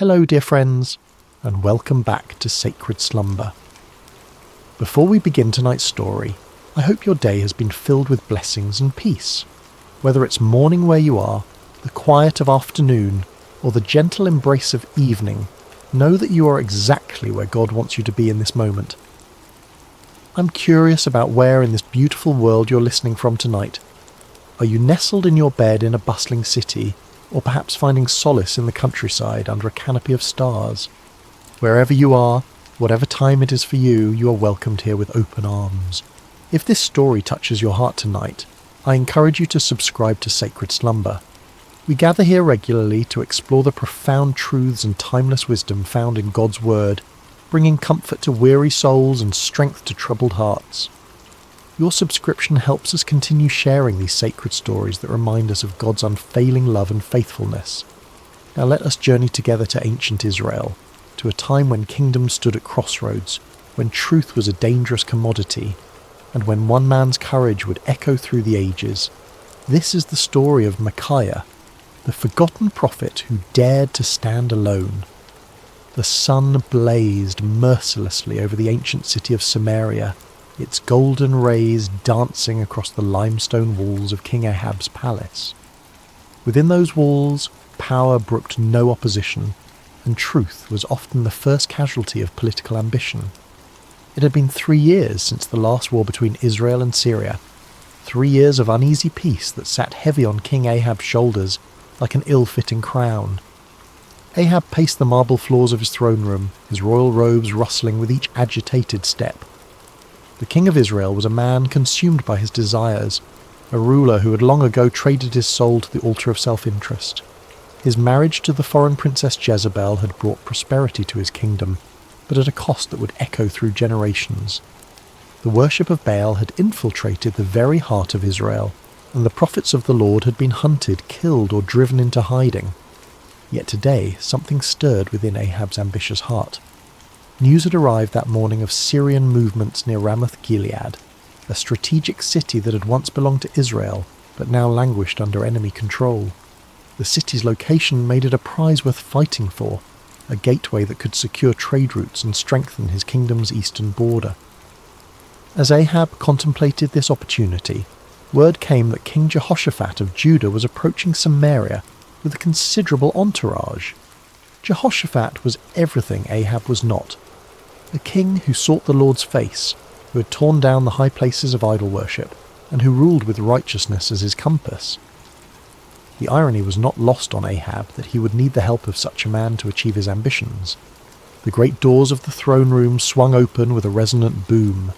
Hello, dear friends, and welcome back to Sacred Slumber. Before we begin tonight's story, I hope your day has been filled with blessings and peace. Whether it's morning where you are, the quiet of afternoon, or the gentle embrace of evening, know that you are exactly where God wants you to be in this moment. I'm curious about where in this beautiful world you're listening from tonight. Are you nestled in your bed in a bustling city, or perhaps finding solace in the countryside under a canopy of stars? Wherever you are, whatever time it is for you, you are welcomed here with open arms. If this story touches your heart tonight, I encourage you to subscribe to Sacred Slumber. We gather here regularly to explore the profound truths and timeless wisdom found in God's Word, bringing comfort to weary souls and strength to troubled hearts. Your subscription helps us continue sharing these sacred stories that remind us of God's unfailing love and faithfulness. Now let us journey together to ancient Israel, to a time when kingdoms stood at crossroads, when truth was a dangerous commodity, and when one man's courage would echo through the ages. This is the story of Micaiah, the forgotten prophet who dared to stand alone. The sun blazed mercilessly over the ancient city of Samaria, its golden rays dancing across the limestone walls of King Ahab's palace. Within those walls, power brooked no opposition, and truth was often the first casualty of political ambition. It had been 3 years since the last war between Israel and Syria, 3 years of uneasy peace that sat heavy on King Ahab's shoulders like an ill-fitting crown. Ahab paced the marble floors of his throne room, his royal robes rustling with each agitated step. The king of Israel was a man consumed by his desires, a ruler who had long ago traded his soul to the altar of self-interest. His marriage to the foreign princess Jezebel had brought prosperity to his kingdom, but at a cost that would echo through generations. The worship of Baal had infiltrated the very heart of Israel, and the prophets of the Lord had been hunted, killed, or driven into hiding. Yet today something stirred within Ahab's ambitious heart. News had arrived that morning of Syrian movements near Ramoth-Gilead, a strategic city that had once belonged to Israel, but now languished under enemy control. The city's location made it a prize worth fighting for, a gateway that could secure trade routes and strengthen his kingdom's eastern border. As Ahab contemplated this opportunity, word came that King Jehoshaphat of Judah was approaching Samaria with a considerable entourage. Jehoshaphat was everything Ahab was not. A king who sought the Lord's face, who had torn down the high places of idol worship, and who ruled with righteousness as his compass. The irony was not lost on Ahab that he would need the help of such a man to achieve his ambitions. The great doors of the throne room swung open with a resonant boom,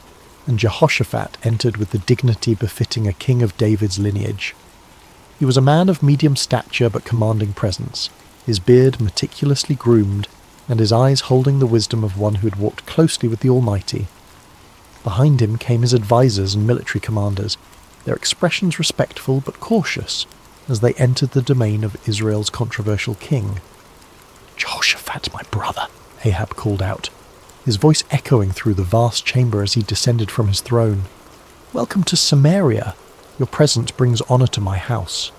and Jehoshaphat entered with the dignity befitting a king of David's lineage. He was a man of medium stature but commanding presence, his beard meticulously groomed, and his eyes holding the wisdom of one who had walked closely with the Almighty. Behind him came his advisers and military commanders, their expressions respectful but cautious, as they entered the domain of Israel's controversial king. "Jehoshaphat, my brother," Ahab called out, his voice echoing through the vast chamber as he descended from his throne. "Welcome to Samaria. Your presence brings honour to my house."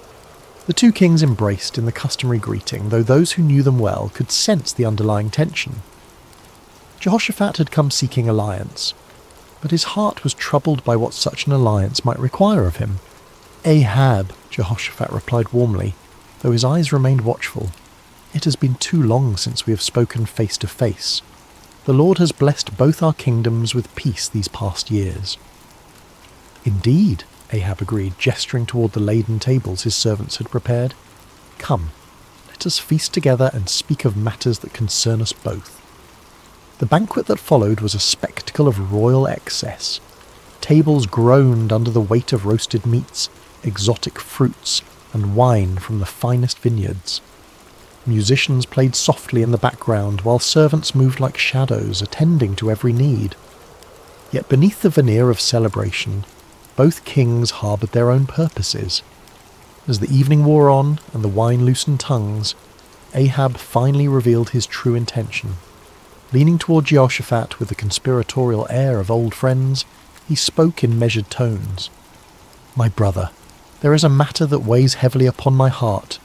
The two kings embraced in the customary greeting, though those who knew them well could sense the underlying tension. Jehoshaphat had come seeking alliance, but his heart was troubled by what such an alliance might require of him. "Ahab," Jehoshaphat replied warmly, though his eyes remained watchful. "It has been too long since we have spoken face to face. The Lord has blessed both our kingdoms with peace these past years." "Indeed," Ahab agreed, gesturing toward the laden tables his servants had prepared. "Come, let us feast together and speak of matters that concern us both." The banquet that followed was a spectacle of royal excess. Tables groaned under the weight of roasted meats, exotic fruits, and wine from the finest vineyards. Musicians played softly in the background, while servants moved like shadows, attending to every need. Yet beneath the veneer of celebration, both kings harboured their own purposes. As the evening wore on and the wine loosened tongues, Ahab finally revealed his true intention. Leaning toward Jehoshaphat with the conspiratorial air of old friends, he spoke in measured tones. "My brother, there is a matter that weighs heavily upon my heart,"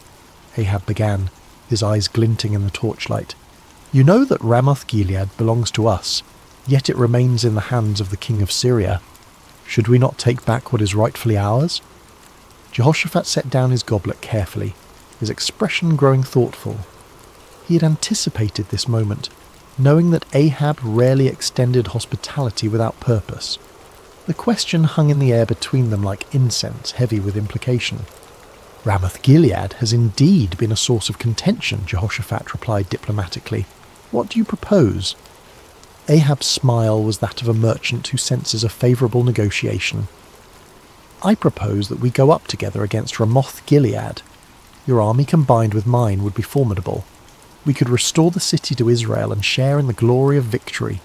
Ahab began, his eyes glinting in the torchlight. "You know that Ramoth-Gilead belongs to us, yet it remains in the hands of the king of Syria. Should we not take back what is rightfully ours?" Jehoshaphat set down his goblet carefully, his expression growing thoughtful. He had anticipated this moment, knowing that Ahab rarely extended hospitality without purpose. The question hung in the air between them like incense, heavy with implication. "Ramoth-Gilead has indeed been a source of contention," Jehoshaphat replied diplomatically. "What do you propose?" Ahab's smile was that of a merchant who senses a favourable negotiation. "I propose that we go up together against Ramoth-Gilead. Your army combined with mine would be formidable. We could restore the city to Israel and share in the glory of victory."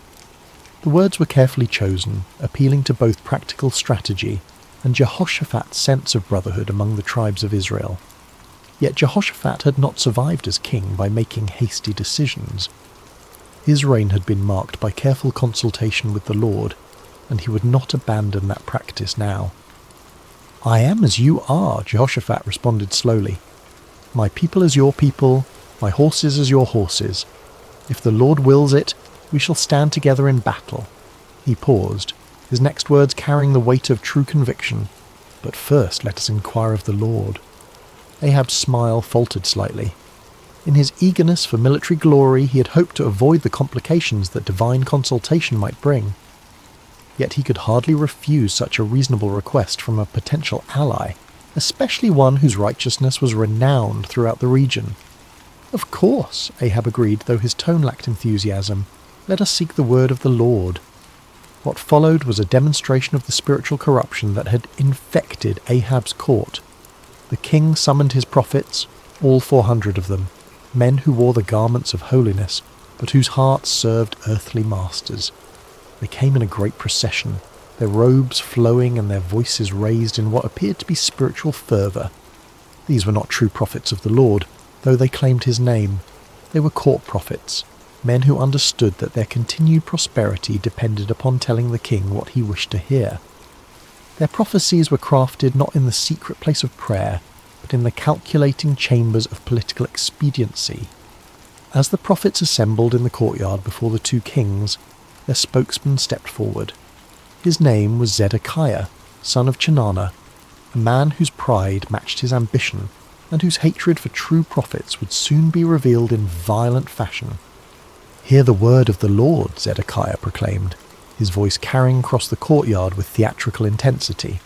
The words were carefully chosen, appealing to both practical strategy and Jehoshaphat's sense of brotherhood among the tribes of Israel. Yet Jehoshaphat had not survived as king by making hasty decisions. His reign had been marked by careful consultation with the Lord, and he would not abandon that practice now. "I am as you are," Jehoshaphat responded slowly. "My people as your people, my horses as your horses. If the Lord wills it, we shall stand together in battle." He paused, his next words carrying the weight of true conviction. "But first let us inquire of the Lord." Ahab's smile faltered slightly. In his eagerness for military glory, he had hoped to avoid the complications that divine consultation might bring. Yet he could hardly refuse such a reasonable request from a potential ally, especially one whose righteousness was renowned throughout the region. "Of course," Ahab agreed, though his tone lacked enthusiasm. "Let us seek the word of the Lord." What followed was a demonstration of the spiritual corruption that had infected Ahab's court. The king summoned his prophets, all 400 of them, men who wore the garments of holiness, but whose hearts served earthly masters. They came in a great procession, their robes flowing and their voices raised in what appeared to be spiritual fervour. These were not true prophets of the Lord, though they claimed his name. They were court prophets, men who understood that their continued prosperity depended upon telling the king what he wished to hear. Their prophecies were crafted not in the secret place of prayer, but in the calculating chambers of political expediency. As the prophets assembled in the courtyard before the two kings, their spokesman stepped forward. His name was Zedekiah, son of Chenaanah, a man whose pride matched his ambition, and whose hatred for true prophets would soon be revealed in violent fashion. "Hear the word of the Lord," Zedekiah proclaimed, his voice carrying across the courtyard with theatrical intensity.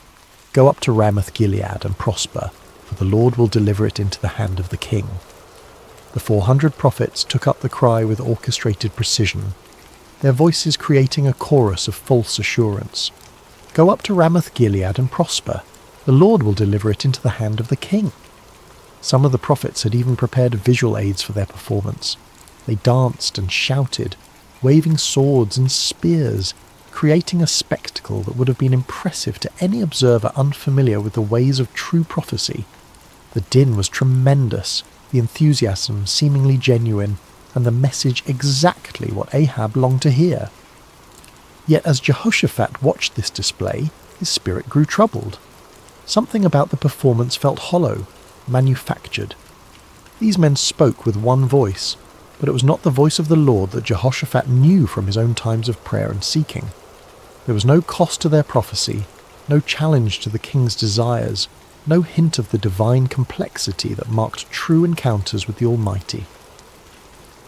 "Go up to Ramoth-Gilead and prosper, for the Lord will deliver it into the hand of the king." The 400 prophets took up the cry with orchestrated precision, their voices creating a chorus of false assurance. "Go up to Ramoth-Gilead and prosper. The Lord will deliver it into the hand of the king." Some of the prophets had even prepared visual aids for their performance. They danced and shouted, waving swords and spears, creating a spectacle that would have been impressive to any observer unfamiliar with the ways of true prophecy. The din was tremendous, the enthusiasm seemingly genuine, and the message exactly what Ahab longed to hear. Yet as Jehoshaphat watched this display, his spirit grew troubled. Something about the performance felt hollow, manufactured. These men spoke with one voice, but it was not the voice of the Lord that Jehoshaphat knew from his own times of prayer and seeking. There was no cost to their prophecy, no challenge to the king's desires, no hint of the divine complexity that marked true encounters with the Almighty.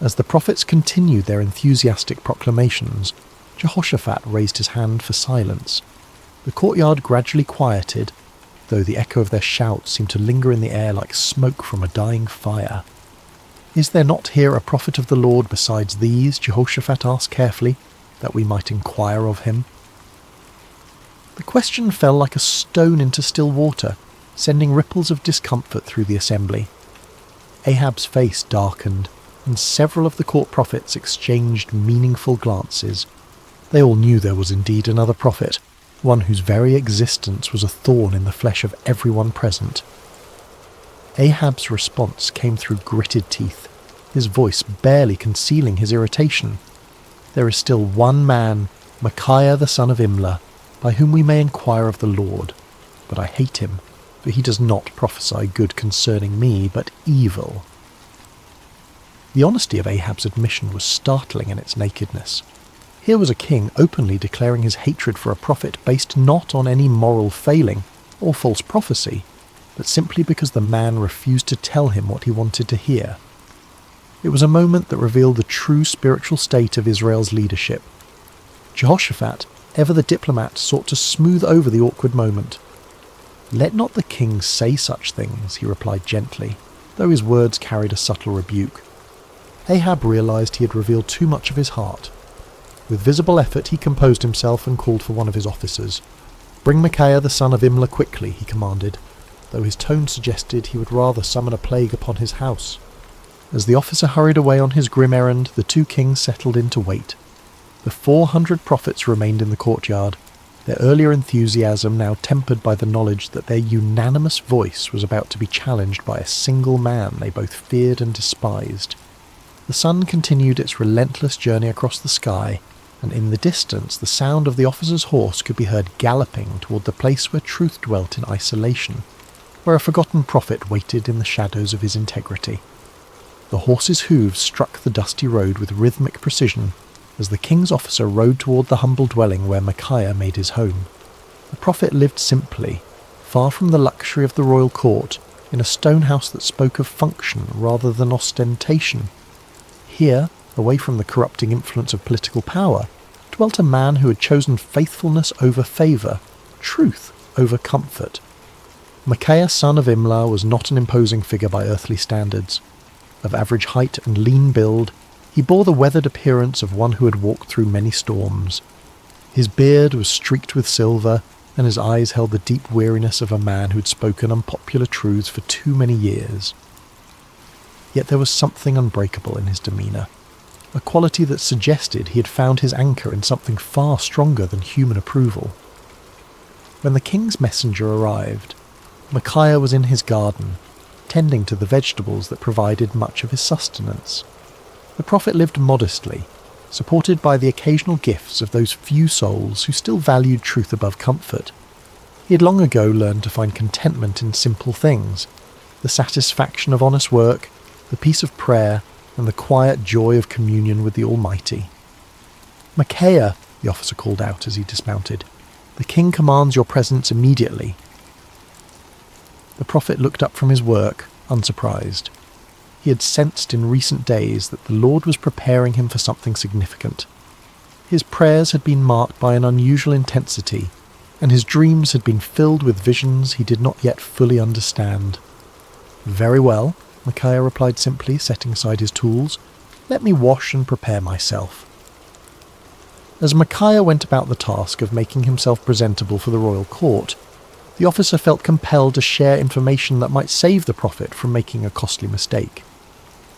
As the prophets continued their enthusiastic proclamations, Jehoshaphat raised his hand for silence. The courtyard gradually quieted, though the echo of their shouts seemed to linger in the air like smoke from a dying fire. "Is there not here a prophet of the Lord besides these?" Jehoshaphat asked carefully, "that we might inquire of him?" The question fell like a stone into still water, sending ripples of discomfort through the assembly. Ahab's face darkened, and several of the court prophets exchanged meaningful glances. They all knew there was indeed another prophet, one whose very existence was a thorn in the flesh of everyone present. Ahab's response came through gritted teeth, his voice barely concealing his irritation. "There is still one man, Micaiah the son of Imlah, by whom we may inquire of the Lord. But I hate him, for he does not prophesy good concerning me, but evil." The honesty of Ahab's admission was startling in its nakedness. Here was a king openly declaring his hatred for a prophet based not on any moral failing or false prophecy, but simply because the man refused to tell him what he wanted to hear. It was a moment that revealed the true spiritual state of Israel's leadership. Jehoshaphat, ever the diplomat, sought to smooth over the awkward moment. "Let not the king say such things," he replied gently, though his words carried a subtle rebuke. Ahab realized he had revealed too much of his heart. With visible effort he composed himself and called for one of his officers. "Bring Micaiah the son of Imlah quickly," he commanded, though his tone suggested he would rather summon a plague upon his house. As the officer hurried away on his grim errand, the two kings settled in to wait. The 400 prophets remained in the courtyard, their earlier enthusiasm now tempered by the knowledge that their unanimous voice was about to be challenged by a single man they both feared and despised. The sun continued its relentless journey across the sky, and in the distance the sound of the officer's horse could be heard galloping toward the place where truth dwelt in isolation, where a forgotten prophet waited in the shadows of his integrity. The horse's hooves struck the dusty road with rhythmic precision as the king's officer rode toward the humble dwelling where Micaiah made his home. The prophet lived simply, far from the luxury of the royal court, in a stone house that spoke of function rather than ostentation. Here, away from the corrupting influence of political power, dwelt a man who had chosen faithfulness over favour, truth over comfort. Micaiah son of Imlah was not an imposing figure by earthly standards. Of average height and lean build, he bore the weathered appearance of one who had walked through many storms. His beard was streaked with silver, and his eyes held the deep weariness of a man who had spoken unpopular truths for too many years. Yet there was something unbreakable in his demeanour, a quality that suggested he had found his anchor in something far stronger than human approval. When the king's messenger arrived, Micaiah was in his garden, tending to the vegetables that provided much of his sustenance. The prophet lived modestly, supported by the occasional gifts of those few souls who still valued truth above comfort. He had long ago learned to find contentment in simple things, the satisfaction of honest work, the peace of prayer, and the quiet joy of communion with the Almighty. "Micaiah," the officer called out as he dismounted, "the king commands your presence immediately." The prophet looked up from his work, unsurprised. He had sensed in recent days that the Lord was preparing him for something significant. His prayers had been marked by an unusual intensity, and his dreams had been filled with visions he did not yet fully understand. "Very well," Micaiah replied simply, setting aside his tools. "Let me wash and prepare myself." As Micaiah went about the task of making himself presentable for the royal court, the officer felt compelled to share information that might save the prophet from making a costly mistake.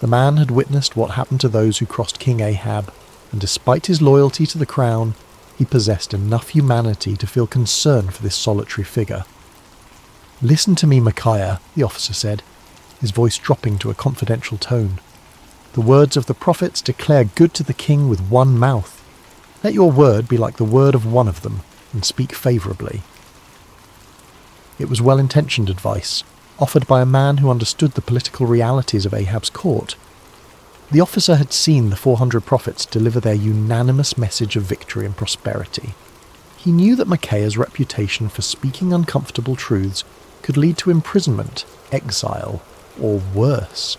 The man had witnessed what happened to those who crossed King Ahab, and despite his loyalty to the crown, he possessed enough humanity to feel concern for this solitary figure. "Listen to me, Micaiah," the officer said, his voice dropping to a confidential tone. "The words of the prophets declare good to the king with one mouth. Let your word be like the word of one of them, and speak favourably." It was well-intentioned advice, offered by a man who understood the political realities of Ahab's court. The officer had seen the 400 prophets deliver their unanimous message of victory and prosperity. He knew that Micaiah's reputation for speaking uncomfortable truths could lead to imprisonment, exile, or worse.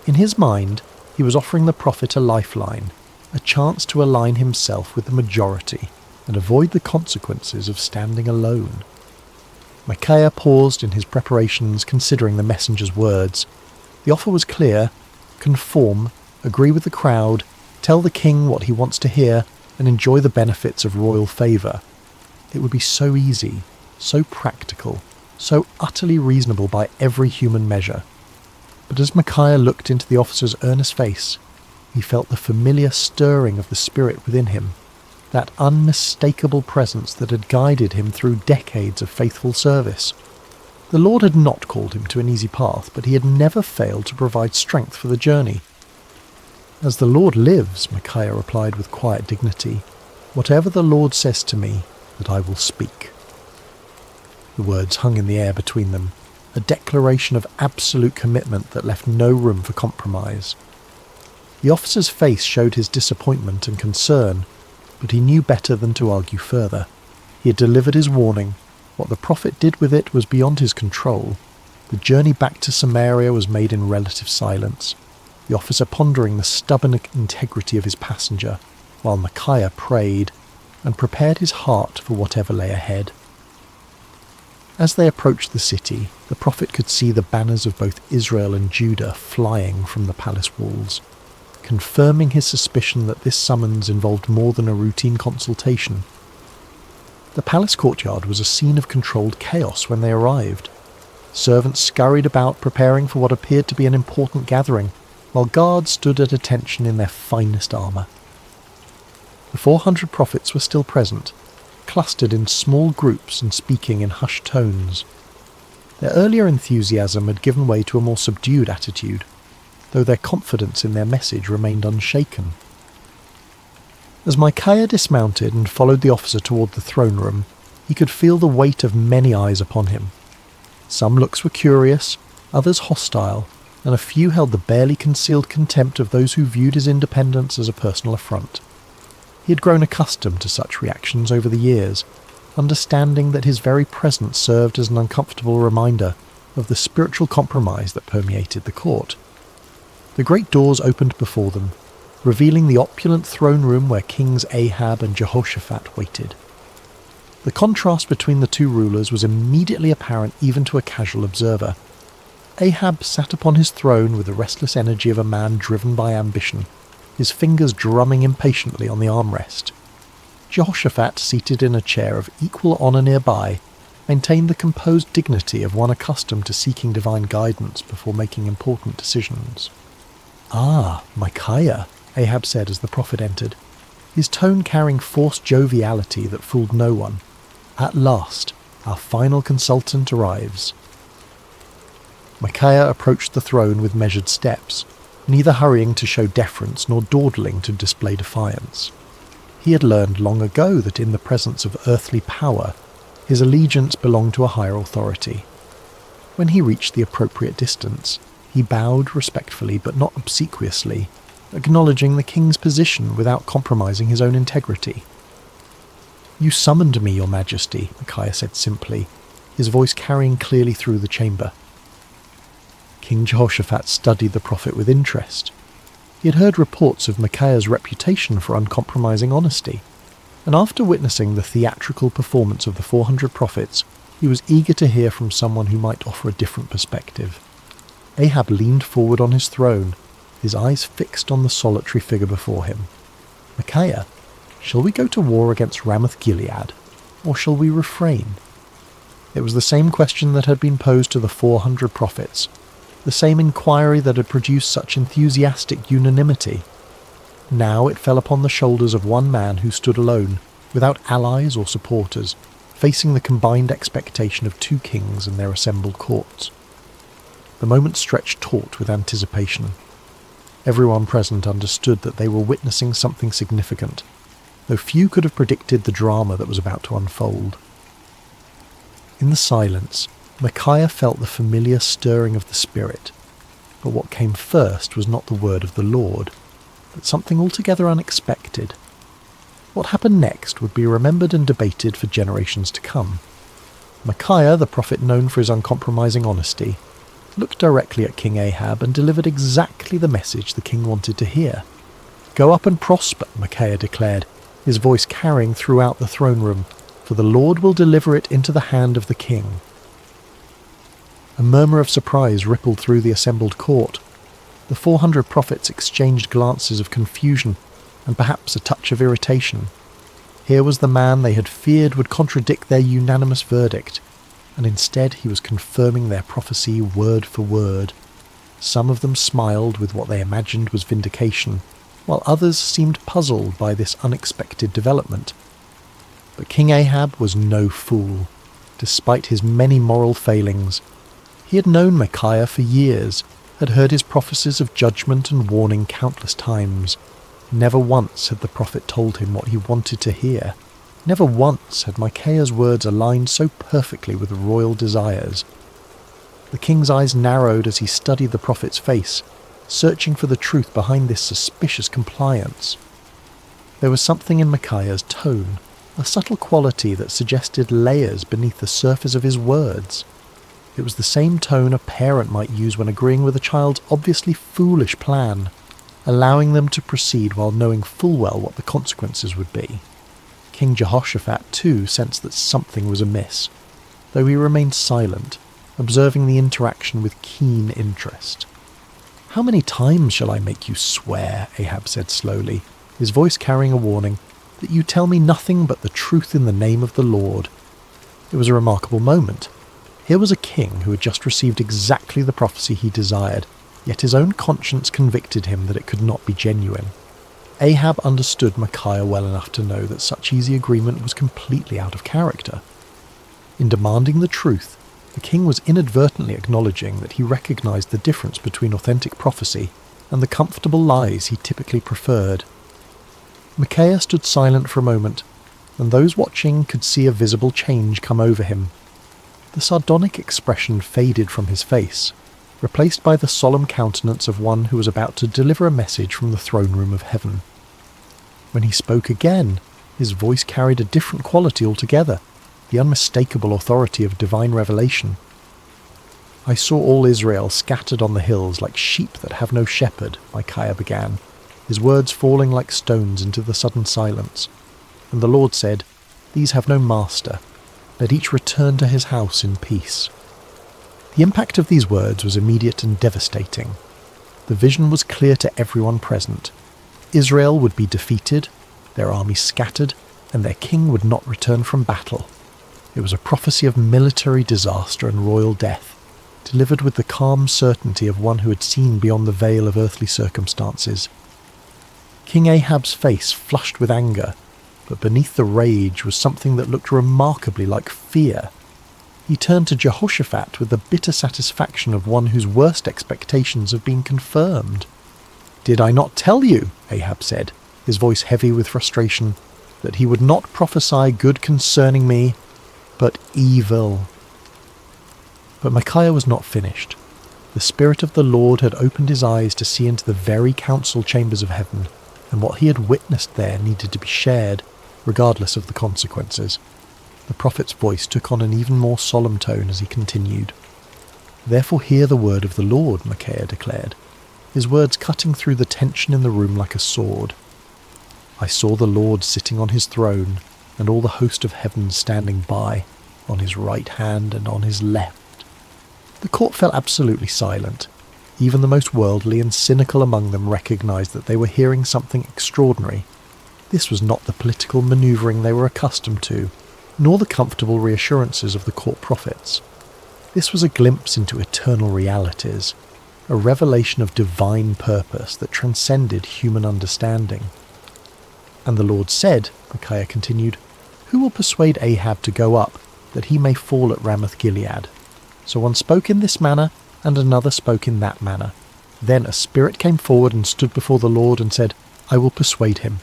In his mind, he was offering the prophet a lifeline, a chance to align himself with the majority and avoid the consequences of standing alone. Micaiah paused in his preparations, considering the messenger's words. The offer was clear: conform, agree with the crowd, tell the king what he wants to hear, and enjoy the benefits of royal favour. It would be so easy, so practical, so utterly reasonable by every human measure. But as Micaiah looked into the officer's earnest face, he felt the familiar stirring of the spirit within him, that unmistakable presence that had guided him through decades of faithful service. The Lord had not called him to an easy path, but he had never failed to provide strength for the journey. "As the Lord lives," Micaiah replied with quiet dignity, "whatever the Lord says to me, that I will speak." The words hung in the air between them, a declaration of absolute commitment that left no room for compromise. The officer's face showed his disappointment and concern, but he knew better than to argue further. He had delivered his warning. What the prophet did with it was beyond his control. The journey back to Samaria was made in relative silence, the officer pondering the stubborn integrity of his passenger, while Micaiah prayed and prepared his heart for whatever lay ahead. As they approached the city, the prophet could see the banners of both Israel and Judah flying from the palace walls, confirming his suspicion that this summons involved more than a routine consultation. The palace courtyard was a scene of controlled chaos when they arrived. Servants scurried about preparing for what appeared to be an important gathering, while guards stood at attention in their finest armour. The 400 prophets were still present, clustered in small groups and speaking in hushed tones. Their earlier enthusiasm had given way to a more subdued attitude, though their confidence in their message remained unshaken. As Micaiah dismounted and followed the officer toward the throne room, he could feel the weight of many eyes upon him. Some looks were curious, others hostile, and a few held the barely concealed contempt of those who viewed his independence as a personal affront. He had grown accustomed to such reactions over the years, understanding that his very presence served as an uncomfortable reminder of the spiritual compromise that permeated the court. The great doors opened before them, revealing the opulent throne room where Kings Ahab and Jehoshaphat waited. The contrast between the two rulers was immediately apparent even to a casual observer. Ahab sat upon his throne with the restless energy of a man driven by ambition, his fingers drumming impatiently on the armrest. Jehoshaphat, seated in a chair of equal honour nearby, maintained the composed dignity of one accustomed to seeking divine guidance before making important decisions. "Ah, Micaiah," Ahab said as the prophet entered, his tone carrying forced joviality that fooled no one. "At last, our final consultant arrives." Micaiah approached the throne with measured steps, neither hurrying to show deference nor dawdling to display defiance. He had learned long ago that in the presence of earthly power, his allegiance belonged to a higher authority. When he reached the appropriate distance, he bowed respectfully but not obsequiously, acknowledging the king's position without compromising his own integrity. "You summoned me, your majesty," Micaiah said simply, his voice carrying clearly through the chamber. King Jehoshaphat studied the prophet with interest. He had heard reports of Micaiah's reputation for uncompromising honesty, and after witnessing the theatrical performance of the 400 prophets, he was eager to hear from someone who might offer a different perspective. Ahab leaned forward on his throne, his eyes fixed on the solitary figure before him. "Micaiah, shall we go to war against Ramoth-Gilead, or shall we refrain?" It was the same question that had been posed to the 400 prophets, the same inquiry that had produced such enthusiastic unanimity. Now it fell upon the shoulders of one man who stood alone, without allies or supporters, facing the combined expectation of two kings and their assembled courts. The moment stretched taut with anticipation. Everyone present understood that they were witnessing something significant, though few could have predicted the drama that was about to unfold. In the silence, Micaiah felt the familiar stirring of the Spirit, but what came first was not the word of the Lord, but something altogether unexpected. What happened next would be remembered and debated for generations to come. Micaiah, the prophet known for his uncompromising honesty, looked directly at King Ahab and delivered exactly the message the king wanted to hear. "Go up and prosper," Micaiah declared, his voice carrying throughout the throne room, "for the Lord will deliver it into the hand of the king." A murmur of surprise rippled through the assembled court. The 400 prophets exchanged glances of confusion and perhaps a touch of irritation. Here was the man they had feared would contradict their unanimous verdict, and instead he was confirming their prophecy word for word. Some of them smiled with what they imagined was vindication, while others seemed puzzled by this unexpected development. But King Ahab was no fool. Despite his many moral failings, he had known Micaiah for years, had heard his prophecies of judgment and warning countless times. Never once had the prophet told him what he wanted to hear. Never once had Micaiah's words aligned so perfectly with royal desires. The king's eyes narrowed as he studied the prophet's face, searching for the truth behind this suspicious compliance. There was something in Micaiah's tone, a subtle quality that suggested layers beneath the surface of his words. It was the same tone a parent might use when agreeing with a child's obviously foolish plan, allowing them to proceed while knowing full well what the consequences would be. King Jehoshaphat, too, sensed that something was amiss, though he remained silent, observing the interaction with keen interest. "How many times shall I make you swear," Ahab said slowly, his voice carrying a warning, "that you tell me nothing but the truth in the name of the Lord?" It was a remarkable moment. Here was a king who had just received exactly the prophecy he desired, yet his own conscience convicted him that it could not be genuine. Ahab understood Micaiah well enough to know that such easy agreement was completely out of character. In demanding the truth, the king was inadvertently acknowledging that he recognized the difference between authentic prophecy and the comfortable lies he typically preferred. Micaiah stood silent for a moment, and those watching could see a visible change come over him. The sardonic expression faded from his face, replaced by the solemn countenance of one who was about to deliver a message from the throne room of heaven. When he spoke again, his voice carried a different quality altogether, the unmistakable authority of divine revelation. "I saw all Israel scattered on the hills like sheep that have no shepherd," Micaiah began, his words falling like stones into the sudden silence. "And the Lord said, 'These have no master. Let each return to his house in peace.'" The impact of these words was immediate and devastating. The vision was clear to everyone present. Israel would be defeated, their army scattered, and their king would not return from battle. It was a prophecy of military disaster and royal death, delivered with the calm certainty of one who had seen beyond the veil of earthly circumstances. King Ahab's face flushed with anger, but beneath the rage was something that looked remarkably like fear. He turned to Jehoshaphat with the bitter satisfaction of one whose worst expectations have been confirmed. "Did I not tell you," Ahab said, his voice heavy with frustration, "that he would not prophesy good concerning me, but evil?" But Micaiah was not finished. The Spirit of the Lord had opened his eyes to see into the very council chambers of heaven, and what he had witnessed there needed to be shared, regardless of the consequences. The prophet's voice took on an even more solemn tone as he continued. "Therefore hear the word of the Lord," Micaiah declared, his words cutting through the tension in the room like a sword. "I saw the Lord sitting on his throne, and all the host of heaven standing by, on his right hand and on his left." The court fell absolutely silent. Even the most worldly and cynical among them recognized that they were hearing something extraordinary. This was not the political maneuvering they were accustomed to, nor the comfortable reassurances of the court prophets. This was a glimpse into eternal realities, a revelation of divine purpose that transcended human understanding. "And the Lord said," Micaiah continued, "Who will persuade Ahab to go up, that he may fall at Ramoth-Gilead?" So one spoke in this manner, and another spoke in that manner. Then a spirit came forward and stood before the Lord and said, "I will persuade him."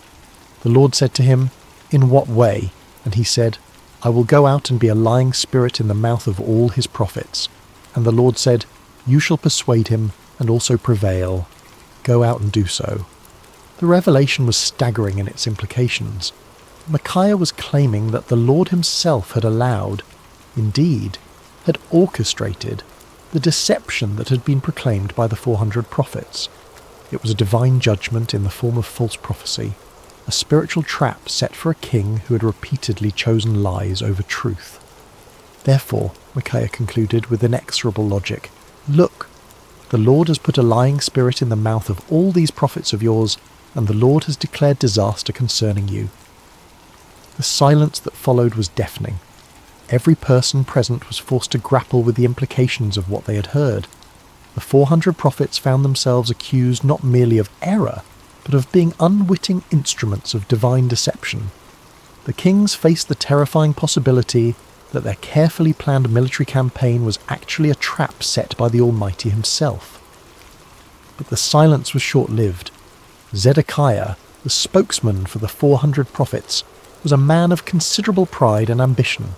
The Lord said to him, "In what way?" And he said, "I will go out and be a lying spirit in the mouth of all his prophets." And the Lord said, "You shall persuade him and also prevail. Go out and do so." The revelation was staggering in its implications. Micaiah was claiming that the Lord himself had allowed, indeed, had orchestrated, the deception that had been proclaimed by the 400 prophets. It was a divine judgment in the form of false prophecy, a spiritual trap set for a king who had repeatedly chosen lies over truth. Therefore, Micaiah concluded with inexorable logic, "Look, the Lord has put a lying spirit in the mouth of all these prophets of yours, and the Lord has declared disaster concerning you." The silence that followed was deafening. Every person present was forced to grapple with the implications of what they had heard. The 400 prophets found themselves accused not merely of error, but of being unwitting instruments of divine deception. The kings faced the terrifying possibility that their carefully planned military campaign was actually a trap set by the Almighty himself. But the silence was short-lived. Zedekiah, the spokesman for the 400 prophets, was a man of considerable pride and ambition.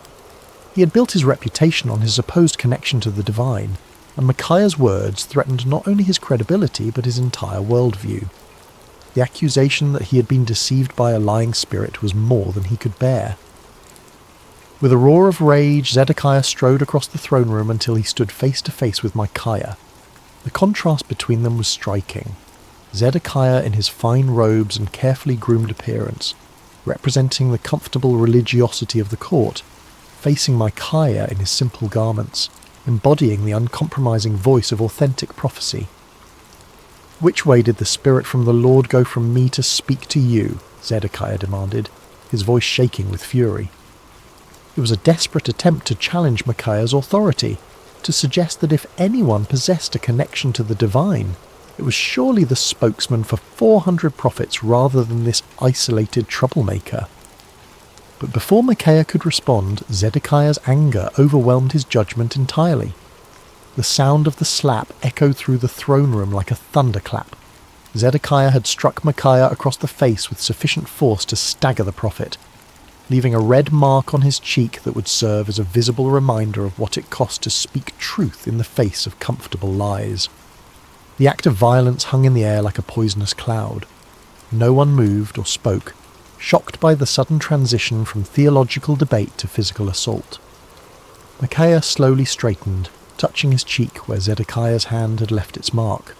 He had built his reputation on his supposed connection to the divine, and Micaiah's words threatened not only his credibility but his entire worldview. The accusation that he had been deceived by a lying spirit was more than he could bear. With a roar of rage, Zedekiah strode across the throne room until he stood face to face with Micaiah. The contrast between them was striking. Zedekiah in his fine robes and carefully groomed appearance, representing the comfortable religiosity of the court, facing Micaiah in his simple garments, embodying the uncompromising voice of authentic prophecy. "Which way did the Spirit from the Lord go from me to speak to you?" Zedekiah demanded, his voice shaking with fury. It was a desperate attempt to challenge Micaiah's authority, to suggest that if anyone possessed a connection to the divine, it was surely the spokesman for 400 prophets rather than this isolated troublemaker. But before Micaiah could respond, Zedekiah's anger overwhelmed his judgment entirely. The sound of the slap echoed through the throne room like a thunderclap. Zedekiah had struck Micaiah across the face with sufficient force to stagger the prophet, leaving a red mark on his cheek that would serve as a visible reminder of what it cost to speak truth in the face of comfortable lies. The act of violence hung in the air like a poisonous cloud. No one moved or spoke, shocked by the sudden transition from theological debate to physical assault. Micaiah slowly straightened, touching his cheek where Zedekiah's hand had left its mark.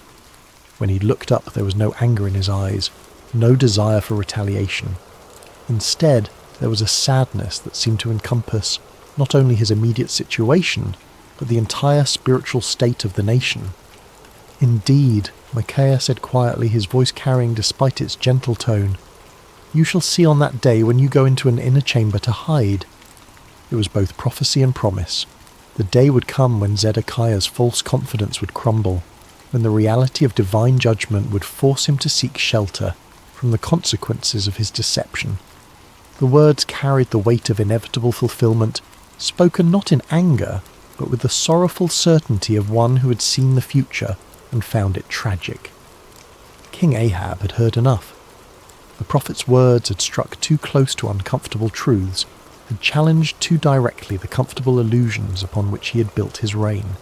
When he looked up, there was no anger in his eyes, no desire for retaliation. Instead, there was a sadness that seemed to encompass not only his immediate situation, but the entire spiritual state of the nation. "Indeed," Micaiah said quietly, his voice carrying despite its gentle tone, "you shall see on that day when you go into an inner chamber to hide." It was both prophecy and promise. The day would come when Zedekiah's false confidence would crumble, when the reality of divine judgment would force him to seek shelter from the consequences of his deception. The words carried the weight of inevitable fulfillment, spoken not in anger, but with the sorrowful certainty of one who had seen the future and found it tragic. King Ahab had heard enough. The prophet's words had struck too close to uncomfortable truths, had challenged too directly the comfortable illusions upon which he had built his reign.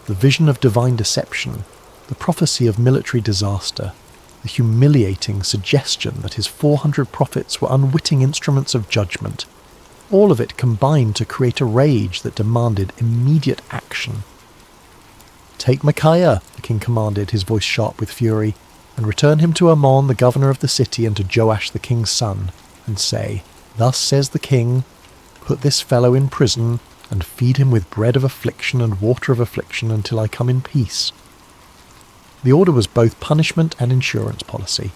The vision of divine deception, the prophecy of military disaster, the humiliating suggestion that his 400 prophets were unwitting instruments of judgment, all of it combined to create a rage that demanded immediate action. "Take Micaiah," the king commanded, his voice sharp with fury, "and return him to Ammon, the governor of the city, and to Joash the king's son, and say, 'Thus says the king, put this fellow in prison, and feed him with bread of affliction and water of affliction until I come in peace.'" The order was both punishment and insurance policy.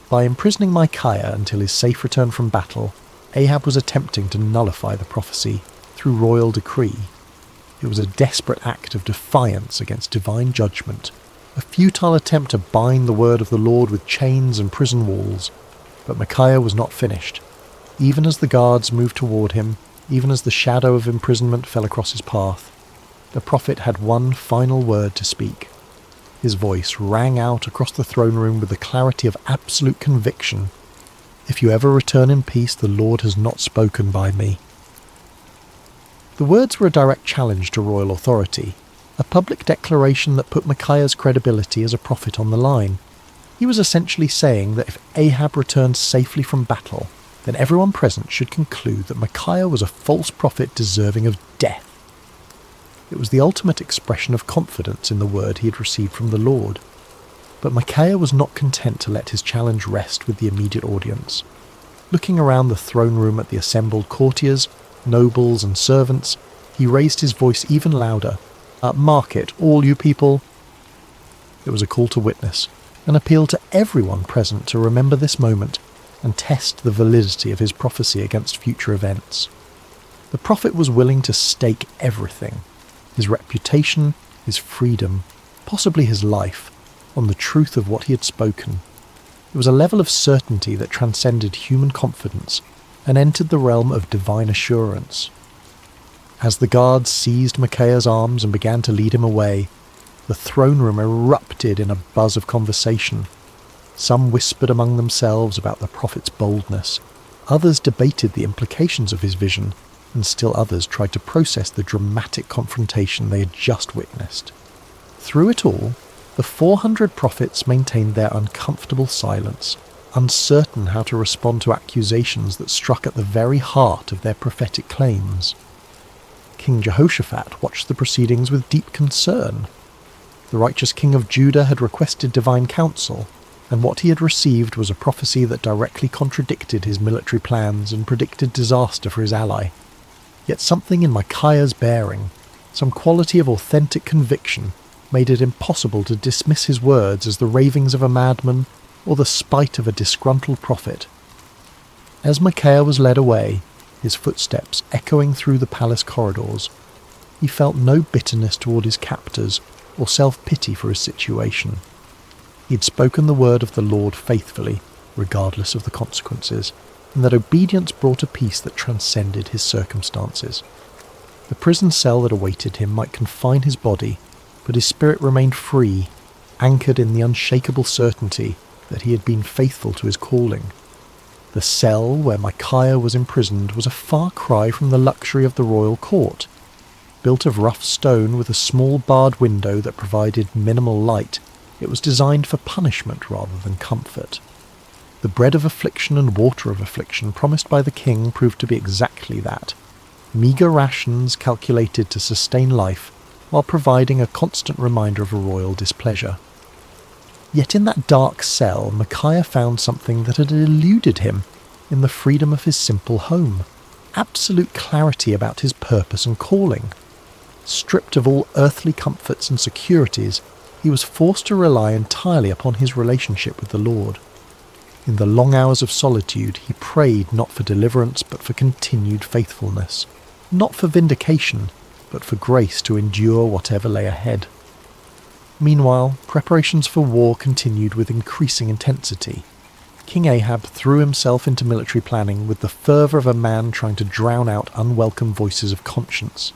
By imprisoning Micaiah until his safe return from battle, Ahab was attempting to nullify the prophecy through royal decree. It was a desperate act of defiance against divine judgment, a futile attempt to bind the word of the Lord with chains and prison walls. But Micaiah was not finished. Even as the guards moved toward him, even as the shadow of imprisonment fell across his path, the prophet had one final word to speak. His voice rang out across the throne room with the clarity of absolute conviction. "If you ever return in peace, the Lord has not spoken by me." The words were a direct challenge to royal authority, a public declaration that put Micaiah's credibility as a prophet on the line. He was essentially saying that if Ahab returned safely from battle, then everyone present should conclude that Micaiah was a false prophet deserving of death. It was the ultimate expression of confidence in the word he had received from the Lord. But Micaiah was not content to let his challenge rest with the immediate audience. Looking around the throne room at the assembled courtiers, nobles and servants, he raised his voice even louder. "Mark it, all you people." It was a call to witness, an appeal to everyone present to remember this moment and test the validity of his prophecy against future events. The prophet was willing to stake everything, his reputation, his freedom, possibly his life, on the truth of what he had spoken. It was a level of certainty that transcended human confidence and entered the realm of divine assurance. As the guards seized Micaiah's arms and began to lead him away, the throne room erupted in a buzz of conversation. Some whispered among themselves about the prophet's boldness. Others debated the implications of his vision, and still others tried to process the dramatic confrontation they had just witnessed. Through it all, the 400 prophets maintained their uncomfortable silence, uncertain how to respond to accusations that struck at the very heart of their prophetic claims. King Jehoshaphat watched the proceedings with deep concern. The righteous king of Judah had requested divine counsel, and what he had received was a prophecy that directly contradicted his military plans and predicted disaster for his ally. Yet something in Micaiah's bearing, some quality of authentic conviction, made it impossible to dismiss his words as the ravings of a madman or the spite of a disgruntled prophet. As Micaiah was led away, his footsteps echoing through the palace corridors, he felt no bitterness toward his captors or self-pity for his situation. He had spoken the word of the Lord faithfully, regardless of the consequences, and that obedience brought a peace that transcended his circumstances. The prison cell that awaited him might confine his body, but his spirit remained free, anchored in the unshakable certainty that he had been faithful to his calling. The cell where Micaiah was imprisoned was a far cry from the luxury of the royal court. Built of rough stone with a small barred window that provided minimal light, it was designed for punishment rather than comfort. The bread of affliction and water of affliction promised by the king proved to be exactly that, meagre rations calculated to sustain life while providing a constant reminder of a royal displeasure. Yet in that dark cell, Micaiah found something that had eluded him in the freedom of his simple home, absolute clarity about his purpose and calling. Stripped of all earthly comforts and securities, he was forced to rely entirely upon his relationship with the Lord. In the long hours of solitude, he prayed not for deliverance but for continued faithfulness, not for vindication, but for grace to endure whatever lay ahead. Meanwhile, preparations for war continued with increasing intensity. King Ahab threw himself into military planning with the fervour of a man trying to drown out unwelcome voices of conscience.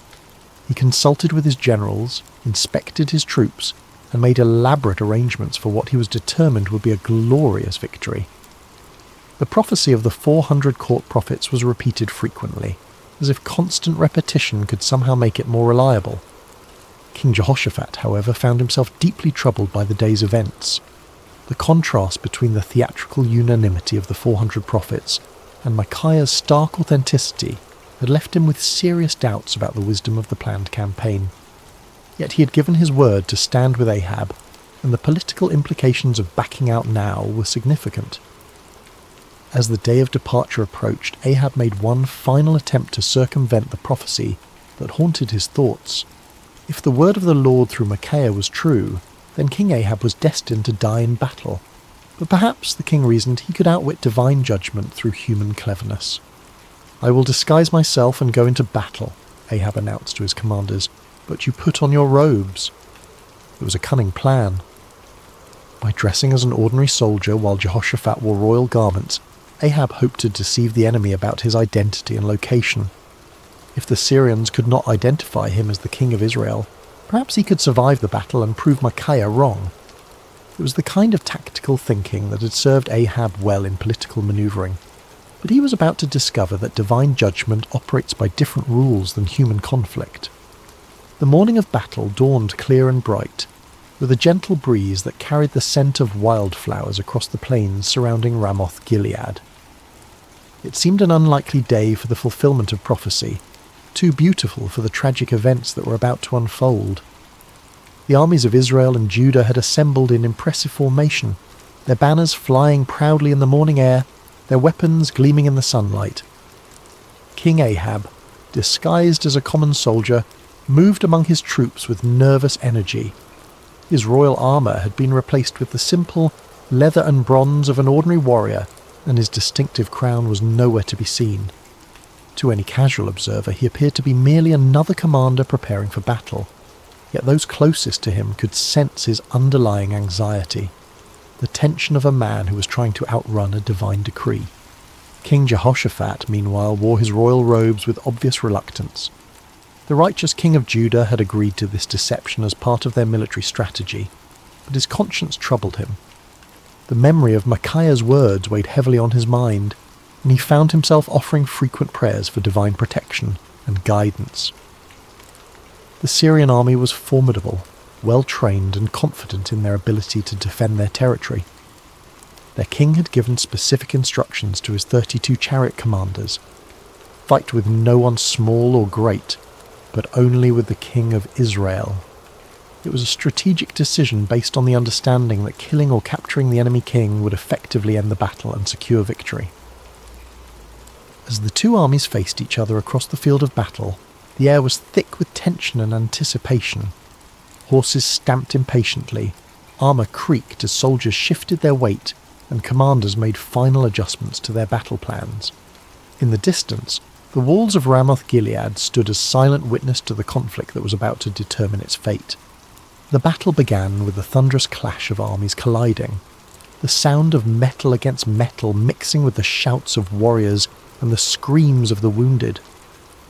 He consulted with his generals, inspected his troops, and made elaborate arrangements for what he was determined would be a glorious victory. The prophecy of the 400 court prophets was repeated frequently, as if constant repetition could somehow make it more reliable. King Jehoshaphat, however, found himself deeply troubled by the day's events. The contrast between the theatrical unanimity of the 400 prophets and Micaiah's stark authenticity had left him with serious doubts about the wisdom of the planned campaign. Yet he had given his word to stand with Ahab, and the political implications of backing out now were significant. As the day of departure approached, Ahab made one final attempt to circumvent the prophecy that haunted his thoughts. If the word of the Lord through Micaiah was true, then King Ahab was destined to die in battle. But perhaps, the king reasoned, he could outwit divine judgment through human cleverness. "I will disguise myself and go into battle," Ahab announced to his commanders, "but you put on your robes." It was a cunning plan. By dressing as an ordinary soldier while Jehoshaphat wore royal garments, Ahab hoped to deceive the enemy about his identity and location. If the Syrians could not identify him as the king of Israel, perhaps he could survive the battle and prove Micaiah wrong. It was the kind of tactical thinking that had served Ahab well in political manoeuvring, but he was about to discover that divine judgment operates by different rules than human conflict. The morning of battle dawned clear and bright, with a gentle breeze that carried the scent of wildflowers across the plains surrounding Ramoth Gilead. It seemed an unlikely day for the fulfillment of prophecy, too beautiful for the tragic events that were about to unfold. The armies of Israel and Judah had assembled in impressive formation, their banners flying proudly in the morning air, their weapons gleaming in the sunlight. King Ahab, disguised as a common soldier, moved among his troops with nervous energy. His royal armour had been replaced with the simple leather and bronze of an ordinary warrior, and his distinctive crown was nowhere to be seen. To any casual observer, he appeared to be merely another commander preparing for battle, yet those closest to him could sense his underlying anxiety, the tension of a man who was trying to outrun a divine decree. King Jehoshaphat, meanwhile, wore his royal robes with obvious reluctance. The righteous king of Judah had agreed to this deception as part of their military strategy, but his conscience troubled him. The memory of Micaiah's words weighed heavily on his mind, and he found himself offering frequent prayers for divine protection, and guidance. The Syrian army was formidable, well-trained and confident in their ability to defend their territory. Their king had given specific instructions to his 32 chariot commanders: fight with no one small or great, but only with the king of Israel. It was a strategic decision based on the understanding that killing or capturing the enemy king would effectively end the battle and secure victory. As the two armies faced each other across the field of battle, the air was thick with tension and anticipation. Horses stamped impatiently, armour creaked as soldiers shifted their weight, and commanders made final adjustments to their battle plans. In the distance, the walls of Ramoth-Gilead stood as silent witness to the conflict that was about to determine its fate. The battle began with the thunderous clash of armies colliding, the sound of metal against metal mixing with the shouts of warriors and the screams of the wounded.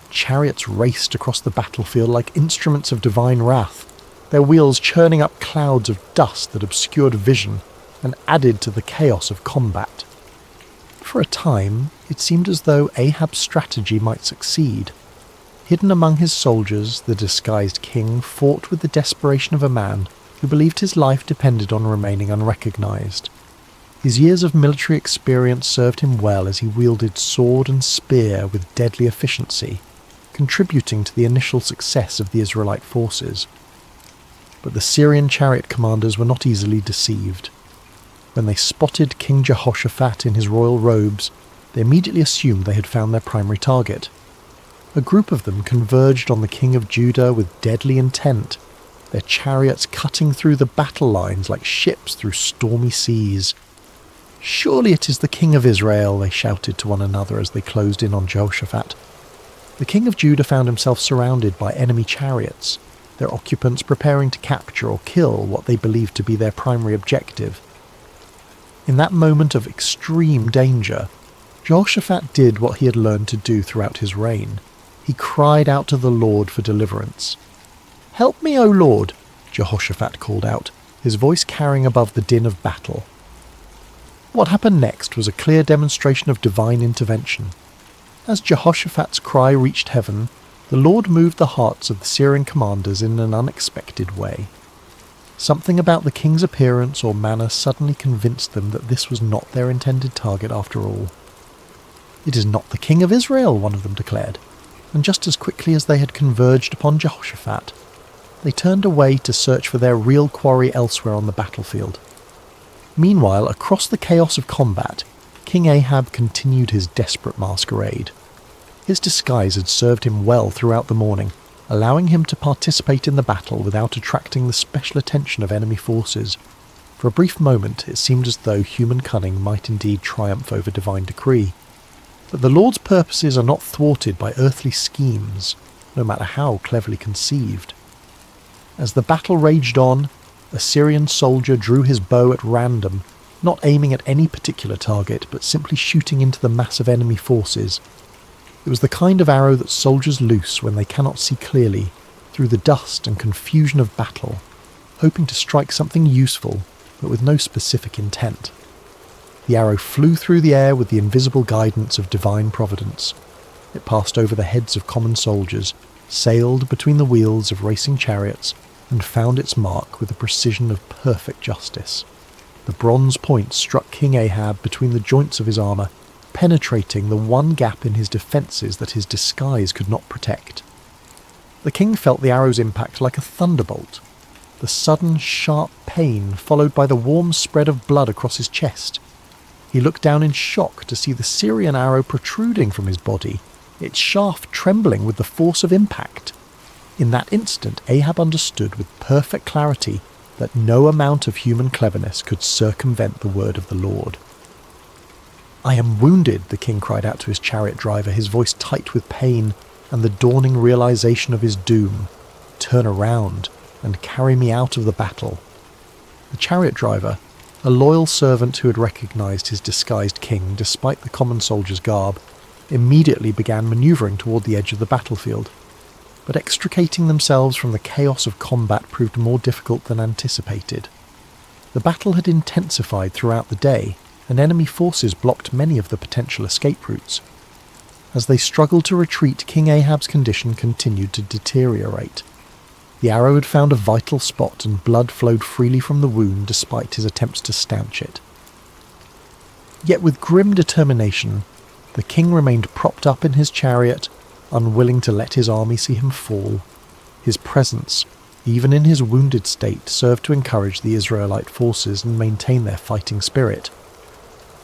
Chariots raced across the battlefield like instruments of divine wrath, their wheels churning up clouds of dust that obscured vision and added to the chaos of combat. For a time, it seemed as though Ahab's strategy might succeed. Hidden among his soldiers, the disguised king fought with the desperation of a man who believed his life depended on remaining unrecognized. His years of military experience served him well as he wielded sword and spear with deadly efficiency, contributing to the initial success of the Israelite forces. But the Syrian chariot commanders were not easily deceived. When they spotted King Jehoshaphat in his royal robes, they immediately assumed they had found their primary target. A group of them converged on the king of Judah with deadly intent, their chariots cutting through the battle lines like ships through stormy seas. "Surely it is the king of Israel," they shouted to one another as they closed in on Jehoshaphat. The king of Judah found himself surrounded by enemy chariots, their occupants preparing to capture or kill what they believed to be their primary objective. In that moment of extreme danger, Jehoshaphat did what he had learned to do throughout his reign. He cried out to the Lord for deliverance. "Help me, O Lord," Jehoshaphat called out, his voice carrying above the din of battle. What happened next was a clear demonstration of divine intervention. As Jehoshaphat's cry reached heaven, the Lord moved the hearts of the Syrian commanders in an unexpected way. Something about the king's appearance or manner suddenly convinced them that this was not their intended target after all. "It is not the king of Israel," one of them declared, and just as quickly as they had converged upon Jehoshaphat, they turned away to search for their real quarry elsewhere on the battlefield. Meanwhile, across the chaos of combat, King Ahab continued his desperate masquerade. His disguise had served him well throughout the morning, allowing him to participate in the battle without attracting the special attention of enemy forces. For a brief moment, it seemed as though human cunning might indeed triumph over divine decree. But the Lord's purposes are not thwarted by earthly schemes, no matter how cleverly conceived. As the battle raged on, a Syrian soldier drew his bow at random, not aiming at any particular target, but simply shooting into the mass of enemy forces. It was the kind of arrow that soldiers loose when they cannot see clearly, through the dust and confusion of battle, hoping to strike something useful, but with no specific intent. The arrow flew through the air with the invisible guidance of divine providence. It passed over the heads of common soldiers, sailed between the wheels of racing chariots, and found its mark with the precision of perfect justice. The bronze point struck King Ahab between the joints of his armour, penetrating the one gap in his defences that his disguise could not protect. The king felt the arrow's impact like a thunderbolt, the sudden sharp pain followed by the warm spread of blood across his chest. He looked down in shock to see the Syrian arrow protruding from his body, its shaft trembling with the force of impact. In that instant, Ahab understood with perfect clarity that no amount of human cleverness could circumvent the word of the Lord. "I am wounded," the king cried out to his chariot driver, his voice tight with pain and the dawning realization of his doom. "Turn around and carry me out of the battle." The chariot driver, a loyal servant who had recognized his disguised king despite the common soldier's garb, immediately began maneuvering toward the edge of the battlefield. But extricating themselves from the chaos of combat proved more difficult than anticipated. The battle had intensified throughout the day, and enemy forces blocked many of the potential escape routes. As they struggled to retreat, King Ahab's condition continued to deteriorate. The arrow had found a vital spot and blood flowed freely from the wound despite his attempts to stanch it. Yet with grim determination, the king remained propped up in his chariot, unwilling to let his army see him fall. His presence, even in his wounded state, served to encourage the Israelite forces and maintain their fighting spirit.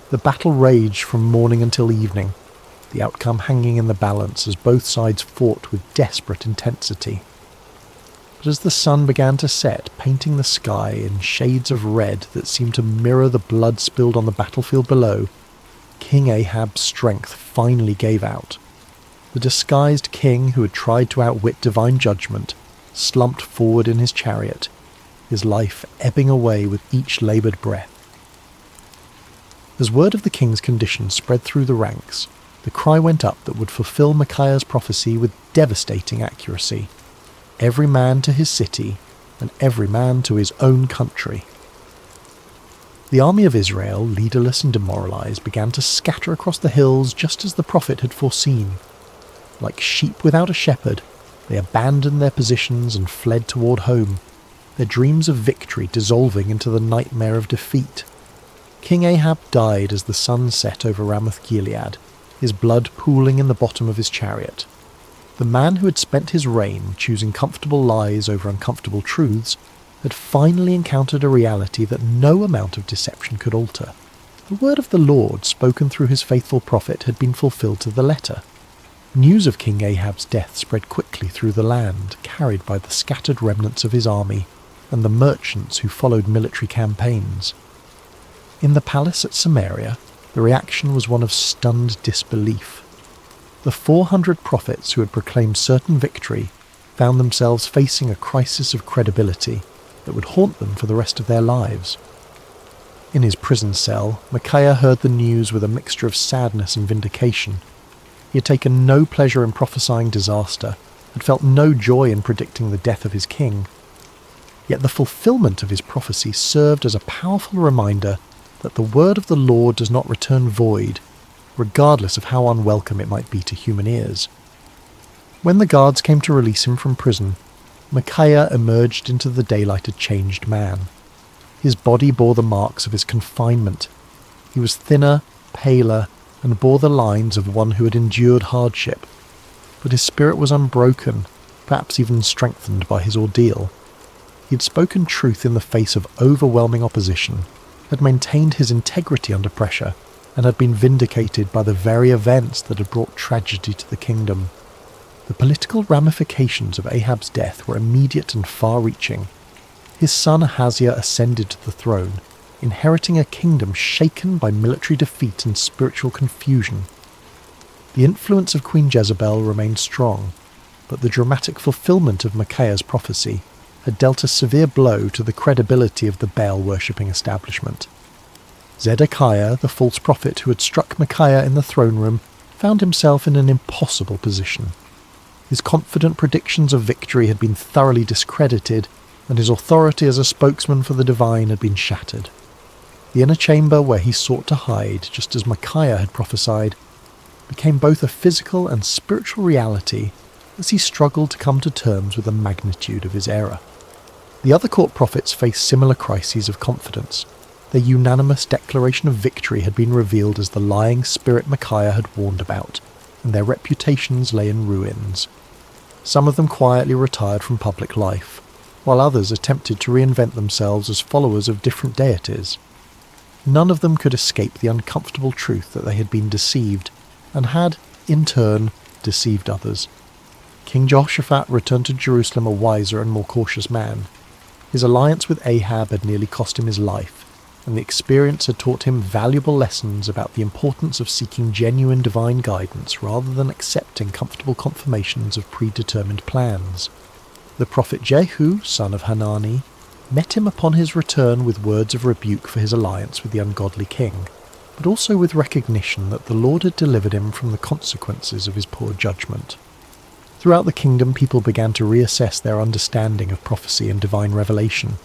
The battle raged from morning until evening, the outcome hanging in the balance as both sides fought with desperate intensity. But as the sun began to set, painting the sky in shades of red that seemed to mirror the blood spilled on the battlefield below, King Ahab's strength finally gave out. The disguised king who had tried to outwit divine judgment slumped forward in his chariot, his life ebbing away with each laboured breath. As word of the king's condition spread through the ranks, the cry went up that would fulfill Micaiah's prophecy with devastating accuracy. Every man to his city, and every man to his own country. The army of Israel, leaderless and demoralized, began to scatter across the hills just as the prophet had foreseen. Like sheep without a shepherd, they abandoned their positions and fled toward home, their dreams of victory dissolving into the nightmare of defeat. King Ahab died as the sun set over Ramoth-Gilead, his blood pooling in the bottom of his chariot. The man who had spent his reign choosing comfortable lies over uncomfortable truths had finally encountered a reality that no amount of deception could alter. The word of the Lord, spoken through his faithful prophet, had been fulfilled to the letter. News of King Ahab's death spread quickly through the land, carried by the scattered remnants of his army and the merchants who followed military campaigns. In the palace at Samaria, the reaction was one of stunned disbelief. The 400 prophets who had proclaimed certain victory found themselves facing a crisis of credibility that would haunt them for the rest of their lives. In his prison cell, Micaiah heard the news with a mixture of sadness and vindication. He had taken no pleasure in prophesying disaster, had felt no joy in predicting the death of his king. Yet the fulfillment of his prophecy served as a powerful reminder that the word of the Lord does not return void, regardless of how unwelcome it might be to human ears. When the guards came to release him from prison, Micaiah emerged into the daylight a changed man. His body bore the marks of his confinement. He was thinner, paler, and bore the lines of one who had endured hardship. But his spirit was unbroken, perhaps even strengthened by his ordeal. He had spoken truth in the face of overwhelming opposition, had maintained his integrity under pressure, and had been vindicated by the very events that had brought tragedy to the kingdom. The political ramifications of Ahab's death were immediate and far-reaching. His son Ahaziah ascended to the throne, inheriting a kingdom shaken by military defeat and spiritual confusion. The influence of Queen Jezebel remained strong, but the dramatic fulfillment of Micaiah's prophecy had dealt a severe blow to the credibility of the Baal-worshipping establishment. Zedekiah, the false prophet who had struck Micaiah in the throne room, found himself in an impossible position. His confident predictions of victory had been thoroughly discredited, and his authority as a spokesman for the divine had been shattered. The inner chamber where he sought to hide, just as Micaiah had prophesied, became both a physical and spiritual reality as he struggled to come to terms with the magnitude of his error. The other court prophets faced similar crises of confidence. Their unanimous declaration of victory had been revealed as the lying spirit Micaiah had warned about, and their reputations lay in ruins. Some of them quietly retired from public life, while others attempted to reinvent themselves as followers of different deities. None of them could escape the uncomfortable truth that they had been deceived, and had, in turn, deceived others. King Jehoshaphat returned to Jerusalem a wiser and more cautious man. His alliance with Ahab had nearly cost him his life, and the experience had taught him valuable lessons about the importance of seeking genuine divine guidance rather than accepting comfortable confirmations of predetermined plans. The prophet Jehu, son of Hanani, met him upon his return with words of rebuke for his alliance with the ungodly king, but also with recognition that the Lord had delivered him from the consequences of his poor judgment. Throughout the kingdom, people began to reassess their understanding of prophecy and divine revelation.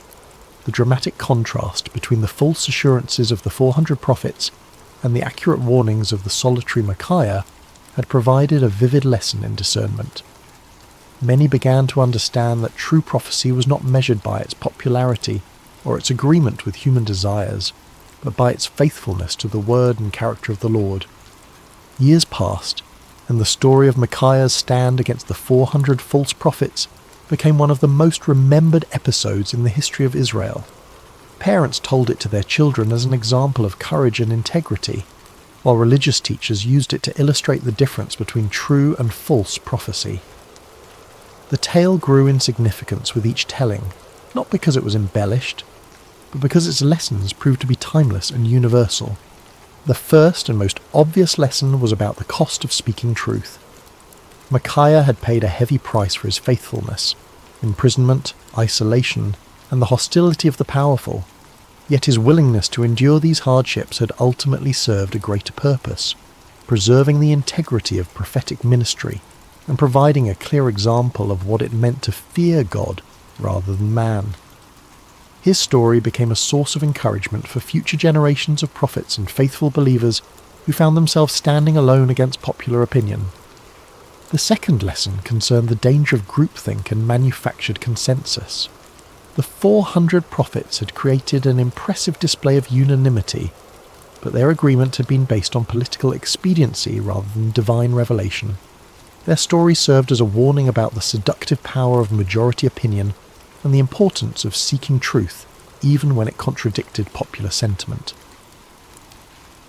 The dramatic contrast between the false assurances of the 400 prophets and the accurate warnings of the solitary Micaiah had provided a vivid lesson in discernment. Many began to understand that true prophecy was not measured by its popularity or its agreement with human desires, but by its faithfulness to the word and character of the Lord. Years passed, and the story of Micaiah's stand against the 400 false prophets became one of the most remembered episodes in the history of Israel. Parents told it to their children as an example of courage and integrity, while religious teachers used it to illustrate the difference between true and false prophecy. The tale grew in significance with each telling, not because it was embellished, but because its lessons proved to be timeless and universal. The first and most obvious lesson was about the cost of speaking truth. Micaiah had paid a heavy price for his faithfulness: imprisonment, isolation, and the hostility of the powerful. Yet his willingness to endure these hardships had ultimately served a greater purpose, preserving the integrity of prophetic ministry and providing a clear example of what it meant to fear God rather than man. His story became a source of encouragement for future generations of prophets and faithful believers who found themselves standing alone against popular opinion. The second lesson concerned the danger of groupthink and manufactured consensus. The 400 prophets had created an impressive display of unanimity, but their agreement had been based on political expediency rather than divine revelation. Their story served as a warning about the seductive power of majority opinion and the importance of seeking truth, even when it contradicted popular sentiment.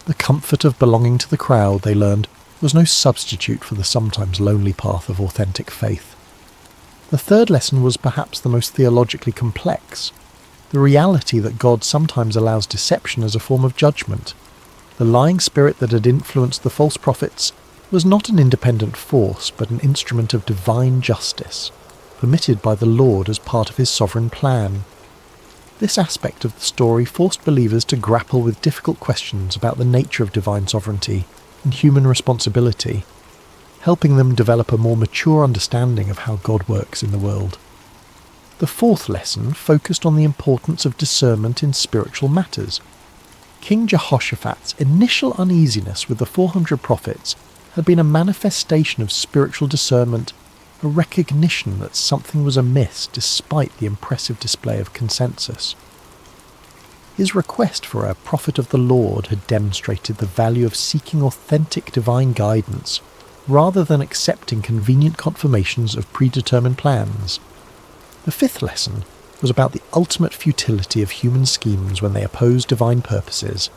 The comfort of belonging to the crowd, they learned, was no substitute for the sometimes lonely path of authentic faith. The third lesson was perhaps the most theologically complex: the reality that God sometimes allows deception as a form of judgment. The lying spirit that had influenced the false prophets was not an independent force, but an instrument of divine justice, permitted by the Lord as part of his sovereign plan. This aspect of the story forced believers to grapple with difficult questions about the nature of divine sovereignty and human responsibility, helping them develop a more mature understanding of how God works in the world. The fourth lesson focused on the importance of discernment in spiritual matters. King Jehoshaphat's initial uneasiness with the 400 prophets had been a manifestation of spiritual discernment, a recognition that something was amiss despite the impressive display of consensus. His request for a prophet of the Lord had demonstrated the value of seeking authentic divine guidance, rather than accepting convenient confirmations of predetermined plans. The fifth lesson was about the ultimate futility of human schemes when they oppose divine purposes.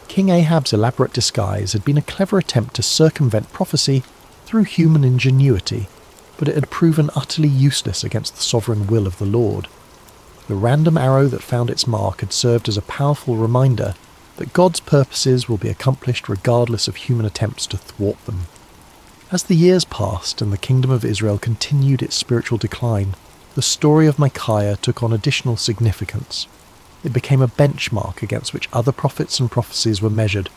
King Ahab's elaborate disguise had been a clever attempt to circumvent prophecy through human ingenuity, but it had proven utterly useless against the sovereign will of the Lord. The random arrow that found its mark had served as a powerful reminder that God's purposes will be accomplished regardless of human attempts to thwart them. As the years passed and the kingdom of Israel continued its spiritual decline, the story of Micaiah took on additional significance. It became a benchmark against which other prophets and prophecies were measured,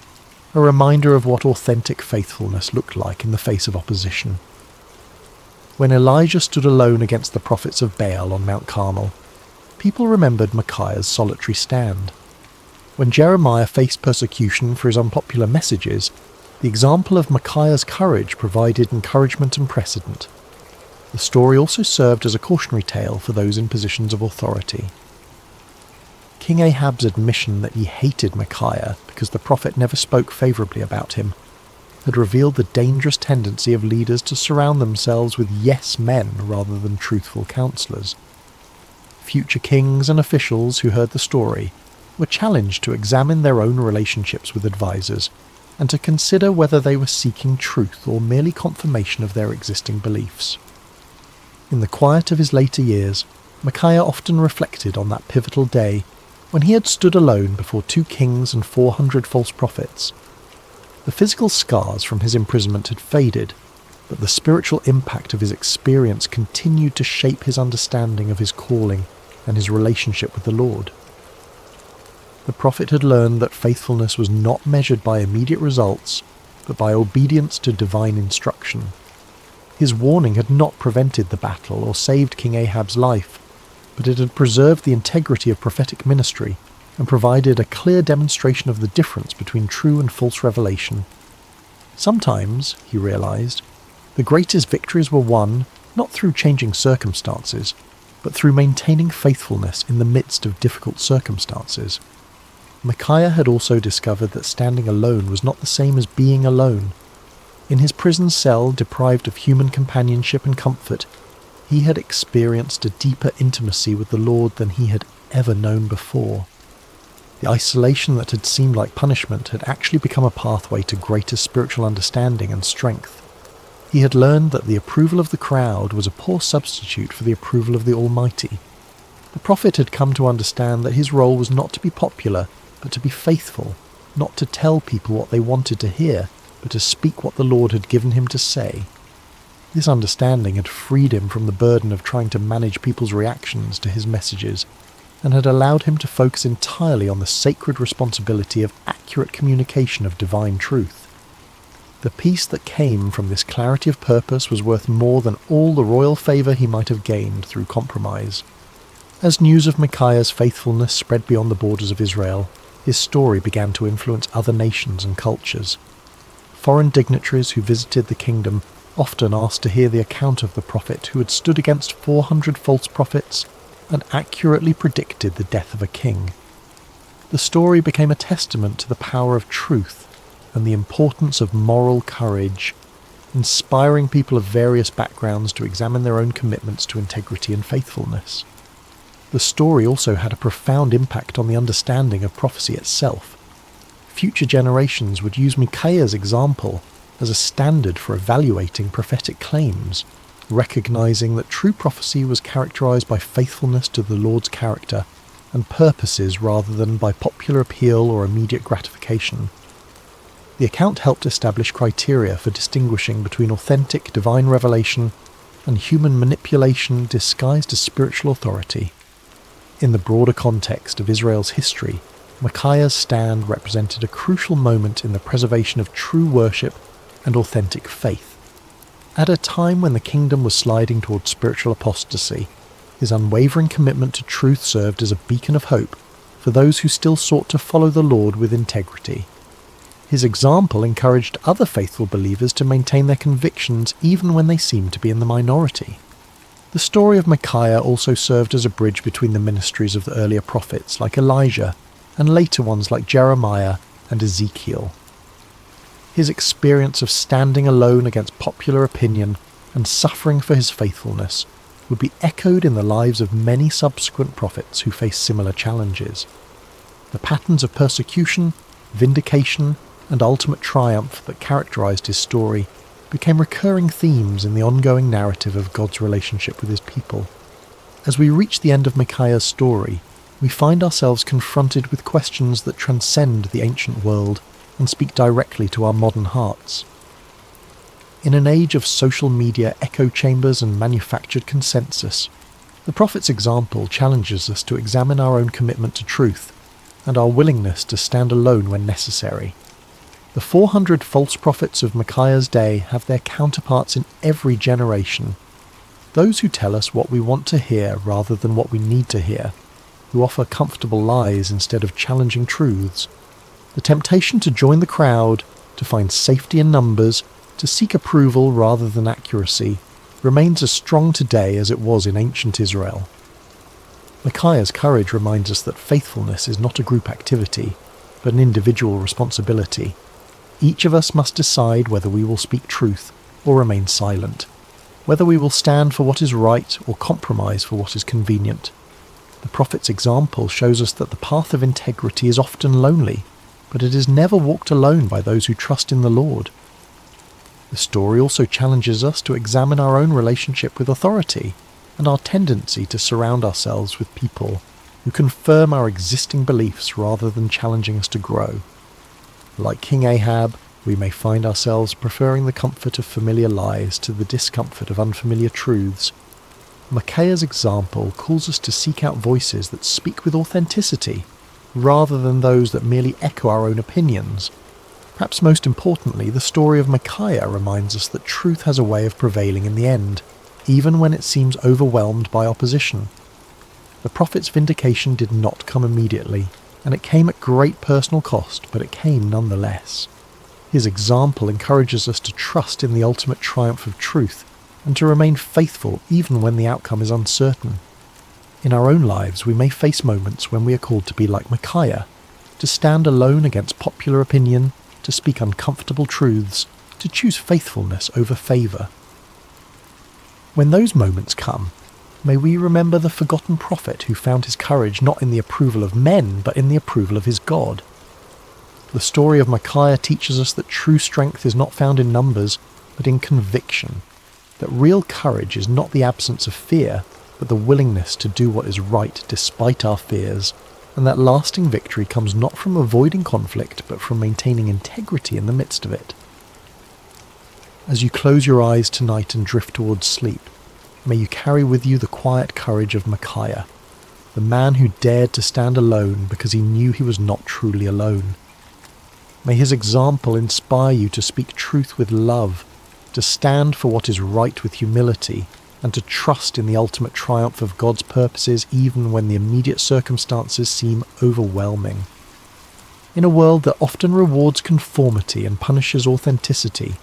a reminder of what authentic faithfulness looked like in the face of opposition. When Elijah stood alone against the prophets of Baal on Mount Carmel, people remembered Micaiah's solitary stand. When Jeremiah faced persecution for his unpopular messages, the example of Micaiah's courage provided encouragement and precedent. The story also served as a cautionary tale for those in positions of authority. King Ahab's admission that he hated Micaiah because the prophet never spoke favourably about him had revealed the dangerous tendency of leaders to surround themselves with yes men rather than truthful counsellors. Future kings and officials who heard the story were challenged to examine their own relationships with advisors and to consider whether they were seeking truth or merely confirmation of their existing beliefs. In the quiet of his later years, Micaiah often reflected on that pivotal day when he had stood alone before 2 kings and 400 false prophets. The physical scars from his imprisonment had faded, but the spiritual impact of his experience continued to shape his understanding of his calling and his relationship with the Lord. The prophet had learned that faithfulness was not measured by immediate results, but by obedience to divine instruction. His warning had not prevented the battle or saved King Ahab's life, but it had preserved the integrity of prophetic ministry and provided a clear demonstration of the difference between true and false revelation. Sometimes, he realized, the greatest victories were won not through changing circumstances, but through maintaining faithfulness in the midst of difficult circumstances. Micaiah had also discovered that standing alone was not the same as being alone. In his prison cell, deprived of human companionship and comfort, he had experienced a deeper intimacy with the Lord than he had ever known before. The isolation that had seemed like punishment had actually become a pathway to greater spiritual understanding and strength. He had learned that the approval of the crowd was a poor substitute for the approval of the Almighty. The prophet had come to understand that his role was not to be popular, but to be faithful, not to tell people what they wanted to hear, but to speak what the Lord had given him to say. This understanding had freed him from the burden of trying to manage people's reactions to his messages, and had allowed him to focus entirely on the sacred responsibility of accurate communication of divine truth. The peace that came from this clarity of purpose was worth more than all the royal favour he might have gained through compromise. As news of Micaiah's faithfulness spread beyond the borders of Israel, his story began to influence other nations and cultures. Foreign dignitaries who visited the kingdom often asked to hear the account of the prophet who had stood against 400 false prophets and accurately predicted the death of a king. The story became a testament to the power of truth and the importance of moral courage, inspiring people of various backgrounds to examine their own commitments to integrity and faithfulness. The story also had a profound impact on the understanding of prophecy itself. Future generations would use Micaiah's example as a standard for evaluating prophetic claims, recognizing that true prophecy was characterized by faithfulness to the Lord's character and purposes rather than by popular appeal or immediate gratification. The account helped establish criteria for distinguishing between authentic divine revelation and human manipulation disguised as spiritual authority. In the broader context of Israel's history, Micaiah's stand represented a crucial moment in the preservation of true worship and authentic faith. At a time when the kingdom was sliding towards spiritual apostasy, his unwavering commitment to truth served as a beacon of hope for those who still sought to follow the Lord with integrity. His example encouraged other faithful believers to maintain their convictions even when they seemed to be in the minority. The story of Micaiah also served as a bridge between the ministries of the earlier prophets like Elijah and later ones like Jeremiah and Ezekiel. His experience of standing alone against popular opinion and suffering for his faithfulness would be echoed in the lives of many subsequent prophets who faced similar challenges. The patterns of persecution, vindication, and ultimate triumph that characterized his story became recurring themes in the ongoing narrative of God's relationship with his people. As we reach the end of Micaiah's story, we find ourselves confronted with questions that transcend the ancient world and speak directly to our modern hearts. In an age of social media echo chambers and manufactured consensus, the prophet's example challenges us to examine our own commitment to truth and our willingness to stand alone when necessary. The 400 false prophets of Micaiah's day have their counterparts in every generation. Those who tell us what we want to hear rather than what we need to hear, who offer comfortable lies instead of challenging truths. The temptation to join the crowd, to find safety in numbers, to seek approval rather than accuracy, remains as strong today as it was in ancient Israel. Micaiah's courage reminds us that faithfulness is not a group activity, but an individual responsibility. Each of us must decide whether we will speak truth or remain silent, whether we will stand for what is right or compromise for what is convenient. The prophet's example shows us that the path of integrity is often lonely, but it is never walked alone by those who trust in the Lord. The story also challenges us to examine our own relationship with authority and our tendency to surround ourselves with people who confirm our existing beliefs rather than challenging us to grow. Like King Ahab, we may find ourselves preferring the comfort of familiar lies to the discomfort of unfamiliar truths. Micaiah's example calls us to seek out voices that speak with authenticity, rather than those that merely echo our own opinions. Perhaps most importantly, the story of Micaiah reminds us that truth has a way of prevailing in the end, even when it seems overwhelmed by opposition. The prophet's vindication did not come immediately, and it came at great personal cost, but it came nonetheless. His example encourages us to trust in the ultimate triumph of truth and to remain faithful even when the outcome is uncertain. In our own lives, we may face moments when we are called to be like Micaiah, to stand alone against popular opinion, to speak uncomfortable truths, to choose faithfulness over favour. When those moments come, may we remember the forgotten prophet who found his courage not in the approval of men, but in the approval of his God. The story of Micaiah teaches us that true strength is not found in numbers, but in conviction, that real courage is not the absence of fear, but the willingness to do what is right despite our fears, and that lasting victory comes not from avoiding conflict, but from maintaining integrity in the midst of it. As you close your eyes tonight and drift towards sleep, may you carry with you the quiet courage of Micaiah, the man who dared to stand alone because he knew he was not truly alone. May his example inspire you to speak truth with love, to stand for what is right with humility, and to trust in the ultimate triumph of God's purposes even when the immediate circumstances seem overwhelming. In a world that often rewards conformity and punishes authenticity,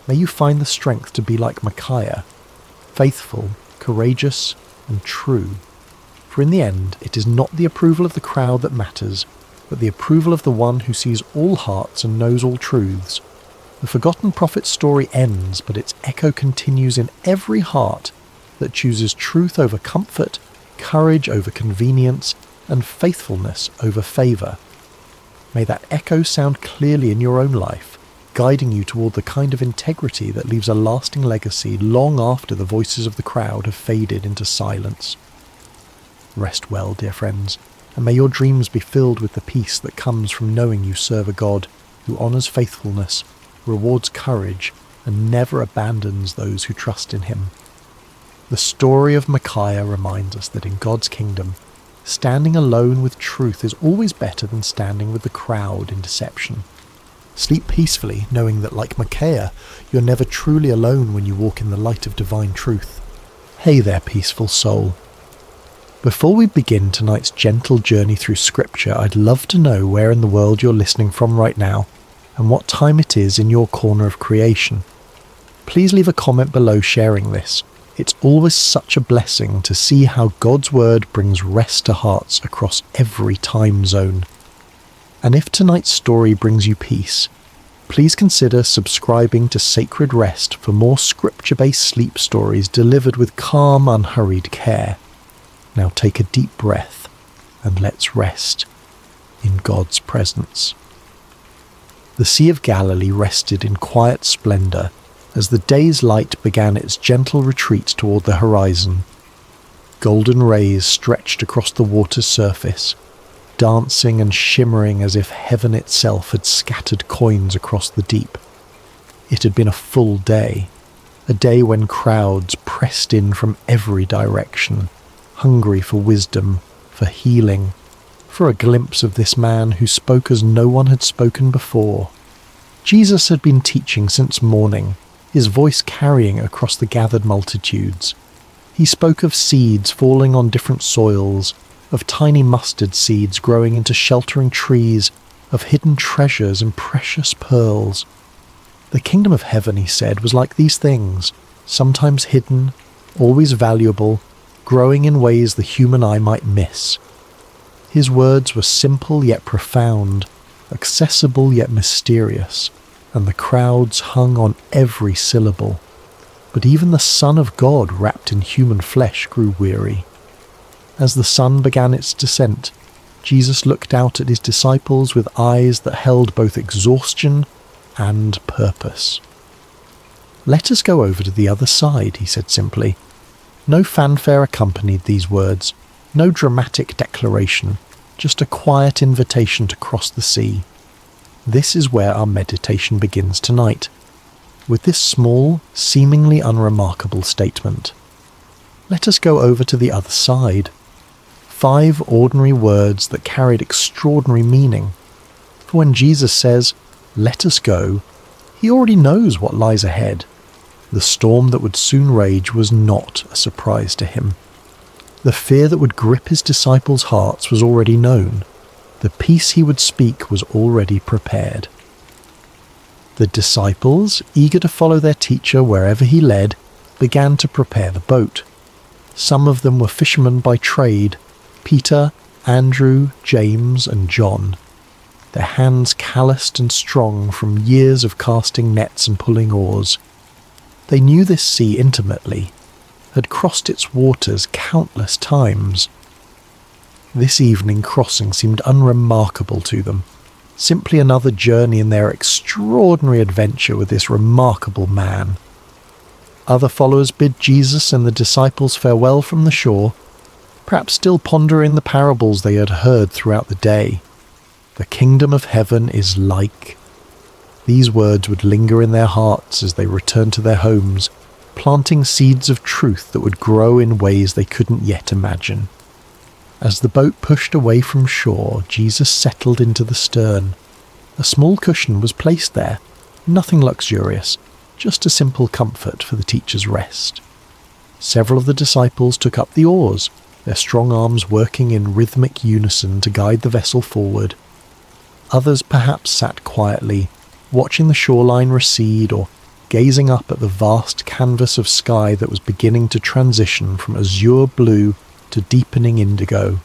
may you find the strength to be like Micaiah, faithful, courageous, and true. For in the end, it is not the approval of the crowd that matters, but the approval of the one who sees all hearts and knows all truths. The forgotten prophet's story ends, but its echo continues in every heart that chooses truth over comfort, courage over convenience, and faithfulness over favour. May that echo sound clearly in your own life, guiding you toward the kind of integrity that leaves a lasting legacy long after the voices of the crowd have faded into silence. Rest well, dear friends, and may your dreams be filled with the peace that comes from knowing you serve a God who honours faithfulness, rewards courage, and never abandons those who trust in him. The story of Micaiah reminds us that in God's kingdom, standing alone with truth is always better than standing with the crowd in deception. Sleep peacefully, knowing that like Micaiah, you're never truly alone when you walk in the light of divine truth. Hey there, peaceful soul. Before we begin tonight's gentle journey through Scripture, I'd love to know where in the world you're listening from right now, and what time it is in your corner of creation. Please leave a comment below sharing this. It's always such a blessing to see how God's Word brings rest to hearts across every time zone. And if tonight's story brings you peace, please consider subscribing to Sacred Rest for more Scripture-based sleep stories delivered with calm, unhurried care. Now take a deep breath and let's rest in God's presence. The Sea of Galilee rested in quiet splendour as the day's light began its gentle retreat toward the horizon. Golden rays stretched across the water's surface, dancing and shimmering as if heaven itself had scattered coins across the deep. It had been a full day, a day when crowds pressed in from every direction, hungry for wisdom, for healing, for a glimpse of this man who spoke as no one had spoken before. Jesus had been teaching since morning, his voice carrying across the gathered multitudes. He spoke of seeds falling on different soils, of tiny mustard seeds growing into sheltering trees, of hidden treasures and precious pearls. The kingdom of heaven, he said, was like these things, sometimes hidden, always valuable, growing in ways the human eye might miss. His words were simple yet profound, accessible yet mysterious, and the crowds hung on every syllable. But even the Son of God wrapped in human flesh grew weary. As the sun began its descent, Jesus looked out at his disciples with eyes that held both exhaustion and purpose. "Let us go over to the other side," he said simply. No fanfare accompanied these words, no dramatic declaration, just a quiet invitation to cross the sea. This is where our meditation begins tonight, with this small, seemingly unremarkable statement. Let us go over to the other side. 5 ordinary words that carried extraordinary meaning. For when Jesus says, "Let us go," he already knows what lies ahead. The storm that would soon rage was not a surprise to him. The fear that would grip his disciples' hearts was already known. The peace he would speak was already prepared. The disciples, eager to follow their teacher wherever he led, began to prepare the boat. Some of them were fishermen by trade: Peter, Andrew, James, and John. Their hands calloused and strong from years of casting nets and pulling oars. They knew this sea intimately, had crossed its waters countless times. This evening crossing seemed unremarkable to them, simply another journey in their extraordinary adventure with this remarkable man. Other followers bid Jesus and the disciples farewell from the shore, perhaps still pondering the parables they had heard throughout the day. The kingdom of heaven is like. These words would linger in their hearts as they returned to their homes, planting seeds of truth that would grow in ways they couldn't yet imagine. As the boat pushed away from shore, Jesus settled into the stern. A small cushion was placed there, nothing luxurious, just a simple comfort for the teacher's rest. Several of the disciples took up the oars, their strong arms working in rhythmic unison to guide the vessel forward. Others perhaps sat quietly, watching the shoreline recede or gazing up at the vast canvas of sky that was beginning to transition from azure blue to deepening indigo.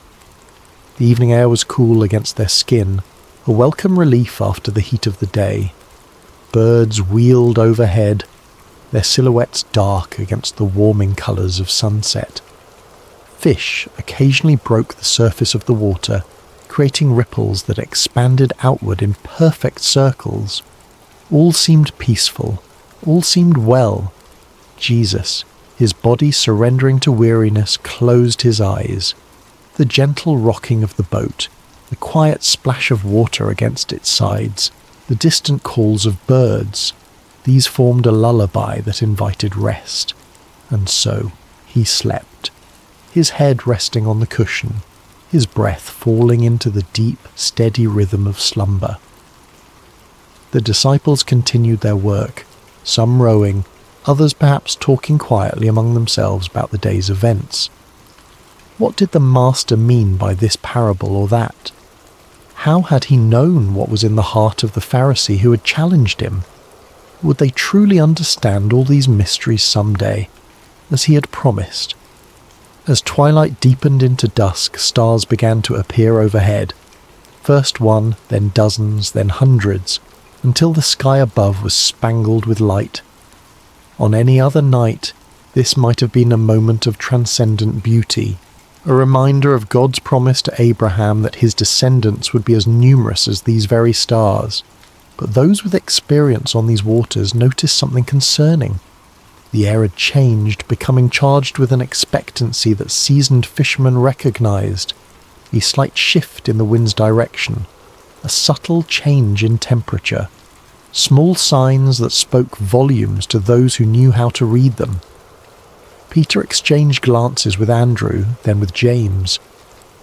The evening air was cool against their skin, a welcome relief after the heat of the day. Birds wheeled overhead, their silhouettes dark against the warming colours of sunset. Fish occasionally broke the surface of the water, creating ripples that expanded outward in perfect circles. All seemed peaceful, all seemed well. Jesus, his body surrendering to weariness, closed his eyes. The gentle rocking of the boat, the quiet splash of water against its sides, the distant calls of birds, these formed a lullaby that invited rest. And so he slept, his head resting on the cushion, his breath falling into the deep, steady rhythm of slumber. The disciples continued their work, some rowing, others perhaps talking quietly among themselves about the day's events. What did the Master mean by this parable or that? How had he known what was in the heart of the Pharisee who had challenged him? Would they truly understand all these mysteries someday, as he had promised? As twilight deepened into dusk, stars began to appear overhead. First one, then dozens, then hundreds, until the sky above was spangled with light. On any other night, this might have been a moment of transcendent beauty, a reminder of God's promise to Abraham that his descendants would be as numerous as these very stars. But those with experience on these waters noticed something concerning. The air had changed, becoming charged with an expectancy that seasoned fishermen recognized. A slight shift in the wind's direction, a subtle change in temperature, small signs that spoke volumes to those who knew how to read them. Peter exchanged glances with Andrew, then with James.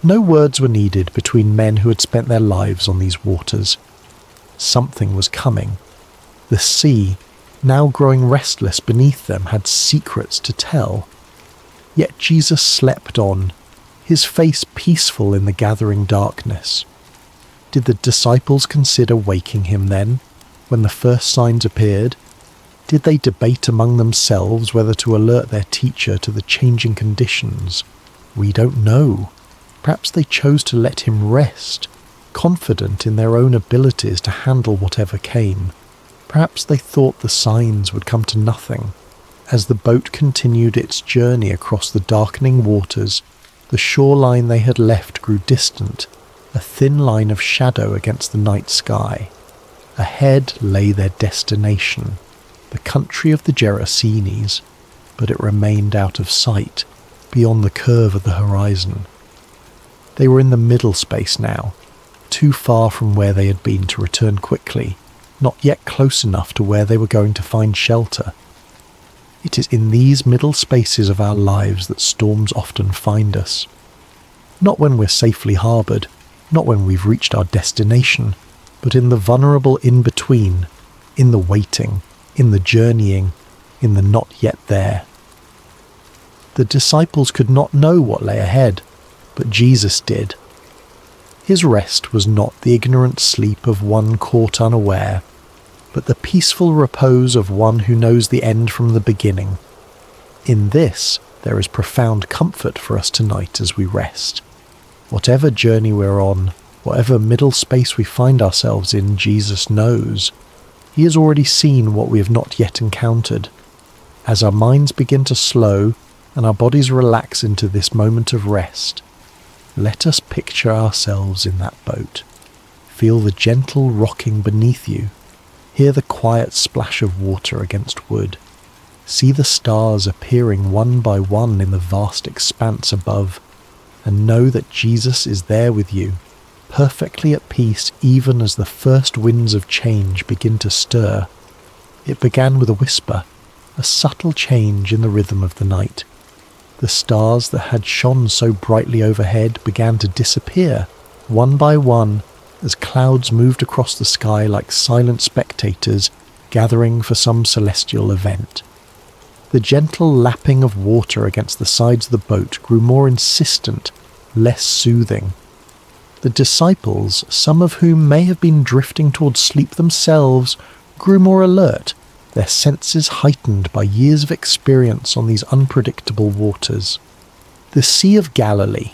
No words were needed between men who had spent their lives on these waters. Something was coming. The sea, now growing restless beneath them, had secrets to tell. Yet Jesus slept on, his face peaceful in the gathering darkness. Did the disciples consider waking him then, when the first signs appeared? Did they debate among themselves whether to alert their teacher to the changing conditions? We don't know. Perhaps they chose to let him rest, confident in their own abilities to handle whatever came. Perhaps they thought the signs would come to nothing. As the boat continued its journey across the darkening waters, the shoreline they had left grew distant, a thin line of shadow against the night sky. Ahead lay their destination, the country of the Gerasenes, but it remained out of sight, beyond the curve of the horizon. They were in the middle space now, too far from where they had been to return quickly, not yet close enough to where they were going to find shelter. It is in these middle spaces of our lives that storms often find us. Not when we're safely harboured, not when we've reached our destination, but in the vulnerable in-between, in the waiting, in the journeying, in the not yet there. The disciples could not know what lay ahead, but Jesus did. His rest was not the ignorant sleep of one caught unaware. but the peaceful repose of one who knows the end from the beginning. In this, there is profound comfort for us tonight as we rest. Whatever journey we're on, whatever middle space we find ourselves in, Jesus knows. He has already seen what we have not yet encountered. As our minds begin to slow and our bodies relax into this moment of rest, let us picture ourselves in that boat. Feel the gentle rocking beneath you. Hear the quiet splash of water against wood. See the stars appearing one by one in the vast expanse above, and know that Jesus is there with you, perfectly at peace even as the first winds of change begin to stir. It began with a whisper, a subtle change in the rhythm of the night. The stars that had shone so brightly overhead began to disappear, one by one, as clouds moved across the sky like silent spectators gathering for some celestial event. The gentle lapping of water against the sides of the boat grew more insistent, less soothing. The disciples, some of whom may have been drifting towards sleep themselves, grew more alert, their senses heightened by years of experience on these unpredictable waters. The Sea of Galilee,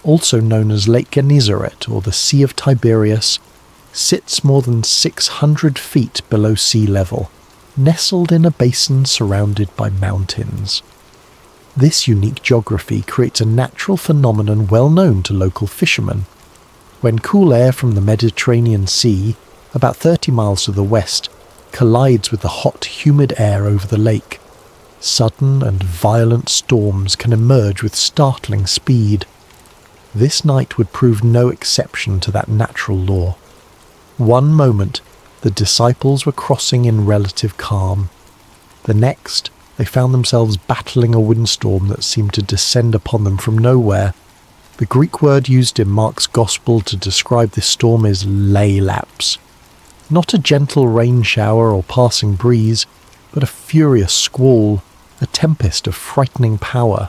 also known as Lake Gennesaret or the Sea of Tiberias, sits more than 600 feet below sea level, nestled in a basin surrounded by mountains. This unique geography creates a natural phenomenon well known to local fishermen. When cool air from the Mediterranean Sea, about 30 miles to the west, collides with the hot, humid air over the lake, sudden and violent storms can emerge with startling speed. This night would prove no exception to that natural law. One moment, the disciples were crossing in relative calm. The next, they found themselves battling a windstorm that seemed to descend upon them from nowhere. The Greek word used in Mark's Gospel to describe this storm is leilaps. Not a gentle rain shower or passing breeze, but a furious squall, a tempest of frightening power.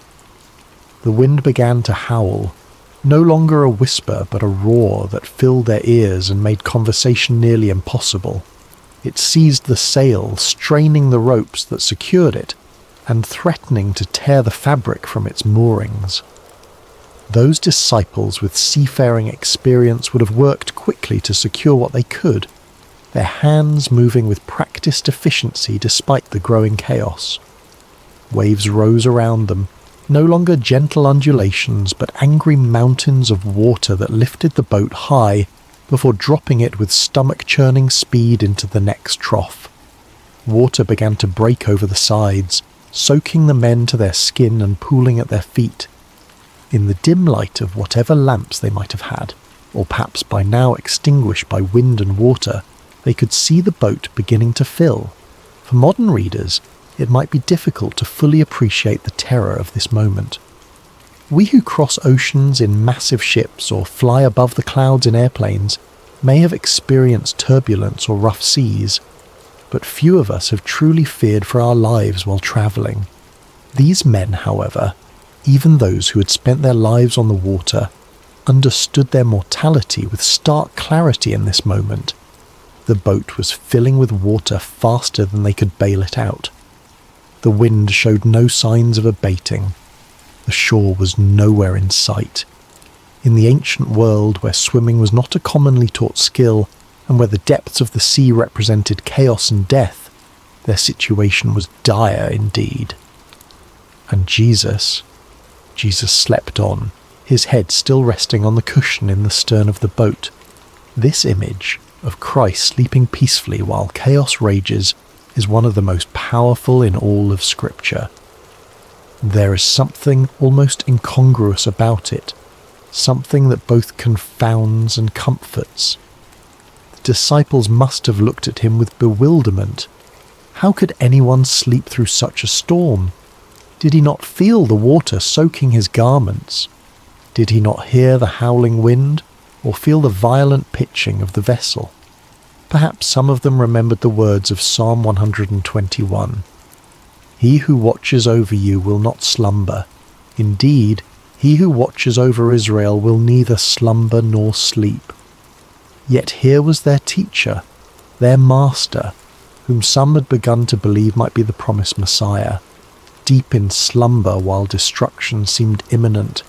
The wind began to howl, no longer a whisper but a roar that filled their ears and made conversation nearly impossible. It seized the sail, straining the ropes that secured it, and threatening to tear the fabric from its moorings. Those disciples with seafaring experience would have worked quickly to secure what they could, their hands moving with practiced efficiency despite the growing chaos. Waves rose around them, no longer gentle undulations but angry mountains of water that lifted the boat high before dropping it with stomach-churning speed into the next trough. Water began to break over the sides, soaking the men to their skin and pooling at their feet. In the dim light of whatever lamps they might have had, or perhaps by now extinguished by wind and water, they could see the boat beginning to fill. For modern readers, it might be difficult to fully appreciate the terror of this moment. We who cross oceans in massive ships or fly above the clouds in airplanes may have experienced turbulence or rough seas, but few of us have truly feared for our lives while travelling. These men, however, even those who had spent their lives on the water, understood their mortality with stark clarity in this moment. The boat was filling with water faster than they could bail it out. The wind showed no signs of abating. The shore was nowhere in sight. In the ancient world where swimming was not a commonly taught skill, and where the depths of the sea represented chaos and death, their situation was dire indeed. And Jesus slept on, his head still resting on the cushion in the stern of the boat. This image of Christ sleeping peacefully while chaos rages is one of the most powerful in all of Scripture. There is something almost incongruous about it, something that both confounds and comforts. The disciples must have looked at him with bewilderment. How could anyone sleep through such a storm? Did he not feel the water soaking his garments? Did he not hear the howling wind, or feel the violent pitching of the vessel? Perhaps some of them remembered the words of Psalm 121. He who watches over you will not slumber. Indeed, he who watches over Israel will neither slumber nor sleep. Yet here was their teacher, their master, whom some had begun to believe might be the promised Messiah, deep in slumber while destruction seemed imminent,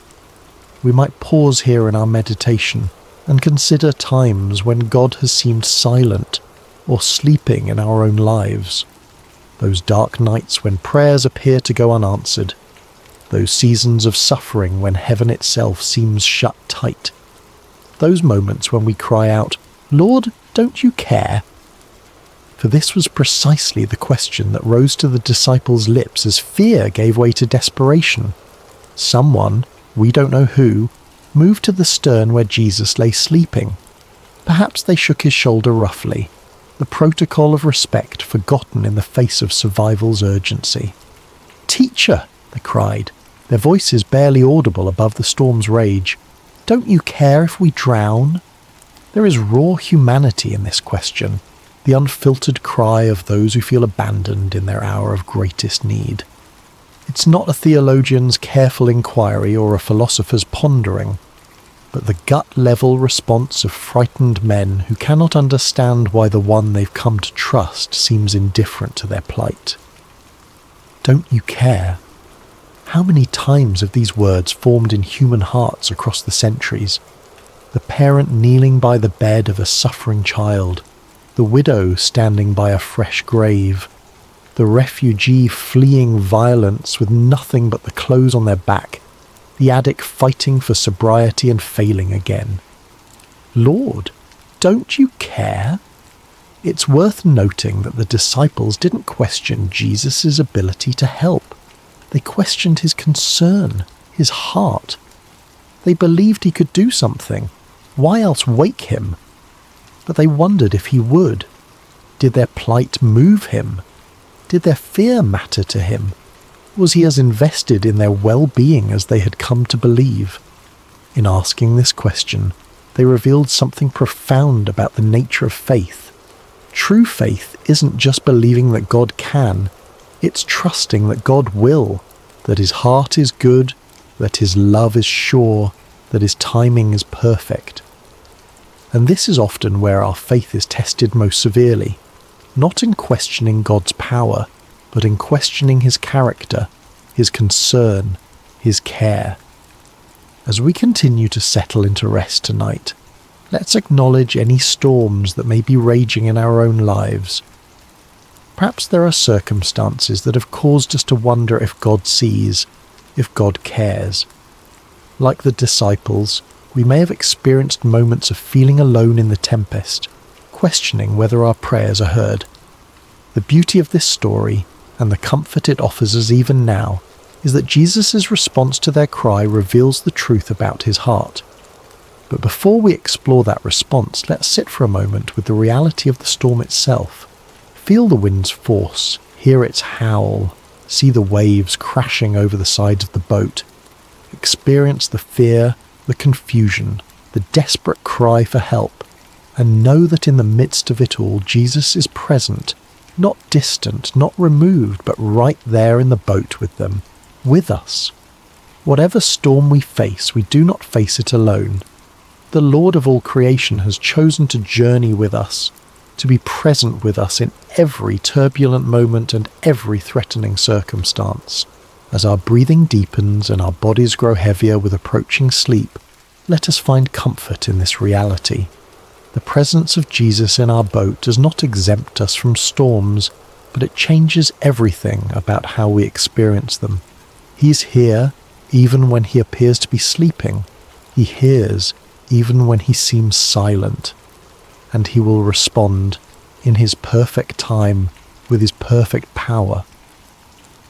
we might pause here in our meditation and consider times when God has seemed silent or sleeping in our own lives. Those dark nights when prayers appear to go unanswered. Those seasons of suffering when heaven itself seems shut tight. Those moments when we cry out, "Lord, don't you care?" For this was precisely the question that rose to the disciples' lips as fear gave way to desperation. Someone, we don't know who, moved to the stern where Jesus lay sleeping. Perhaps they shook his shoulder roughly, the protocol of respect forgotten in the face of survival's urgency. "Teacher," they cried, their voices barely audible above the storm's rage, "don't you care if we drown?" There is raw humanity in this question, the unfiltered cry of those who feel abandoned in their hour of greatest need. It's not a theologian's careful inquiry or a philosopher's pondering, but the gut-level response of frightened men who cannot understand why the one they've come to trust seems indifferent to their plight. Don't you care? How many times have these words formed in human hearts across the centuries? The parent kneeling by the bed of a suffering child, the widow standing by a fresh grave, the refugee fleeing violence with nothing but the clothes on their back, the addict fighting for sobriety and failing again. Lord, don't you care? It's worth noting that the disciples didn't question Jesus' ability to help. They questioned his concern, his heart. They believed he could do something. Why else wake him? But they wondered if he would. Did their plight move him? Did their fear matter to him? Was he as invested in their well-being as they had come to believe? In asking this question, they revealed something profound about the nature of faith. True faith isn't just believing that God can, it's trusting that God will, that his heart is good, that his love is sure, that his timing is perfect. And this is often where our faith is tested most severely, not in questioning God's power, but in questioning his character, his concern, his care. As we continue to settle into rest tonight, let's acknowledge any storms that may be raging in our own lives. Perhaps there are circumstances that have caused us to wonder if God sees, if God cares. Like the disciples, we may have experienced moments of feeling alone in the tempest, questioning whether our prayers are heard. The beauty of this story, and the comfort it offers us even now, is that Jesus' response to their cry reveals the truth about his heart. But before we explore that response, let's sit for a moment with the reality of the storm itself. Feel the wind's force, hear its howl, see the waves crashing over the sides of the boat, experience the fear, the confusion, the desperate cry for help, and know that in the midst of it all, Jesus is present, not distant, not removed, but right there in the boat with them, with us. Whatever storm we face, we do not face it alone. The Lord of all creation has chosen to journey with us, to be present with us in every turbulent moment and every threatening circumstance. As our breathing deepens and our bodies grow heavier with approaching sleep, let us find comfort in this reality. The presence of Jesus in our boat does not exempt us from storms, but it changes everything about how we experience them. He's here even when he appears to be sleeping. He hears even when he seems silent. And he will respond in his perfect time with his perfect power.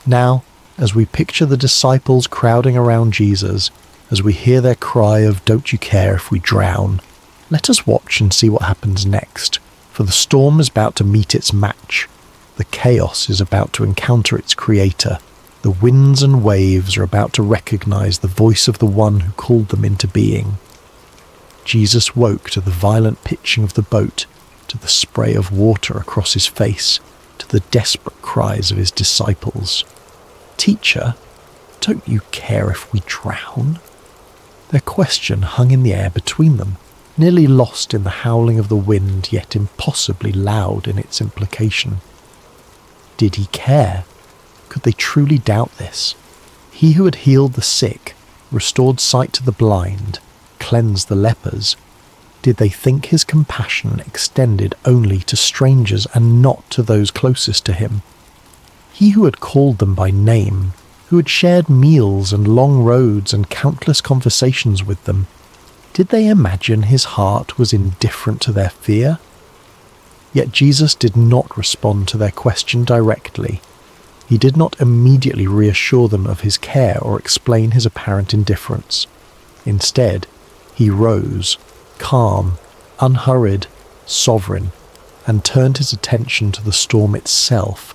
Now, as we picture the disciples crowding around Jesus, as we hear their cry of "Don't you care if we drown?" let us watch and see what happens next, for the storm is about to meet its match. The chaos is about to encounter its creator. The winds and waves are about to recognize the voice of the one who called them into being. Jesus woke to the violent pitching of the boat, to the spray of water across his face, to the desperate cries of his disciples. "Teacher, don't you care if we drown?" Their question hung in the air between them, nearly lost in the howling of the wind, yet impossibly loud in its implication. Did he care? Could they truly doubt this? He who had healed the sick, restored sight to the blind, cleansed the lepers, did they think his compassion extended only to strangers and not to those closest to him? He who had called them by name, who had shared meals and long roads and countless conversations with them, did they imagine his heart was indifferent to their fear? Yet Jesus did not respond to their question directly. He did not immediately reassure them of his care or explain his apparent indifference. Instead, he rose, calm, unhurried, sovereign, and turned his attention to the storm itself.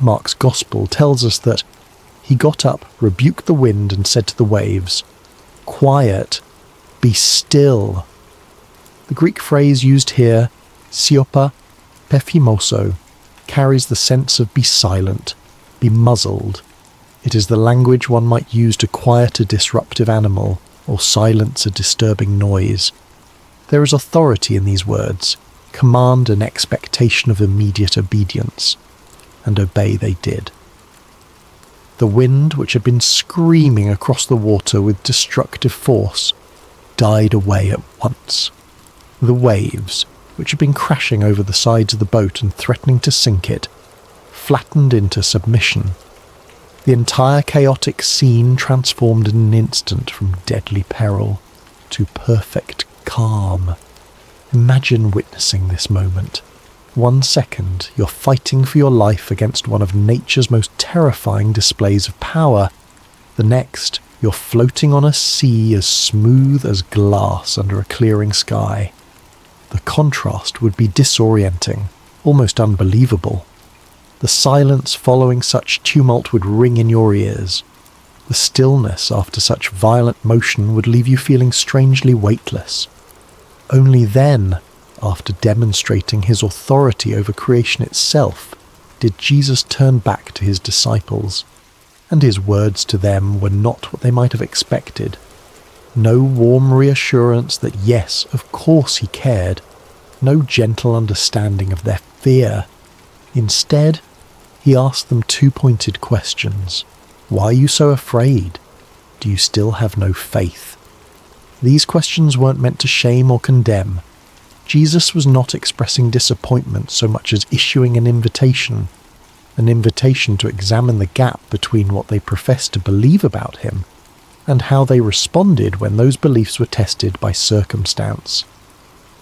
Mark's Gospel tells us that he got up, rebuked the wind, and said to the waves, "Quiet, be still." The Greek phrase used here, siopa pephimoso, carries the sense of be silent, be muzzled. It is the language one might use to quiet a disruptive animal or silence a disturbing noise. There is authority in these words, command and expectation of immediate obedience, and obey they did. The wind, which had been screaming across the water with destructive force, died away at once. The waves, which had been crashing over the sides of the boat and threatening to sink it, flattened into submission. The entire chaotic scene transformed in an instant from deadly peril to perfect calm. Imagine witnessing this moment. 1 second, you're fighting for your life against one of nature's most terrifying displays of power. The next, you're floating on a sea as smooth as glass under a clearing sky. The contrast would be disorienting, almost unbelievable. The silence following such tumult would ring in your ears. The stillness after such violent motion would leave you feeling strangely weightless. Only then, after demonstrating his authority over creation itself, did Jesus turn back to his disciples, and his words to them were not what they might have expected. No warm reassurance that yes, of course he cared, no gentle understanding of their fear. Instead, he asked them 2 pointed questions. Why are you so afraid? Do you still have no faith? These questions weren't meant to shame or condemn. Jesus was not expressing disappointment so much as issuing an invitation to examine the gap between what they professed to believe about him and how they responded when those beliefs were tested by circumstance.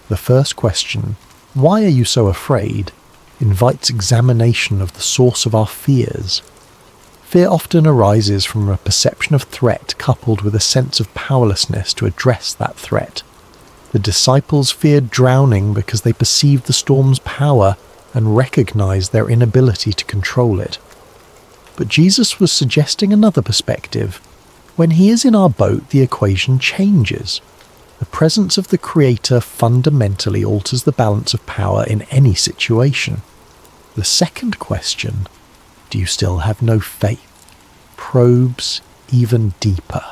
The first question, why are you so afraid, invites examination of the source of our fears. Fear often arises from a perception of threat coupled with a sense of powerlessness to address that threat. The disciples feared drowning because they perceived the storm's power and recognized their inability to control it. But Jesus was suggesting another perspective. When he is in our boat, the equation changes. The presence of the Creator fundamentally alters the balance of power in any situation. The second question, do you still have no faith, probes even deeper.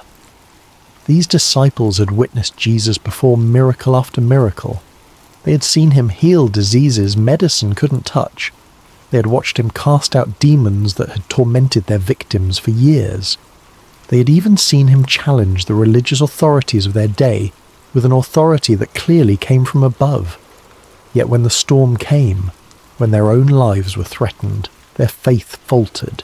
These disciples had witnessed Jesus perform miracle after miracle. They had seen him heal diseases medicine couldn't touch. They had watched him cast out demons that had tormented their victims for years. They had even seen him challenge the religious authorities of their day with an authority that clearly came from above. Yet when the storm came, when their own lives were threatened, their faith faltered.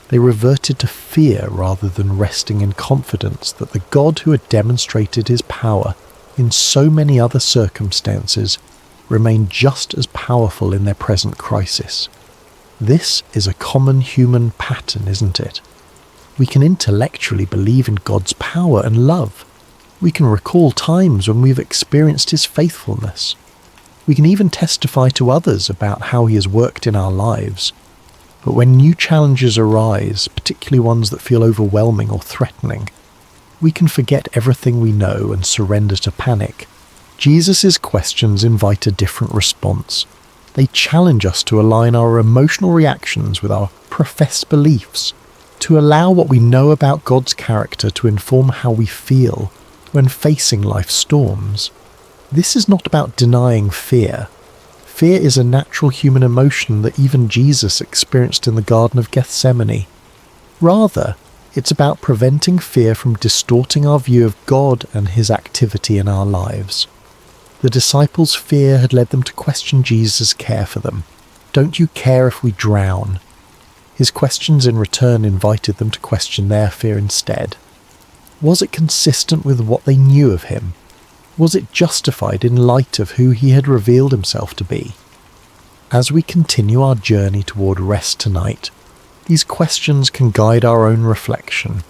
They reverted to fear rather than resting in confidence that the God who had demonstrated his power in so many other circumstances remained just as powerful in their present crisis. This is a common human pattern, isn't it? We can intellectually believe in God's power and love. We can recall times when we've experienced his faithfulness. We can even testify to others about how he has worked in our lives. But when new challenges arise, particularly ones that feel overwhelming or threatening, we can forget everything we know and surrender to panic. Jesus' questions invite a different response. They challenge us to align our emotional reactions with our professed beliefs, to allow what we know about God's character to inform how we feel when facing life's storms. This is not about denying fear. Fear is a natural human emotion that even Jesus experienced in the Garden of Gethsemane. Rather, it's about preventing fear from distorting our view of God and his activity in our lives. The disciples' fear had led them to question Jesus' care for them. "Don't you care if we drown?" His questions in return invited them to question their fear instead. Was it consistent with what they knew of him? Was it justified in light of who he had revealed himself to be? As we continue our journey toward rest tonight, these questions can guide our own reflection.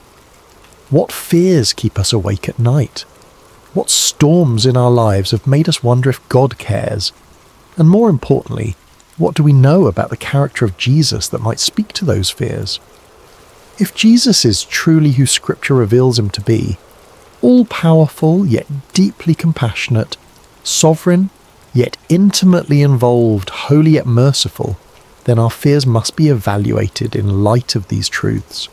What fears keep us awake at night? What storms in our lives have made us wonder if God cares? And more importantly, what do we know about the character of Jesus that might speak to those fears? If Jesus is truly who Scripture reveals him to be, all-powerful yet deeply compassionate, sovereign yet intimately involved, holy yet merciful, then our fears must be evaluated in light of these truths.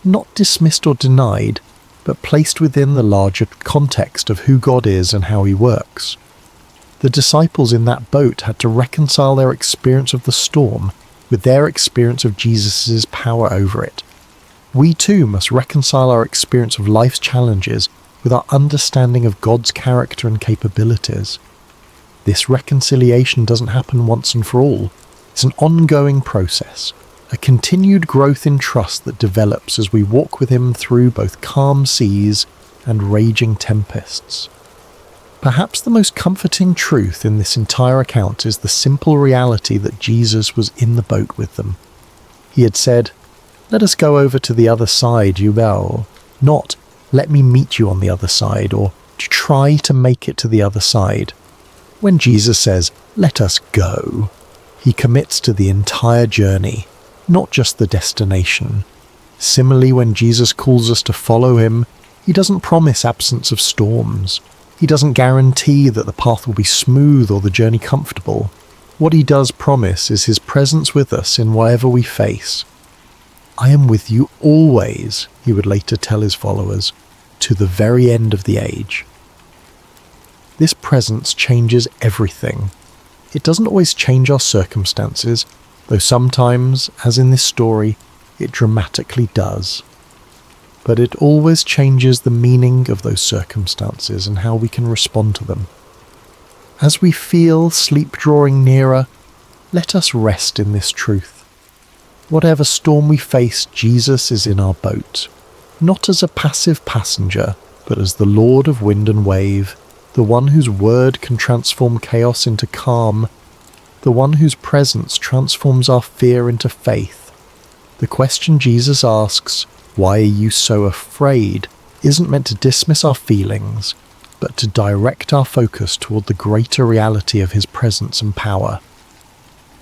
Not dismissed or denied, but placed within the larger context of who God is and how he works. The disciples in that boat had to reconcile their experience of the storm with their experience of Jesus' power over it. We too must reconcile our experience of life's challenges with our understanding of God's character and capabilities. This reconciliation doesn't happen once and for all. It's an ongoing process, a continued growth in trust that develops as we walk with him through both calm seas and raging tempests. Perhaps the most comforting truth in this entire account is the simple reality that Jesus was in the boat with them. He had said, "Let us go over to the other side, you will," not "let me meet you on the other side," or "to try to make it to the other side." When Jesus says, "let us go," he commits to the entire journey, not just the destination. Similarly, when Jesus calls us to follow him, he doesn't promise absence of storms. He doesn't guarantee that the path will be smooth or the journey comfortable. What he does promise is his presence with us in whatever we face. "I am with you always," he would later tell his followers, "to the very end of the age." This presence changes everything. It doesn't always change our circumstances, though sometimes, as in this story, it dramatically does. But it always changes the meaning of those circumstances and how we can respond to them. As we feel sleep drawing nearer, let us rest in this truth. Whatever storm we face, Jesus is in our boat, not as a passive passenger, but as the Lord of wind and wave, the one whose word can transform chaos into calm, the one whose presence transforms our fear into faith. The question Jesus asks, "Why are you so afraid?" isn't meant to dismiss our feelings, but to direct our focus toward the greater reality of his presence and power.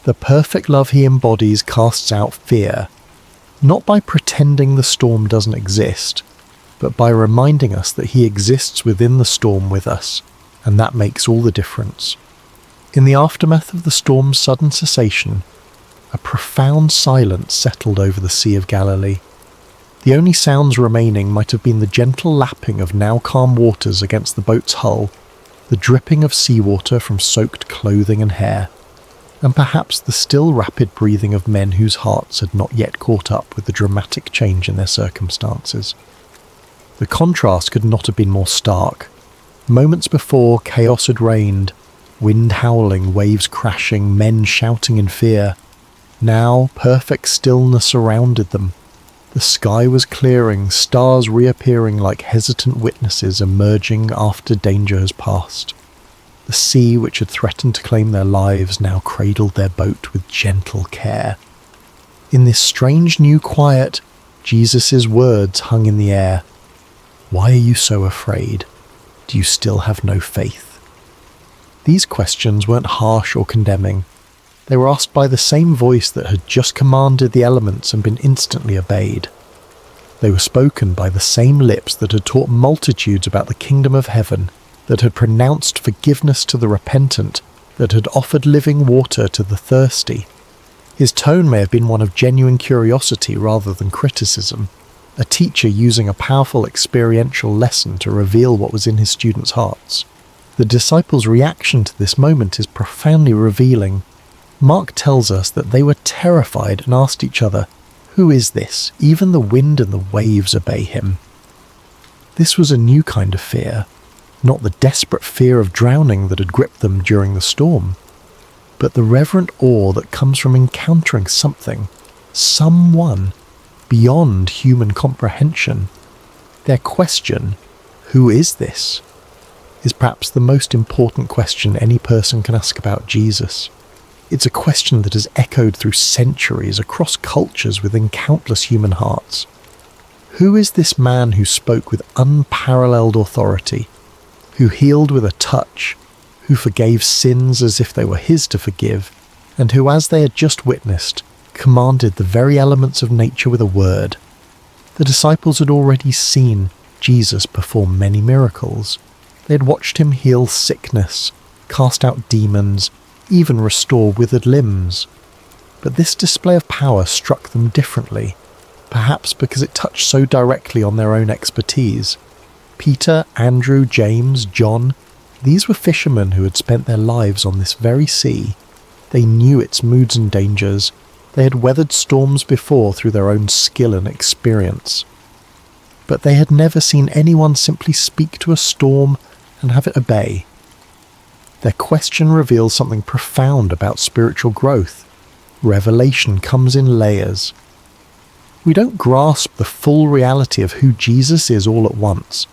The perfect love he embodies casts out fear, not by pretending the storm doesn't exist, but by reminding us that he exists within the storm with us, and that makes all the difference. In the aftermath of the storm's sudden cessation, a profound silence settled over the Sea of Galilee. The only sounds remaining might have been the gentle lapping of now calm waters against the boat's hull, the dripping of seawater from soaked clothing and hair, and perhaps the still rapid breathing of men whose hearts had not yet caught up with the dramatic change in their circumstances. The contrast could not have been more stark. Moments before, chaos had reigned, wind howling, waves crashing, men shouting in fear. Now, perfect stillness surrounded them. The sky was clearing, stars reappearing like hesitant witnesses emerging after danger has passed. The sea, which had threatened to claim their lives, now cradled their boat with gentle care. In this strange new quiet, Jesus' words hung in the air. "Why are you so afraid? Do you still have no faith?" These questions weren't harsh or condemning. They were asked by the same voice that had just commanded the elements and been instantly obeyed. They were spoken by the same lips that had taught multitudes about the kingdom of heaven, that had pronounced forgiveness to the repentant, that had offered living water to the thirsty. His tone may have been one of genuine curiosity rather than criticism, a teacher using a powerful experiential lesson to reveal what was in his students' hearts. The disciples' reaction to this moment is profoundly revealing. Mark tells us that they were terrified and asked each other, "Who is this? Even the wind and the waves obey him." This was a new kind of fear, not the desperate fear of drowning that had gripped them during the storm, but the reverent awe that comes from encountering someone beyond human comprehension. Their question, "Who is this?" is perhaps the most important question any person can ask about Jesus. It's a question that has echoed through centuries across cultures within countless human hearts. Who is this man who spoke with unparalleled authority, who healed with a touch, who forgave sins as if they were his to forgive, and who, as they had just witnessed, commanded the very elements of nature with a word? The disciples had already seen Jesus perform many miracles. They had watched him heal sickness, cast out demons, even restore withered limbs. But this display of power struck them differently, perhaps because it touched so directly on their own expertise. Peter, Andrew, James, John, these were fishermen who had spent their lives on this very sea. They knew its moods and dangers. They had weathered storms before through their own skill and experience. But they had never seen anyone simply speak to a storm and have it obey. Their question reveals something profound about spiritual growth. Revelation comes in layers. We don't grasp the full reality of who Jesus is all at once.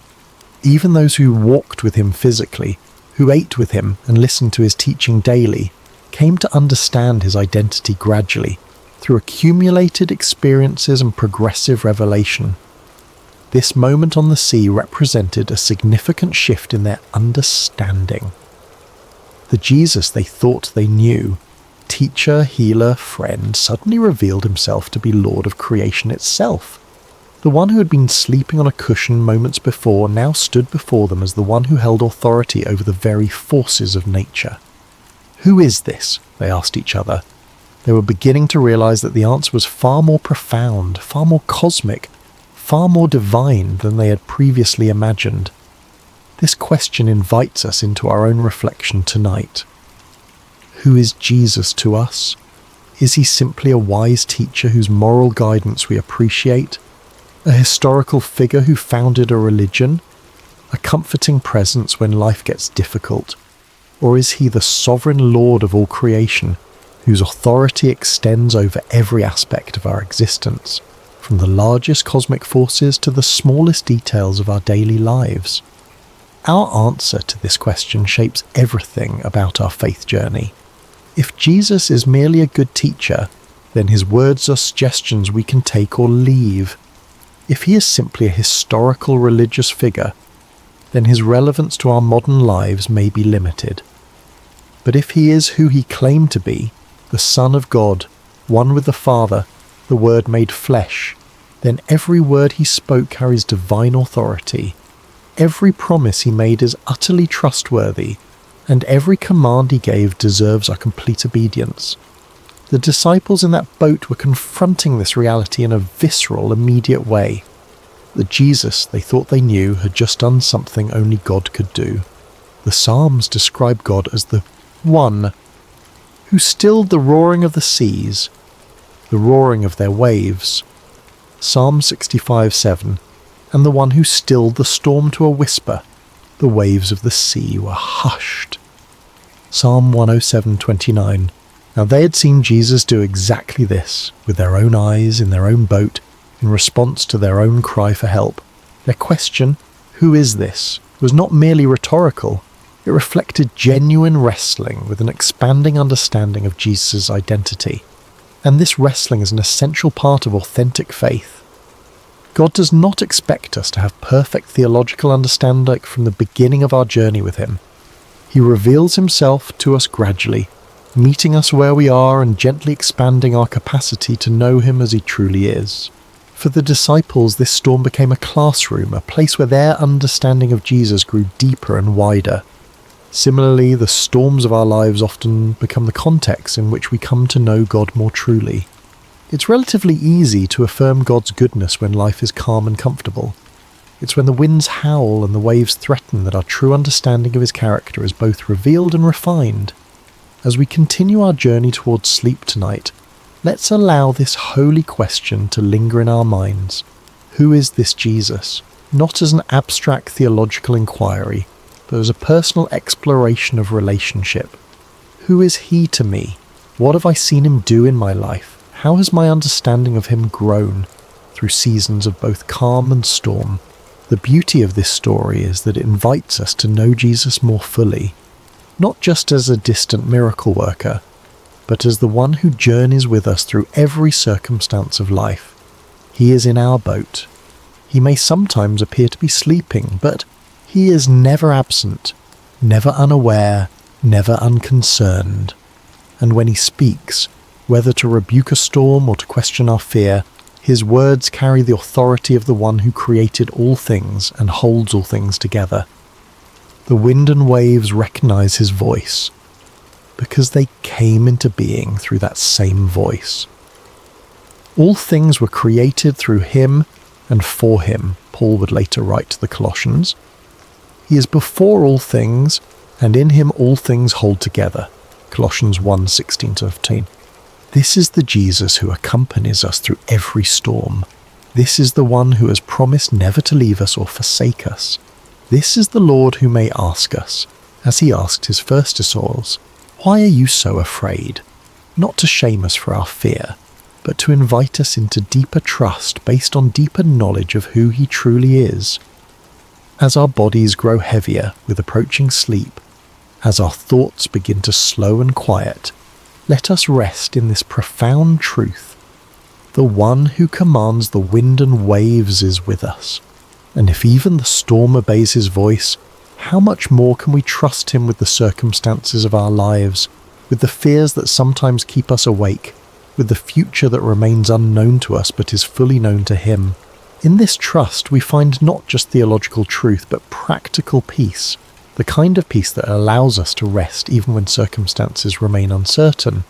Even those who walked with him physically, who ate with him and listened to his teaching daily, came to understand his identity gradually, through accumulated experiences and progressive revelation. This moment on the sea represented a significant shift in their understanding. The Jesus they thought they knew, teacher, healer, friend, suddenly revealed himself to be Lord of creation itself. The one who had been sleeping on a cushion moments before now stood before them as the one who held authority over the very forces of nature. "Who is this?" they asked each other. They were beginning to realize that the answer was far more profound, far more cosmic, far more divine than they had previously imagined. This question invites us into our own reflection tonight. Who is Jesus to us? Is he simply a wise teacher whose moral guidance we appreciate? A historical figure who founded a religion? A comforting presence when life gets difficult? Or is he the sovereign Lord of all creation, whose authority extends over every aspect of our existence, from the largest cosmic forces to the smallest details of our daily lives? Our answer to this question shapes everything about our faith journey. If Jesus is merely a good teacher, then his words are suggestions we can take or leave. If he is simply a historical religious figure, then his relevance to our modern lives may be limited. But if he is who he claimed to be, the Son of God, one with the Father, the Word made flesh, then every word he spoke carries divine authority. Every promise he made is utterly trustworthy, and every command he gave deserves our complete obedience. The disciples in that boat were confronting this reality in a visceral, immediate way. The Jesus they thought they knew had just done something only God could do. The Psalms describe God as the one who stilled the roaring of the seas, the roaring of their waves. Psalm 65:7, and the one who stilled the storm to a whisper, the waves of the sea were hushed. Psalm 107:29. Now they had seen Jesus do exactly this, with their own eyes, in their own boat, in response to their own cry for help. Their question, "Who is this?" was not merely rhetorical. It reflected genuine wrestling with an expanding understanding of Jesus' identity. And this wrestling is an essential part of authentic faith. God does not expect us to have perfect theological understanding from the beginning of our journey with him. He reveals himself to us gradually, meeting us where we are and gently expanding our capacity to know him as he truly is. For the disciples, this storm became a classroom, a place where their understanding of Jesus grew deeper and wider. Similarly, the storms of our lives often become the context in which we come to know God more truly. It's relatively easy to affirm God's goodness when life is calm and comfortable. It's when the winds howl and the waves threaten that our true understanding of his character is both revealed and refined. As we continue our journey towards sleep tonight, let's allow this holy question to linger in our minds. Who is this Jesus? Not as an abstract theological inquiry, but as a personal exploration of relationship. Who is he to me? What have I seen him do in my life? How has my understanding of him grown through seasons of both calm and storm? The beauty of this story is that it invites us to know Jesus more fully, not just as a distant miracle worker, but as the one who journeys with us through every circumstance of life. He is in our boat. He may sometimes appear to be sleeping, but he is never absent, never unaware, never unconcerned. And when he speaks, whether to rebuke a storm or to question our fear, his words carry the authority of the one who created all things and holds all things together. The wind and waves recognize his voice, because they came into being through that same voice. All things were created through him and for him, Paul would later write to the Colossians. He is before all things, and in him all things hold together. Colossians 1:16-15. This is the Jesus who accompanies us through every storm. This is the one who has promised never to leave us or forsake us. This is the Lord who may ask us, as he asked his first disciples, "Why are you so afraid?" Not to shame us for our fear, but to invite us into deeper trust based on deeper knowledge of who he truly is. As our bodies grow heavier with approaching sleep, as our thoughts begin to slow and quiet, let us rest in this profound truth. The one who commands the wind and waves is with us. And if even the storm obeys his voice, how much more can we trust him with the circumstances of our lives, with the fears that sometimes keep us awake, with the future that remains unknown to us but is fully known to him. In this trust we find not just theological truth but practical peace, the kind of peace that allows us to rest even when circumstances remain uncertain.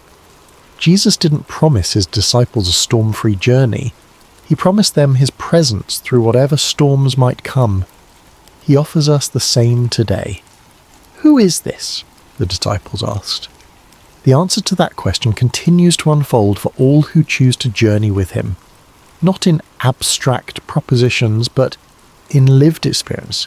Jesus didn't promise his disciples a storm-free journey. He promised them his presence through whatever storms might come. He offers us the same today. Who is this? The disciples asked. The answer to that question continues to unfold for all who choose to journey with him, not in abstract propositions, but in lived experience,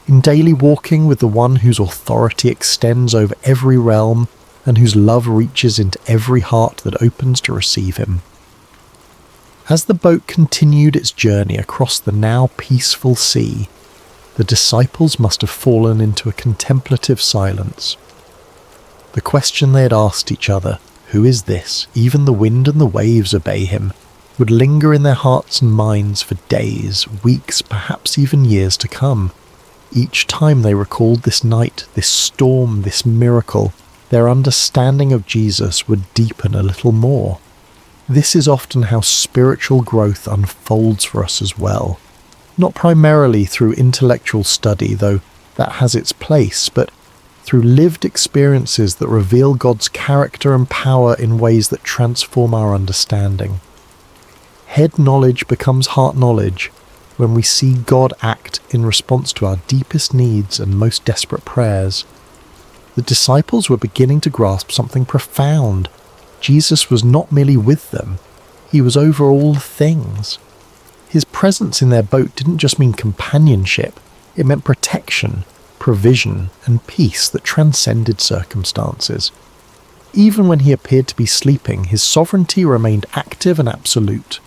in daily walking with the one whose authority extends over every realm and whose love reaches into every heart that opens to receive him. As the boat continued its journey across the now peaceful sea, the disciples must have fallen into a contemplative silence. The question they had asked each other, "Who is this? Even the wind and the waves obey him," would linger in their hearts and minds for days, weeks, perhaps even years to come. Each time they recalled this night, this storm, this miracle, their understanding of Jesus would deepen a little more. This is often how spiritual growth unfolds for us as well. Not primarily through intellectual study, though that has its place, but through lived experiences that reveal God's character and power in ways that transform our understanding. Head knowledge becomes heart knowledge when we see God act in response to our deepest needs and most desperate prayers. The disciples were beginning to grasp something profound. Jesus was not merely with them, he was over all things. His presence in their boat didn't just mean companionship, it meant protection, provision, and peace that transcended circumstances. Even when he appeared to be sleeping, his sovereignty remained active and absolute.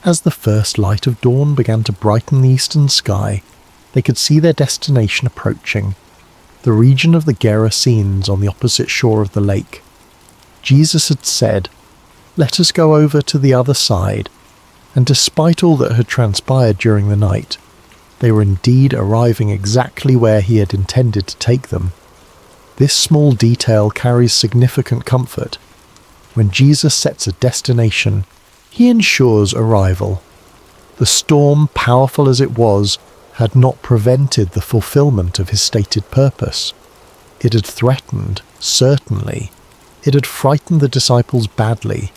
As the first light of dawn began to brighten the eastern sky, they could see their destination approaching, the region of the Gerasenes on the opposite shore of the lake. Jesus had said, "Let us go over to the other side," and despite all that had transpired during the night, they were indeed arriving exactly where he had intended to take them. This small detail carries significant comfort. When Jesus sets a destination, he ensures arrival. The storm, powerful as it was, had not prevented the fulfillment of his stated purpose. It had threatened, certainly. It had frightened the disciples badly.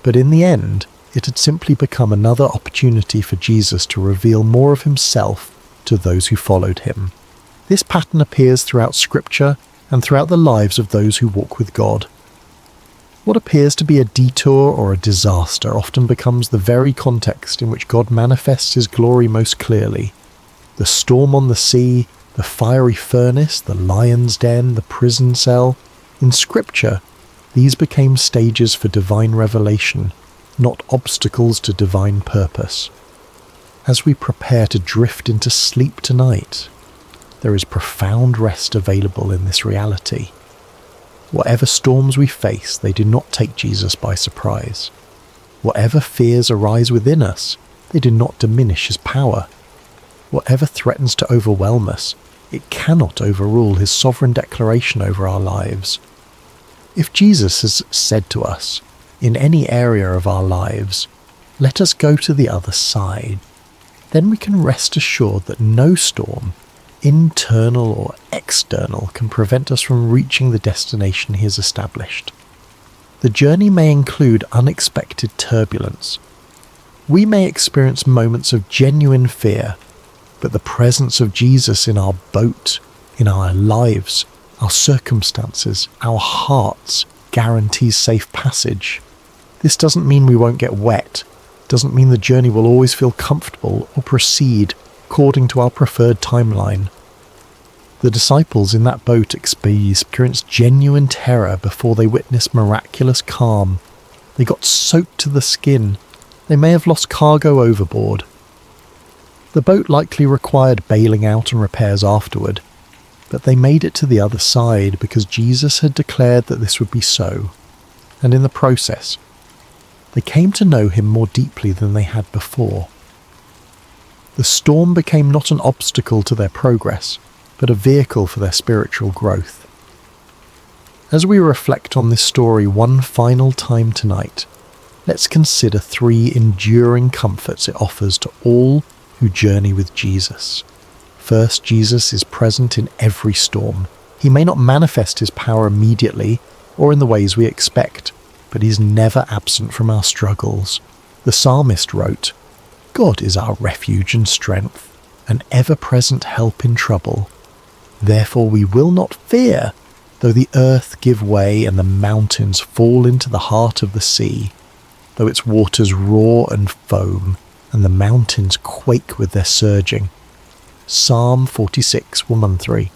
But in the end, it had simply become another opportunity for Jesus to reveal more of himself to those who followed him. This pattern appears throughout Scripture and throughout the lives of those who walk with God. What appears to be a detour or a disaster often becomes the very context in which God manifests his glory most clearly. The storm on the sea, the fiery furnace, the lion's den, the prison cell. In Scripture, these became stages for divine revelation, not obstacles to divine purpose. As we prepare to drift into sleep tonight, there is profound rest available in this reality. Whatever storms we face, they do not take Jesus by surprise. Whatever fears arise within us, they do not diminish his power. Whatever threatens to overwhelm us, it cannot overrule his sovereign declaration over our lives. If Jesus has said to us, in any area of our lives, "Let us go to the other side," then we can rest assured that no storm, internal or external, can prevent us from reaching the destination he has established. The journey may include unexpected turbulence. We may experience moments of genuine fear, but the presence of Jesus in our boat, in our lives, our circumstances, our hearts, guarantees safe passage. This doesn't mean we won't get wet, doesn't mean the journey will always feel comfortable or proceed according to our preferred timeline. The disciples in that boat experienced genuine terror before they witnessed miraculous calm. They got soaked to the skin. They may have lost cargo overboard. The boat likely required bailing out and repairs afterward, but they made it to the other side because Jesus had declared that this would be so, and in the process, they came to know him more deeply than they had before. The storm became not an obstacle to their progress, but a vehicle for their spiritual growth. As we reflect on this story one final time tonight, let's consider 3 enduring comforts it offers to all who journey with Jesus. First, Jesus is present in every storm. He may not manifest his power immediately or in the ways we expect, but he's never absent from our struggles. The psalmist wrote, "God is our refuge and strength, an ever-present help in trouble. Therefore we will not fear, though the earth give way and the mountains fall into the heart of the sea, though its waters roar and foam, and the mountains quake with their surging." Psalm 46, 1 and 3.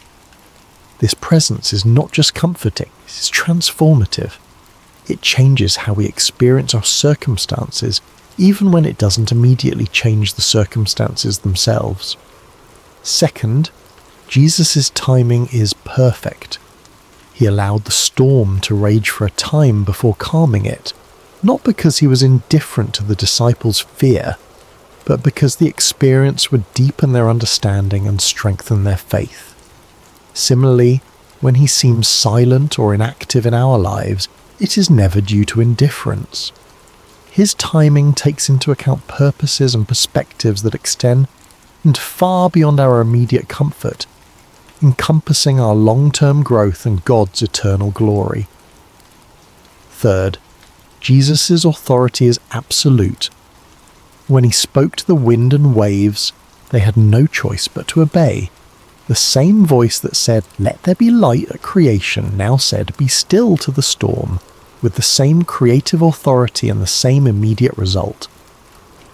This presence is not just comforting, it's transformative. It changes how we experience our circumstances, even when it doesn't immediately change the circumstances themselves. Second, Jesus' timing is perfect. He allowed the storm to rage for a time before calming it, not because he was indifferent to the disciples' fear, but because the experience would deepen their understanding and strengthen their faith. Similarly, when he seems silent or inactive in our lives, it is never due to indifference. His timing takes into account purposes and perspectives that extend far beyond our immediate comfort, encompassing our long-term growth and God's eternal glory. Third, Jesus' authority is absolute. When he spoke to the wind and waves, they had no choice but to obey. The same voice that said, "Let there be light" at creation now said, "Be still" to the storm, with the same creative authority and the same immediate result.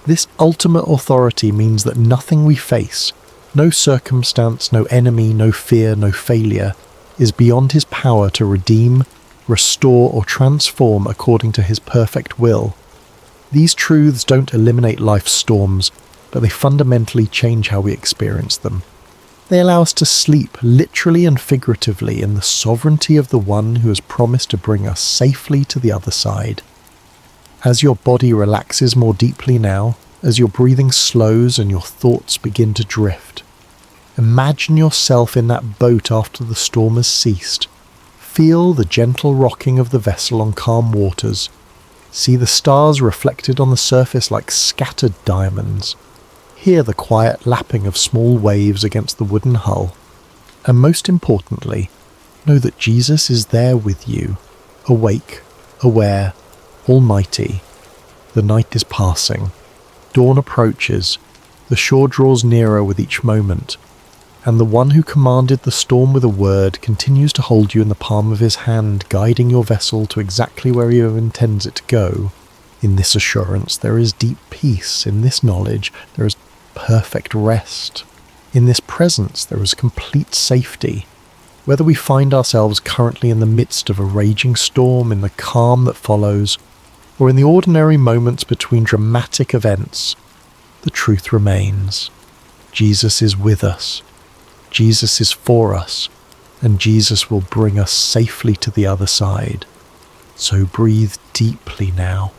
This ultimate authority means that nothing we face, no circumstance, no enemy, no fear, no failure, is beyond his power to redeem, restore, or transform according to his perfect will. These truths don't eliminate life's storms, but they fundamentally change how we experience them. They allow us to sleep, literally and figuratively, in the sovereignty of the one who has promised to bring us safely to the other side. As your body relaxes more deeply now, as your breathing slows and your thoughts begin to drift, imagine yourself in that boat after the storm has ceased. Feel the gentle rocking of the vessel on calm waters. See the stars reflected on the surface like scattered diamonds. Hear the quiet lapping of small waves against the wooden hull. And most importantly, know that Jesus is there with you, awake, aware, almighty. The night is passing. Dawn approaches. The shore draws nearer with each moment. And the one who commanded the storm with a word continues to hold you in the palm of his hand, guiding your vessel to exactly where he intends it to go. In this assurance there is deep peace. In this knowledge there is perfect rest. In this presence there is complete safety. Whether we find ourselves currently in the midst of a raging storm, in the calm that follows, or in the ordinary moments between dramatic events, the truth remains. Jesus is with us. Jesus is for us, and Jesus will bring us safely to the other side. So breathe deeply now.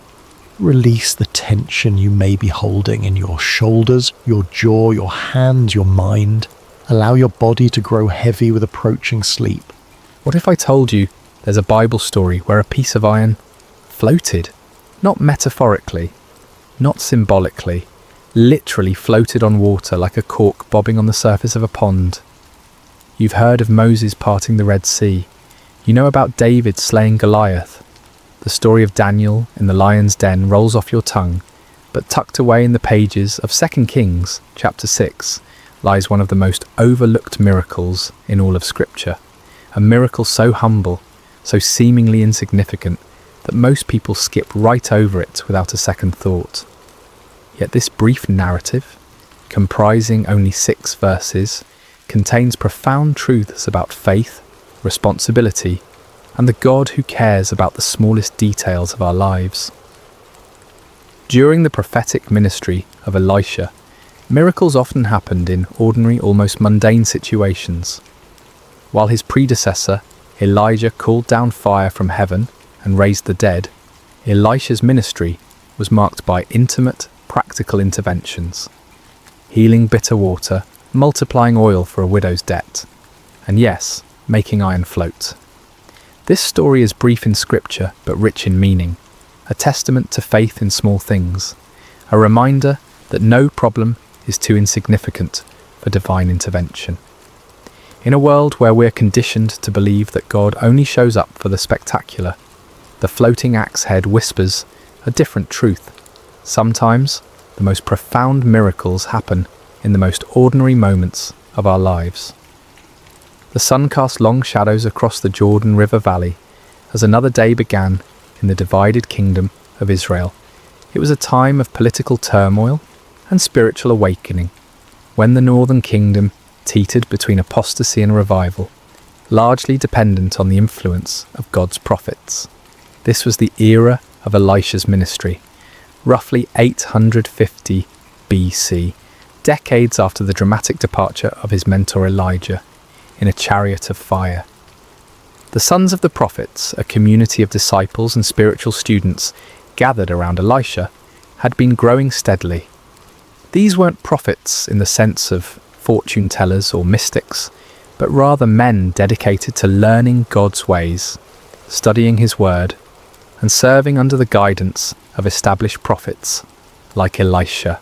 Release the tension you may be holding in your shoulders, your jaw, your hands, your mind. Allow your body to grow heavy with approaching sleep. What if I told you there's a Bible story where a piece of iron floated? Not metaphorically, not symbolically, literally floated on water like a cork bobbing on the surface of a pond. You've heard of Moses parting the Red Sea. You know about David slaying Goliath. The story of Daniel in the lion's den rolls off your tongue, but tucked away in the pages of 2 Kings chapter 6 lies one of the most overlooked miracles in all of Scripture. A miracle so humble, so seemingly insignificant, that most people skip right over it without a second thought. Yet this brief narrative, comprising only 6 verses, contains profound truths about faith, responsibility, and the God who cares about the smallest details of our lives. During the prophetic ministry of Elisha, miracles often happened in ordinary, almost mundane situations. While his predecessor, Elijah, called down fire from heaven and raised the dead, Elisha's ministry was marked by intimate, practical interventions. Healing bitter water, multiplying oil for a widow's debt, and yes, making iron float. This story is brief in Scripture, but rich in meaning, a testament to faith in small things, a reminder that no problem is too insignificant for divine intervention. In a world where we're conditioned to believe that God only shows up for the spectacular, the floating axe head whispers a different truth. Sometimes, the most profound miracles happen in the most ordinary moments of our lives. The sun cast long shadows across the Jordan River Valley as another day began in the divided kingdom of Israel. It was a time of political turmoil and spiritual awakening, when the northern kingdom teetered between apostasy and revival, largely dependent on the influence of God's prophets. This was the era of Elisha's ministry, roughly 850 BC, decades after the dramatic departure of his mentor Elijah in a chariot of fire. The sons of the prophets, a community of disciples and spiritual students gathered around Elisha, had been growing steadily. These weren't prophets in the sense of fortune tellers or mystics, but rather men dedicated to learning God's ways, studying his word, and serving under the guidance of established prophets like Elisha.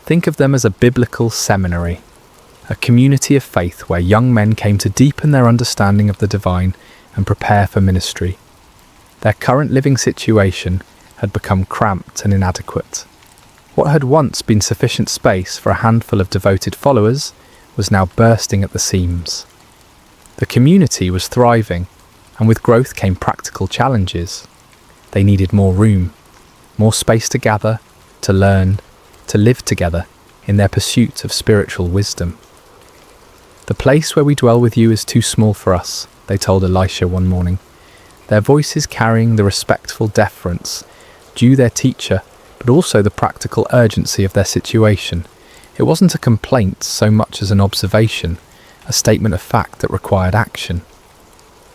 Think of them as a biblical seminary, a community of faith where young men came to deepen their understanding of the divine and prepare for ministry. Their current living situation had become cramped and inadequate. What had once been sufficient space for a handful of devoted followers was now bursting at the seams. The community was thriving, and with growth came practical challenges. They needed more room, more space to gather, to learn, to live together in their pursuit of spiritual wisdom. "The place where we dwell with you is too small for us," they told Elisha one morning, their voices carrying the respectful deference due their teacher, but also the practical urgency of their situation. It wasn't a complaint so much as an observation, a statement of fact that required action.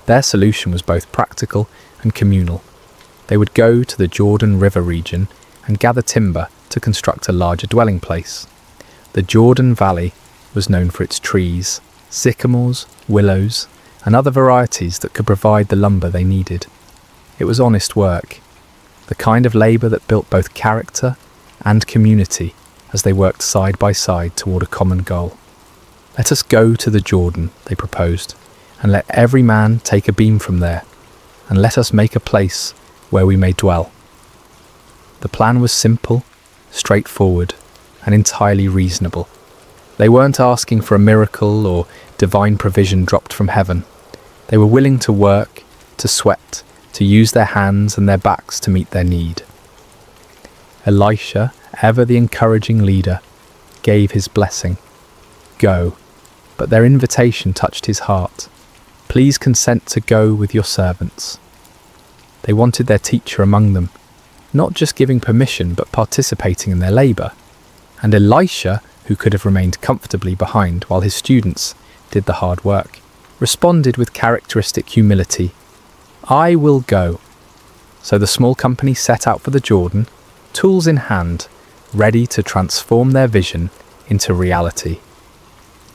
Their solution was both practical and communal. They would go to the Jordan River region and gather timber to construct a larger dwelling place. The Jordan Valley was known for its trees, sycamores, willows, and other varieties that could provide the lumber they needed. It was honest work, the kind of labour that built both character and community as they worked side by side toward a common goal. "Let us go to the Jordan," they proposed, "and let every man take a beam from there, and let us make a place where we may dwell." The plan was simple, straightforward, and entirely reasonable. They weren't asking for a miracle or divine provision dropped from heaven. They were willing to work, to sweat, to use their hands and their backs to meet their need. Elisha, ever the encouraging leader, gave his blessing. Go. But their invitation touched his heart. Please consent to go with your servants. They wanted their teacher among them, not just giving permission but participating in their labour. And Elisha, who could have remained comfortably behind while his students did the hard work, responded with characteristic humility. I will go. So the small company set out for the Jordan, tools in hand, ready to transform their vision into reality.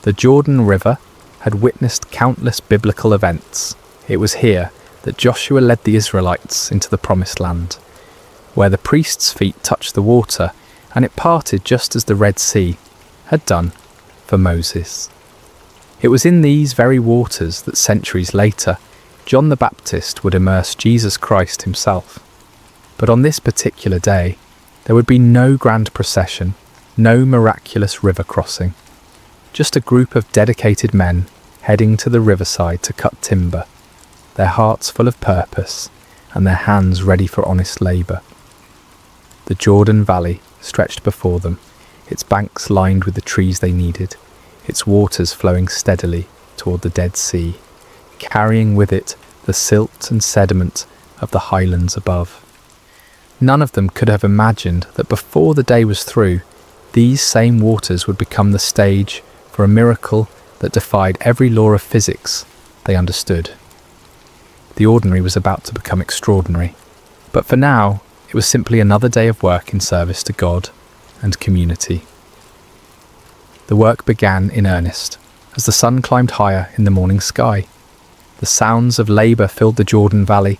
The Jordan River had witnessed countless biblical events. It was here that Joshua led the Israelites into the Promised Land, where the priest's feet touched the water and it parted just as the Red Sea had done for Moses. It was in these very waters that centuries later John the Baptist would immerse Jesus Christ himself. But on this particular day, there would be no grand procession, no miraculous river crossing. Just a group of dedicated men heading to the riverside to cut timber, their hearts full of purpose and their hands ready for honest labour. The Jordan Valley stretched before them, its banks lined with the trees they needed, its waters flowing steadily toward the Dead Sea, carrying with it the silt and sediment of the highlands above. None of them could have imagined that before the day was through, these same waters would become the stage for a miracle that defied every law of physics they understood. The ordinary was about to become extraordinary, but for now it was simply another day of work in service to God and community. The work began in earnest as the sun climbed higher in the morning sky. The sounds of labour filled the Jordan Valley,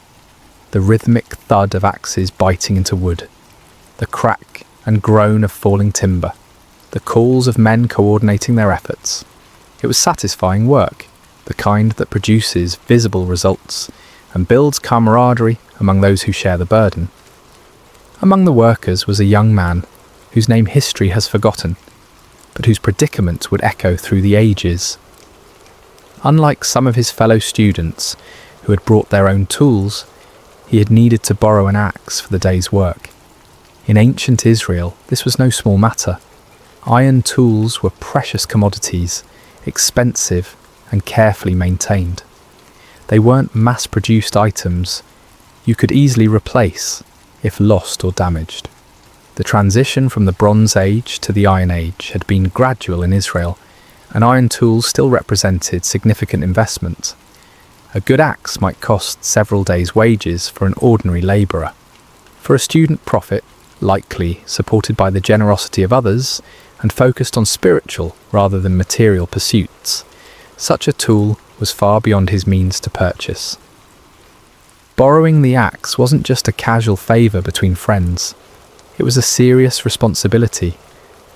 the rhythmic thud of axes biting into wood, the crack and groan of falling timber, the calls of men coordinating their efforts. It was satisfying work, the kind that produces visible results and builds camaraderie among those who share the burden. Among the workers was a young man whose name history has forgotten, but whose predicament would echo through the ages. Unlike some of his fellow students who had brought their own tools, he had needed to borrow an axe for the day's work. In ancient Israel, this was no small matter. Iron tools were precious commodities, expensive and carefully maintained. They weren't mass-produced items you could easily replace if lost or damaged. The transition from the Bronze Age to the Iron Age had been gradual in Israel, and iron tools still represented significant investment. A good axe might cost several days' wages for an ordinary labourer. For a student prophet, likely supported by the generosity of others and focused on spiritual rather than material pursuits, such a tool was far beyond his means to purchase. Borrowing the axe wasn't just a casual favour between friends. It was a serious responsibility,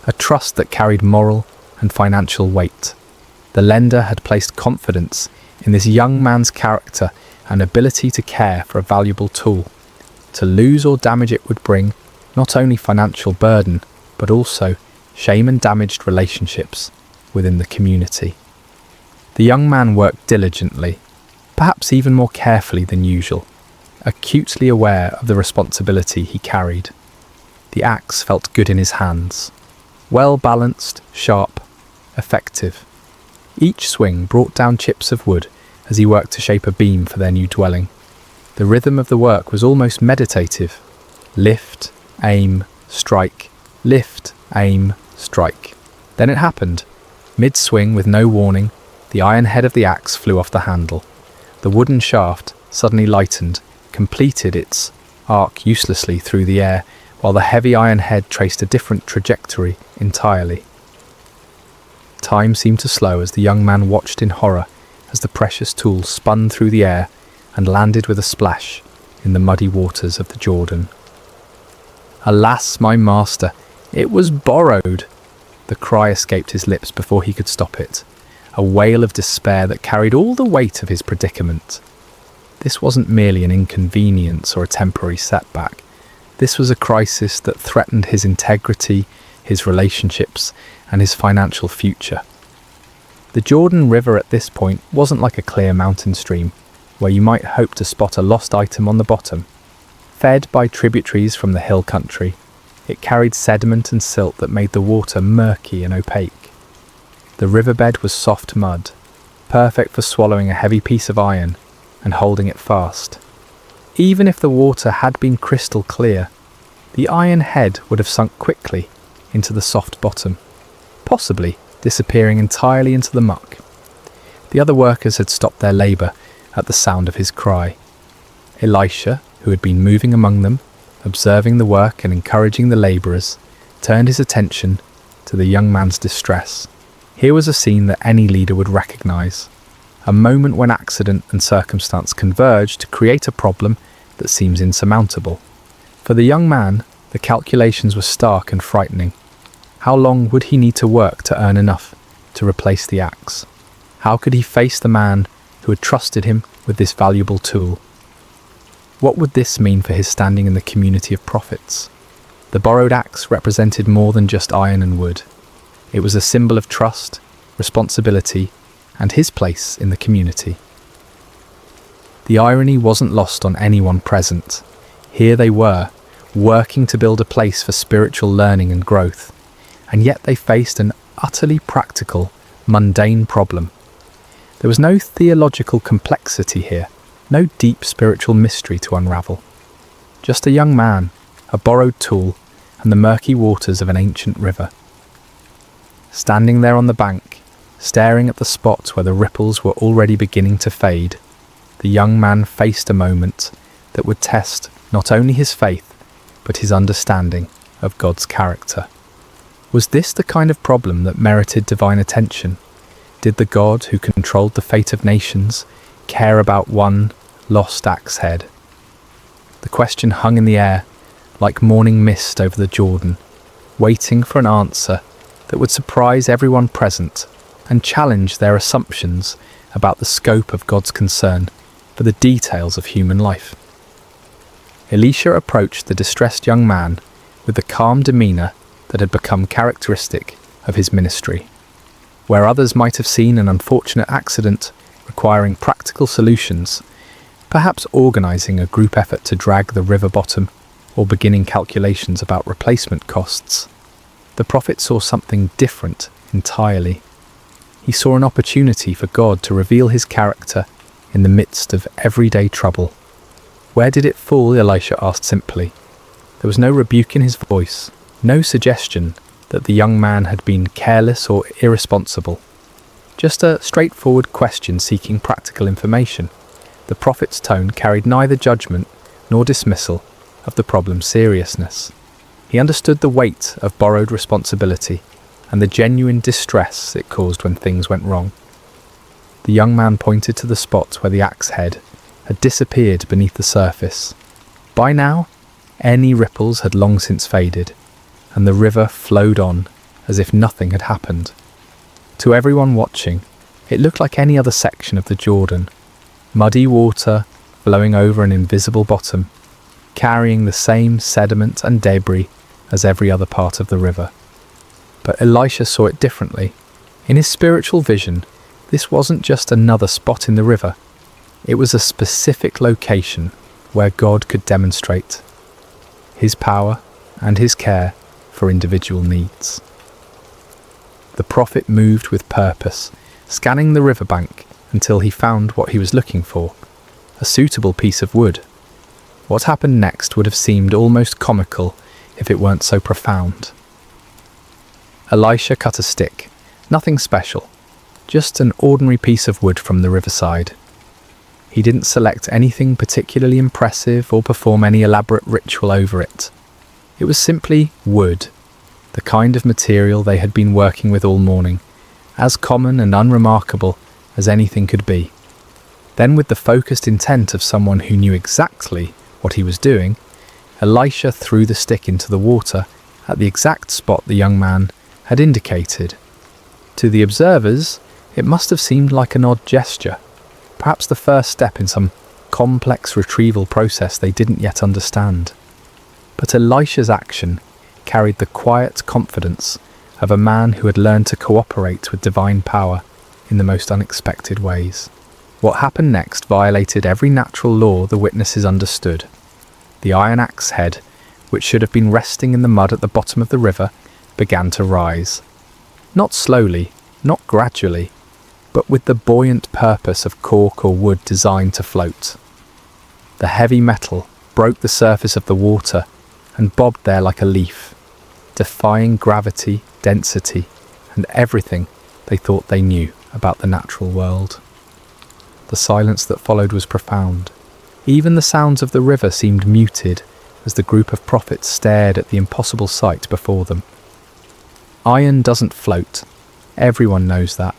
a trust that carried moral and financial weight. The lender had placed confidence in this young man's character and ability to care for a valuable tool. To lose or damage it would bring not only financial burden, but also shame and damaged relationships within the community. The young man worked diligently, perhaps even more carefully than usual, acutely aware of the responsibility he carried. The axe felt good in his hands, well balanced, sharp, effective. Each swing brought down chips of wood as he worked to shape a beam for their new dwelling. The rhythm of the work was almost meditative. Lift, aim, strike, lift, aim, strike. Then it happened. Mid-swing, with no warning, the iron head of the axe flew off the handle. The wooden shaft suddenly lightened, completed its arc uselessly through the air, while the heavy iron head traced a different trajectory entirely. Time seemed to slow as the young man watched in horror as the precious tool spun through the air and landed with a splash in the muddy waters of the Jordan. Alas, my master, it was borrowed! The cry escaped his lips before he could stop it, a wail of despair that carried all the weight of his predicament. This wasn't merely an inconvenience or a temporary setback. This was a crisis that threatened his integrity, his relationships, and his financial future. The Jordan River at this point wasn't like a clear mountain stream, where you might hope to spot a lost item on the bottom. Fed by tributaries from the hill country, it carried sediment and silt that made the water murky and opaque. The riverbed was soft mud, perfect for swallowing a heavy piece of iron and holding it fast. Even if the water had been crystal clear, the iron head would have sunk quickly into the soft bottom, possibly disappearing entirely into the muck. The other workers had stopped their labour at the sound of his cry. Elisha, who had been moving among them, observing the work and encouraging the labourers, turned his attention to the young man's distress. Here was a scene that any leader would recognise, a moment when accident and circumstance converge to create a problem that seems insurmountable. For the young man, the calculations were stark and frightening. How long would he need to work to earn enough to replace the axe? How could he face the man who had trusted him with this valuable tool? What would this mean for his standing in the community of prophets? The borrowed axe represented more than just iron and wood. It was a symbol of trust, responsibility, and his place in the community. The irony wasn't lost on anyone present. Here they were, working to build a place for spiritual learning and growth, and yet they faced an utterly practical, mundane problem. There was no theological complexity here, no deep spiritual mystery to unravel. Just a young man, a borrowed tool, and the murky waters of an ancient river. Standing there on the bank, staring at the spot where the ripples were already beginning to fade, the young man faced a moment that would test not only his faith, but his understanding of God's character. Was this the kind of problem that merited divine attention? Did the God who controlled the fate of nations care about one lost axe head? The question hung in the air, like morning mist over the Jordan, waiting for an answer that would surprise everyone present and challenge their assumptions about the scope of God's concern for the details of human life. Elisha approached the distressed young man with the calm demeanour that had become characteristic of his ministry. Where others might have seen an unfortunate accident requiring practical solutions, perhaps organising a group effort to drag the river bottom or beginning calculations about replacement costs, the prophet saw something different entirely. He saw an opportunity for God to reveal his character in the midst of everyday trouble. Where did it fall? Elisha asked simply. There was no rebuke in his voice, no suggestion that the young man had been careless or irresponsible. Just a straightforward question seeking practical information. The prophet's tone carried neither judgment nor dismissal of the problem's seriousness. He understood the weight of borrowed responsibility and the genuine distress it caused when things went wrong. The young man pointed to the spot where the axe head had disappeared beneath the surface. By now, any ripples had long since faded, and the river flowed on as if nothing had happened. To everyone watching, it looked like any other section of the Jordan, muddy water flowing over an invisible bottom, carrying the same sediment and debris as every other part of the river. But Elisha saw it differently. In his spiritual vision, this wasn't just another spot in the river. It was a specific location where God could demonstrate his power and his care for individual needs. The prophet moved with purpose, scanning the riverbank until he found what he was looking for, a suitable piece of wood. What happened next would have seemed almost comical if it weren't so profound. Elisha cut a stick, nothing special, just an ordinary piece of wood from the riverside. He didn't select anything particularly impressive or perform any elaborate ritual over it. It was simply wood, the kind of material they had been working with all morning, as common and unremarkable as anything could be. Then, with the focused intent of someone who knew exactly what he was doing, Elisha threw the stick into the water at the exact spot the young man had indicated. To the observers, it must have seemed like an odd gesture, perhaps the first step in some complex retrieval process they didn't yet understand. But Elisha's action carried the quiet confidence of a man who had learned to cooperate with divine power in the most unexpected ways. What happened next violated every natural law the witnesses understood. The iron axe head, which should have been resting in the mud at the bottom of the river, began to rise. Not slowly, not gradually, but with the buoyant purpose of cork or wood designed to float. The heavy metal broke the surface of the water and bobbed there like a leaf, defying gravity, density, and everything they thought they knew about the natural world. The silence that followed was profound. Even the sounds of the river seemed muted as the group of prophets stared at the impossible sight before them. Iron doesn't float. Everyone knows that.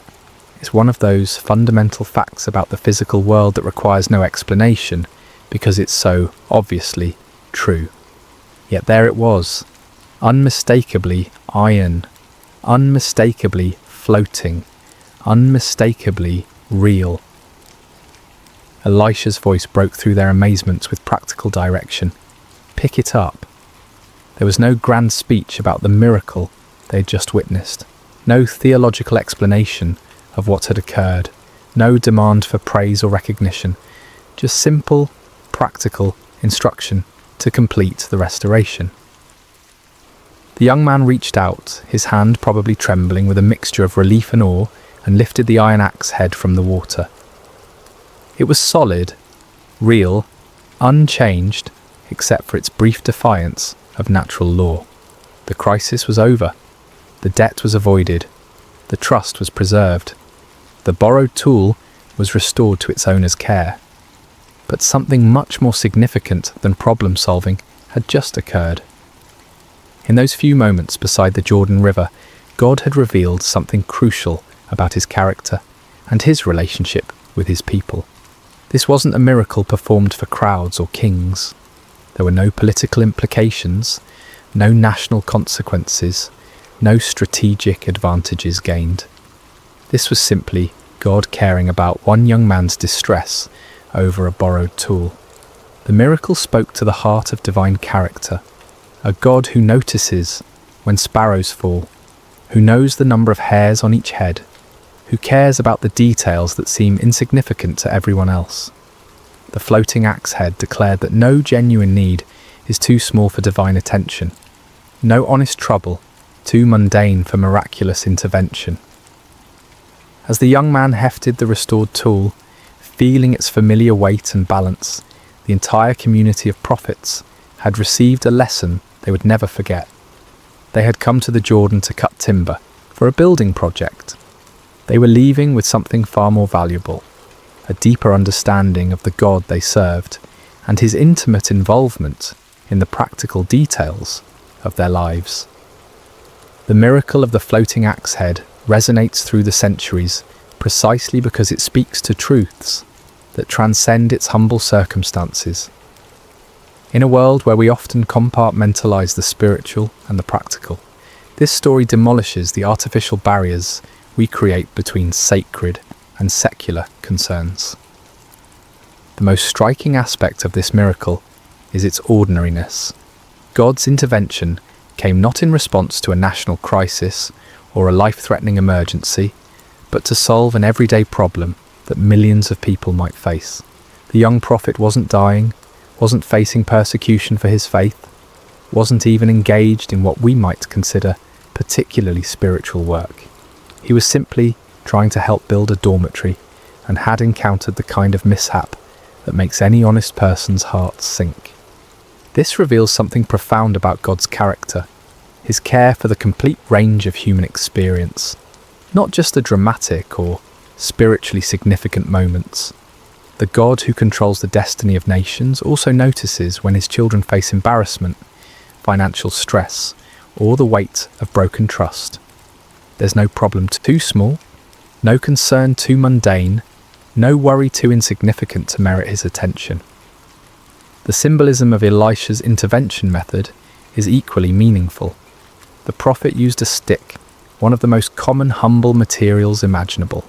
It's one of those fundamental facts about the physical world that requires no explanation because it's so obviously true. Yet there it was, unmistakably iron, unmistakably floating, unmistakably real. Elisha's voice broke through their amazement with practical direction. Pick it up. There was no grand speech about the miracle they had just witnessed, no theological explanation of what had occurred, no demand for praise or recognition, just simple, practical instruction to complete the restoration. The young man reached out, his hand probably trembling with a mixture of relief and awe, and lifted the iron axe head from the water. It was solid, real, unchanged, except for its brief defiance of natural law. The crisis was over. The debt was avoided. The trust was preserved. The borrowed tool was restored to its owner's care. But something much more significant than problem solving had just occurred. In those few moments beside the Jordan River, God had revealed something crucial about his character and his relationship with his people. This wasn't a miracle performed for crowds or kings. There were no political implications, no national consequences, no strategic advantages gained. This was simply God caring about one young man's distress over a borrowed tool. The miracle spoke to the heart of divine character, a God who notices when sparrows fall, who knows the number of hairs on each head, who cares about the details that seem insignificant to everyone else. The floating axe head declared that no genuine need is too small for divine attention, no honest trouble too mundane for miraculous intervention. As the young man hefted the restored tool, feeling its familiar weight and balance, the entire community of prophets had received a lesson they would never forget. They had come to the Jordan to cut timber for a building project. They were leaving with something far more valuable, a deeper understanding of the God they served and his intimate involvement in the practical details of their lives. The miracle of the floating axe head resonates through the centuries precisely because it speaks to truths that transcend its humble circumstances. In a world where we often compartmentalize the spiritual and the practical, this story demolishes the artificial barriers we create between sacred and secular concerns. The most striking aspect of this miracle is its ordinariness. God's intervention came not in response to a national crisis or a life-threatening emergency, but to solve an everyday problem that millions of people might face. The young prophet wasn't dying, wasn't facing persecution for his faith, wasn't even engaged in what we might consider particularly spiritual work. He was simply trying to help build a dormitory and had encountered the kind of mishap that makes any honest person's heart sink. This reveals something profound about God's character, his care for the complete range of human experience, not just the dramatic or spiritually significant moments. The God who controls the destiny of nations also notices when his children face embarrassment, financial stress, or the weight of broken trust. There's no problem too small, no concern too mundane, no worry too insignificant to merit his attention. The symbolism of Elisha's intervention method is equally meaningful. The prophet used a stick, one of the most common humble materials imaginable.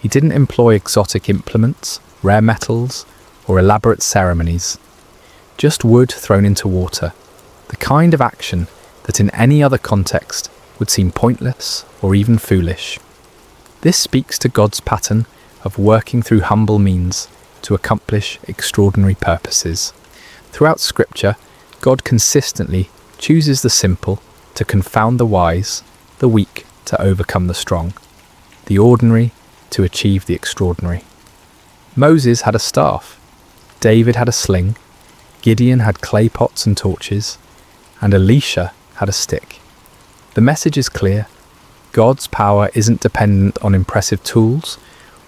He didn't employ exotic implements, rare metals, or elaborate ceremonies. Just wood thrown into water, the kind of action that in any other context would seem pointless or even foolish. This speaks to God's pattern of working through humble means to accomplish extraordinary purposes. Throughout Scripture, God consistently chooses the simple to confound the wise, the weak to overcome the strong, the ordinary to achieve the extraordinary. Moses had a staff, David had a sling, Gideon had clay pots and torches, and Elisha had a stick. The message is clear. God's power isn't dependent on impressive tools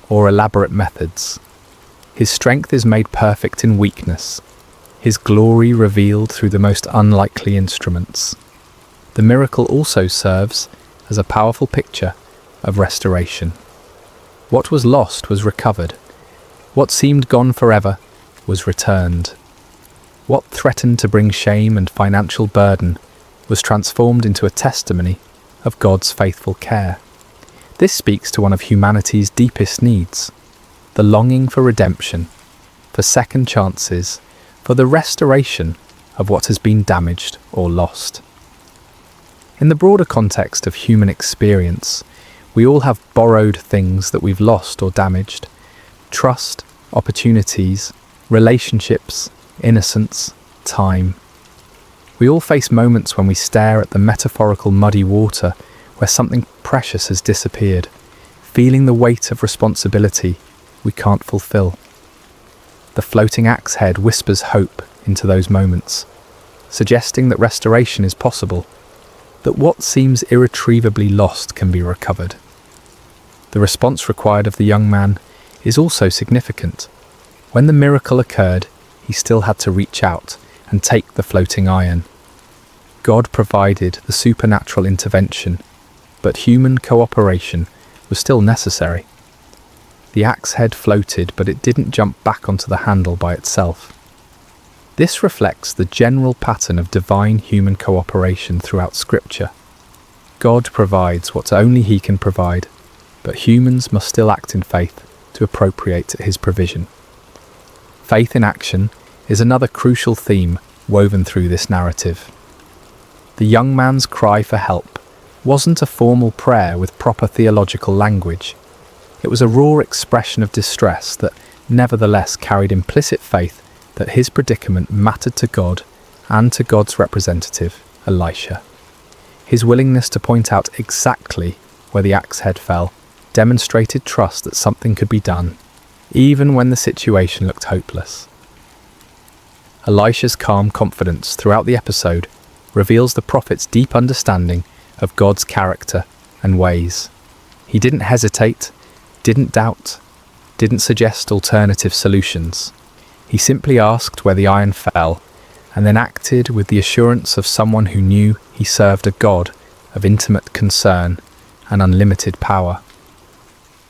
or elaborate methods. His strength is made perfect in weakness, His glory revealed through the most unlikely instruments. The miracle also serves as a powerful picture of restoration. What was lost was recovered. What seemed gone forever was returned. What threatened to bring shame and financial burden was transformed into a testimony of God's faithful care. This speaks to one of humanity's deepest needs, the longing for redemption, for second chances, for the restoration of what has been damaged or lost. In the broader context of human experience, we all have borrowed things that we've lost or damaged: trust, opportunities, relationships, innocence, time. We all face moments when we stare at the metaphorical muddy water where something precious has disappeared, feeling the weight of responsibility we can't fulfill. The floating axe head whispers hope into those moments, suggesting that restoration is possible, that what seems irretrievably lost can be recovered. The response required of the young man is also significant. When the miracle occurred, he still had to reach out and take the floating iron. God provided the supernatural intervention, but human cooperation was still necessary. The axe head floated, but it didn't jump back onto the handle by itself. This reflects the general pattern of divine human cooperation throughout Scripture. God provides what only He can provide, but humans must still act in faith to appropriate His provision. Faith in action is another crucial theme woven through this narrative. The young man's cry for help wasn't a formal prayer with proper theological language. It was a raw expression of distress that nevertheless carried implicit faith that his predicament mattered to God and to God's representative, Elisha. His willingness to point out exactly where the axe head fell demonstrated trust that something could be done, even when the situation looked hopeless. Elisha's calm confidence throughout the episode reveals the prophet's deep understanding of God's character and ways. He didn't hesitate, didn't doubt, didn't suggest alternative solutions. He simply asked where the iron fell, and then acted with the assurance of someone who knew he served a God of intimate concern and unlimited power.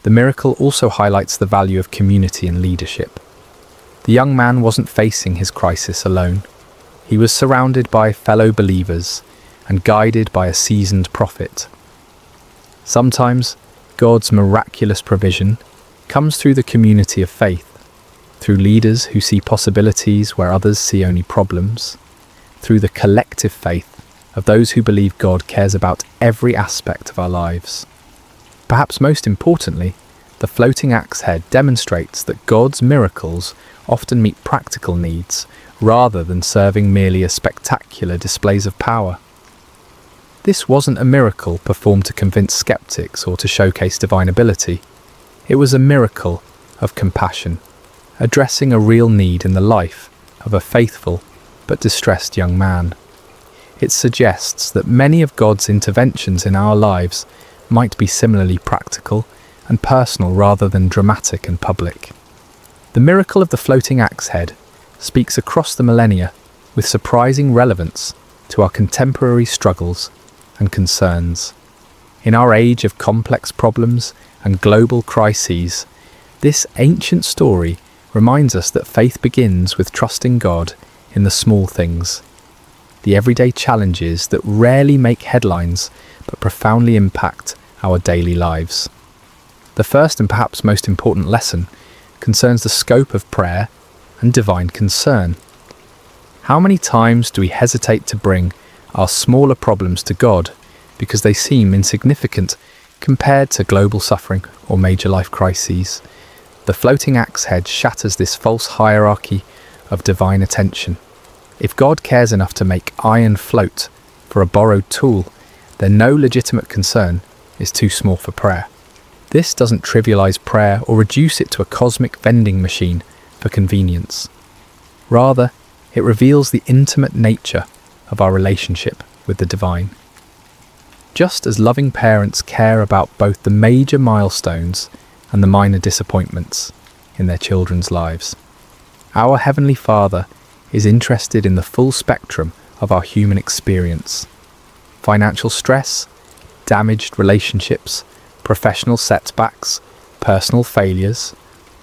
The miracle also highlights the value of community and leadership. The young man wasn't facing his crisis alone. He was surrounded by fellow believers and guided by a seasoned prophet. Sometimes God's miraculous provision comes through the community of faith, through leaders who see possibilities where others see only problems, through the collective faith of those who believe God cares about every aspect of our lives. Perhaps most importantly, the floating axe head demonstrates that God's miracles often meet practical needs rather than serving merely as spectacular displays of power. This wasn't a miracle performed to convince skeptics or to showcase divine ability. It was a miracle of compassion, addressing a real need in the life of a faithful but distressed young man. It suggests that many of God's interventions in our lives might be similarly practical and personal rather than dramatic and public. The miracle of the floating axe head speaks across the millennia with surprising relevance to our contemporary struggles and concerns. In our age of complex problems and global crises, this ancient story reminds us that faith begins with trusting God in the small things, the everyday challenges that rarely make headlines but profoundly impact our daily lives. The first and perhaps most important lesson concerns the scope of prayer and divine concern. How many times do we hesitate to bring our smaller problems to God because they seem insignificant compared to global suffering or major life crises? The floating axe head shatters this false hierarchy of divine attention. If God cares enough to make iron float for a borrowed tool, then no legitimate concern is too small for prayer. This doesn't trivialize prayer or reduce it to a cosmic vending machine for convenience. Rather, it reveals the intimate nature of our relationship with the divine. Just as loving parents care about both the major milestones and the minor disappointments in their children's lives, our Heavenly Father is interested in the full spectrum of our human experience. Financial stress, damaged relationships, professional setbacks, personal failures,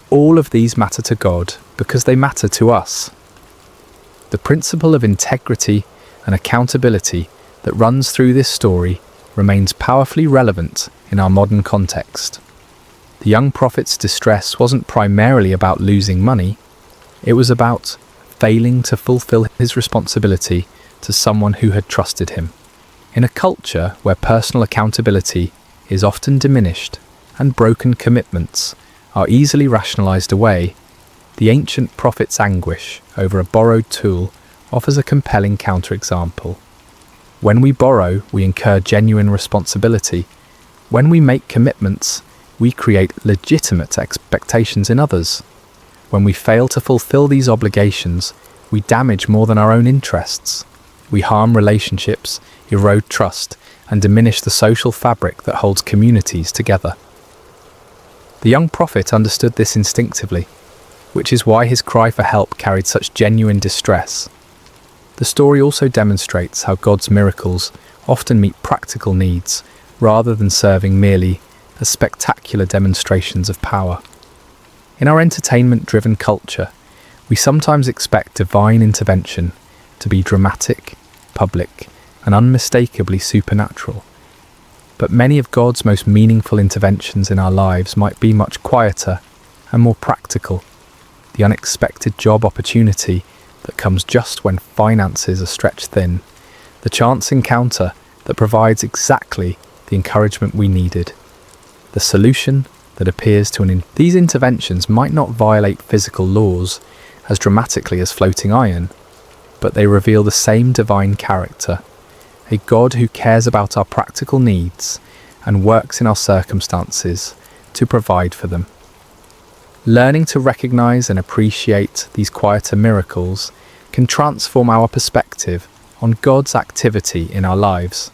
all of these matter to God because they matter to us. The principle of integrity and accountability that runs through this story remains powerfully relevant in our modern context. The young prophet's distress wasn't primarily about losing money, it was about failing to fulfill his responsibility to someone who had trusted him. In a culture where personal accountability is often diminished and broken commitments are easily rationalized away, the ancient prophet's anguish over a borrowed tool offers a compelling counterexample. When we borrow, we incur genuine responsibility. When we make commitments, we create legitimate expectations in others. When we fail to fulfill these obligations, we damage more than our own interests. We harm relationships, erode trust, and diminish the social fabric that holds communities together. The young prophet understood this instinctively, which is why his cry for help carried such genuine distress. The story also demonstrates how God's miracles often meet practical needs rather than serving merely as spectacular demonstrations of power. In our entertainment-driven culture, we sometimes expect divine intervention to be dramatic, public, and unmistakably supernatural. But many of God's most meaningful interventions in our lives might be much quieter and more practical. The unexpected job opportunity that comes just when finances are stretched thin. The chance encounter that provides exactly the encouragement we needed. The solution that appears to these interventions might not violate physical laws as dramatically as floating iron, but they reveal the same divine character, a God who cares about our practical needs and works in our circumstances to provide for them. Learning to recognize and appreciate these quieter miracles can transform our perspective on God's activity in our lives.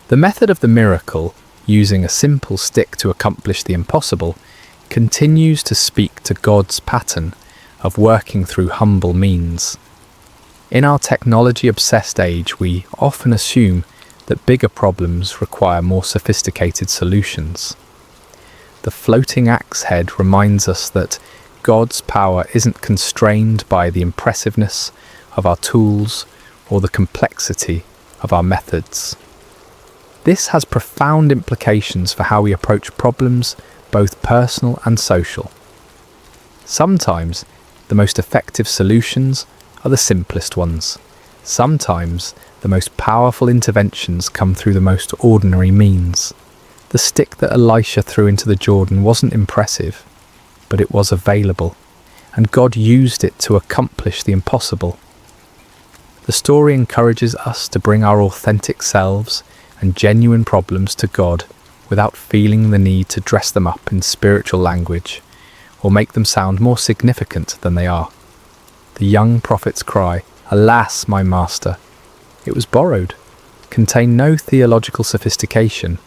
The method of the miracle, using a simple stick to accomplish the impossible, continues to speak to God's pattern of working through humble means. In our technology-obsessed age, we often assume that bigger problems require more sophisticated solutions. The floating axe head reminds us that God's power isn't constrained by the impressiveness of our tools or the complexity of our methods. This has profound implications for how we approach problems, both personal and social. Sometimes, the most effective solutions are the simplest ones. Sometimes, the most powerful interventions come through the most ordinary means. The stick that Elisha threw into the Jordan wasn't impressive, but it was available, and God used it to accomplish the impossible. The story encourages us to bring our authentic selves and genuine problems to God without feeling the need to dress them up in spiritual language or make them sound more significant than they are. The young prophet's cry, "Alas, my master," it was borrowed, contained no theological sophistication,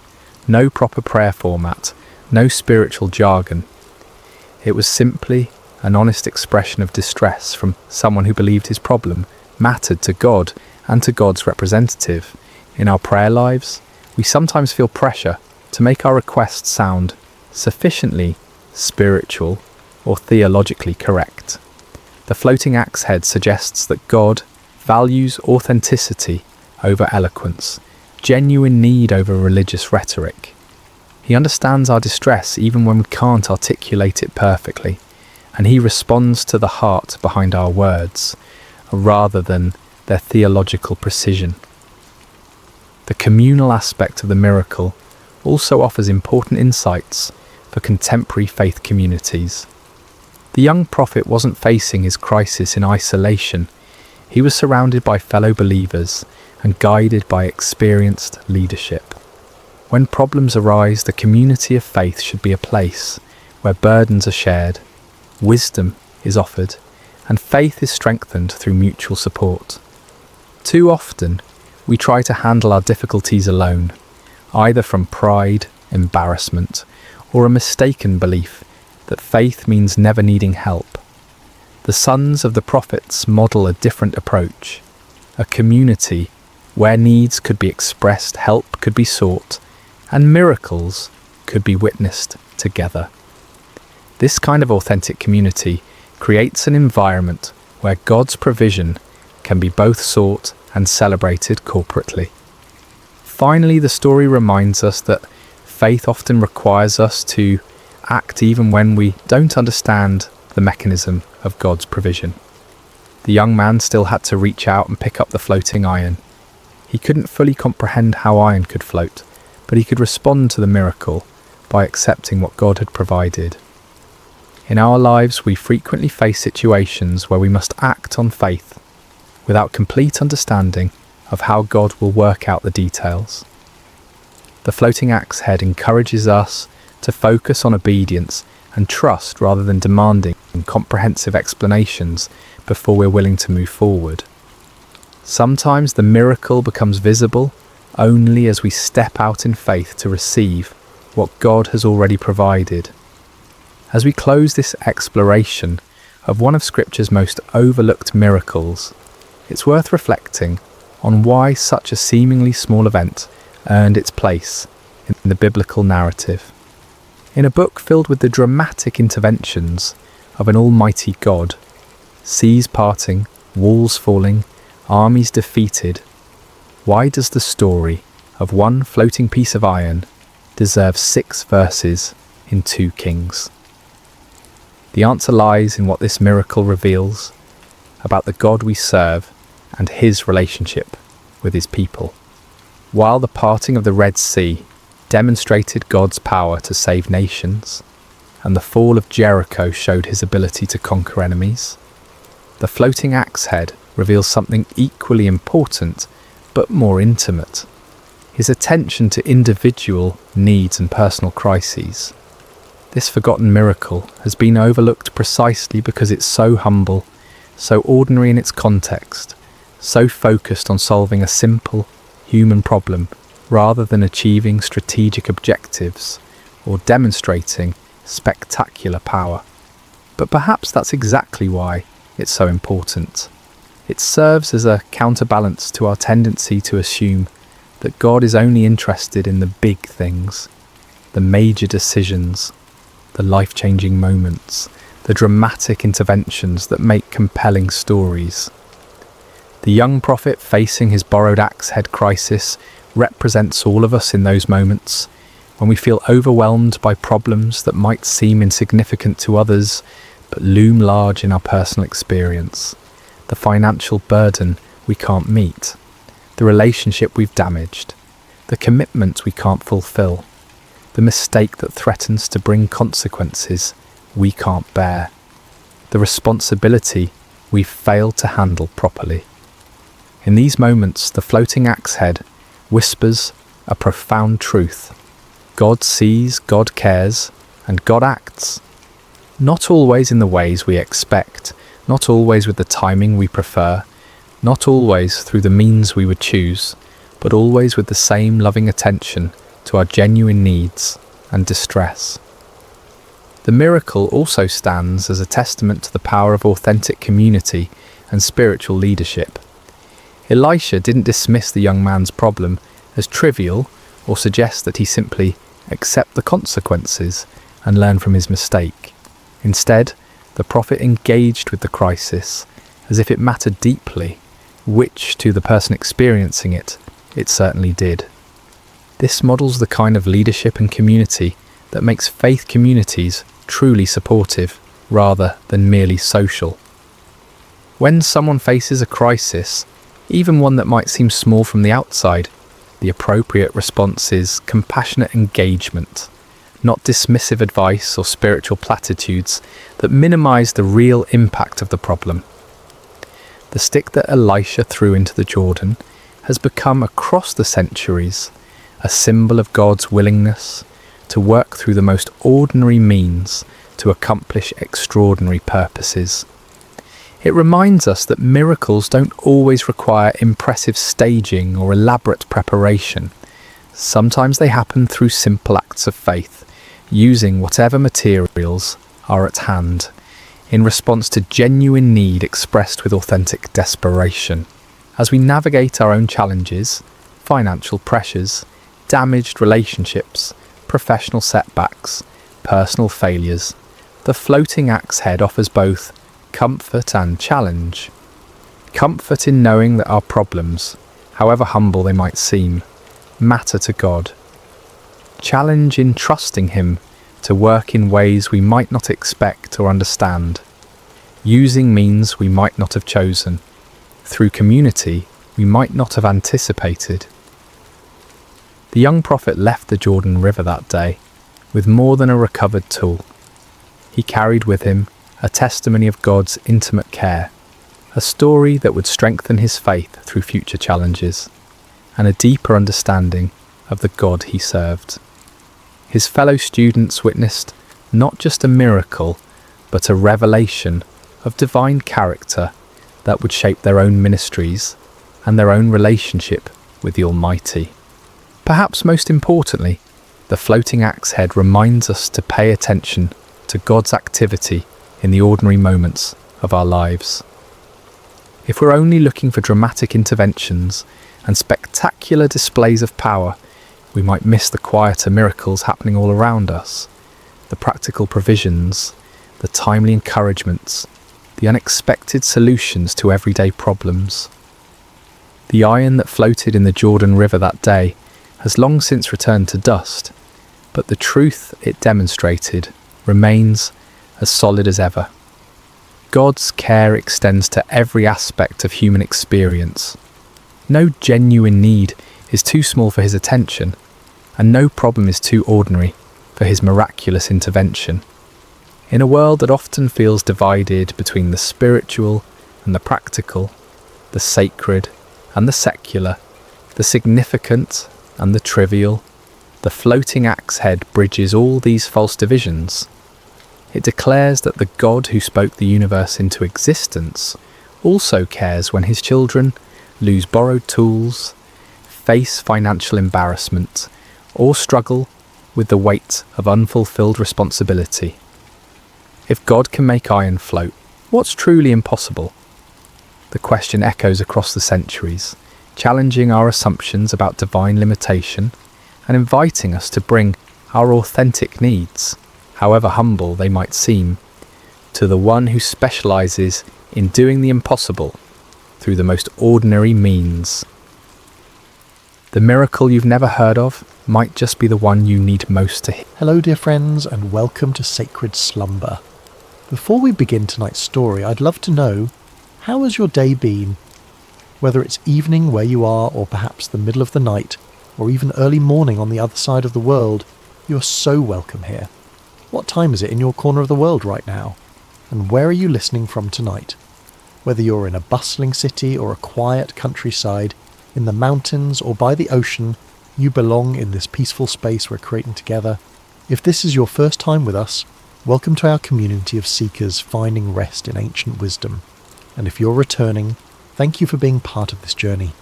no proper prayer format, no spiritual jargon. It was simply an honest expression of distress from someone who believed his problem mattered to God and to God's representative. In our prayer lives, we sometimes feel pressure to make our requests sound sufficiently spiritual or theologically correct. The floating axe head suggests that God values authenticity over eloquence, genuine need over religious rhetoric. He understands our distress even when we can't articulate it perfectly, and he responds to the heart behind our words, rather than their theological precision. The communal aspect of the miracle also offers important insights for contemporary faith communities. The young prophet wasn't facing his crisis in isolation. He was surrounded by fellow believers and guided by experienced leadership. When problems arise, the community of faith should be a place where burdens are shared, wisdom is offered, and faith is strengthened through mutual support. Too often, we try to handle our difficulties alone, either from pride, embarrassment, or a mistaken belief that faith means never needing help. The sons of the prophets model a different approach, a community where needs could be expressed, help could be sought, and miracles could be witnessed together. This kind of authentic community creates an environment where God's provision can be both sought and celebrated corporately. Finally, the story reminds us that faith often requires us to act even when we don't understand the mechanism of God's provision. The young man still had to reach out and pick up the floating iron. He couldn't fully comprehend how iron could float, but he could respond to the miracle by accepting what God had provided. In our lives, we frequently face situations where we must act on faith without complete understanding of how God will work out the details. The floating axe head encourages us to focus on obedience and trust rather than demanding comprehensive explanations before we're willing to move forward. Sometimes the miracle becomes visible only as we step out in faith to receive what God has already provided. As we close this exploration of one of Scripture's most overlooked miracles, it's worth reflecting on why such a seemingly small event earned its place in the biblical narrative. In a book filled with the dramatic interventions of an almighty God, seas parting, walls falling, armies defeated, why does the story of one floating piece of iron deserve 6 verses in 2 Kings? The answer lies in what this miracle reveals about the God we serve and his relationship with his people. While the parting of the Red Sea demonstrated God's power to save nations, and the fall of Jericho showed his ability to conquer enemies, the floating axe head reveals something equally important but more intimate: his attention to individual needs and personal crises. This forgotten miracle has been overlooked precisely because it's so humble, so ordinary in its context, so focused on solving a simple human problem rather than achieving strategic objectives or demonstrating spectacular power. But perhaps that's exactly why it's so important. It serves as a counterbalance to our tendency to assume that God is only interested in the big things, the major decisions, the life-changing moments, the dramatic interventions that make compelling stories. The young prophet facing his borrowed axe head crisis represents all of us in those moments when we feel overwhelmed by problems that might seem insignificant to others but loom large in our personal experience. The financial burden we can't meet, the relationship we've damaged, the commitment we can't fulfill, the mistake that threatens to bring consequences we can't bear, the responsibility we've failed to handle properly. In these moments, the floating axe head whispers a profound truth. God sees, God cares, and God acts. Not always in the ways we expect, not always with the timing we prefer, not always through the means we would choose, but always with the same loving attention to our genuine needs and distress. The miracle also stands as a testament to the power of authentic community and spiritual leadership. Elisha didn't dismiss the young man's problem as trivial or suggest that he simply accept the consequences and learn from his mistake. Instead, the prophet engaged with the crisis as if it mattered deeply, which to the person experiencing it certainly did. This models the kind of leadership and community that makes faith communities truly supportive rather than merely social. When someone faces a crisis, even one that might seem small from the outside, the appropriate response is compassionate engagement, not dismissive advice or spiritual platitudes that minimize the real impact of the problem. The stick that Elisha threw into the Jordan has become, across the centuries, a symbol of God's willingness to work through the most ordinary means to accomplish extraordinary purposes. It reminds us that miracles don't always require impressive staging or elaborate preparation. Sometimes they happen through simple acts of faith, using whatever materials are at hand, in response to genuine need expressed with authentic desperation. As we navigate our own challenges, financial pressures, damaged relationships, professional setbacks, personal failures, the floating axe head offers both comfort and challenge. Comfort in knowing that our problems, however humble they might seem, matter to God. Challenge in trusting Him to work in ways we might not expect or understand, using means we might not have chosen, through community we might not have anticipated. The young prophet left the Jordan River that day with more than a recovered tool. He carried with him a testimony of God's intimate care, a story that would strengthen his faith through future challenges, and a deeper understanding of the God he served. His fellow students witnessed not just a miracle, but a revelation of divine character that would shape their own ministries and their own relationship with the Almighty. Perhaps most importantly, the floating axe head reminds us to pay attention to God's activity in the ordinary moments of our lives. If we're only looking for dramatic interventions and spectacular displays of power, we might miss the quieter miracles happening all around us, the practical provisions, the timely encouragements, the unexpected solutions to everyday problems. The iron that floated in the Jordan River that day has long since returned to dust, but the truth it demonstrated remains as solid as ever. God's care extends to every aspect of human experience. No genuine need is too small for His attention, and no problem is too ordinary for His miraculous intervention. In a world that often feels divided between the spiritual and the practical, the sacred and the secular, the significant and the trivial, the floating axe head bridges all these false divisions. It declares that the God who spoke the universe into existence also cares when His children lose borrowed tools, face financial embarrassment, or struggle with the weight of unfulfilled responsibility. If God can make iron float, what's truly impossible? The question echoes across the centuries, challenging our assumptions about divine limitation and inviting us to bring our authentic needs, however humble they might seem, to the one who specializes in doing the impossible through the most ordinary means. The miracle you've never heard of might just be the one you need most to hear. Hello dear friends, and welcome to Sacred Slumber. Before we begin tonight's story, I'd love to know, how has your day been? Whether it's evening where you are, or perhaps the middle of the night, or even early morning on the other side of the world, you are so welcome here. What time is it in your corner of the world right now? And where are you listening from tonight? Whether you're in a bustling city or a quiet countryside, in the mountains or by the ocean, you belong in this peaceful space we're creating together. If this is your first time with us, welcome to our community of seekers finding rest in ancient wisdom. And if you're returning, thank you for being part of this journey.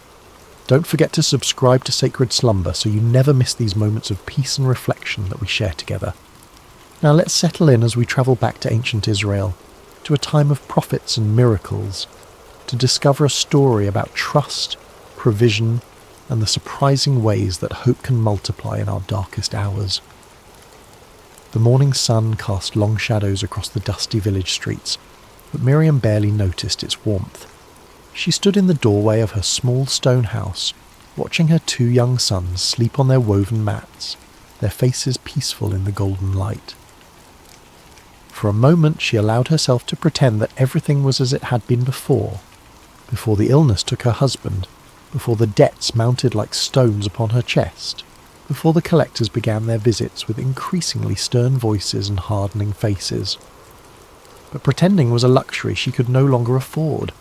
Don't forget to subscribe to Sacred Slumber so you never miss these moments of peace and reflection that we share together. Now let's settle in as we travel back to ancient Israel, to a time of prophets and miracles, to discover a story about trust, provision, and the surprising ways that hope can multiply in our darkest hours. The morning sun cast long shadows across the dusty village streets, but Miriam barely noticed its warmth. She stood in the doorway of her small stone house, watching her 2 young sons sleep on their woven mats, their faces peaceful in the golden light. For a moment she allowed herself to pretend that everything was as it had been before the illness took her husband, before the debts mounted like stones upon her chest, before the collectors began their visits with increasingly stern voices and hardening faces. But pretending was a luxury she could no longer afford.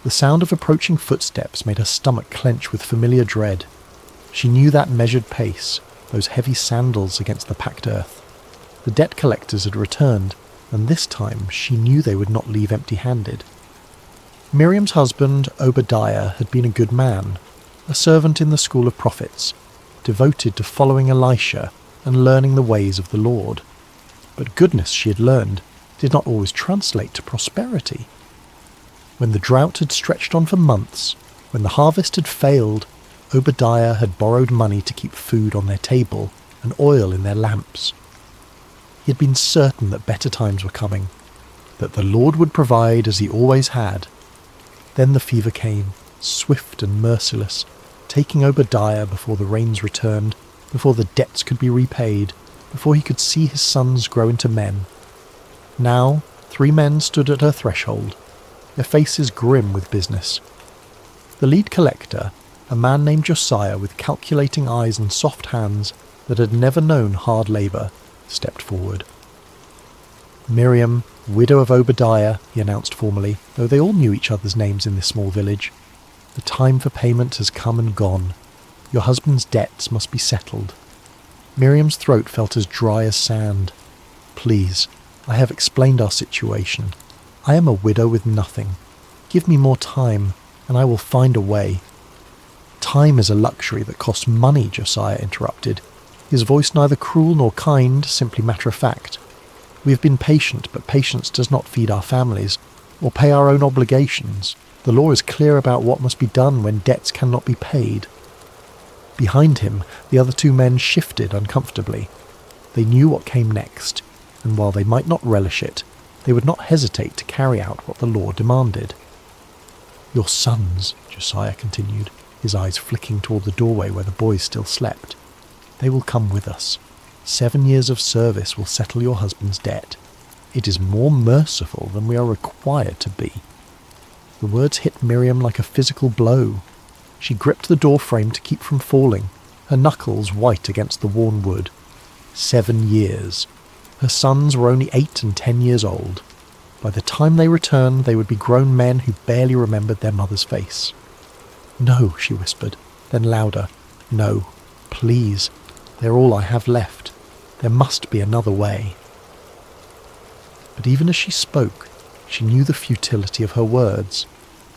The sound of approaching footsteps made her stomach clench with familiar dread. She knew that measured pace, those heavy sandals against the packed earth. The debt collectors had returned, and this time she knew they would not leave empty-handed. Miriam's husband, Obadiah, had been a good man, a servant in the school of prophets, devoted to following Elisha and learning the ways of the Lord. But goodness, she had learned, did not always translate to prosperity. When the drought had stretched on for months, when the harvest had failed, Obadiah had borrowed money to keep food on their table and oil in their lamps. He had been certain that better times were coming, that the Lord would provide as he always had. Then the fever came, swift and merciless, taking Obadiah before the rains returned, before the debts could be repaid, before he could see his sons grow into men. Now 3 men stood at her threshold, their faces grim with business. The lead collector, a man named Josiah with calculating eyes and soft hands that had never known hard labour, stepped forward. "Miriam, widow of Obadiah," he announced formally, though they all knew each other's names in this small village. "The time for payment has come and gone. Your husband's debts must be settled." Miriam's throat felt as dry as sand. "Please, I have explained our situation. I am a widow with nothing. Give me more time, and I will find a way." "Time is a luxury that costs money," Josiah interrupted, his voice neither cruel nor kind, simply matter-of-fact. "We have been patient, but patience does not feed our families, or pay our own obligations. The law is clear about what must be done when debts cannot be paid." Behind him, the other 2 men shifted uncomfortably. They knew what came next, and while they might not relish it, they would not hesitate to carry out what the law demanded. "Your sons," Josiah continued, his eyes flicking toward the doorway where the boys still slept. "They will come with us. 7 years of service will settle your husband's debt. It is more merciful than we are required to be." The words hit Miriam like a physical blow. She gripped the door frame to keep from falling, her knuckles white against the worn wood. 7 years. Her sons were only 8 and 10 years old. By the time they returned, they would be grown men who barely remembered their mother's face. "No," she whispered, then louder. "No, please. They're all I have left. There must be another way." But even as she spoke, she knew the futility of her words.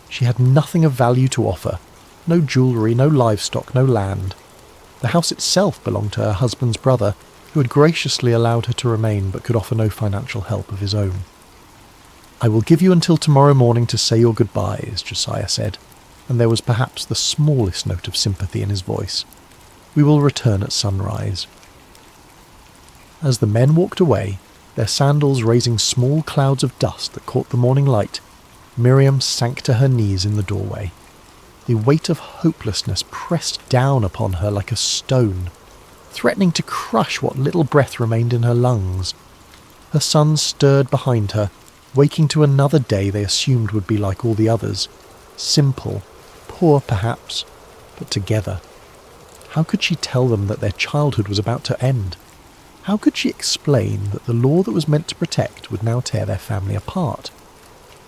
She had nothing of value to offer. No jewellery, no livestock, no land. The house itself belonged to her husband's brother, who had graciously allowed her to remain but could offer no financial help of his own. "I will give you until tomorrow morning to say your goodbyes," Josiah said, and there was perhaps the smallest note of sympathy in his voice. "We will return at sunrise." As the men walked away, their sandals raising small clouds of dust that caught the morning light, Miriam sank to her knees in the doorway. The weight of hopelessness pressed down upon her like a stone, threatening to crush what little breath remained in her lungs. Her sons stirred behind her, waking to another day they assumed would be like all the others. Simple, poor perhaps, but together. How could she tell them that their childhood was about to end? How could she explain that the law that was meant to protect would now tear their family apart?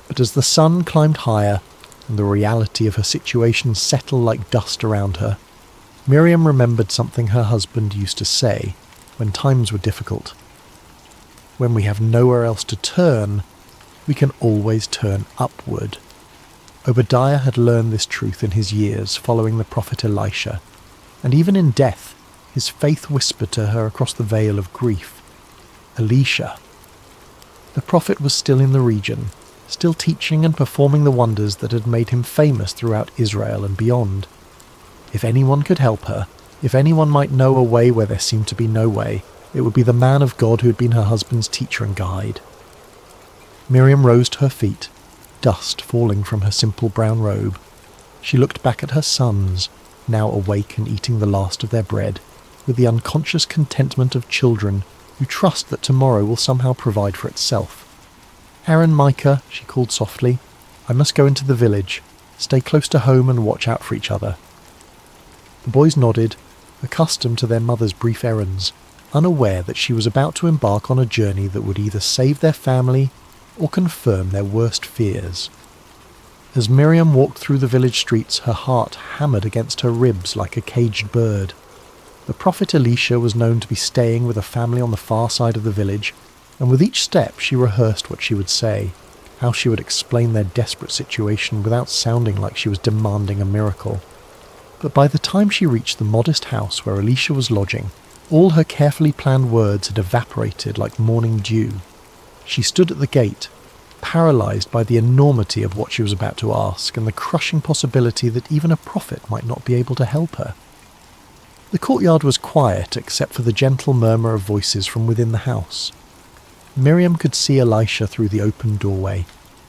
But as the sun climbed higher, and the reality of her situation settled like dust around her, Miriam remembered something her husband used to say when times were difficult. "When we have nowhere else to turn, we can always turn upward." Obadiah had learned this truth in his years following the prophet Elisha, and even in death, his faith whispered to her across the veil of grief. Elisha. The prophet was still in the region, still teaching and performing the wonders that had made him famous throughout Israel and beyond. If anyone could help her, if anyone might know a way where there seemed to be no way, it would be the man of God who had been her husband's teacher and guide. Miriam rose to her feet, dust falling from her simple brown robe. She looked back at her sons, now awake and eating the last of their bread, with the unconscious contentment of children who trust that tomorrow will somehow provide for itself. "Aaron, Micah," she called softly, "I must go into the village. Stay close to home and watch out for each other." The boys nodded, accustomed to their mother's brief errands, unaware that she was about to embark on a journey that would either save their family or confirm their worst fears. As Miriam walked through the village streets, her heart hammered against her ribs like a caged bird. The prophet Elisha was known to be staying with a family on the far side of the village, and with each step she rehearsed what she would say, how she would explain their desperate situation without sounding like she was demanding a miracle. But by the time she reached the modest house where Elisha was lodging, all her carefully planned words had evaporated like morning dew. She stood at the gate, paralysed by the enormity of what she was about to ask and the crushing possibility that even a prophet might not be able to help her. The courtyard was quiet except for the gentle murmur of voices from within the house. Miriam could see Elisha through the open doorway,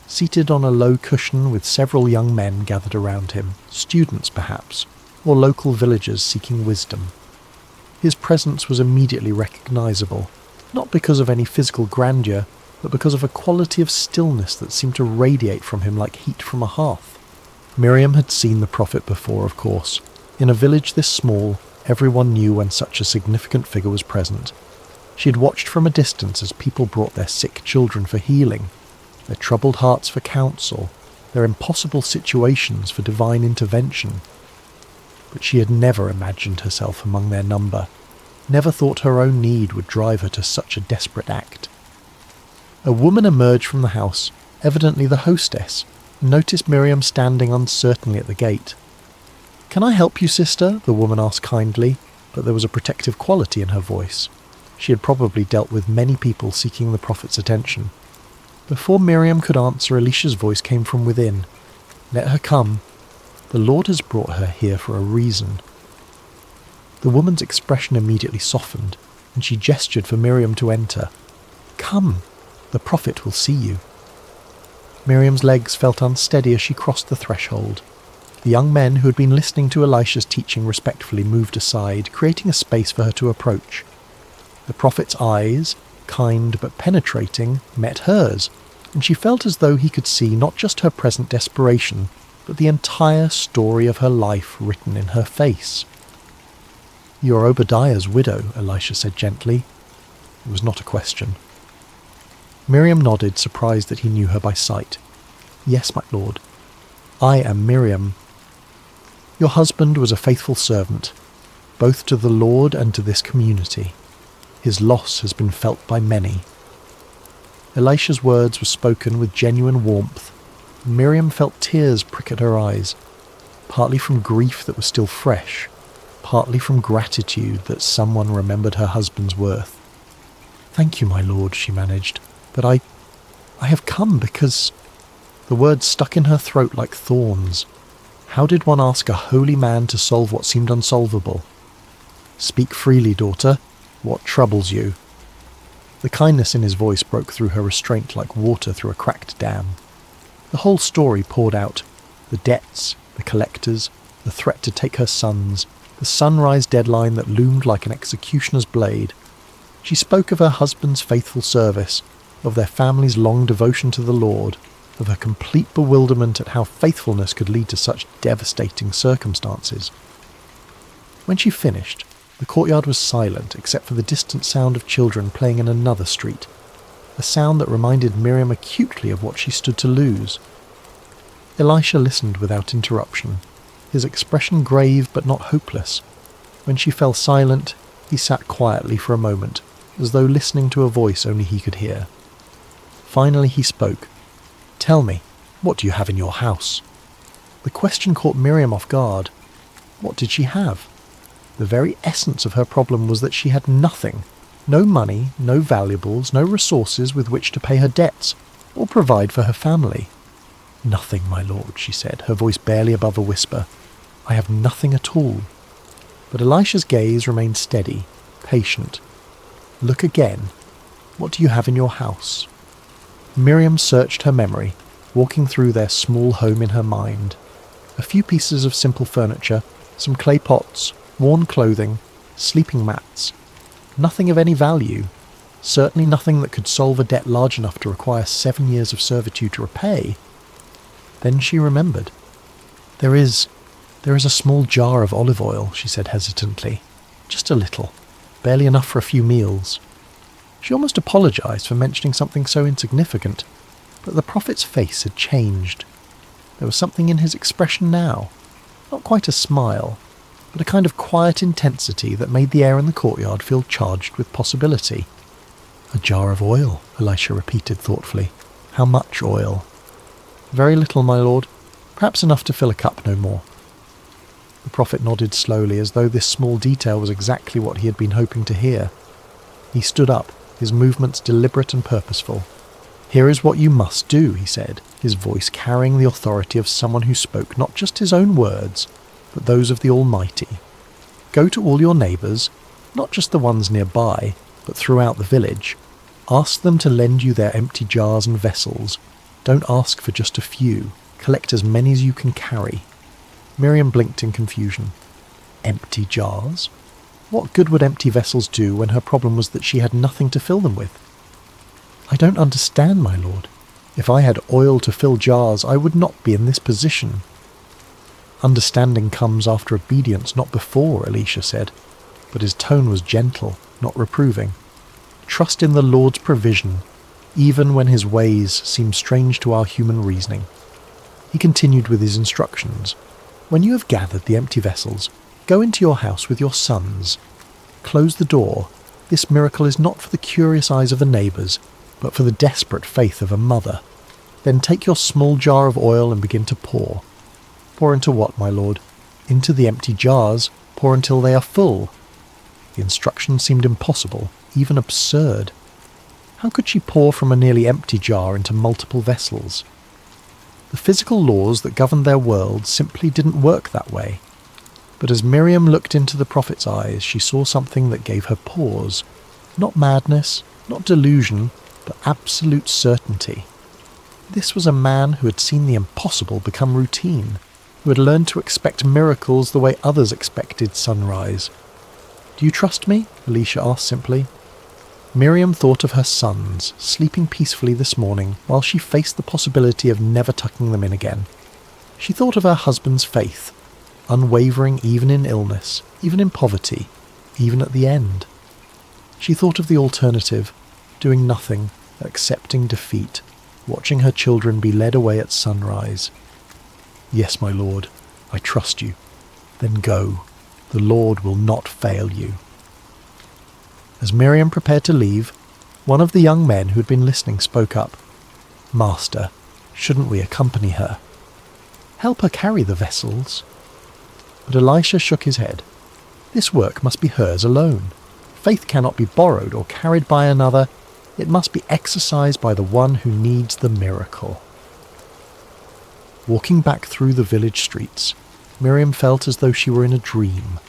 seated on a low cushion with several young men gathered around him, students perhaps, or local villagers seeking wisdom. His presence was immediately recognisable, not because of any physical grandeur, but because of a quality of stillness that seemed to radiate from him like heat from a hearth. Miriam had seen the prophet before, of course. In a village this small, everyone knew when such a significant figure was present. She had watched from a distance as people brought their sick children for healing, their troubled hearts for counsel, their impossible situations for divine intervention. But she had never imagined herself among their number, never thought her own need would drive her to such a desperate act. A woman emerged from the house, evidently the hostess, and noticed Miriam standing uncertainly at the gate. "Can I help you, sister?" the woman asked kindly, but there was a protective quality in her voice. She had probably dealt with many people seeking the prophet's attention. Before Miriam could answer, Elisha's voice came from within. "Let her come. The Lord has brought her here for a reason." The woman's expression immediately softened, and she gestured for Miriam to enter. "Come, the prophet will see you." Miriam's legs felt unsteady as she crossed the threshold. The young men who had been listening to Elisha's teaching respectfully moved aside, creating a space for her to approach. The prophet's eyes, kind but penetrating, met hers, and she felt as though he could see not just her present desperation, but the entire story of her life written in her face. "You're Obadiah's widow," Elisha said gently. It was not a question. Miriam nodded, surprised that he knew her by sight. "Yes, my lord. I am Miriam. Your husband was a faithful servant, both to the Lord and to this community. His loss has been felt by many." Elisha's words were spoken with genuine warmth. Miriam felt tears prick at her eyes, partly from grief that was still fresh, partly from gratitude that someone remembered her husband's worth. "Thank you, my lord," she managed, "but I have come because—" The words stuck in her throat like thorns. How did one ask a holy man to solve what seemed unsolvable? "Speak freely, daughter. What troubles you?" The kindness in his voice broke through her restraint like water through a cracked dam. The whole story poured out. The debts, the collectors, the threat to take her sons, the sunrise deadline that loomed like an executioner's blade. She spoke of her husband's faithful service, of their family's long devotion to the Lord, of her complete bewilderment at how faithfulness could lead to such devastating circumstances. When she finished, the courtyard was silent except for the distant sound of children playing in another street, a sound that reminded Miriam acutely of what she stood to lose. Elisha listened without interruption, his expression grave but not hopeless. When she fell silent, he sat quietly for a moment, as though listening to a voice only he could hear. Finally he spoke. "Tell me, what do you have in your house?" The question caught Miriam off guard. What did she have? The very essence of her problem was that she had nothing. No money, no valuables, no resources with which to pay her debts, or provide for her family. "Nothing, my lord," she said, her voice barely above a whisper. "I have nothing at all." But Elisha's gaze remained steady, patient. "Look again. What do you have in your house?" Miriam searched her memory, walking through their small home in her mind. A few pieces of simple furniture, some clay pots, worn clothing, sleeping mats. Nothing of any value. certainly nothing that could solve a debt large enough to require 7 years of servitude to repay. Then she remembered. There is a small jar of olive oil, she said hesitantly. Just a little, barely enough for a few meals. She almost apologised for mentioning something so insignificant, but the prophet's face had changed. There was something in his expression now, not quite a smile, but a kind of quiet intensity that made the air in the courtyard feel charged with possibility. A jar of oil, Elisha repeated thoughtfully. How much oil? Very little, my lord. Perhaps enough to fill a cup, no more. The prophet nodded slowly, as though this small detail was exactly what he had been hoping to hear. He stood up, his movements deliberate and purposeful. Here is what you must do, he said, his voice carrying the authority of someone who spoke not just his own words, but those of the Almighty. Go to all your neighbours, not just the ones nearby, but throughout the village. Ask them to lend you their empty jars and vessels. Don't ask for just a few. Collect as many as you can carry. Miriam blinked in confusion. Empty jars? What good would empty vessels do when her problem was that she had nothing to fill them with? I don't understand, my lord. If I had oil to fill jars, I would not be in this position. Understanding comes after obedience, not before, Elisha said, but his tone was gentle, not reproving. Trust in the Lord's provision, even when his ways seem strange to our human reasoning. He continued with his instructions. When you have gathered the empty vessels, go into your house with your sons. Close the door. This miracle is not for the curious eyes of the neighbours, but for the desperate faith of a mother. Then take your small jar of oil and begin to pour. Pour into what, my lord? Into the empty jars. Pour until they are full. The instructions seemed impossible, even absurd. How could she pour from a nearly empty jar into multiple vessels? The physical laws that governed their world simply didn't work that way. But as Miriam looked into the prophet's eyes, she saw something that gave her pause. Not madness, not delusion, but absolute certainty. This was a man who had seen the impossible become routine, who had learned to expect miracles the way others expected sunrise. Do you trust me? Elisha asked simply. Miriam thought of her sons, sleeping peacefully this morning while she faced the possibility of never tucking them in again. She thought of her husband's faith, unwavering even in illness, even in poverty, even at the end. She thought of the alternative, doing nothing, accepting defeat, watching her children be led away at sunrise. Yes, my lord, I trust you. Then go. The Lord will not fail you. As Miriam prepared to leave, one of the young men who had been listening spoke up. Master, shouldn't we accompany her? Help her carry the vessels. But Elisha shook his head. This work must be hers alone. Faith cannot be borrowed or carried by another. It must be exercised by the one who needs the miracle. Walking back through the village streets, Miriam felt as though she were in a dream,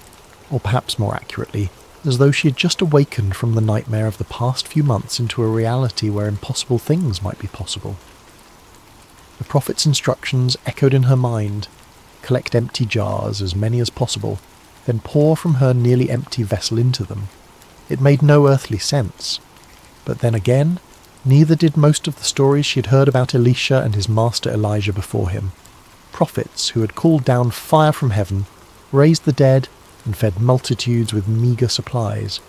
or perhaps more accurately, as though she had just awakened from the nightmare of the past few months into a reality where impossible things might be possible. The prophet's instructions echoed in her mind. Collect empty jars, as many as possible, then pour from her nearly empty vessel into them. It made no earthly sense. But then again, neither did most of the stories she had heard about Elisha and his master Elijah before him. Prophets who had called down fire from heaven, raised the dead, and fed multitudes with meagre supplies.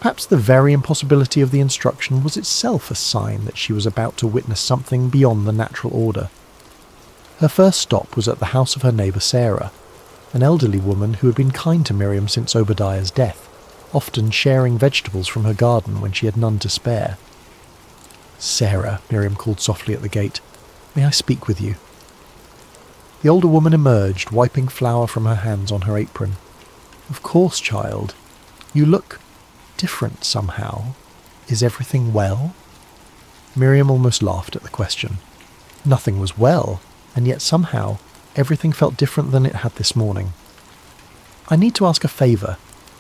Perhaps the very impossibility of the instruction was itself a sign that she was about to witness something beyond the natural order. Her first stop was at the house of her neighbour Sarah, an elderly woman who had been kind to Miriam since Obadiah's death, often sharing vegetables from her garden when she had none to spare. Sarah, Miriam called softly at the gate, may I speak with you? The older woman emerged, wiping flour from her hands on her apron. Of course, child. You look different somehow. Is everything well? Miriam almost laughed at the question. Nothing was well, and yet somehow everything felt different than it had this morning. I need to ask a favour.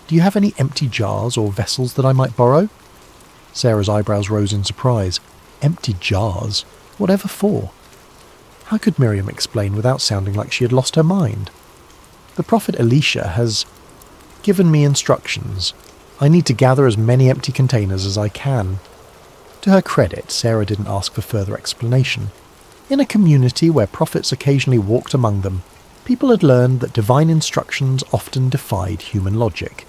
Do you have any empty jars or vessels that I might borrow? Sarah's eyebrows rose in surprise. Empty jars? Whatever for? How could Miriam explain without sounding like she had lost her mind? The prophet Elisha has given me instructions. I need to gather as many empty containers as I can." To her credit, Sarah didn't ask for further explanation. In a community where prophets occasionally walked among them, people had learned that divine instructions often defied human logic.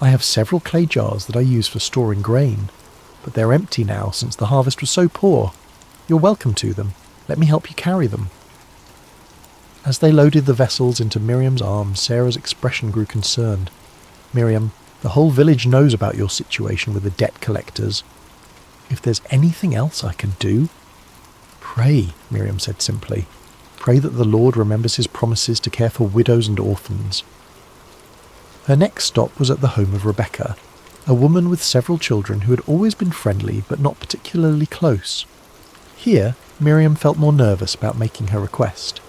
"I have several clay jars that I use for storing grain, but they're empty now since the harvest was so poor. You're welcome to them. Let me help you carry them." As they loaded the vessels into Miriam's arms, Sarah's expression grew concerned. "Miriam, the whole village knows about your situation with the debt collectors. If there's anything else I can do..." "Pray," Miriam said simply. "Pray that the Lord remembers his promises to care for widows and orphans." Her next stop was at the home of Rebecca, a woman with several children who had always been friendly but not particularly close. Here, Miriam felt more nervous about making her request.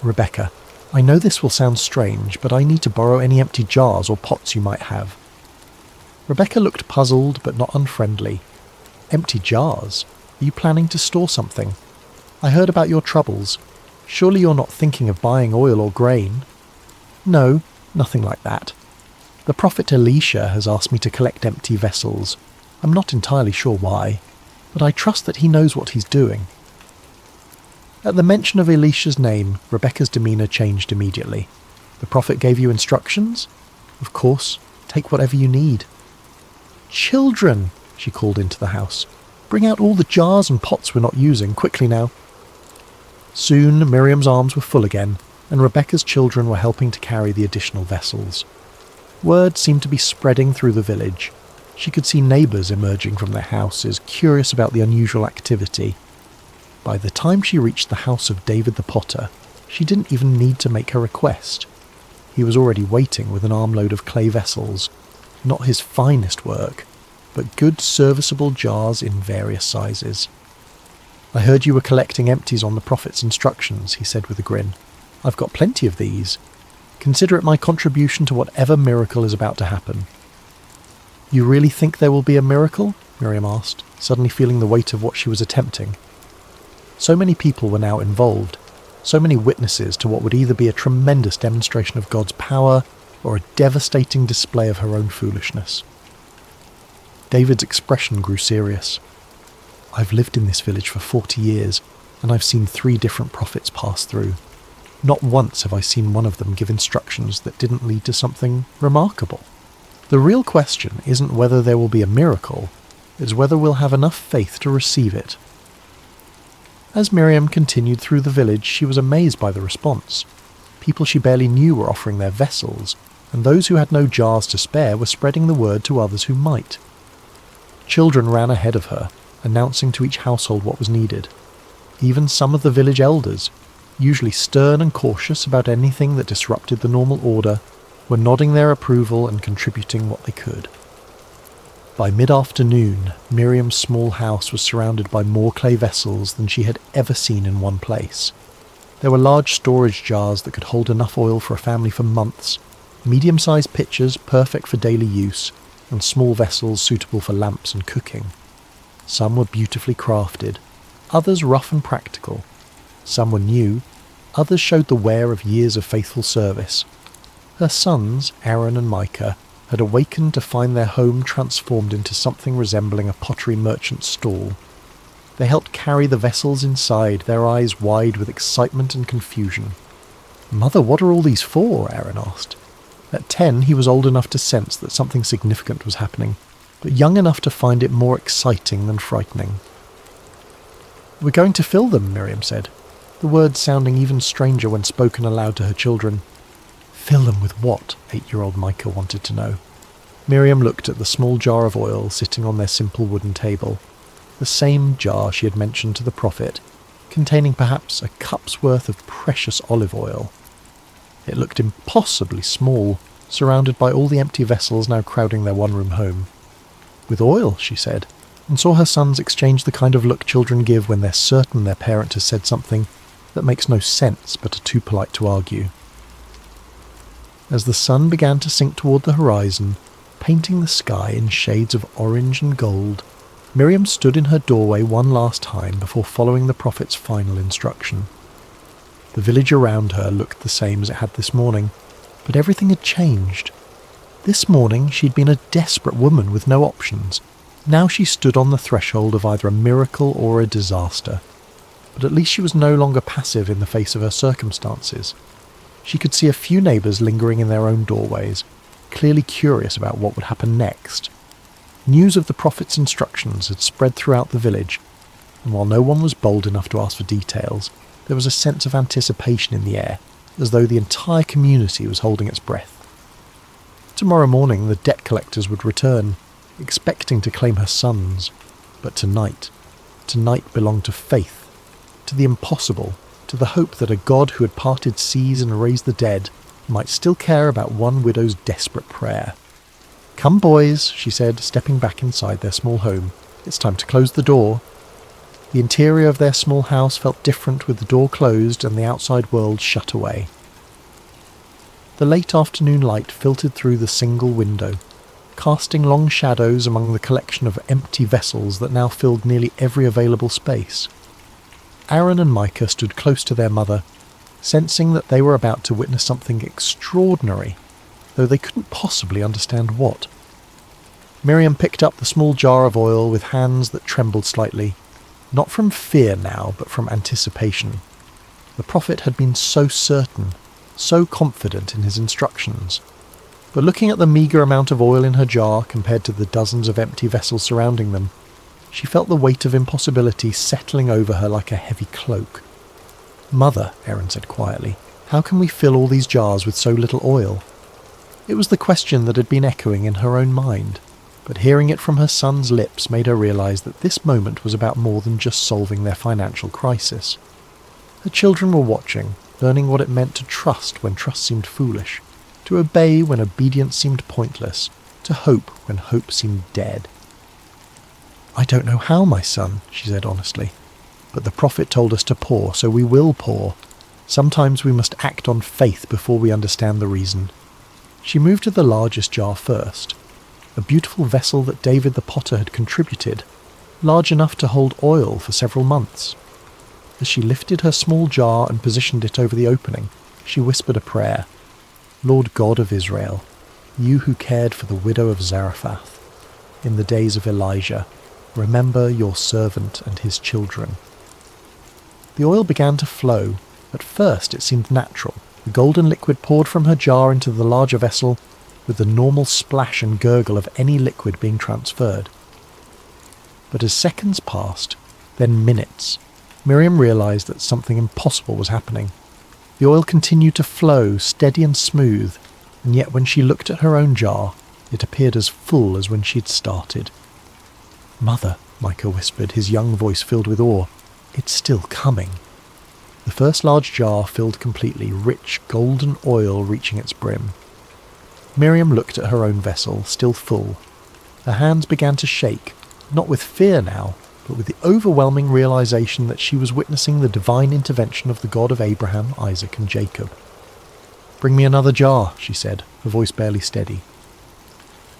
"Rebecca, I know this will sound strange, but I need to borrow any empty jars or pots you might have." Rebecca looked puzzled but not unfriendly. "Empty jars? Are you planning to store something? I heard about your troubles. Surely you're not thinking of buying oil or grain?" "No, nothing like that. The prophet Elisha has asked me to collect empty vessels. I'm not entirely sure why, but I trust that he knows what he's doing." At the mention of Elisha's name, Rebecca's demeanour changed immediately. "The prophet gave you instructions? Of course, take whatever you need." "Children," she called into the house. "Bring out all the jars and pots we're not using, quickly now." Soon Miriam's arms were full again, and Rebecca's children were helping to carry the additional vessels. Word seemed to be spreading through the village. She could see neighbours emerging from their houses, curious about the unusual activity. By the time she reached the house of David the potter, she didn't even need to make her request. He was already waiting with an armload of clay vessels, not his finest work, but good serviceable jars in various sizes. "I heard you were collecting empties on the prophet's instructions," he said with a grin. "I've got plenty of these. Consider it my contribution to whatever miracle is about to happen." "You really think there will be a miracle?" Miriam asked, suddenly feeling the weight of what she was attempting. So many people were now involved, so many witnesses to what would either be a tremendous demonstration of God's power or a devastating display of her own foolishness. David's expression grew serious. "I've lived in this village for 40 years, and I've seen 3 different prophets pass through. Not once have I seen one of them give instructions that didn't lead to something remarkable. The real question isn't whether there will be a miracle, it's whether we'll have enough faith to receive it." As Miriam continued through the village, she was amazed by the response. People she barely knew were offering their vessels, and those who had no jars to spare were spreading the word to others who might. Children ran ahead of her, announcing to each household what was needed. Even some of the village elders, usually stern and cautious about anything that disrupted the normal order, were nodding their approval and contributing what they could. By mid-afternoon, Miriam's small house was surrounded by more clay vessels than she had ever seen in one place. There were large storage jars that could hold enough oil for a family for months, medium-sized pitchers perfect for daily use, and small vessels suitable for lamps and cooking. Some were beautifully crafted, others rough and practical. Some were new, others showed the wear of years of faithful service. Her sons, Aaron and Micah, had awakened to find their home transformed into something resembling a pottery merchant's stall. They helped carry the vessels inside, their eyes wide with excitement and confusion. "Mother, what are all these for?" Aaron asked. At 10, he was old enough to sense that something significant was happening, but young enough to find it more exciting than frightening. "We're going to fill them," Miriam said, the words sounding even stranger when spoken aloud to her children. "Fill them with what?" 8-year-old Micah wanted to know. Miriam looked at the small jar of oil sitting on their simple wooden table, the same jar she had mentioned to the prophet, containing perhaps a cup's worth of precious olive oil. It looked impossibly small, surrounded by all the empty vessels now crowding their one-room home. "With oil," she said, and saw her sons exchange the kind of look children give when they're certain their parent has said something that makes no sense but are too polite to argue. As the sun began to sink toward the horizon, painting the sky in shades of orange and gold, Miriam stood in her doorway one last time before following the prophet's final instruction. The village around her looked the same as it had this morning, but everything had changed. This morning she'd been a desperate woman with no options. Now she stood on the threshold of either a miracle or a disaster. But at least she was no longer passive in the face of her circumstances. She could see a few neighbours lingering in their own doorways, clearly curious about what would happen next. News of the prophet's instructions had spread throughout the village, and while no one was bold enough to ask for details, there was a sense of anticipation in the air, as though the entire community was holding its breath. Tomorrow morning the debt collectors would return, expecting to claim her sons. But tonight belonged to faith, to the impossible, to the hope that a God who had parted seas and raised the dead might still care about one widow's desperate prayer. "Come, boys," she said, stepping back inside their small home. "It's time to close the door." The interior of their small house felt different with the door closed and the outside world shut away. The late afternoon light filtered through the single window, casting long shadows among the collection of empty vessels that now filled nearly every available space. Aaron and Micah stood close to their mother, sensing that they were about to witness something extraordinary, though they couldn't possibly understand what. Miriam picked up the small jar of oil with hands that trembled slightly, not from fear now, but from anticipation. The prophet had been so certain, so confident in his instructions. But looking at the meagre amount of oil in her jar compared to the dozens of empty vessels surrounding them, she felt the weight of impossibility settling over her like a heavy cloak. "Mother," Aaron said quietly, "how can we fill all these jars with so little oil?" It was the question that had been echoing in her own mind, but hearing it from her son's lips made her realise that this moment was about more than just solving their financial crisis. Her children were watching, learning what it meant to trust when trust seemed foolish, to obey when obedience seemed pointless, to hope when hope seemed dead. "I don't know how, my son," she said honestly, "but the prophet told us to pour, so we will pour. Sometimes we must act on faith before we understand the reason." She moved to the largest jar first, a beautiful vessel that David the potter had contributed, large enough to hold oil for several months. As she lifted her small jar and positioned it over the opening, she whispered a prayer. "Lord God of Israel, you who cared for the widow of Zarephath in the days of Elijah, remember your servant and his children." The oil began to flow. At first it seemed natural. The golden liquid poured from her jar into the larger vessel with the normal splash and gurgle of any liquid being transferred. But as seconds passed, then minutes, Miriam realised that something impossible was happening. The oil continued to flow, steady and smooth, and yet when she looked at her own jar, it appeared as full as when she had started. "Mother," Micah whispered, his young voice filled with awe, "it's still coming." The first large jar filled completely, rich golden oil reaching its brim. Miriam looked at her own vessel, still full. Her hands began to shake, not with fear now, but with the overwhelming realization that she was witnessing the divine intervention of the God of Abraham, Isaac, and Jacob. "Bring me another jar," she said, her voice barely steady.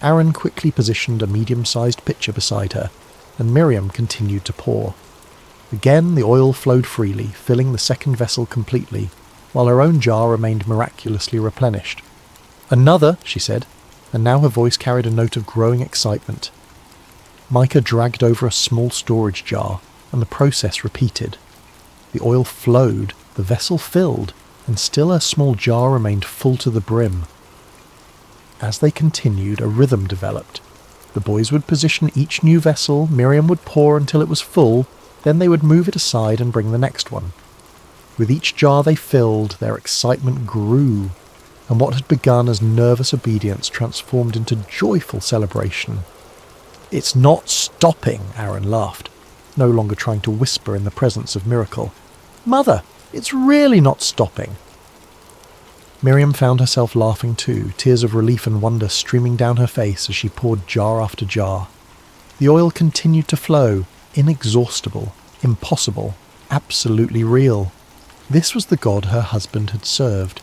Aaron quickly positioned a medium-sized pitcher beside her, and Miriam continued to pour. Again the oil flowed freely, filling the second vessel completely, while her own jar remained miraculously replenished. "Another," she said, and now her voice carried a note of growing excitement. Micah dragged over a small storage jar, and the process repeated. The oil flowed, the vessel filled, and still her small jar remained full to the brim. As they continued, a rhythm developed. The boys would position each new vessel, Miriam would pour until it was full, then they would move it aside and bring the next one. With each jar they filled, their excitement grew, and what had begun as nervous obedience transformed into joyful celebration. "It's not stopping," Aaron laughed, no longer trying to whisper in the presence of miracle. "Mother, it's really not stopping." Miriam found herself laughing too, tears of relief and wonder streaming down her face as she poured jar after jar. The oil continued to flow, inexhaustible, impossible, absolutely real. This was the God her husband had served,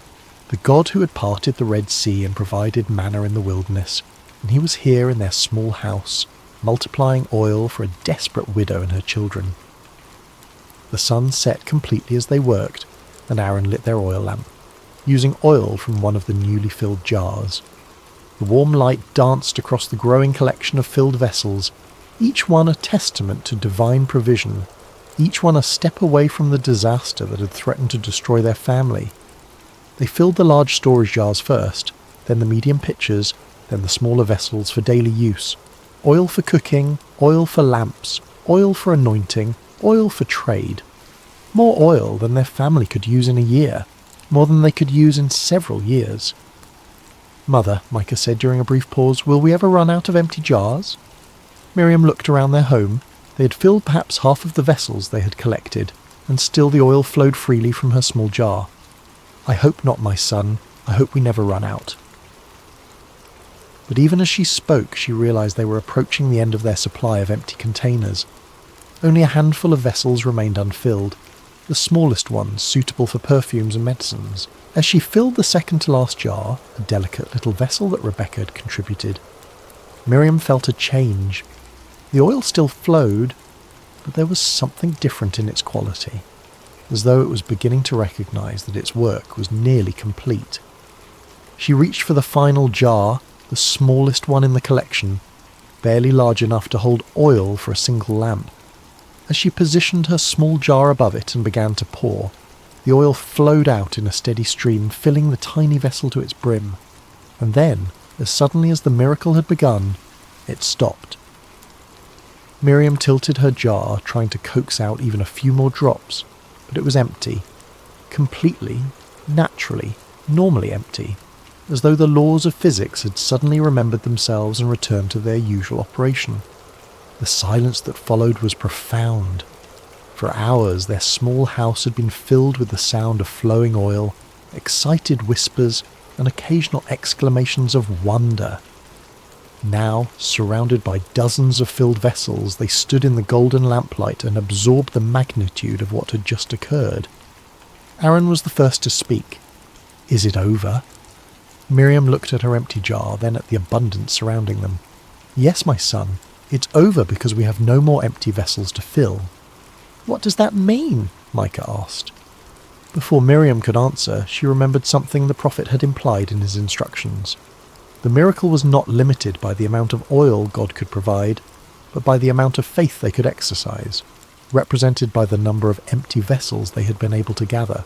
the God who had parted the Red Sea and provided manna in the wilderness, and he was here in their small house, multiplying oil for a desperate widow and her children. The sun set completely as they worked, and Aaron lit their oil lamp, using oil from one of the newly filled jars. The warm light danced across the growing collection of filled vessels, each one a testament to divine provision, each one a step away from the disaster that had threatened to destroy their family. They filled the large storage jars first, then the medium pitchers, then the smaller vessels for daily use. Oil for cooking, oil for lamps, oil for anointing, oil for trade. More oil than their family could use in a year, more than they could use in several years. "Mother," Micah said during a brief pause, "will we ever run out of empty jars?" Miriam looked around their home. They had filled perhaps half of the vessels they had collected, and still the oil flowed freely from her small jar. "I hope not, my son. I hope we never run out." But even as she spoke, she realized they were approaching the end of their supply of empty containers. Only a handful of vessels remained unfilled, the smallest ones suitable for perfumes and medicines. As she filled the second-to-last jar, a delicate little vessel that Rebecca had contributed, Miriam felt a change. The oil still flowed, but there was something different in its quality, as though it was beginning to recognize that its work was nearly complete. She reached for the final jar, the smallest one in the collection, barely large enough to hold oil for a single lamp. As she positioned her small jar above it and began to pour, the oil flowed out in a steady stream, filling the tiny vessel to its brim. And then, as suddenly as the miracle had begun, it stopped. Miriam tilted her jar, trying to coax out even a few more drops, but it was empty. Completely, naturally, normally empty, as though the laws of physics had suddenly remembered themselves and returned to their usual operation. The silence that followed was profound. For hours their small house had been filled with the sound of flowing oil, excited whispers, and occasional exclamations of wonder. Now, surrounded by dozens of filled vessels, they stood in the golden lamplight and absorbed the magnitude of what had just occurred. Aaron was the first to speak. "Is it over?" Miriam looked at her empty jar, then at the abundance surrounding them. "Yes, my son, it's over because we have no more empty vessels to fill." "What does that mean?" Micah asked. Before Miriam could answer, she remembered something the prophet had implied in his instructions. The miracle was not limited by the amount of oil God could provide, but by the amount of faith they could exercise, represented by the number of empty vessels they had been able to gather.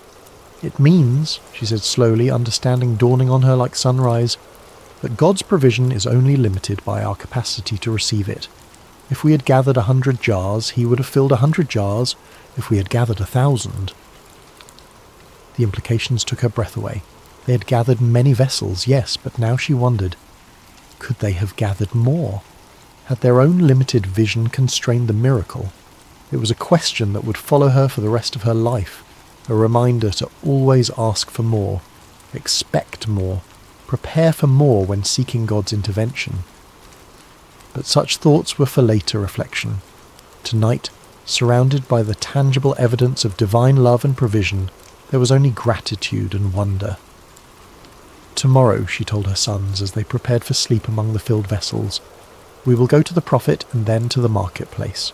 "It means," she said slowly, understanding dawning on her like sunrise, "that God's provision is only limited by our capacity to receive it. If we had gathered 100 jars, he would have filled 100 jars. If we had gathered 1,000... The implications took her breath away. They had gathered many vessels, yes, but now she wondered, could they have gathered more? Had their own limited vision constrained the miracle? It was a question that would follow her for the rest of her life, a reminder to always ask for more, expect more, prepare for more when seeking God's intervention. But such thoughts were for later reflection. Tonight, surrounded by the tangible evidence of divine love and provision, there was only gratitude and wonder. "Tomorrow," she told her sons as they prepared for sleep among the filled vessels, "we will go to the prophet and then to the marketplace.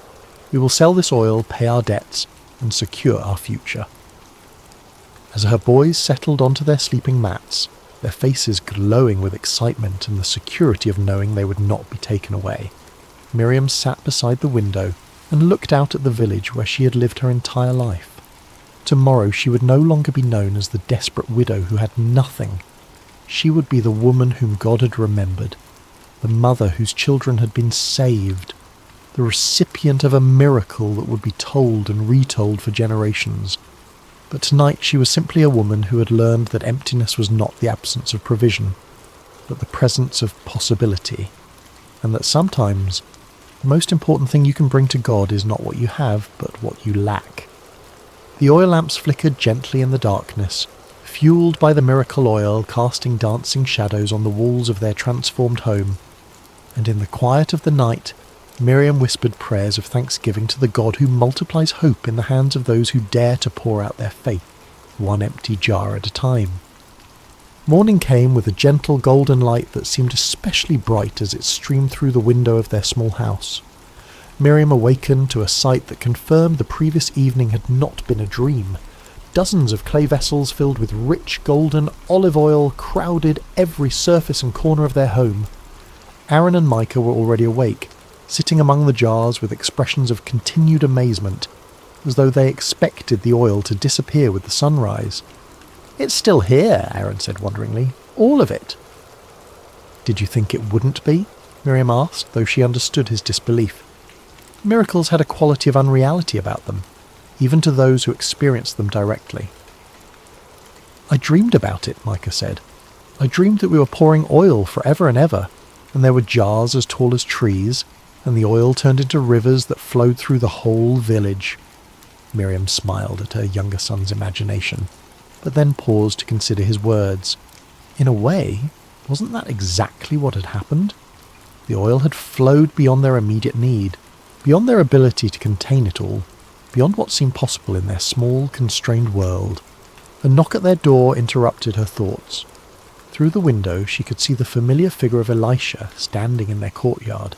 We will sell this oil, pay our debts, and secure our future." As her boys settled onto their sleeping mats, their faces glowing with excitement and the security of knowing they would not be taken away, Miriam sat beside the window and looked out at the village where she had lived her entire life. Tomorrow she would no longer be known as the desperate widow who had nothing. She would be the woman whom God had remembered, the mother whose children had been saved, the recipient of a miracle that would be told and retold for generations. But tonight she was simply a woman who had learned that emptiness was not the absence of provision, but the presence of possibility, and that sometimes the most important thing you can bring to God is not what you have, but what you lack. The oil lamps flickered gently in the darkness, fueled by the miracle oil casting dancing shadows on the walls of their transformed home, and in the quiet of the night, Miriam whispered prayers of thanksgiving to the God who multiplies hope in the hands of those who dare to pour out their faith, one empty jar at a time. Morning came with a gentle golden light that seemed especially bright as it streamed through the window of their small house. Miriam awakened to a sight that confirmed the previous evening had not been a dream. Dozens of clay vessels filled with rich golden olive oil crowded every surface and corner of their home. Aaron and Micah were already awake, sitting among the jars with expressions of continued amazement, as though they expected the oil to disappear with the sunrise. "It's still here," Aaron said wonderingly. "All of it." "Did you think it wouldn't be?" Miriam asked, though she understood his disbelief. Miracles had a quality of unreality about them, even to those who experienced them directly. "I dreamed about it," Micah said. "I dreamed that we were pouring oil forever and ever, and there were jars as tall as trees, and the oil turned into rivers that flowed through the whole village." Miriam smiled at her younger son's imagination, but then paused to consider his words. In a way, wasn't that exactly what had happened? The oil had flowed beyond their immediate need, beyond their ability to contain it all, beyond what seemed possible in their small, constrained world. A knock at their door interrupted her thoughts. Through the window she could see the familiar figure of Elisha standing in their courtyard,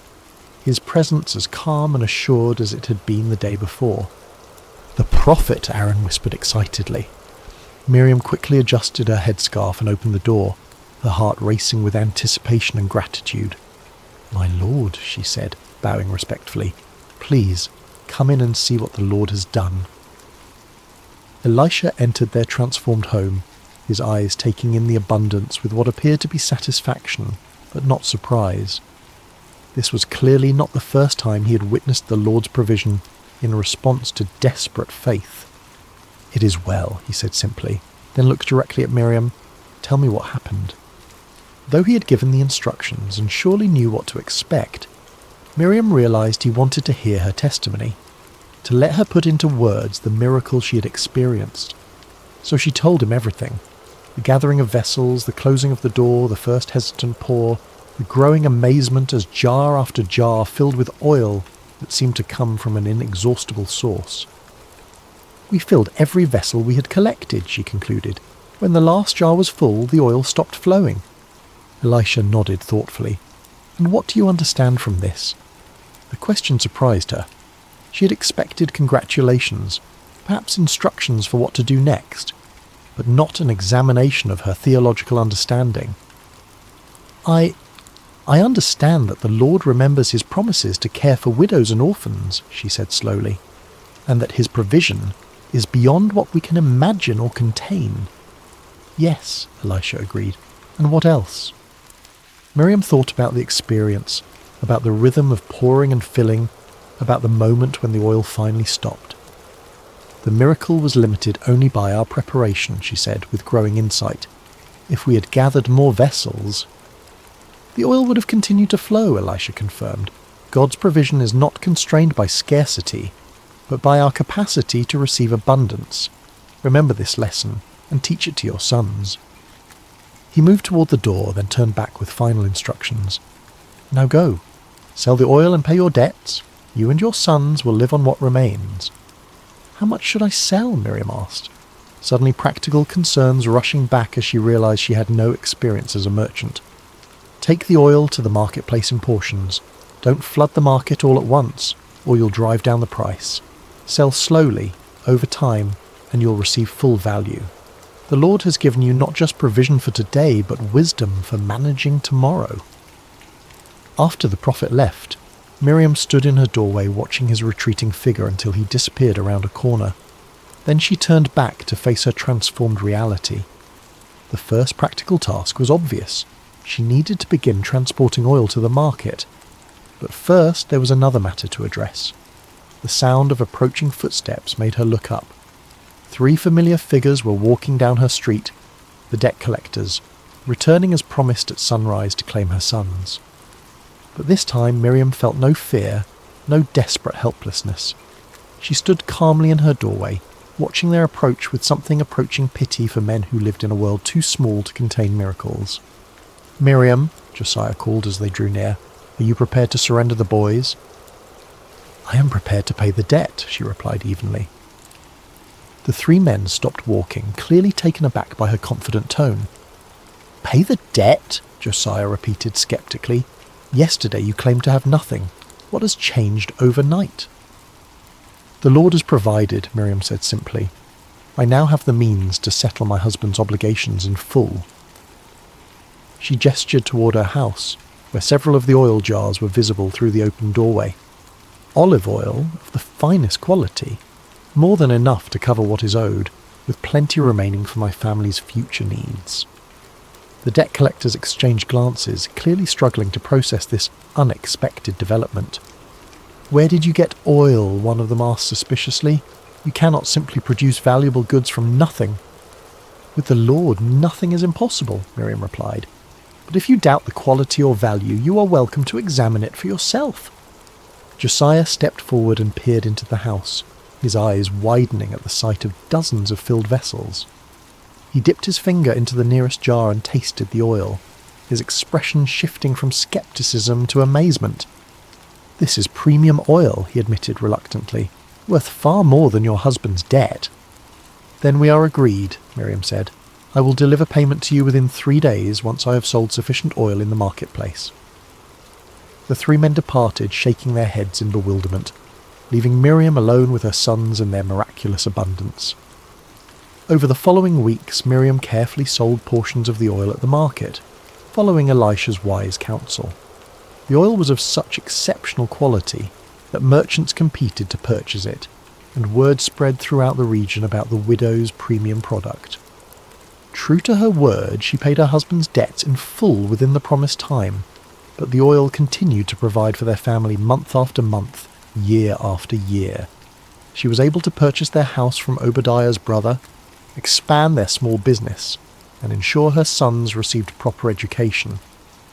his presence as calm and assured as it had been the day before. "The prophet," Aaron whispered excitedly. Miriam quickly adjusted her headscarf and opened the door, her heart racing with anticipation and gratitude. "My lord," she said, bowing respectfully, "please, come in and see what the Lord has done." Elisha entered their transformed home, his eyes taking in the abundance with what appeared to be satisfaction, but not surprise. This was clearly not the first time he had witnessed the Lord's provision in response to desperate faith. "It is well," he said simply, then looked directly at Miriam. "Tell me what happened." Though he had given the instructions and surely knew what to expect, Miriam realized he wanted to hear her testimony, to let her put into words the miracle she had experienced. So she told him everything: the gathering of vessels, the closing of the door, the first hesitant pour, the growing amazement as jar after jar filled with oil that seemed to come from an inexhaustible source. "We filled every vessel we had collected," she concluded. "When the last jar was full, the oil stopped flowing." Elisha nodded thoughtfully. "And what do you understand from this?" The question surprised her. She had expected congratulations, perhaps instructions for what to do next, but not an examination of her theological understanding. I understand that the Lord remembers his promises to care for widows and orphans," she said slowly, "and that his provision is beyond what we can imagine or contain." "Yes," Elisha agreed. "And what else?" Miriam thought about the experience, about the rhythm of pouring and filling, about the moment when the oil finally stopped. "The miracle was limited only by our preparation," she said with growing insight. "If we had gathered more vessels—" "The oil would have continued to flow," Elisha confirmed. "God's provision is not constrained by scarcity, but by our capacity to receive abundance. Remember this lesson and teach it to your sons." He moved toward the door, then turned back with final instructions. "Now go. Sell the oil and pay your debts. You and your sons will live on what remains." "How much should I sell?" Miriam asked, suddenly practical concerns rushing back as she realized she had no experience as a merchant. "Take the oil to the marketplace in portions. Don't flood the market all at once, or you'll drive down the price. Sell slowly, over time, and you'll receive full value. The Lord has given you not just provision for today, but wisdom for managing tomorrow." After the prophet left, Miriam stood in her doorway watching his retreating figure until he disappeared around a corner. Then she turned back to face her transformed reality. The first practical task was obvious. She needed to begin transporting oil to the market. But first there was another matter to address. The sound of approaching footsteps made her look up. 3 familiar figures were walking down her street, the debt collectors, returning as promised at sunrise to claim her sons. But this time Miriam felt no fear, no desperate helplessness. She stood calmly in her doorway, watching their approach with something approaching pity for men who lived in a world too small to contain miracles. "Miriam," Josiah called as they drew near, "are you prepared to surrender the boys?" "I am prepared to pay the debt," she replied evenly. The 3 men stopped walking, clearly taken aback by her confident tone. "Pay the debt?" Josiah repeated skeptically. "Yesterday you claimed to have nothing. What has changed overnight?" "The Lord has provided," Miriam said simply. I now have the means to settle my husband's obligations in full." She gestured toward her house, where several of the oil jars were visible through the open doorway. Olive oil of the finest quality, more than enough to cover what is owed, with plenty remaining for my family's future needs. The debt collectors exchanged glances, clearly struggling to process this unexpected development. "Where did you get oil?" one of them asked suspiciously. "You cannot simply produce valuable goods from nothing." "With the Lord, nothing is impossible," Miriam replied. "But if you doubt the quality or value, you are welcome to examine it for yourself." Josiah stepped forward and peered into the house, his eyes widening at the sight of dozens of filled vessels. He dipped his finger into the nearest jar and tasted the oil, his expression shifting from skepticism to amazement. "This is premium oil," he admitted reluctantly, "worth far more than your husband's debt." "Then we are agreed," Miriam said. "I will deliver payment to you within 3 days once I have sold sufficient oil in the marketplace." The 3 men departed, shaking their heads in bewilderment, leaving Miriam alone with her sons and their miraculous abundance. Over the following weeks, Miriam carefully sold portions of the oil at the market, following Elisha's wise counsel. The oil was of such exceptional quality that merchants competed to purchase it, and word spread throughout the region about the widow's premium product. True to her word, she paid her husband's debts in full within the promised time, but the oil continued to provide for their family month after month, year after year. She was able to purchase their house from Obadiah's brother, expand their small business, and ensure her sons received proper education.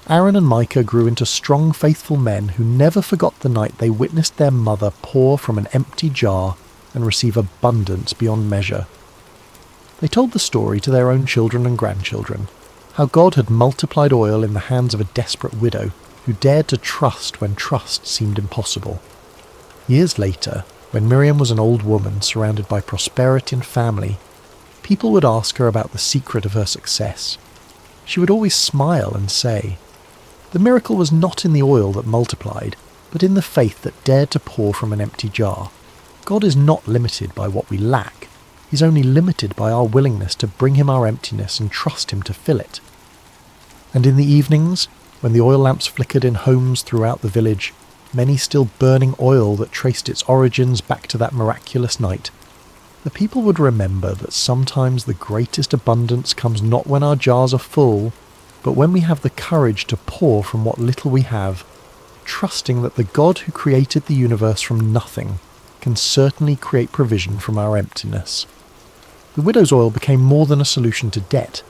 Aaron and Micah grew into strong, faithful men who never forgot the night they witnessed their mother pour from an empty jar and receive abundance beyond measure. They told the story to their own children and grandchildren, how God had multiplied oil in the hands of a desperate widow who dared to trust when trust seemed impossible. Years later, when Miriam was an old woman surrounded by prosperity and family, people would ask her about the secret of her success. She would always smile and say, "The miracle was not in the oil that multiplied, but in the faith that dared to pour from an empty jar. God is not limited by what we lack. He's only limited by our willingness to bring him our emptiness and trust him to fill it." And in the evenings, when the oil lamps flickered in homes throughout the village, many still burning oil that traced its origins back to that miraculous night, the people would remember that sometimes the greatest abundance comes not when our jars are full, but when we have the courage to pour from what little we have, trusting that the God who created the universe from nothing can certainly create provision from our emptiness. The widow's oil became more than a solution to debt.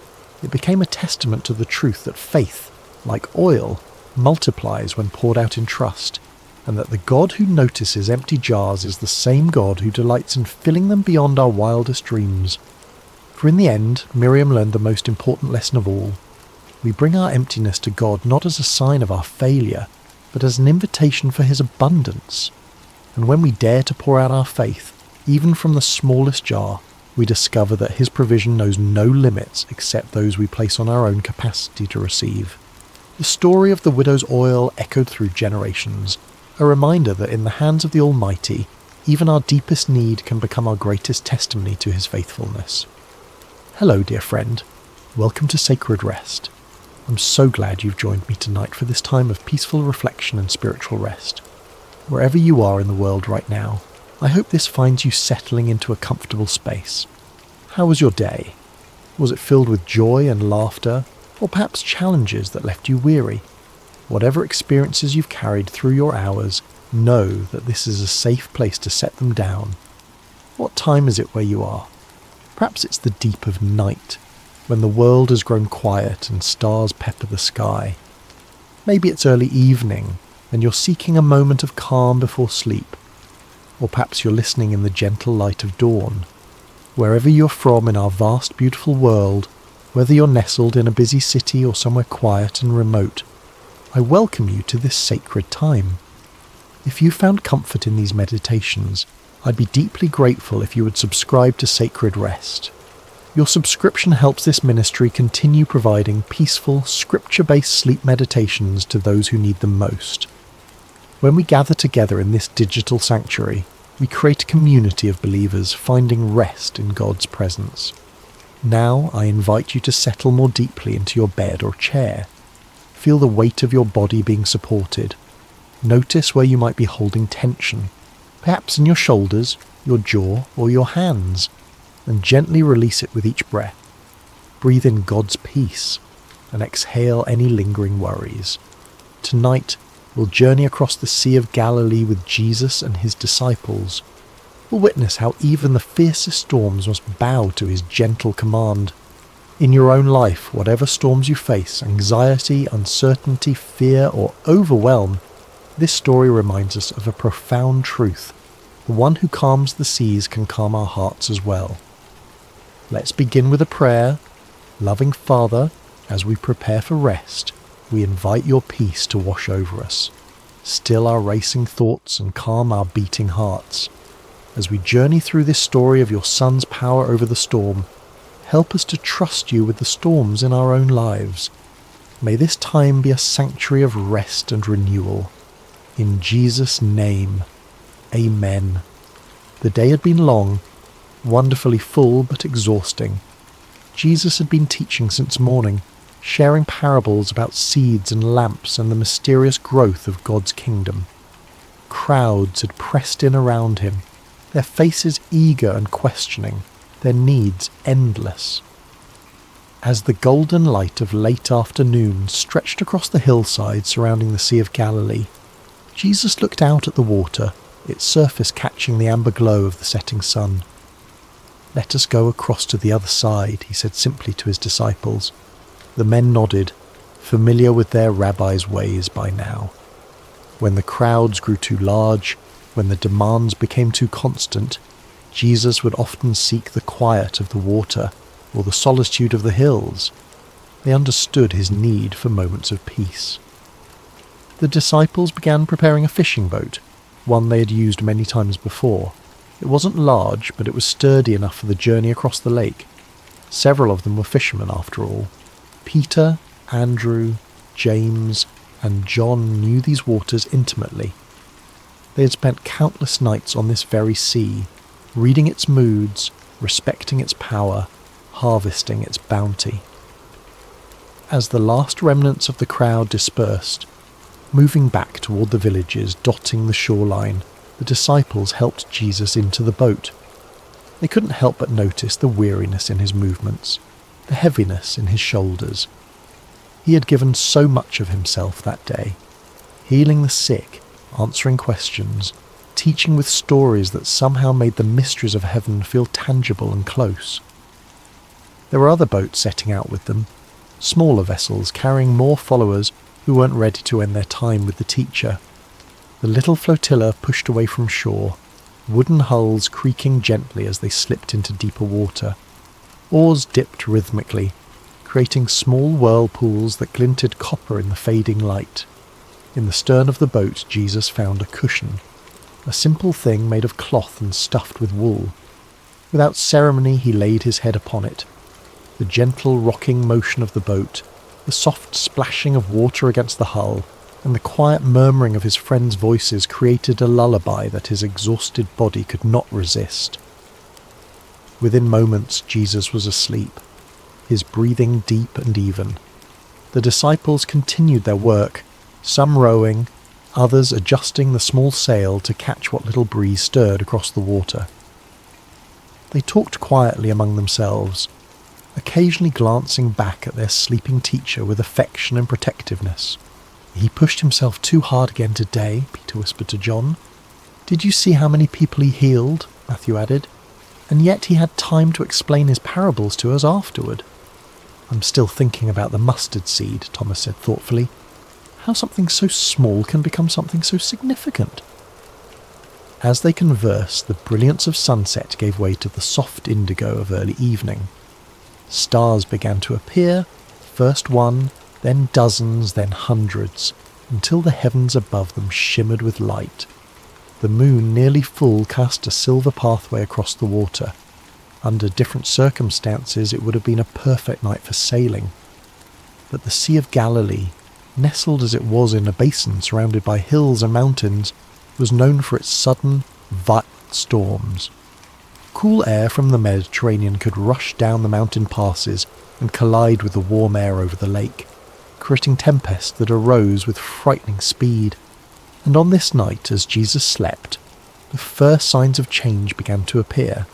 It became a testament to the truth that faith, like oil, multiplies when poured out in trust, and that the God who notices empty jars is the same God who delights in filling them beyond our wildest dreams. For in the end, Miriam learned the most important lesson of all. We bring our emptiness to God not as a sign of our failure, but as an invitation for his abundance. And when we dare to pour out our faith, even from the smallest jar, we discover that his provision knows no limits except those we place on our own capacity to receive. The story of the widow's oil echoed through generations, a reminder that in the hands of the Almighty, even our deepest need can become our greatest testimony to his faithfulness. Hello, dear friend. Welcome to Sacred Rest. I'm so glad you've joined me tonight for this time of peaceful reflection and spiritual rest. Wherever you are in the world right now, I hope this finds you settling into a comfortable space. How was your day? Was it filled with joy and laughter, or perhaps challenges that left you weary? Whatever experiences you've carried through your hours, know that this is a safe place to set them down. What time is it where you are? Perhaps it's the deep of night, when the world has grown quiet and stars pepper the sky. Maybe it's early evening, and you're seeking a moment of calm before sleep. Or perhaps you're listening in the gentle light of dawn. Wherever you're from in our vast, beautiful world, whether you're nestled in a busy city or somewhere quiet and remote, I welcome you to this sacred time. If you found comfort in these meditations, I'd be deeply grateful if you would subscribe to Sacred Rest. Your subscription helps this ministry continue providing peaceful, scripture-based sleep meditations to those who need them most. When we gather together in this digital sanctuary, we create a community of believers finding rest in God's presence. Now I invite you to settle more deeply into your bed or chair. Feel the weight of your body being supported. Notice where you might be holding tension, perhaps in your shoulders, your jaw, or your hands, and gently release it with each breath. Breathe in God's peace and exhale any lingering worries. Tonight, we'll journey across the Sea of Galilee with Jesus and his disciples. We'll witness how even the fiercest storms must bow to his gentle command. In your own life, whatever storms you face, anxiety, uncertainty, fear, or overwhelm, this story reminds us of a profound truth. The one who calms the seas can calm our hearts as well. Let's begin with a prayer. Loving Father, as we prepare for rest, we invite your peace to wash over us. Still our racing thoughts and calm our beating hearts. As we journey through this story of your Son's power over the storm, help us to trust you with the storms in our own lives. May this time be a sanctuary of rest and renewal. In Jesus' name, Amen. The day had been long, wonderfully full but exhausting. Jesus had been teaching since morning, sharing parables about seeds and lamps and the mysterious growth of God's kingdom. Crowds had pressed in around him, their faces eager and questioning, their needs endless. As the golden light of late afternoon stretched across the hillside surrounding the Sea of Galilee, Jesus looked out at the water, its surface catching the amber glow of the setting sun. "Let us go across to the other side," he said simply to his disciples. The men nodded, familiar with their rabbi's ways by now. When the crowds grew too large, when the demands became too constant, Jesus would often seek the quiet of the water or the solitude of the hills. They understood his need for moments of peace. The disciples began preparing a fishing boat, one they had used many times before. It wasn't large, but it was sturdy enough for the journey across the lake. Several of them were fishermen after all. Peter, Andrew, James, and John knew these waters intimately. They had spent countless nights on this very sea, reading its moods, respecting its power, harvesting its bounty. As the last remnants of the crowd dispersed, moving back toward the villages dotting the shoreline, the disciples helped Jesus into the boat. They couldn't help but notice the weariness in his movements, the heaviness in his shoulders. He had given so much of himself that day, healing the sick, answering questions, teaching with stories that somehow made the mysteries of heaven feel tangible and close. There were other boats setting out with them, smaller vessels carrying more followers who weren't ready to end their time with the teacher. The little flotilla pushed away from shore, wooden hulls creaking gently as they slipped into deeper water. Oars dipped rhythmically, creating small whirlpools that glinted copper in the fading light. In the stern of the boat, Jesus found a cushion, a simple thing made of cloth and stuffed with wool. Without ceremony, he laid his head upon it. The gentle rocking motion of the boat, the soft splashing of water against the hull, and the quiet murmuring of his friends' voices created a lullaby that his exhausted body could not resist. Within moments, Jesus was asleep, his breathing deep and even. The disciples continued their work, some rowing, others adjusting the small sail to catch what little breeze stirred across the water. They talked quietly among themselves, occasionally glancing back at their sleeping teacher with affection and protectiveness. "He pushed himself too hard again today," Peter whispered to John. "Did you see how many people he healed?" Matthew added. "And yet he had time to explain his parables to us afterward." "I'm still thinking about the mustard seed," Thomas said thoughtfully. "How something so small can become something so significant." As they conversed, the brilliance of sunset gave way to the soft indigo of early evening. Stars began to appear, first one, then dozens, then hundreds, until the heavens above them shimmered with light. The moon, nearly full, cast a silver pathway across the water. Under different circumstances, it would have been a perfect night for sailing. But the Sea of Galilee, nestled as it was in a basin surrounded by hills and mountains, was known for its sudden, exact storms. Cool air from the Mediterranean could rush down the mountain passes and collide with the warm air over the lake, creating tempests that arose with frightening speed. And on this night, as Jesus slept, the first signs of change began to appear.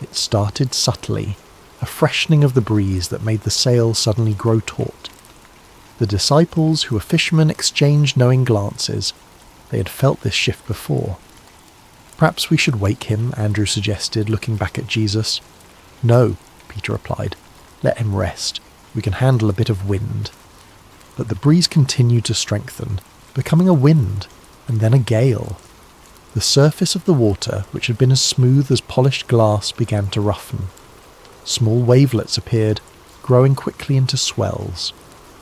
It started subtly, a freshening of the breeze that made the sail suddenly grow taut. The disciples, who were fishermen, exchanged knowing glances. They had felt this shift before. "Perhaps we should wake him," Andrew suggested, looking back at Jesus. "No," Peter replied. "Let him rest. We can handle a bit of wind." But the breeze continued to strengthen, becoming a wind, and then a gale. The surface of the water, which had been as smooth as polished glass, began to roughen. Small wavelets appeared, growing quickly into swells.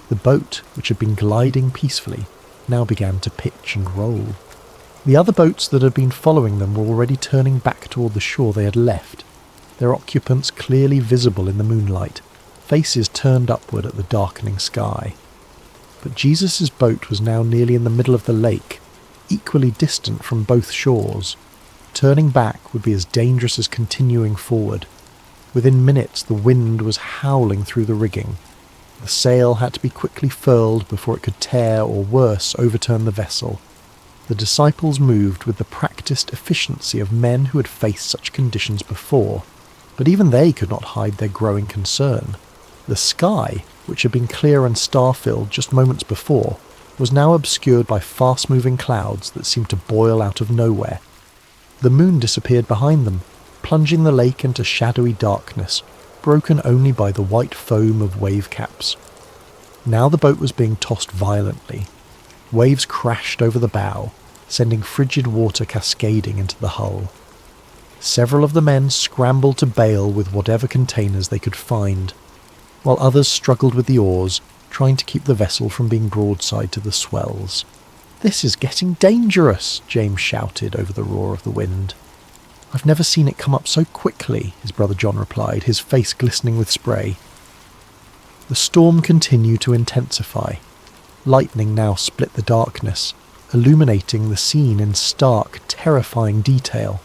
The boat, which had been gliding peacefully, now began to pitch and roll. The other boats that had been following them were already turning back toward the shore they had left, their occupants clearly visible in the moonlight, faces turned upward at the darkening sky. But Jesus' boat was now nearly in the middle of the lake, equally distant from both shores. Turning back would be as dangerous as continuing forward. Within minutes the wind was howling through the rigging. The sail had to be quickly furled before it could tear or, worse, overturn the vessel. The disciples moved with the practiced efficiency of men who had faced such conditions before, but even they could not hide their growing concern. The sky, which had been clear and star-filled just moments before, was now obscured by fast-moving clouds that seemed to boil out of nowhere. The moon disappeared behind them, plunging the lake into shadowy darkness, broken only by the white foam of wave caps. Now the boat was being tossed violently. Waves crashed over the bow, sending frigid water cascading into the hull. Several of the men scrambled to bail with whatever containers they could find, while others struggled with the oars, trying to keep the vessel from being broadside to the swells. "This is getting dangerous," James shouted over the roar of the wind. "I've never seen it come up so quickly," his brother John replied, his face glistening with spray. The storm continued to intensify. Lightning now split the darkness, illuminating the scene in stark, terrifying detail.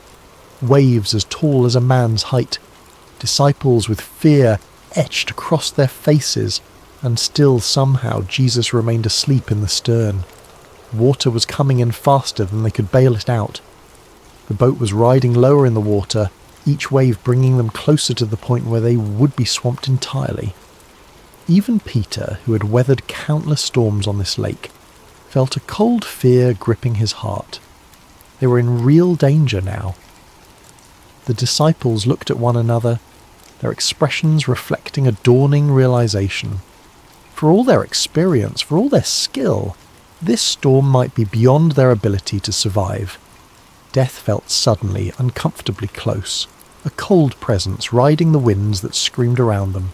Waves as tall as a man's height, disciples with fear etched across their faces, and still somehow Jesus remained asleep in the stern. Water was coming in faster than they could bail it out. The boat was riding lower in the water, each wave bringing them closer to the point where they would be swamped entirely. Even Peter, who had weathered countless storms on this lake, felt a cold fear gripping his heart. They were in real danger now. The disciples looked at one another, their expressions reflecting a dawning realization. For all their experience, for all their skill, this storm might be beyond their ability to survive. Death felt suddenly uncomfortably close, a cold presence riding the winds that screamed around them.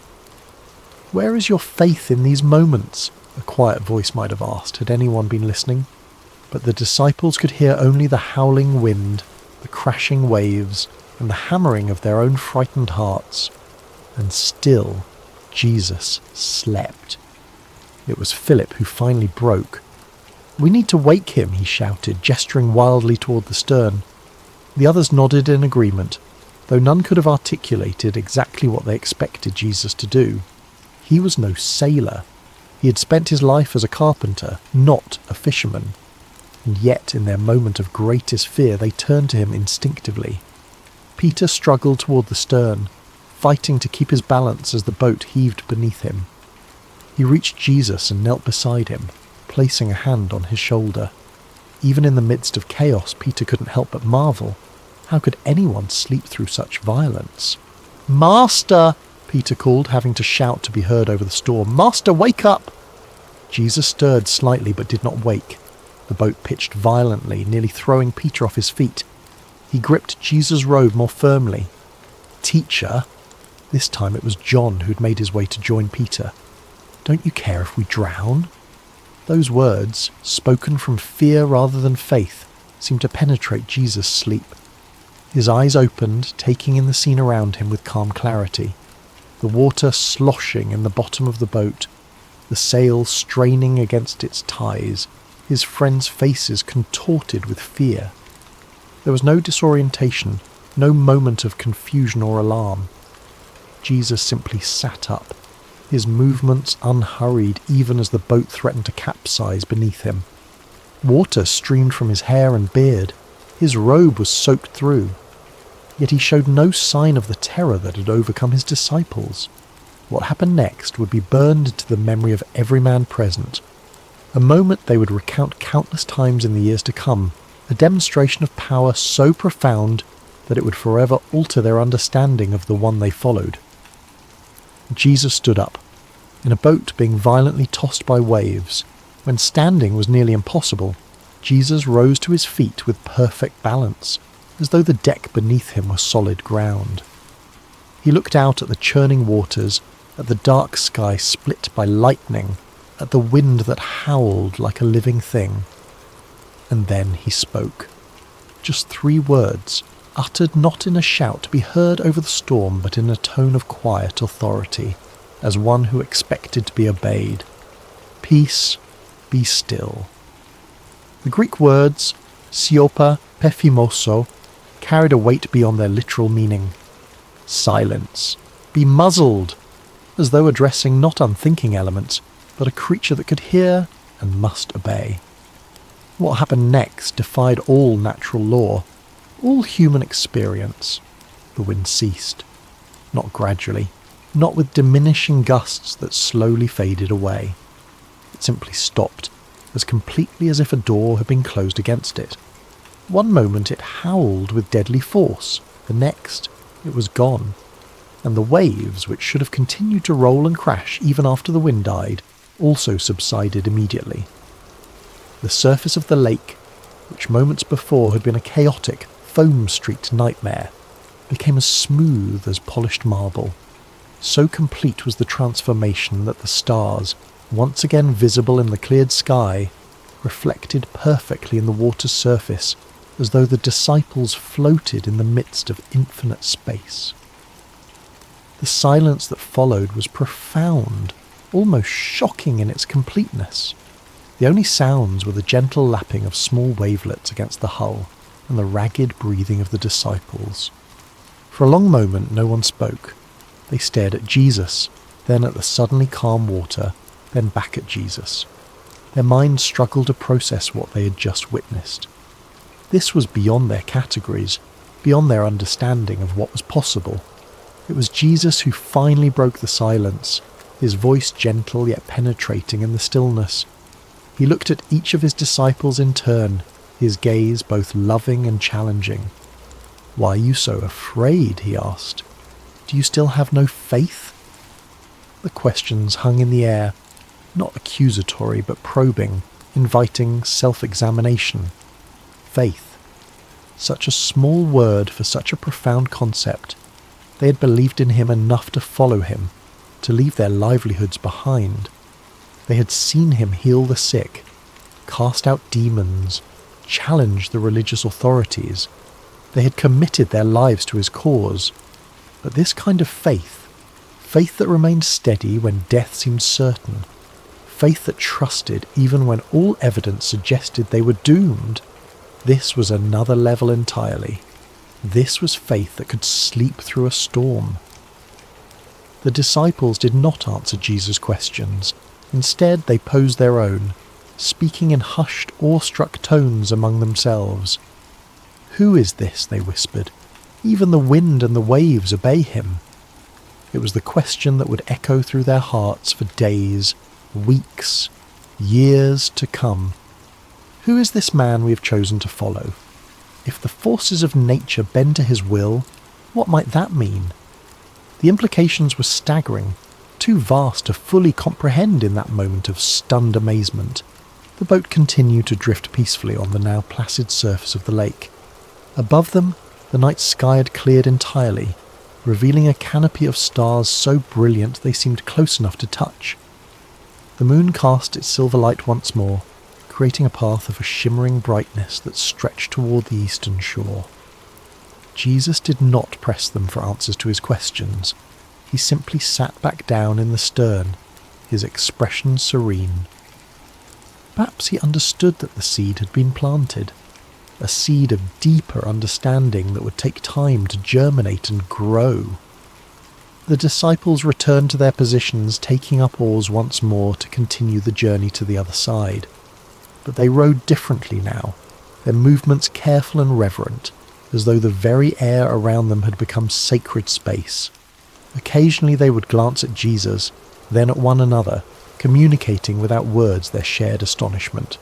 "Where is your faith in these moments?" a quiet voice might have asked, had anyone been listening. But the disciples could hear only the howling wind, the crashing waves, and the hammering of their own frightened hearts. And still, Jesus slept. It was Philip who finally broke. "We need to wake him," he shouted, gesturing wildly toward the stern. The others nodded in agreement, though none could have articulated exactly what they expected Jesus to do. He was no sailor. He had spent his life as a carpenter, not a fisherman. And yet, in their moment of greatest fear, they turned to him instinctively. Peter struggled toward the stern, fighting to keep his balance as the boat heaved beneath him. He reached Jesus and knelt beside him, placing a hand on his shoulder. Even in the midst of chaos, Peter couldn't help but marvel. How could anyone sleep through such violence? "Master!" Peter called, having to shout to be heard over the storm. "Master, wake up!" Jesus stirred slightly but did not wake. The boat pitched violently, nearly throwing Peter off his feet. He gripped Jesus' robe more firmly. "Teacher," this time it was John who'd made his way to join Peter, "don't you care if we drown?" Those words, spoken from fear rather than faith, seemed to penetrate Jesus' sleep. His eyes opened, taking in the scene around him with calm clarity. The water sloshing in the bottom of the boat, the sail straining against its ties, his friends' faces contorted with fear. There was no disorientation, no moment of confusion or alarm. Jesus simply sat up, his movements unhurried even as the boat threatened to capsize beneath him. Water streamed from his hair and beard. His robe was soaked through. Yet he showed no sign of the terror that had overcome his disciples. What happened next would be burned into the memory of every man present, a moment they would recount countless times in the years to come, a demonstration of power so profound that it would forever alter their understanding of the one they followed. Jesus stood up, in a boat being violently tossed by waves. When standing was nearly impossible, Jesus rose to his feet with perfect balance, as though the deck beneath him were solid ground. He looked out at the churning waters, at the dark sky split by lightning, at the wind that howled like a living thing. And then he spoke. Just 3 words, uttered not in a shout to be heard over the storm, but in a tone of quiet authority, as one who expected to be obeyed. Peace, be still. The Greek words, siopa pephimoso, carried a weight beyond their literal meaning. Silence, be muzzled, as though addressing not unthinking elements, but a creature that could hear and must obey. What happened next defied all natural law, all human experience. The wind ceased, not gradually, not with diminishing gusts that slowly faded away. It simply stopped, as completely as if a door had been closed against it. One moment it howled with deadly force, the next it was gone, and the waves, which should have continued to roll and crash even after the wind died, also subsided immediately. The surface of the lake, which moments before had been a chaotic, foam-streaked nightmare, became as smooth as polished marble. So complete was the transformation that the stars, once again visible in the cleared sky, reflected perfectly in the water's surface, as though the disciples floated in the midst of infinite space. The silence that followed was profound, almost shocking in its completeness. The only sounds were the gentle lapping of small wavelets against the hull and the ragged breathing of the disciples. For a long moment no one spoke. They stared at Jesus, then at the suddenly calm water, then back at Jesus. Their minds struggled to process what they had just witnessed. This was beyond their categories, beyond their understanding of what was possible. It was Jesus who finally broke the silence, his voice gentle yet penetrating in the stillness. He looked at each of his disciples in turn, his gaze both loving and challenging. "Why are you so afraid?" he asked. "Do you still have no faith?" The questions hung in the air, not accusatory but probing, inviting self-examination. Faith. Such a small word for such a profound concept. They had believed in him enough to follow him, to leave their livelihoods behind. They had seen him heal the sick, cast out demons, challenge the religious authorities. They had committed their lives to his cause. But this kind of faith, faith that remained steady when death seemed certain, faith that trusted even when all evidence suggested they were doomed, this was another level entirely. This was faith that could sleep through a storm. The disciples did not answer Jesus' questions. Instead, they posed their own, speaking in hushed, awestruck tones among themselves. "Who is this?" they whispered. "Even the wind and the waves obey him." It was the question that would echo through their hearts for days, weeks, years to come. Who is this man we have chosen to follow? If the forces of nature bend to his will, what might that mean? The implications were staggering, too vast to fully comprehend in that moment of stunned amazement. The boat continued to drift peacefully on the now placid surface of the lake. Above them, the night sky had cleared entirely, revealing a canopy of stars so brilliant they seemed close enough to touch. The moon cast its silver light once more, creating a path of a shimmering brightness that stretched toward the eastern shore. Jesus did not press them for answers to his questions. He simply sat back down in the stern, his expression serene. Perhaps he understood that the seed had been planted. a seed of deeper understanding that would take time to germinate and grow. The disciples returned to their positions, taking up oars once more to continue the journey to the other side. But they rowed differently now, their movements careful and reverent, as though the very air around them had become sacred space. Occasionally they would glance at Jesus, then at one another, communicating without words their shared astonishment.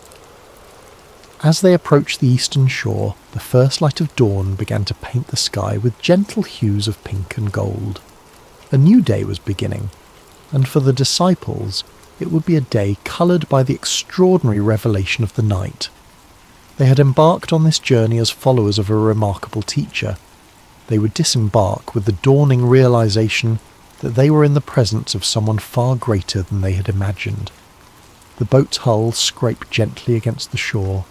As they approached the eastern shore, the first light of dawn began to paint the sky with gentle hues of pink and gold. A new day was beginning, and for the disciples it would be a day coloured by the extraordinary revelation of the night. They had embarked on this journey as followers of a remarkable teacher. They would disembark with the dawning realization that they were in the presence of someone far greater than they had imagined. The boat's hull scraped gently against the shore.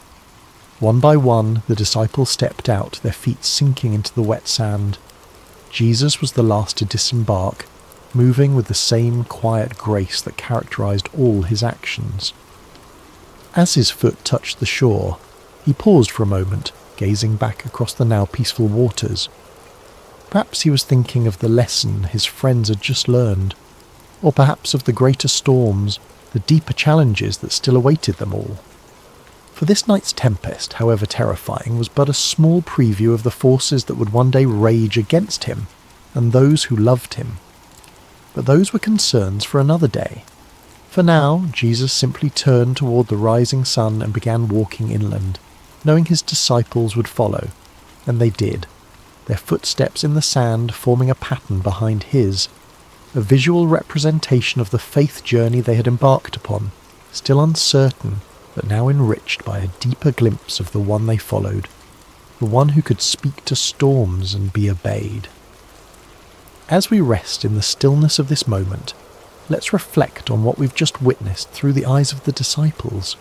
One by one, the disciples stepped out, their feet sinking into the wet sand. Jesus was the last to disembark, moving with the same quiet grace that characterized all his actions. As his foot touched the shore, he paused for a moment, gazing back across the now peaceful waters. Perhaps he was thinking of the lesson his friends had just learned, or perhaps of the greater storms, the deeper challenges that still awaited them all. For this night's tempest, however terrifying, was but a small preview of the forces that would one day rage against him and those who loved him. But those were concerns for another day. For now, Jesus simply turned toward the rising sun and began walking inland, knowing his disciples would follow, and they did, their footsteps in the sand forming a pattern behind his, a visual representation of the faith journey they had embarked upon, still uncertain, but now enriched by a deeper glimpse of the one they followed, the one who could speak to storms and be obeyed. As we rest in the stillness of this moment, let's reflect on what we've just witnessed through the eyes of the disciples.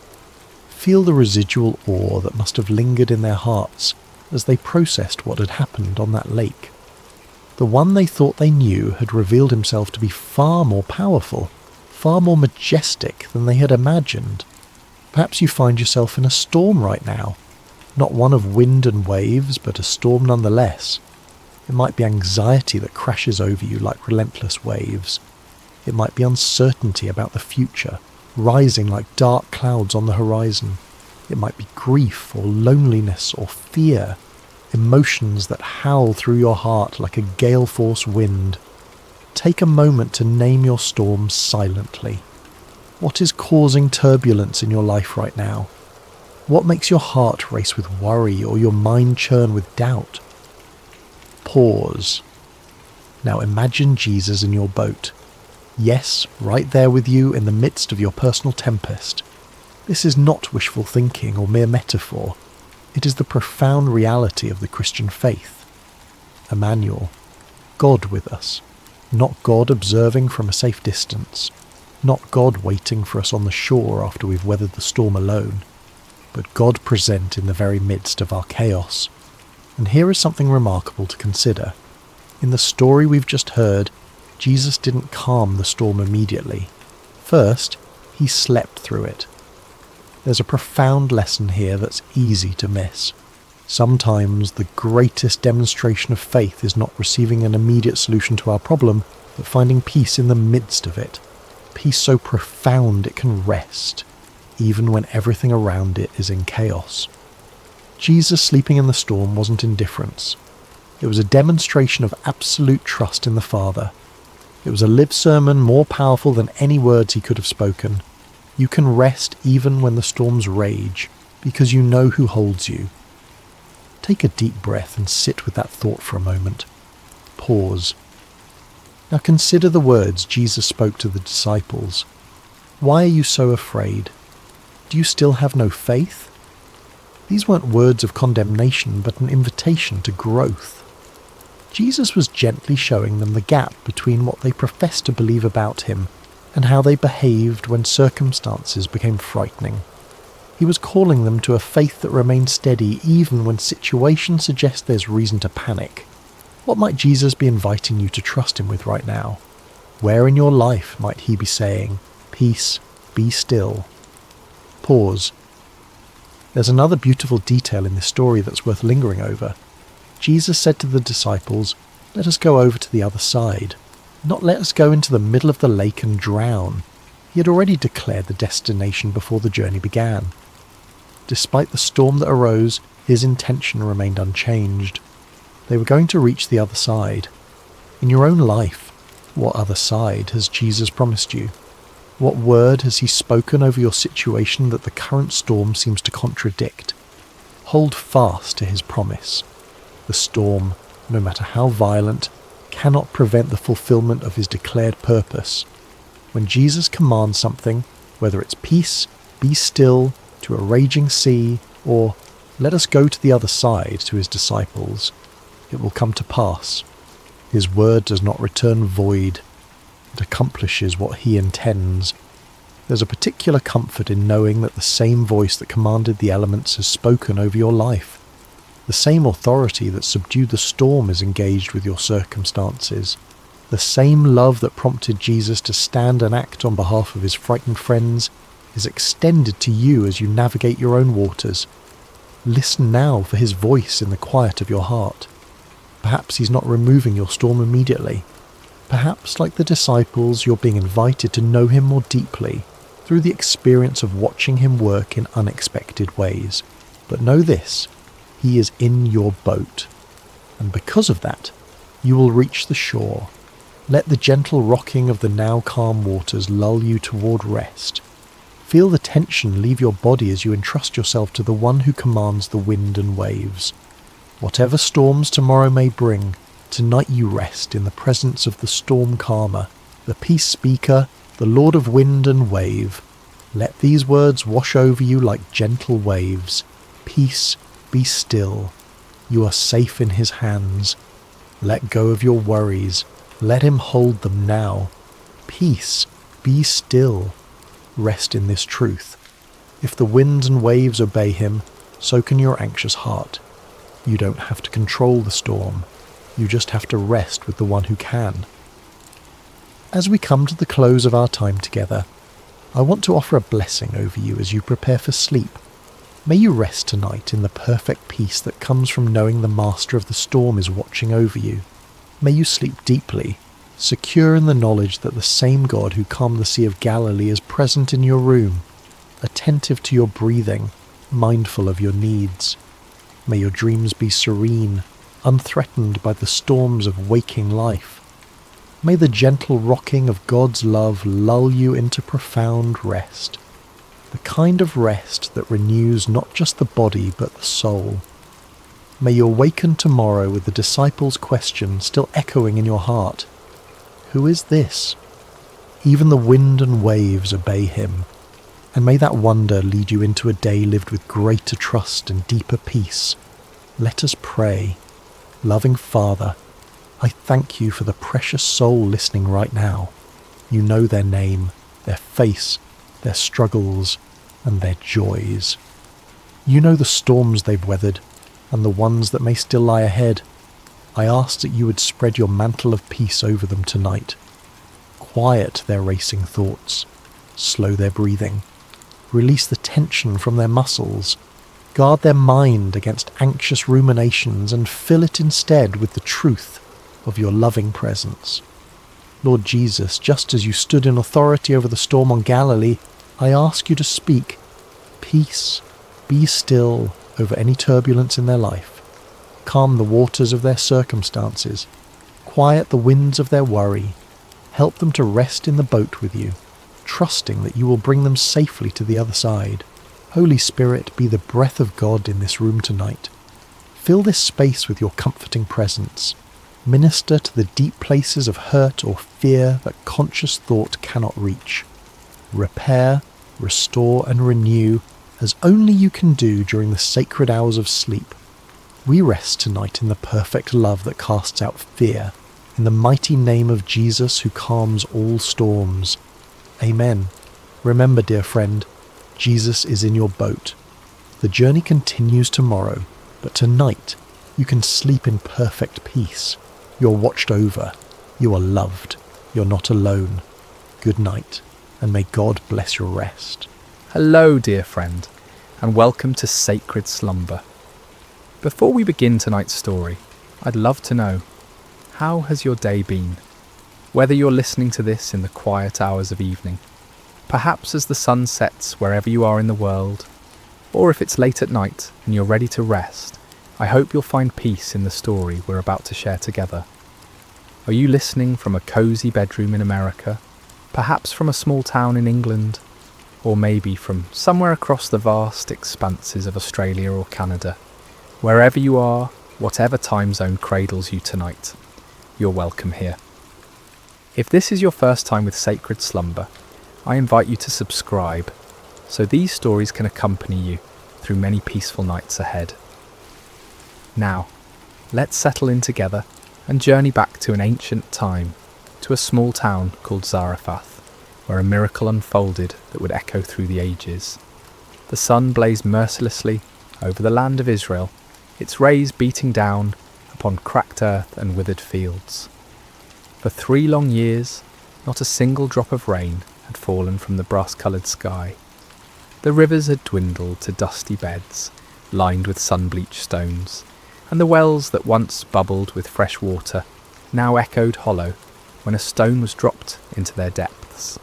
Feel the residual awe that must have lingered in their hearts as they processed what had happened on that lake. The one they thought they knew had revealed himself to be far more powerful, far more majestic than they had imagined. Perhaps you find yourself in a storm right now, not one of wind and waves, but a storm nonetheless. It might be anxiety that crashes over you like relentless waves. It might be uncertainty about the future, rising like dark clouds on the horizon. It might be grief or loneliness or fear, emotions that howl through your heart like a gale-force wind. Take a moment to name your storm silently. What is causing turbulence in your life right now? What makes your heart race with worry or your mind churn with doubt? Pause. Now imagine Jesus in your boat. Yes, right there with you in the midst of your personal tempest. This is not wishful thinking or mere metaphor. It is the profound reality of the Christian faith. Emmanuel, God with us, not God observing from a safe distance, not God waiting for us on the shore after we've weathered the storm alone, but God present in the very midst of our chaos. And here is something remarkable to consider. In the story we've just heard, Jesus didn't calm the storm immediately. First, he slept through it. There's a profound lesson here that's easy to miss. Sometimes the greatest demonstration of faith is not receiving an immediate solution to our problem, but finding peace in the midst of it. Peace so profound it can rest, even when everything around it is in chaos. Jesus sleeping in the storm wasn't indifference. It was a demonstration of absolute trust in the Father. It was a live sermon more powerful than any words he could have spoken. You can rest even when the storms rage, because you know who holds you. Take a deep breath and sit with that thought for a moment. Pause. Now consider the words Jesus spoke to the disciples. Why are you so afraid? Do you still have no faith? These weren't words of condemnation, but an invitation to growth. Jesus was gently showing them the gap between what they professed to believe about him and how they behaved when circumstances became frightening. He was calling them to a faith that remains steady even when situations suggest there's reason to panic. What might Jesus be inviting you to trust him with right now? Where in your life might he be saying, "Peace, be still"? Pause. There's another beautiful detail in this story that's worth lingering over. Jesus said to the disciples, "Let us go over to the other side." Not let us go into the middle of the lake and drown. He had already declared the destination before the journey began. Despite the storm that arose, his intention remained unchanged. They were going to reach the other side. In your own life, what other side has Jesus promised you? What word has he spoken over your situation that the current storm seems to contradict? Hold fast to his promise. The storm, no matter how violent, cannot prevent the fulfillment of his declared purpose. When Jesus commands something, whether it's peace, be still, to a raging sea, or let us go to the other side to his disciples, it will come to pass. His word does not return void. It accomplishes what he intends. There's a particular comfort in knowing that the same voice that commanded the elements has spoken over your life. The same authority that subdued the storm is engaged with your circumstances. The same love that prompted Jesus to stand and act on behalf of his frightened friends is extended to you as you navigate your own waters. Listen now for his voice in the quiet of your heart. Perhaps he's not removing your storm immediately. Perhaps, like the disciples, you're being invited to know him more deeply through the experience of watching him work in unexpected ways. But know this, he is in your boat. And because of that, you will reach the shore. Let the gentle rocking of the now calm waters lull you toward rest. Feel the tension leave your body as you entrust yourself to the one who commands the wind and waves. Whatever storms tomorrow may bring, tonight you rest in the presence of the storm calmer, the peace speaker, the Lord of wind and wave. Let these words wash over you like gentle waves. Peace, be still. You are safe in his hands. Let go of your worries. Let him hold them now. Peace, be still. Rest in this truth. If the winds and waves obey him, so can your anxious heart. You don't have to control the storm. You just have to rest with the one who can. As we come to the close of our time together, I want to offer a blessing over you as you prepare for sleep. May you rest tonight in the perfect peace that comes from knowing the master of the storm is watching over you. May you sleep deeply, secure in the knowledge that the same God who calmed the Sea of Galilee is present in your room, attentive to your breathing, mindful of your needs. May your dreams be serene, unthreatened by the storms of waking life. May the gentle rocking of God's love lull you into profound rest, the kind of rest that renews not just the body but the soul. May you awaken tomorrow with the disciples' question still echoing in your heart. Who is this? Even the wind and waves obey him. And may that wonder lead you into a day lived with greater trust and deeper peace. Let us pray. Loving Father, I thank you for the precious soul listening right now. You know their name, their face, their struggles, and their joys. You know the storms they've weathered, and the ones that may still lie ahead. I ask that you would spread your mantle of peace over them tonight. Quiet their racing thoughts, slow their breathing, release the tension from their muscles, guard their mind against anxious ruminations, and fill it instead with the truth of your loving presence. Lord Jesus, just as you stood in authority over the storm on Galilee, I ask you to speak peace, be still over any turbulence in their life. Calm the waters of their circumstances, quiet the winds of their worry, help them to rest in the boat with you, trusting that you will bring them safely to the other side. Holy Spirit, be the breath of God in this room tonight. Fill this space with your comforting presence. Minister to the deep places of hurt or fear that conscious thought cannot reach. Repair, restore, and renew as only you can do during the sacred hours of sleep. We rest tonight in the perfect love that casts out fear, in the mighty name of Jesus who calms all storms. Amen. Remember, dear friend, Jesus is in your boat. The journey continues tomorrow, but tonight you can sleep in perfect peace. You're watched over. You are loved. You're not alone. Good night, and may God bless your rest. Hello, dear friend. and welcome to Sacred Slumber. Before we begin tonight's story, I'd love to know, how has your day been? Whether you're listening to this in the quiet hours of evening, perhaps as the sun sets wherever you are in the world, or if it's late at night and you're ready to rest, I hope you'll find peace in the story we're about to share together. Are you listening from a cosy bedroom in America, perhaps from a small town in England, or maybe from somewhere across the vast expanses of Australia or Canada? Wherever you are, whatever time zone cradles you tonight, you're welcome here. If this is your first time with Sacred Slumber, I invite you to subscribe, so these stories can accompany you through many peaceful nights ahead. Now, let's settle in together and journey back to an ancient time, to a small town called Zarephath, where a miracle unfolded that would echo through the ages. The sun blazed mercilessly over the land of Israel, its rays beating down upon cracked earth and withered fields. For 3 long years, not a single drop of rain had fallen from the brass-coloured sky. The rivers had dwindled to dusty beds, lined with sun-bleached stones, and the wells that once bubbled with fresh water now echoed hollow when a stone was dropped into their depths.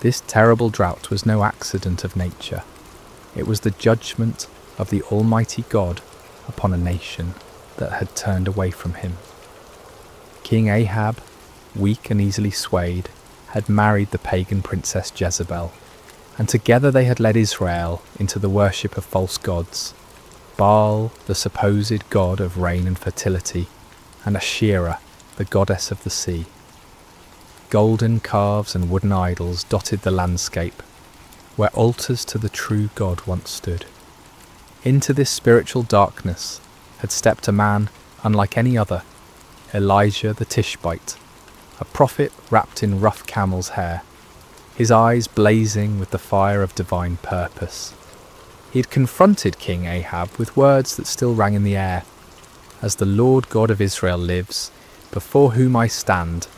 This terrible drought was no accident of nature. It was the judgment of the Almighty God upon a nation that had turned away from him. King Ahab, weak and easily swayed, had married the pagan princess Jezebel, and together they had led Israel into the worship of false gods, Baal, the supposed god of rain and fertility, and Asherah, the goddess of the sea. Golden calves and wooden idols dotted the landscape, where altars to the true God once stood. Into this spiritual darkness had stepped a man unlike any other, Elijah the Tishbite, a prophet wrapped in rough camel's hair, his eyes blazing with the fire of divine purpose. He had confronted King Ahab with words that still rang in the air. As the Lord God of Israel lives, before whom I stand,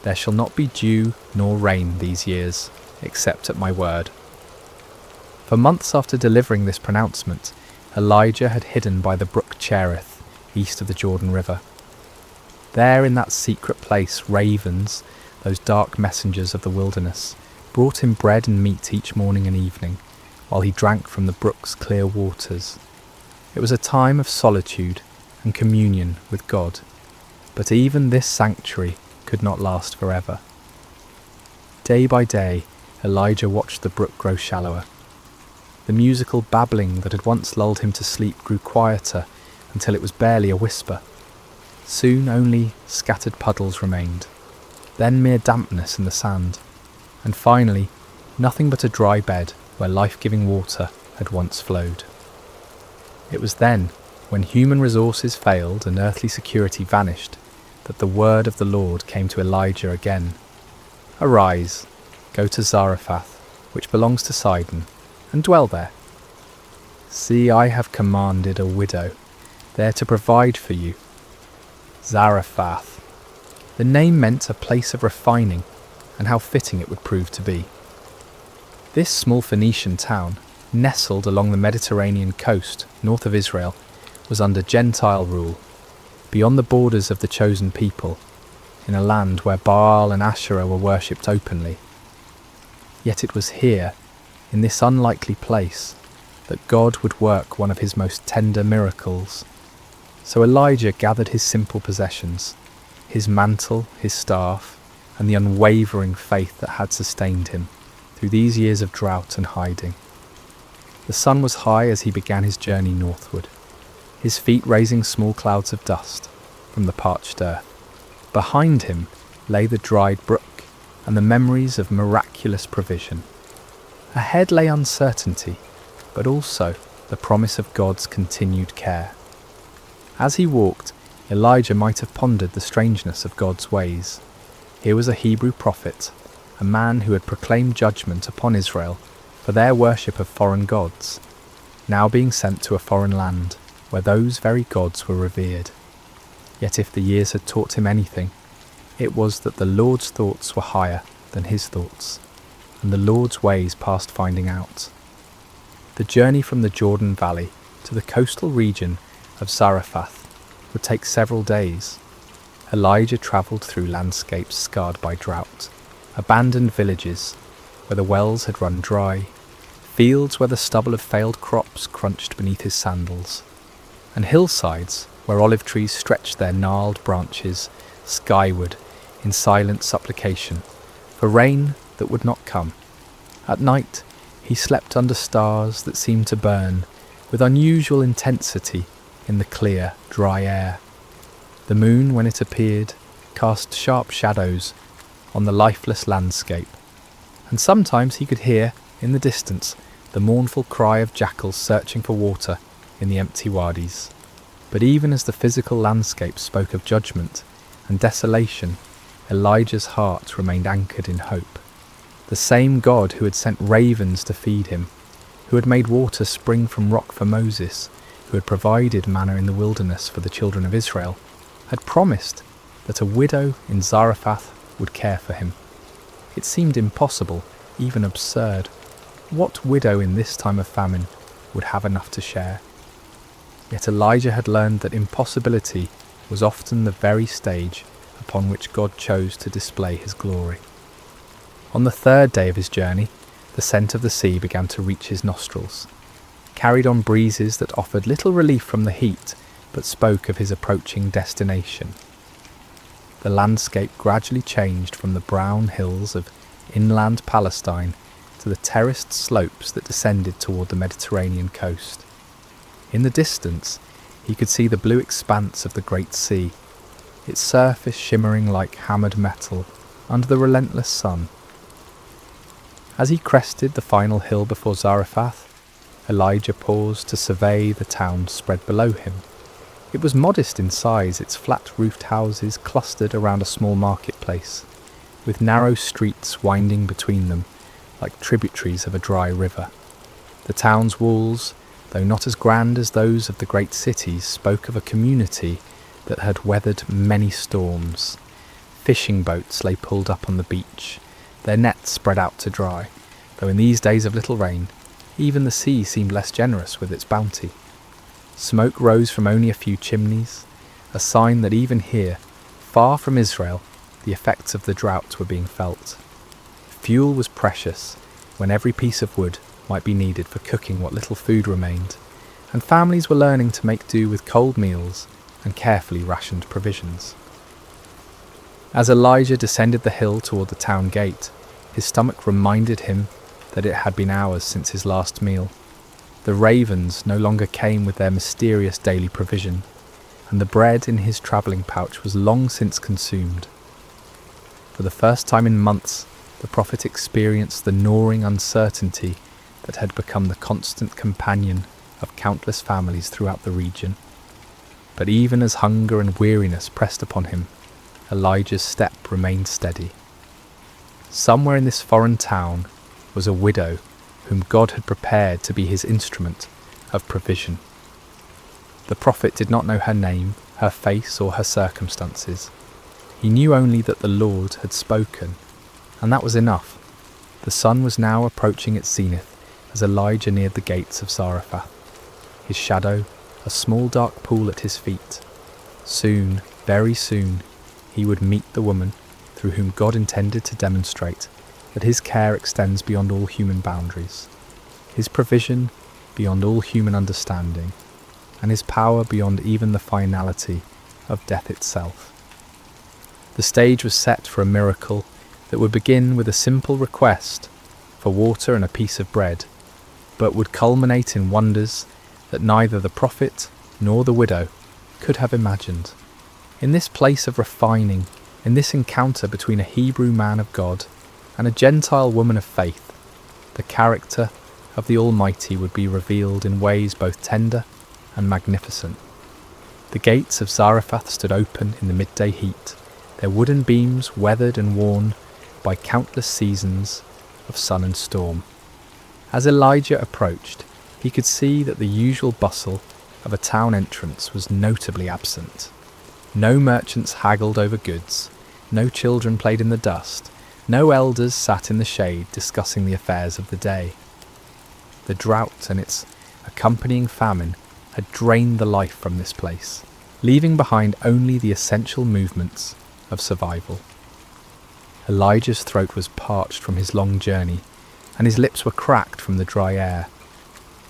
there shall not be dew nor rain these years, except at my word. For months after delivering this pronouncement, Elijah had hidden by the brook Cherith, east of the Jordan River. There in that secret place, ravens, those dark messengers of the wilderness, brought him bread and meat each morning and evening, while he drank from the brook's clear waters. It was a time of solitude and communion with God, but even this sanctuary could not last forever. Day by day, Elijah watched the brook grow shallower. The musical babbling that had once lulled him to sleep grew quieter until it was barely a whisper. Soon only scattered puddles remained, then mere dampness in the sand, and finally nothing but a dry bed where life-giving water had once flowed. It was then, when human resources failed and earthly security vanished, that the word of the Lord came to Elijah again. Arise, go to Zarephath, which belongs to Sidon, and dwell there. See, I have commanded a widow there to provide for you. Zarephath. The name meant a place of refining, and how fitting it would prove to be. This small Phoenician town, nestled along the Mediterranean coast north of Israel, was under Gentile rule, beyond the borders of the chosen people, in a land where Baal and Asherah were worshipped openly. Yet it was here, in this unlikely place, that God would work one of his most tender miracles. So Elijah gathered his simple possessions, his mantle, his staff, and the unwavering faith that had sustained him through these years of drought and hiding. The sun was high as he began his journey northward, his feet raising small clouds of dust from the parched earth. Behind him lay the dried brook and the memories of miraculous provision. Ahead lay uncertainty, but also the promise of God's continued care. As he walked, Elijah might have pondered the strangeness of God's ways. Here was a Hebrew prophet, a man who had proclaimed judgment upon Israel for their worship of foreign gods, now being sent to a foreign land where those very gods were revered. Yet if the years had taught him anything, it was that the Lord's thoughts were higher than his thoughts, and the Lord's ways past finding out. The The journey from the Jordan Valley to the coastal region of Zarephath would take several days. Elijah travelled through landscapes scarred by drought, abandoned villages where the wells had run dry, fields where the stubble of failed crops crunched beneath his sandals, and hillsides where olive trees stretched their gnarled branches skyward in silent supplication for rain that would not come. At night, he slept under stars that seemed to burn with unusual intensity in the clear, dry air. The moon, when it appeared, cast sharp shadows on the lifeless landscape, and sometimes he could hear, in the distance, the mournful cry of jackals searching for water in the empty wadis. But even as the physical landscape spoke of judgment and desolation, Elijah's heart remained anchored in hope. The same God who had sent ravens to feed him, who had made water spring from rock for Moses, who had provided manna in the wilderness for the children of Israel, had promised that a widow in Zarephath would care for him. It seemed impossible, even absurd. What widow in this time of famine would have enough to share? Yet Elijah had learned that impossibility was often the very stage upon which God chose to display his glory. On the third day of his journey, the scent of the sea began to reach his nostrils, carried on breezes that offered little relief from the heat, but spoke of his approaching destination. The landscape gradually changed from the brown hills of inland Palestine to the terraced slopes that descended toward the Mediterranean coast. In the distance, he could see the blue expanse of the Great Sea, its surface shimmering like hammered metal under the relentless sun. As he crested the final hill before Zarephath, Elijah paused to survey the town spread below him. It was modest in size, its flat-roofed houses clustered around a small marketplace, with narrow streets winding between them like tributaries of a dry river. The town's walls, though not as grand as those of the great cities, spoke of a community that had weathered many storms. Fishing boats lay pulled up on the beach, their nets spread out to dry, though in these days of little rain, even the sea seemed less generous with its bounty. Smoke rose from only a few chimneys, a sign that even here, far from Israel, the effects of the drought were being felt. Fuel was precious, when every piece of wood might be needed for cooking what little food remained, and families were learning to make do with cold meals and carefully rationed provisions. As Elijah descended the hill toward the town gate, his stomach reminded him that it had been hours since his last meal. The ravens no longer came with their mysterious daily provision, and the bread in his travelling pouch was long since consumed. For the first time in months, the prophet experienced the gnawing uncertainty that had become the constant companion of countless families throughout the region. But even as hunger and weariness pressed upon him, Elijah's step remained steady. Somewhere in this foreign town was a widow whom God had prepared to be his instrument of provision. The prophet did not know her name, her face, or her circumstances. He knew only that the Lord had spoken, and that was enough. The sun was now approaching its zenith as Elijah neared the gates of Zarephath, his shadow a small dark pool at his feet. Soon, very soon, he would meet the woman through whom God intended to demonstrate that his care extends beyond all human boundaries, his provision beyond all human understanding, and his power beyond even the finality of death itself. The stage was set for a miracle that would begin with a simple request for water and a piece of bread, but would culminate in wonders that neither the prophet nor the widow could have imagined. In this place of refining, in this encounter between a Hebrew man of God and a Gentile woman of faith, the character of the Almighty would be revealed in ways both tender and magnificent. The gates of Zarephath stood open in the midday heat, their wooden beams weathered and worn by countless seasons of sun and storm. As Elijah approached, he could see that the usual bustle of a town entrance was notably absent. No merchants haggled over goods, no children played in the dust, no elders sat in the shade discussing the affairs of the day. The drought and its accompanying famine had drained the life from this place, leaving behind only the essential movements of survival. Elijah's throat was parched from his long journey, and his lips were cracked from the dry air.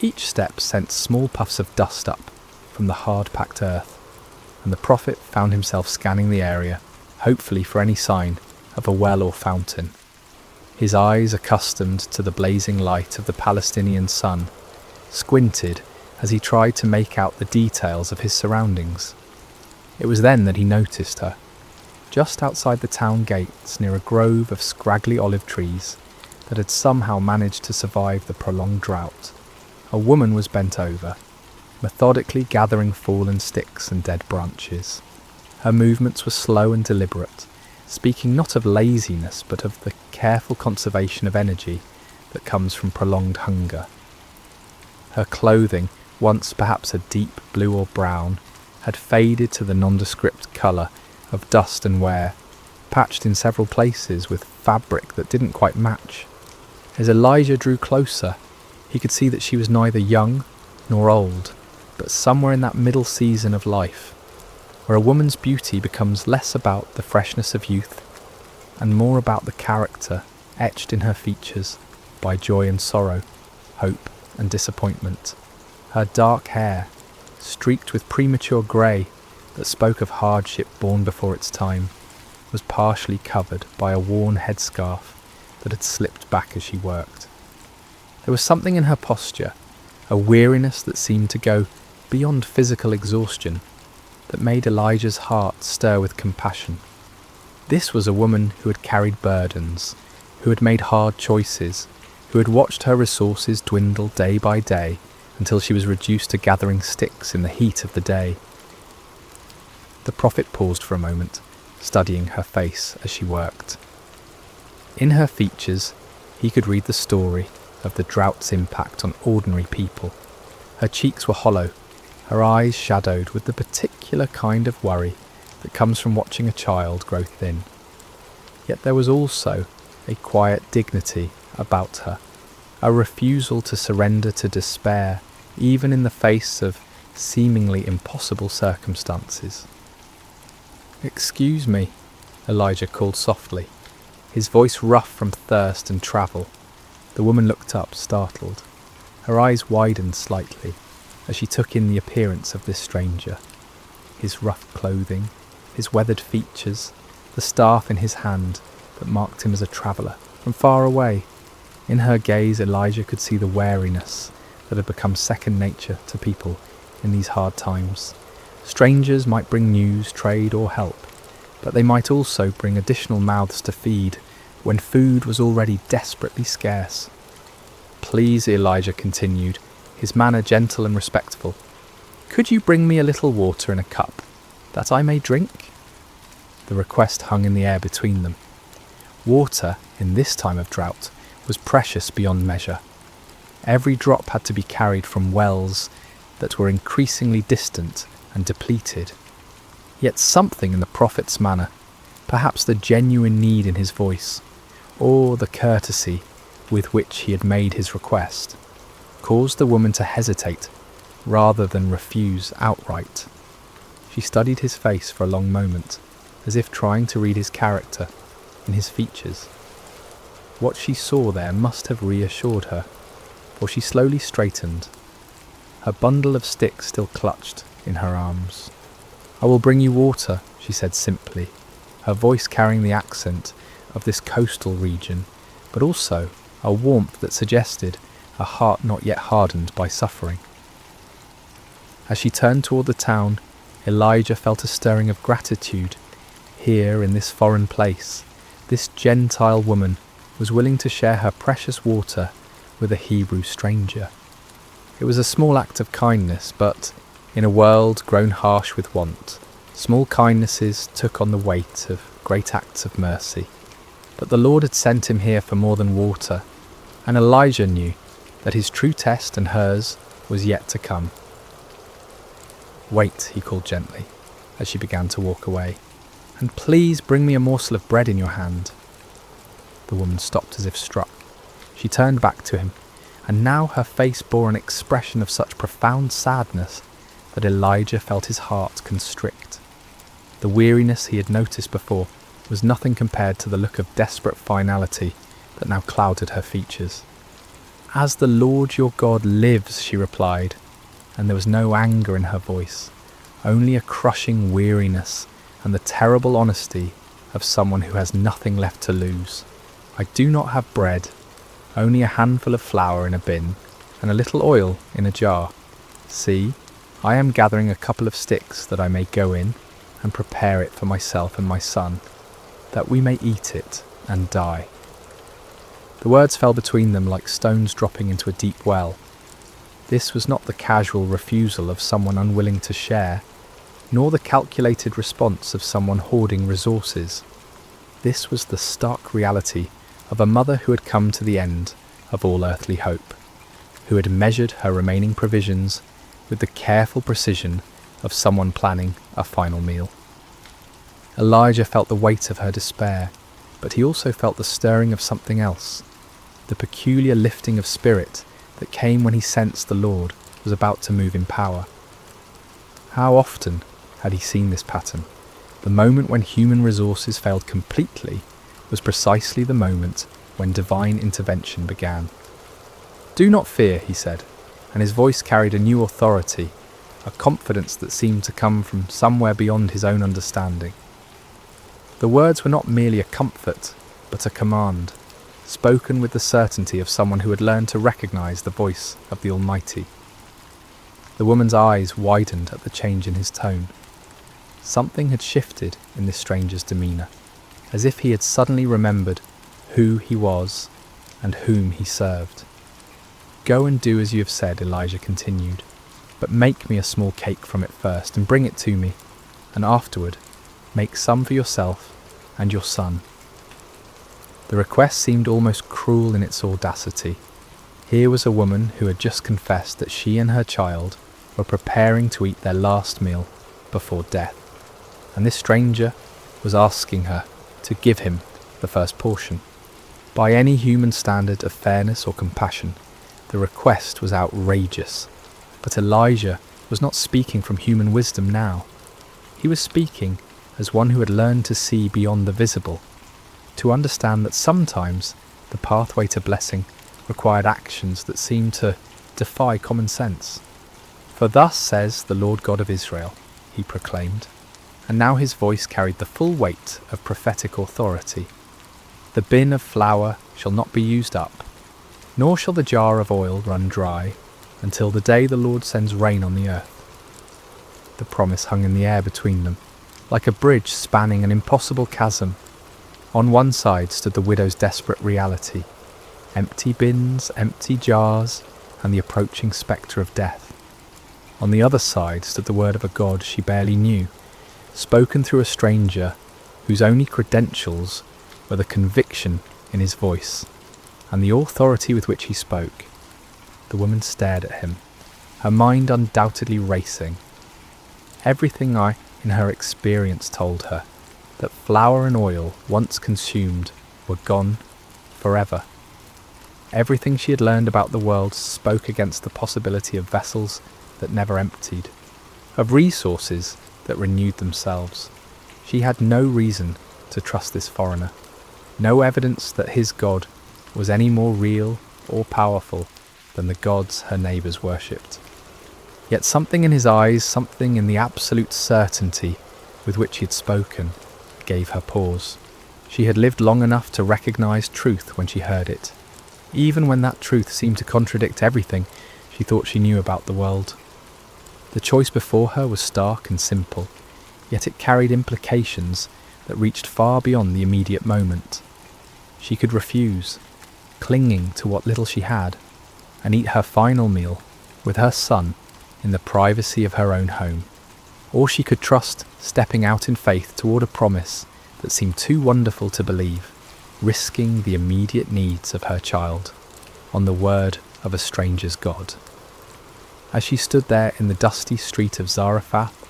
Each step sent small puffs of dust up from the hard-packed earth, and the prophet found himself scanning the area, hopefully for any sign of a well or fountain. His eyes, accustomed to the blazing light of the Palestinian sun, squinted as he tried to make out the details of his surroundings. It was then that he noticed her, just outside the town gates near a grove of scraggly olive trees that had somehow managed to survive the prolonged drought. A woman was bent over, methodically gathering fallen sticks and dead branches. Her movements were slow and deliberate, speaking not of laziness but of the careful conservation of energy that comes from prolonged hunger. Her clothing, once perhaps a deep blue or brown, had faded to the nondescript colour of dust and wear, patched in several places with fabric that didn't quite match. As Elijah drew closer, he could see that she was neither young nor old, but somewhere in that middle season of life, where a woman's beauty becomes less about the freshness of youth and more about the character etched in her features by joy and sorrow, hope and disappointment. Her dark hair, streaked with premature grey that spoke of hardship born before its time, was partially covered by a worn headscarf that had slipped back as she worked. There was something in her posture, a weariness that seemed to go beyond physical exhaustion, that made Elijah's heart stir with compassion. This was a woman who had carried burdens, who had made hard choices, who had watched her resources dwindle day by day until she was reduced to gathering sticks in the heat of the day. The prophet paused for a moment, studying her face as she worked. In her features, he could read the story of the drought's impact on ordinary people. Her cheeks were hollow, her eyes shadowed with the particular kind of worry that comes from watching a child grow thin. Yet there was also a quiet dignity about her, a refusal to surrender to despair, even in the face of seemingly impossible circumstances. "Excuse me," Elijah called softly, his voice rough from thirst and travel. The woman looked up, startled. Her eyes widened slightly as she took in the appearance of this stranger. His rough clothing, his weathered features, the staff in his hand that marked him as a traveller from far away. In her gaze, Elijah could see the wariness that had become second nature to people in these hard times. Strangers might bring news, trade or help, but they might also bring additional mouths to feed when food was already desperately scarce. "Please," Elijah continued, his manner gentle and respectful, "could you bring me a little water in a cup, that I may drink?" The request hung in the air between them. Water, in this time of drought, was precious beyond measure. Every drop had to be carried from wells that were increasingly distant and depleted. Yet something in the prophet's manner, perhaps the genuine need in his voice, or the courtesy with which he had made his request, caused the woman to hesitate rather than refuse outright. She studied his face for a long moment, as if trying to read his character in his features. What she saw there must have reassured her, for she slowly straightened, her bundle of sticks still clutched in her arms. "I will bring you water," she said simply, her voice carrying the accent of this coastal region, but also a warmth that suggested a heart not yet hardened by suffering. As she turned toward the town, Elijah felt a stirring of gratitude. Here, in this foreign place, this Gentile woman was willing to share her precious water with a Hebrew stranger. It was a small act of kindness, but in a world grown harsh with want, small kindnesses took on the weight of great acts of mercy. But the Lord had sent him here for more than water, and Elijah knew that his true test and hers was yet to come. "Wait," he called gently, as she began to walk away, "and please bring me a morsel of bread in your hand." The woman stopped as if struck. She turned back to him, and now her face bore an expression of such profound sadness that Elijah felt his heart constrict. The weariness he had noticed before was nothing compared to the look of desperate finality that now clouded her features. "As the Lord your God lives," she replied, and there was no anger in her voice, only a crushing weariness and the terrible honesty of someone who has nothing left to lose. "I do not have bread, only a handful of flour in a bin and a little oil in a jar. See, I am gathering a couple of sticks that I may go in and prepare it for myself and my son, that we may eat it and die." The words fell between them like stones dropping into a deep well. This was not the casual refusal of someone unwilling to share, nor the calculated response of someone hoarding resources. This was the stark reality of a mother who had come to the end of all earthly hope, who had measured her remaining provisions with the careful precision of someone planning a final meal. Elijah felt the weight of her despair, but he also felt the stirring of something else, the peculiar lifting of spirit that came when he sensed the Lord was about to move in power. How often had he seen this pattern? The moment when human resources failed completely was precisely the moment when divine intervention began. "Do not fear," he said, and his voice carried a new authority, a confidence that seemed to come from somewhere beyond his own understanding. The words were not merely a comfort, but a command, spoken with the certainty of someone who had learned to recognize the voice of the Almighty. The woman's eyes widened at the change in his tone. Something had shifted in this stranger's demeanour, as if he had suddenly remembered who he was and whom he served. "Go and do as you have said," Elijah continued, "but make me a small cake from it first and bring it to me, and afterward make some for yourself and your son." The request seemed almost cruel in its audacity. Here was a woman who had just confessed that she and her child were preparing to eat their last meal before death, and this stranger was asking her to give him the first portion. By any human standard of fairness or compassion, the request was outrageous, but Elijah was not speaking from human wisdom now. He was speaking as one who had learned to see beyond the visible, to understand that sometimes the pathway to blessing required actions that seemed to defy common sense. "For thus says the Lord God of Israel," he proclaimed, and now his voice carried the full weight of prophetic authority. "The bin of flour shall not be used up, nor shall the jar of oil run dry, until the day the Lord sends rain on the earth." The promise hung in the air between them, like a bridge spanning an impossible chasm. On one side stood the widow's desperate reality, empty bins, empty jars, and the approaching spectre of death. On the other side stood the word of a God she barely knew, spoken through a stranger whose only credentials were the conviction in his voice and the authority with which he spoke. The woman stared at him, her mind undoubtedly racing. Everything in her experience told her that flour and oil, once consumed, were gone forever. Everything she had learned about the world spoke against the possibility of vessels that never emptied, of resources that renewed themselves. She had no reason to trust this foreigner, no evidence that his God was any more real or powerful than the gods her neighbours worshipped. Yet something in his eyes, something in the absolute certainty with which he had spoken, gave her pause. She had lived long enough to recognise truth when she heard it, even when that truth seemed to contradict everything she thought she knew about the world. The choice before her was stark and simple, yet it carried implications that reached far beyond the immediate moment. She could refuse, clinging to what little she had, and eat her final meal with her son in the privacy of her own home. Or she could trust stepping out in faith toward a promise that seemed too wonderful to believe, risking the immediate needs of her child on the word of a stranger's God. As she stood there in the dusty street of Zarephath,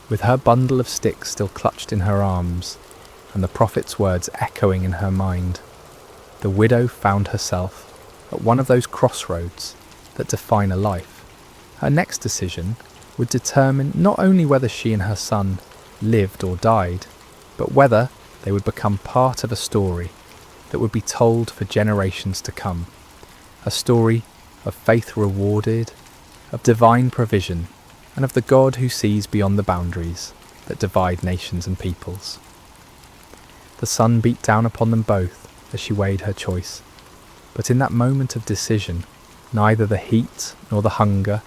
with her bundle of sticks still clutched in her arms, and the prophet's words echoing in her mind, the widow found herself at one of those crossroads that define a life. Her next decision would determine not only whether she and her son lived or died, but whether they would become part of a story that would be told for generations to come. A story of faith rewarded, of divine provision, and of the God who sees beyond the boundaries that divide nations and peoples. The sun beat down upon them both as she weighed her choice, but in that moment of decision, neither the heat nor the hunger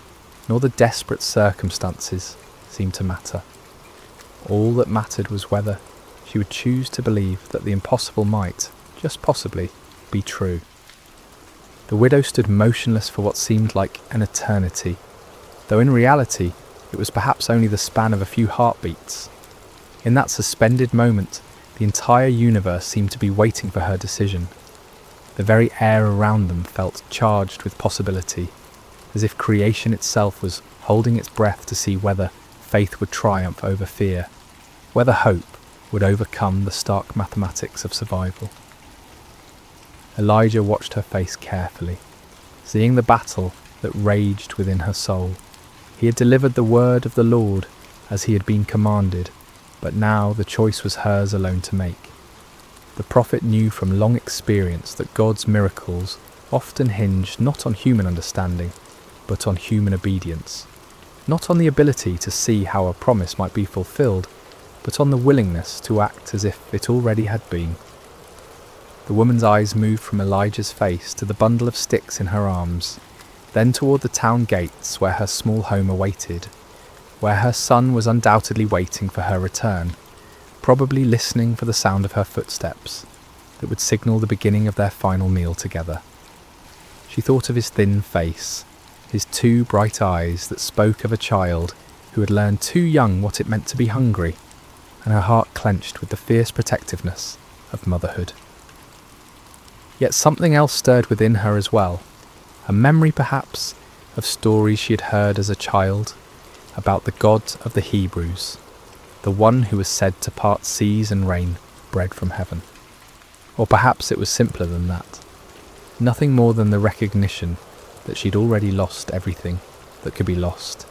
nor the desperate circumstances seemed to matter. All that mattered was whether she would choose to believe that the impossible might, just possibly, be true. The widow stood motionless for what seemed like an eternity, though in reality it was perhaps only the span of a few heartbeats. In that suspended moment, the entire universe seemed to be waiting for her decision. The very air around them felt charged with possibility, as if creation itself was holding its breath to see whether faith would triumph over fear, whether hope would overcome the stark mathematics of survival. Elijah watched her face carefully, seeing the battle that raged within her soul. He had delivered the word of the Lord as he had been commanded, but now the choice was hers alone to make. The prophet knew from long experience that God's miracles often hinged not on human understanding, but on human obedience, not on the ability to see how a promise might be fulfilled, but on the willingness to act as if it already had been. The woman's eyes moved from Elijah's face to the bundle of sticks in her arms, then toward the town gates where her small home awaited, where her son was undoubtedly waiting for her return, probably listening for the sound of her footsteps that would signal the beginning of their final meal together. She thought of his thin face, his two bright eyes that spoke of a child who had learned too young what it meant to be hungry, and her heart clenched with the fierce protectiveness of motherhood. Yet something else stirred within her as well, a memory perhaps of stories she had heard as a child about the God of the Hebrews, the one who was said to part seas and rain bread from heaven. Or perhaps it was simpler than that, nothing more than the recognition that she'd already lost everything that could be lost,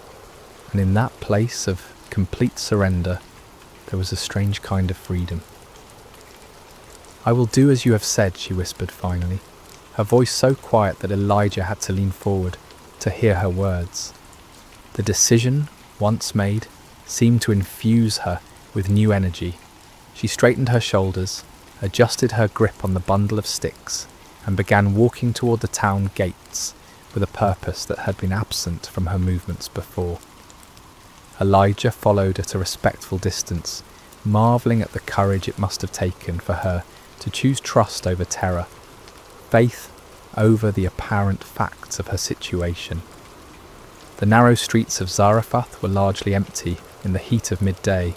and in that place of complete surrender there was a strange kind of freedom. "I will do as you have said," she whispered finally, her voice so quiet that Elijah had to lean forward to hear her words. The decision, once made, seemed to infuse her with new energy. She straightened her shoulders, adjusted her grip on the bundle of sticks, and began walking toward the town gates with a purpose that had been absent from her movements before. Elijah followed at a respectful distance, marvelling at the courage it must have taken for her to choose trust over terror, faith over the apparent facts of her situation. The narrow streets of Zarephath were largely empty in the heat of midday,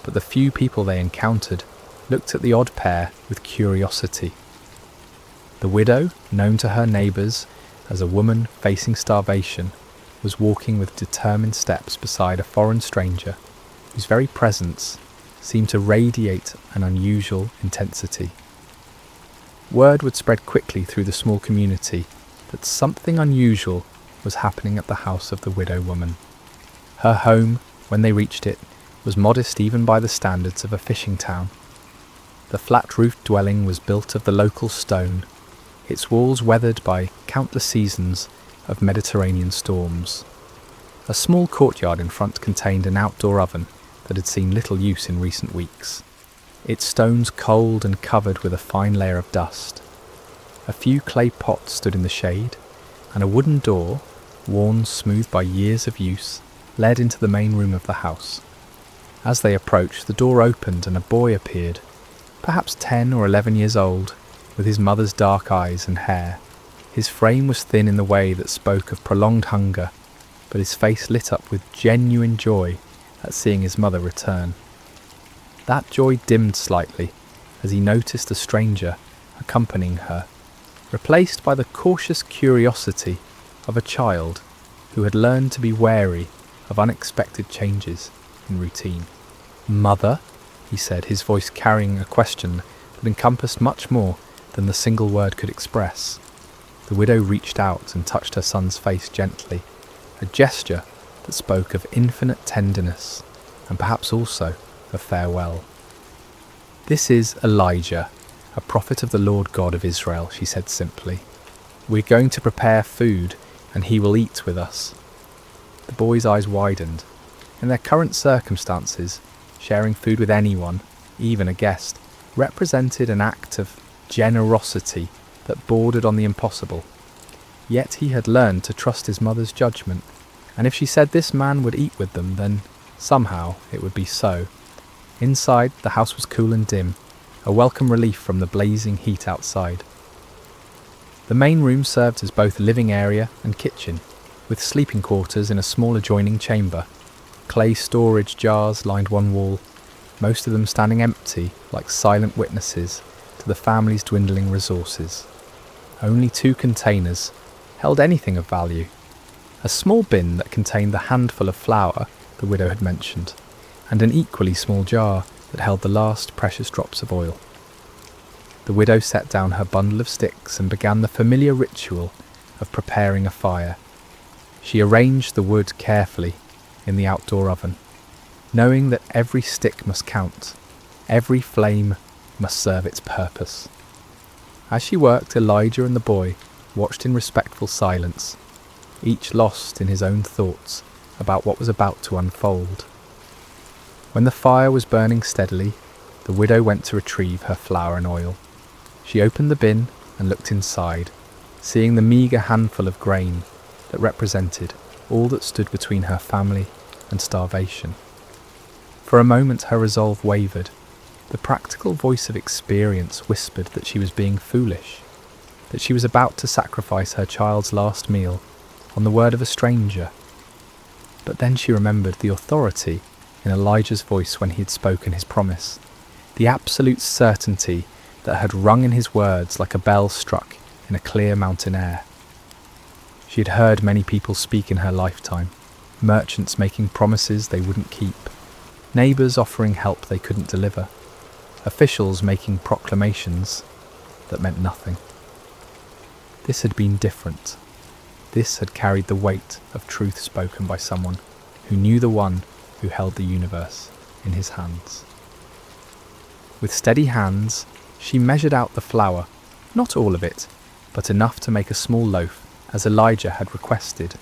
but the few people they encountered looked at the odd pair with curiosity. The widow, known to her neighbours as a woman facing starvation, was walking with determined steps beside a foreign stranger whose very presence seemed to radiate an unusual intensity. Word would spread quickly through the small community that something unusual was happening at the house of the widow woman. Her home, when they reached it, was modest even by the standards of a fishing town. The flat-roofed dwelling was built of the local stone, its walls weathered by countless seasons of Mediterranean storms. A small courtyard in front contained an outdoor oven that had seen little use in recent weeks, its stones cold and covered with a fine layer of dust. A few clay pots stood in the shade, and a wooden door, worn smooth by years of use, led into the main room of the house. As they approached, the door opened and a boy appeared, perhaps 10 or 11 years old, with his mother's dark eyes and hair. His frame was thin in the way that spoke of prolonged hunger, but his face lit up with genuine joy at seeing his mother return. That joy dimmed slightly as he noticed a stranger accompanying her, replaced by the cautious curiosity of a child who had learned to be wary of unexpected changes in routine. "Mother?" he said, his voice carrying a question that encompassed much more than the single word could express. The widow reached out and touched her son's face gently, a gesture that spoke of infinite tenderness and perhaps also of farewell. "This is Elijah, a prophet of the Lord God of Israel," she said simply. "We're going to prepare food and he will eat with us." The boy's eyes widened. In their current circumstances, sharing food with anyone, even a guest, represented an act of generosity that bordered on the impossible. Yet he had learned to trust his mother's judgment, and if she said this man would eat with them, then somehow it would be so. Inside, the house was cool and dim, a welcome relief from the blazing heat outside. The main room served as both living area and kitchen, with sleeping quarters in a small adjoining chamber. Clay storage jars lined one wall, most of them standing empty like silent witnesses to the family's dwindling resources. Only 2 containers held anything of value. A small bin that contained the handful of flour the widow had mentioned, and an equally small jar that held the last precious drops of oil. The widow set down her bundle of sticks and began the familiar ritual of preparing a fire. She arranged the wood carefully in the outdoor oven, knowing that every stick must count, every flame must serve its purpose. As she worked, Elijah and the boy watched in respectful silence, each lost in his own thoughts about what was about to unfold. When the fire was burning steadily, the widow went to retrieve her flour and oil. She opened the bin and looked inside, seeing the meagre handful of grain that represented all that stood between her family and starvation. For a moment her resolve wavered. The practical voice of experience whispered that she was being foolish, that she was about to sacrifice her child's last meal on the word of a stranger. But then she remembered the authority in Elijah's voice when he had spoken his promise, the absolute certainty that had rung in his words like a bell struck in a clear mountain air. She had heard many people speak in her lifetime, merchants making promises they wouldn't keep, neighbours offering help they couldn't deliver, officials making proclamations that meant nothing. This had been different. This had carried the weight of truth spoken by someone who knew the one who held the universe in his hands. With steady hands, she measured out the flour, not all of it, but enough to make a small loaf, as Elijah had requested.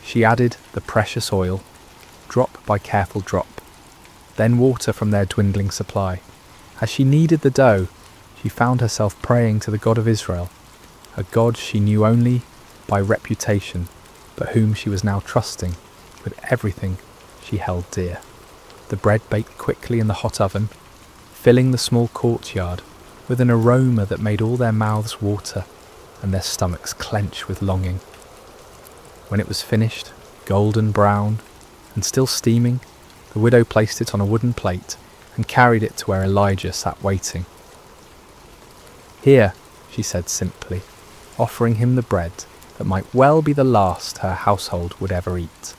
She added the precious oil, drop by careful drop, then water from their dwindling supply. As she kneaded the dough, she found herself praying to the God of Israel, a God she knew only by reputation, but whom she was now trusting with everything she held dear. The bread baked quickly in the hot oven, filling the small courtyard with an aroma that made all their mouths water and their stomachs clench with longing. When it was finished, golden brown and still steaming, the widow placed it on a wooden plate and carried it to where Elijah sat waiting. "Here," she said simply, offering him the bread that might well be the last her household would ever eat.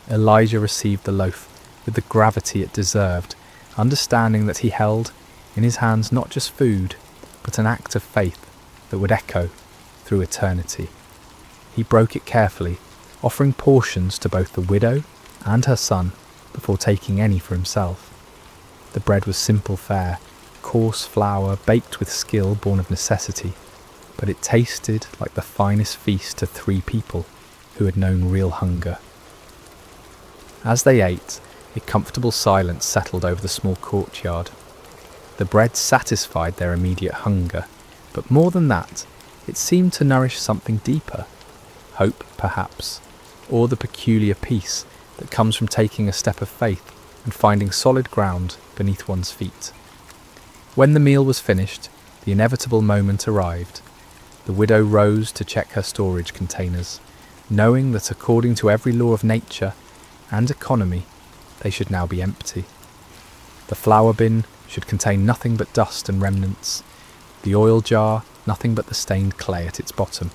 Elijah received the loaf with the gravity it deserved, understanding that he held in his hands not just food, but an act of faith that would echo through eternity. He broke it carefully, offering portions to both the widow and her son before taking any for himself. The bread was simple fare, coarse flour baked with skill born of necessity, but it tasted like the finest feast to 3 people who had known real hunger. As they ate, a comfortable silence settled over the small courtyard. The bread satisfied their immediate hunger, but more than that, it seemed to nourish something deeper. Hope, perhaps, or the peculiar peace that comes from taking a step of faith and finding solid ground beneath one's feet. When the meal was finished, the inevitable moment arrived. The widow rose to check her storage containers, knowing that according to every law of nature and economy, they should now be empty. The flour bin should contain nothing but dust and remnants, the oil jar nothing but the stained clay at its bottom.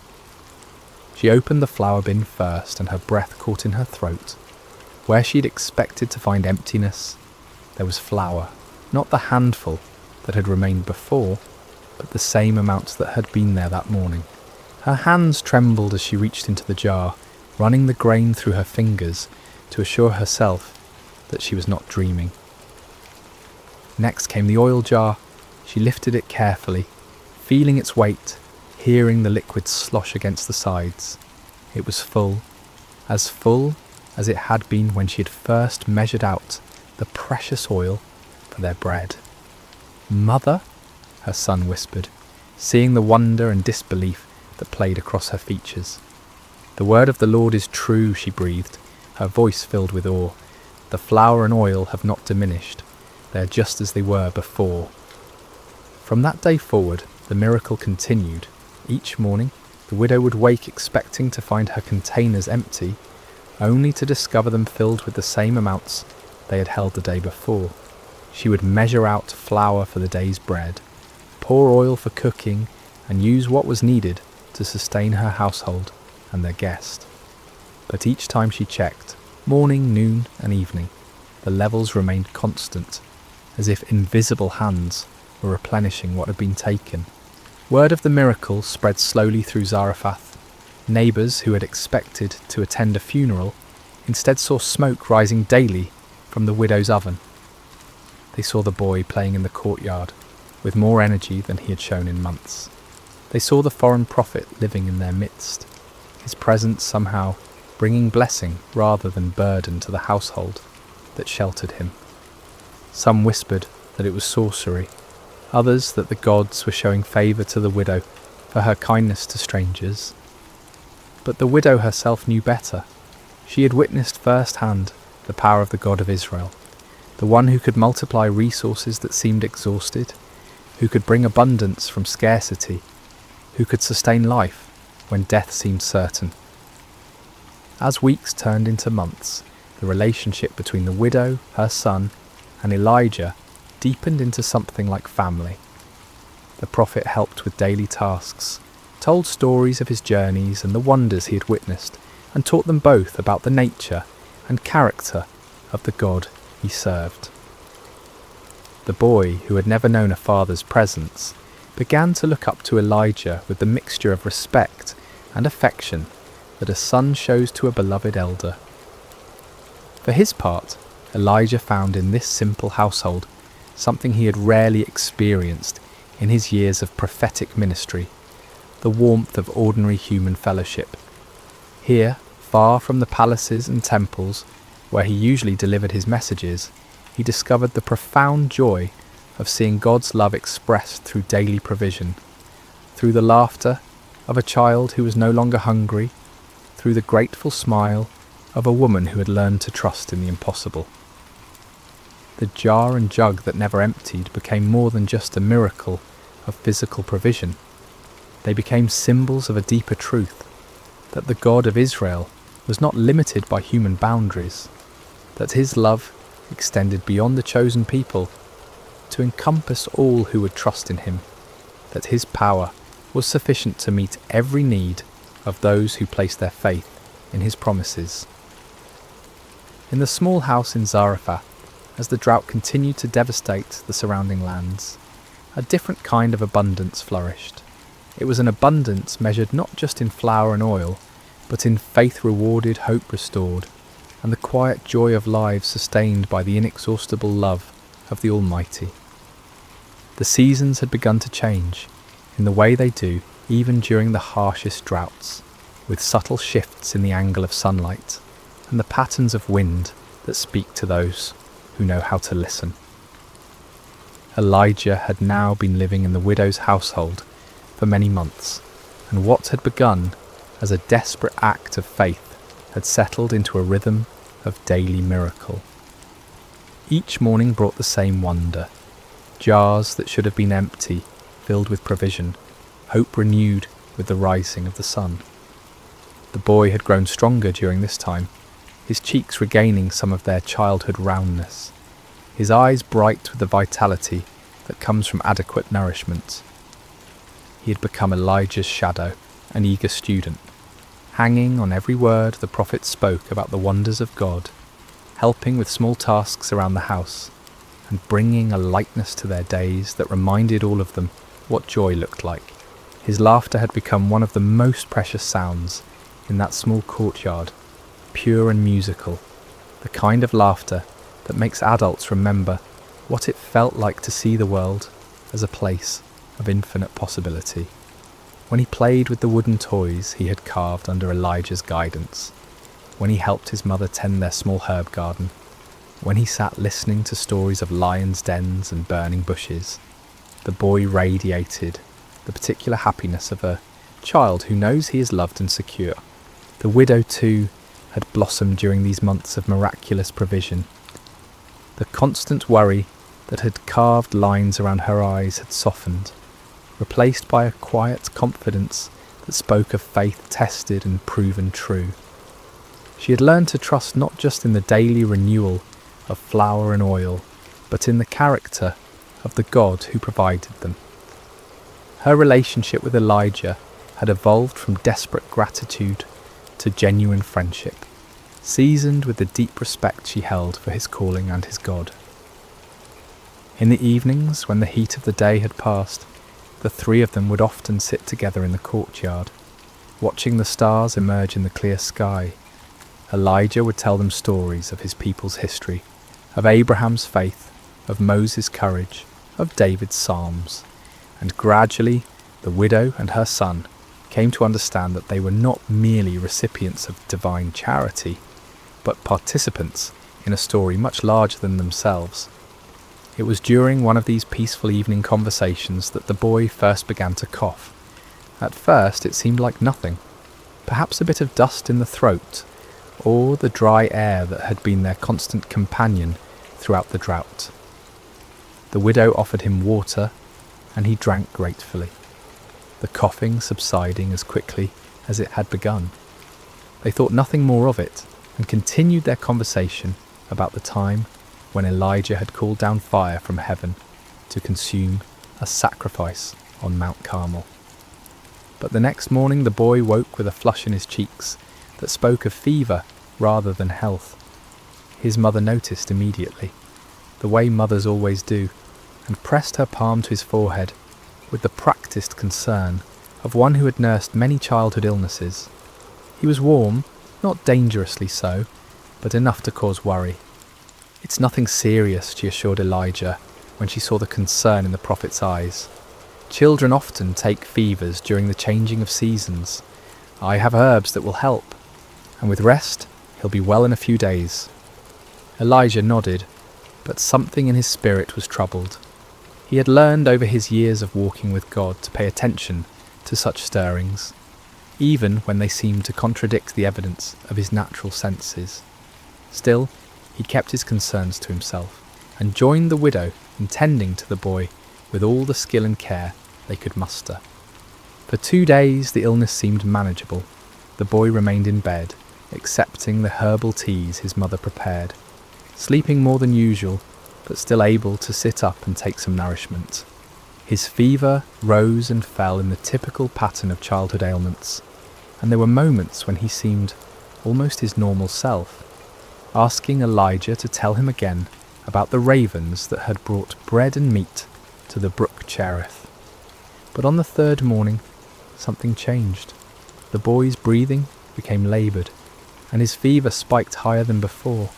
She opened the flour bin first, and her breath caught in her throat. Where she'd expected to find emptiness, there was flour, not the handful that had remained before, but the same amount that had been there that morning. Her hands trembled as she reached into the jar, running the grain through her fingers to assure herself that she was not dreaming. Next came the oil jar. She lifted it carefully, feeling its weight, hearing the liquid slosh against the sides. It was full as it had been when she had first measured out the precious oil for their bread. "Mother," her son whispered, seeing the wonder and disbelief that played across her features. "The word of the Lord is true," she breathed, her voice filled with awe. "The flour and oil have not diminished. They are just as they were before." From that day forward, the miracle continued. Each morning, the widow would wake expecting to find her containers empty, only to discover them filled with the same amounts they had held the day before. She would measure out flour for the day's bread, pour oil for cooking, and use what was needed to sustain her household and their guest. But each time she checked, morning, noon, and evening, the levels remained constant, as if invisible hands were replenishing what had been taken. Word of the miracle spread slowly through Zarephath. Neighbours who had expected to attend a funeral instead saw smoke rising daily from the widow's oven. They saw the boy playing in the courtyard with more energy than he had shown in months. They saw the foreign prophet living in their midst, his presence somehow bringing blessing rather than burden to the household that sheltered him. Some whispered that it was sorcery, others that the gods were showing favour to the widow for her kindness to strangers. But the widow herself knew better. She had witnessed firsthand the power of the God of Israel, the one who could multiply resources that seemed exhausted, who could bring abundance from scarcity, who could sustain life when death seemed certain. As weeks turned into months, the relationship between the widow, her son, and Elijah deepened into something like family. The prophet helped with daily tasks, told stories of his journeys and the wonders he had witnessed, and taught them both about the nature and character of the God he served. The boy, who had never known a father's presence, began to look up to Elijah with the mixture of respect and affection that a son shows to a beloved elder. For his part, Elijah found in this simple household something he had rarely experienced in his years of prophetic ministry, the warmth of ordinary human fellowship. Here, far from the palaces and temples where he usually delivered his messages, he discovered the profound joy of seeing God's love expressed through daily provision, through the laughter of a child who was no longer hungry, through the grateful smile of a woman who had learned to trust in the impossible. The jar and jug that never emptied became more than just a miracle of physical provision. They became symbols of a deeper truth, that the God of Israel was not limited by human boundaries, that his love extended beyond the chosen people to encompass all who would trust in him, that his power was sufficient to meet every need of those who placed their faith in his promises. In the small house in Zarephath, as the drought continued to devastate the surrounding lands, a different kind of abundance flourished. It was an abundance measured not just in flour and oil, but in faith rewarded, hope restored, and the quiet joy of lives sustained by the inexhaustible love of the Almighty. The seasons had begun to change, in the way they do even during the harshest droughts, with subtle shifts in the angle of sunlight, and the patterns of wind that speak to those who know how to listen. Elijah had now been living in the widow's household for many months, and what had begun as a desperate act of faith had settled into a rhythm of daily miracle. Each morning brought the same wonder, jars that should have been empty, filled with provision, hope renewed with the rising of the sun. The boy had grown stronger during this time, his cheeks regaining some of their childhood roundness, his eyes bright with the vitality that comes from adequate nourishment. He had become Elijah's shadow, an eager student, hanging on every word the prophet spoke about the wonders of God, helping with small tasks around the house, and bringing a lightness to their days that reminded all of them what joy looked like. His laughter had become one of the most precious sounds in that small courtyard, pure and musical, the kind of laughter that makes adults remember what it felt like to see the world as a place of infinite possibility. When he played with the wooden toys he had carved under Elijah's guidance, when he helped his mother tend their small herb garden, when he sat listening to stories of lions' dens and burning bushes, the boy radiated the particular happiness of a child who knows he is loved and secure. The widow, too, had blossomed during these months of miraculous provision. The constant worry that had carved lines around her eyes had softened, replaced by a quiet confidence that spoke of faith tested and proven true. She had learned to trust not just in the daily renewal of flour and oil, but in the character of the God who provided them. Her relationship with Elijah had evolved from desperate gratitude to genuine friendship, seasoned with the deep respect she held for his calling and his God. In the evenings, when the heat of the day had passed, the three of them would often sit together in the courtyard, watching the stars emerge in the clear sky. Elijah would tell them stories of his people's history, of Abraham's faith, of Moses' courage, of David's psalms, and gradually the widow and her son came to understand that they were not merely recipients of divine charity, but participants in a story much larger than themselves. It was during one of these peaceful evening conversations that the boy first began to cough. At first it seemed like nothing, perhaps a bit of dust in the throat, or the dry air that had been their constant companion throughout the drought. The widow offered him water, and he drank gratefully, the coughing subsiding as quickly as it had begun. They thought nothing more of it, and continued their conversation about the time when Elijah had called down fire from heaven to consume a sacrifice on Mount Carmel. But the next morning the boy woke with a flush in his cheeks that spoke of fever rather than health. His mother noticed immediately, the way mothers always do, and pressed her palm to his forehead with the practised concern of one who had nursed many childhood illnesses. He was warm, not dangerously so, but enough to cause worry. "It's nothing serious," she assured Elijah when she saw the concern in the prophet's eyes. "Children often take fevers during the changing of seasons. I have herbs that will help, and with rest he'll be well in a few days." Elijah nodded, but something in his spirit was troubled. He had learned over his years of walking with God to pay attention to such stirrings, even when they seemed to contradict the evidence of his natural senses. Still, he kept his concerns to himself, and joined the widow in tending to the boy with all the skill and care they could muster. For 2 days the illness seemed manageable. The boy remained in bed, accepting the herbal teas his mother prepared, sleeping more than usual, but still able to sit up and take some nourishment. His fever rose and fell in the typical pattern of childhood ailments, and there were moments when he seemed almost his normal self, asking Elijah to tell him again about the ravens that had brought bread and meat to the brook Cherith. But on the third morning, something changed. The boy's breathing became laboured, and his fever spiked higher than before.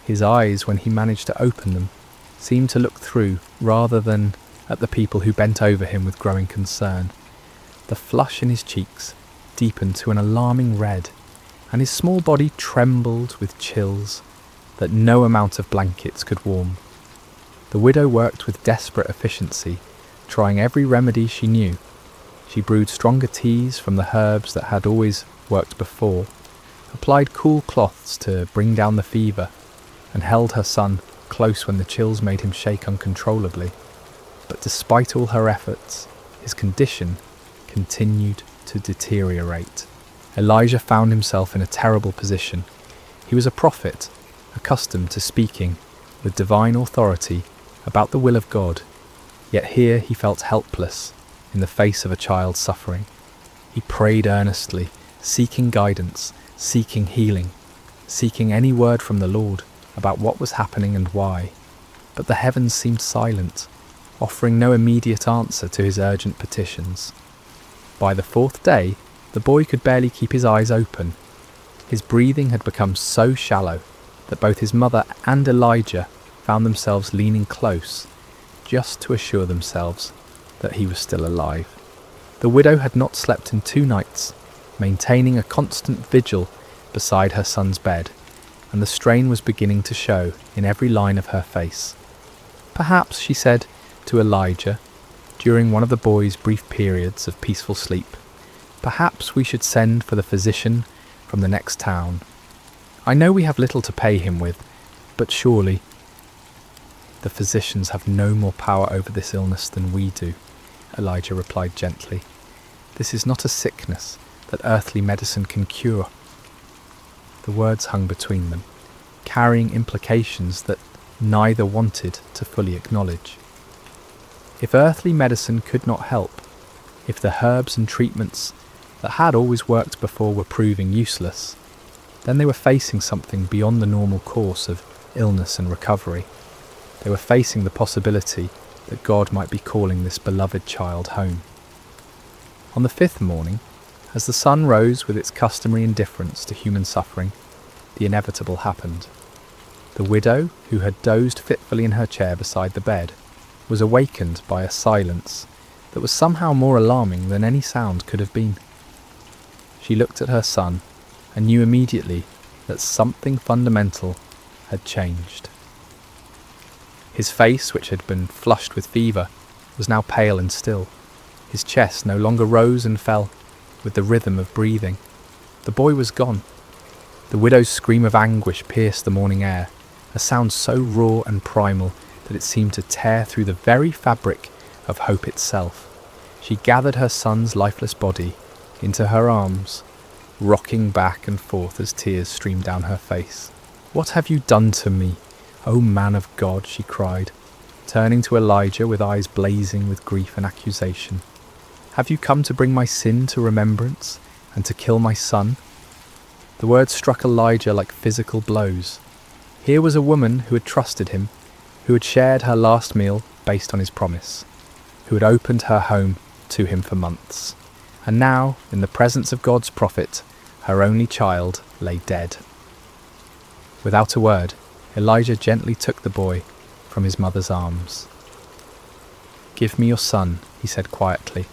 His eyes, when he managed to open them, seemed to look through rather than at the people who bent over him with growing concern. The flush in his cheeks deepened to an alarming red, and his small body trembled with chills that no amount of blankets could warm. The widow worked with desperate efficiency, trying every remedy she knew. She brewed stronger teas from the herbs that had always worked before, applied cool cloths to bring down the fever, and held her son close when the chills made him shake uncontrollably. But despite all her efforts, his condition continued to deteriorate. Elijah found himself in a terrible position. He was a prophet, accustomed to speaking with divine authority about the will of God, yet here he felt helpless in the face of a child suffering. He prayed earnestly, seeking guidance, seeking healing, seeking any word from the Lord about what was happening and why. But the heavens seemed silent, offering no immediate answer to his urgent petitions. By the fourth day, the boy could barely keep his eyes open. His breathing had become so shallow that both his mother and Elijah found themselves leaning close, just to assure themselves that he was still alive. The widow had not slept in 2 nights, maintaining a constant vigil beside her son's bed, and the strain was beginning to show in every line of her face. Perhaps, she said to Elijah, during one of the boy's brief periods of peaceful sleep, perhaps we should send for the physician from the next town. I know we have little to pay him with, but surely the physicians have no more power over this illness than we do, Elijah replied gently. This is not a sickness that earthly medicine can cure. The words hung between them, carrying implications that neither wanted to fully acknowledge. If earthly medicine could not help, if the herbs and treatments that had always worked before were proving useless, then they were facing something beyond the normal course of illness and recovery. They were facing the possibility that God might be calling this beloved child home. On the 5th morning, as the sun rose with its customary indifference to human suffering, the inevitable happened. The widow, who had dozed fitfully in her chair beside the bed, was awakened by a silence that was somehow more alarming than any sound could have been. She looked at her son and knew immediately that something fundamental had changed. His face, which had been flushed with fever, was now pale and still. His chest no longer rose and fell with the rhythm of breathing. The boy was gone. The widow's scream of anguish pierced the morning air, a sound so raw and primal that it seemed to tear through the very fabric of hope itself. She gathered her son's lifeless body into her arms, rocking back and forth as tears streamed down her face. "What have you done to me, O man of God?" she cried, turning to Elijah with eyes blazing with grief and accusation. "Have you come to bring my sin to remembrance and to kill my son?" The words struck Elijah like physical blows. Here was a woman who had trusted him, who had shared her last meal based on his promise, who had opened her home to him for months. And now, in the presence of God's prophet, her only child lay dead. Without a word, Elijah gently took the boy from his mother's arms. "Give me your son," he said quietly,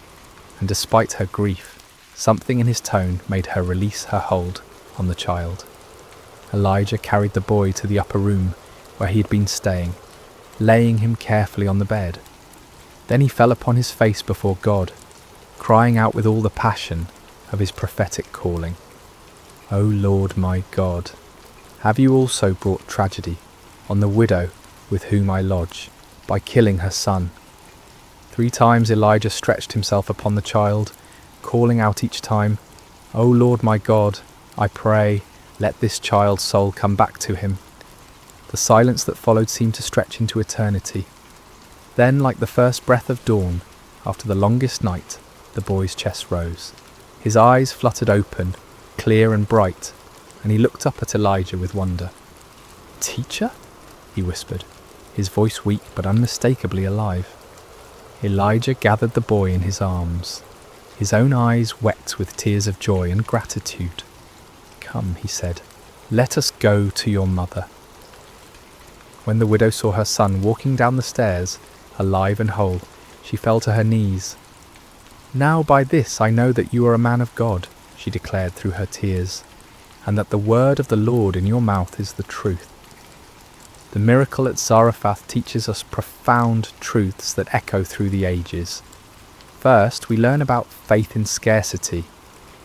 and despite her grief, something in his tone made her release her hold on the child. Elijah carried the boy to the upper room where he had been staying, laying him carefully on the bed. Then he fell upon his face before God, crying out with all the passion of his prophetic calling. "O Lord my God, have you also brought tragedy on the widow with whom I lodge, by killing her son?" 3 times Elijah stretched himself upon the child, calling out each time, "O Lord my God, I pray, let this child's soul come back to him." The silence that followed seemed to stretch into eternity. Then, like the first breath of dawn, after the longest night, the boy's chest rose. His eyes fluttered open, clear and bright, and he looked up at Elijah with wonder. "Teacher?" he whispered, his voice weak but unmistakably alive. Elijah gathered the boy in his arms, his own eyes wet with tears of joy and gratitude. "Come," he said, "let us go to your mother." When the widow saw her son walking down the stairs, alive and whole, she fell to her knees. "Now by this I know that you are a man of God," she declared through her tears, "and that the word of the Lord in your mouth is the truth." The miracle at Zarephath teaches us profound truths that echo through the ages. First, we learn about faith in scarcity,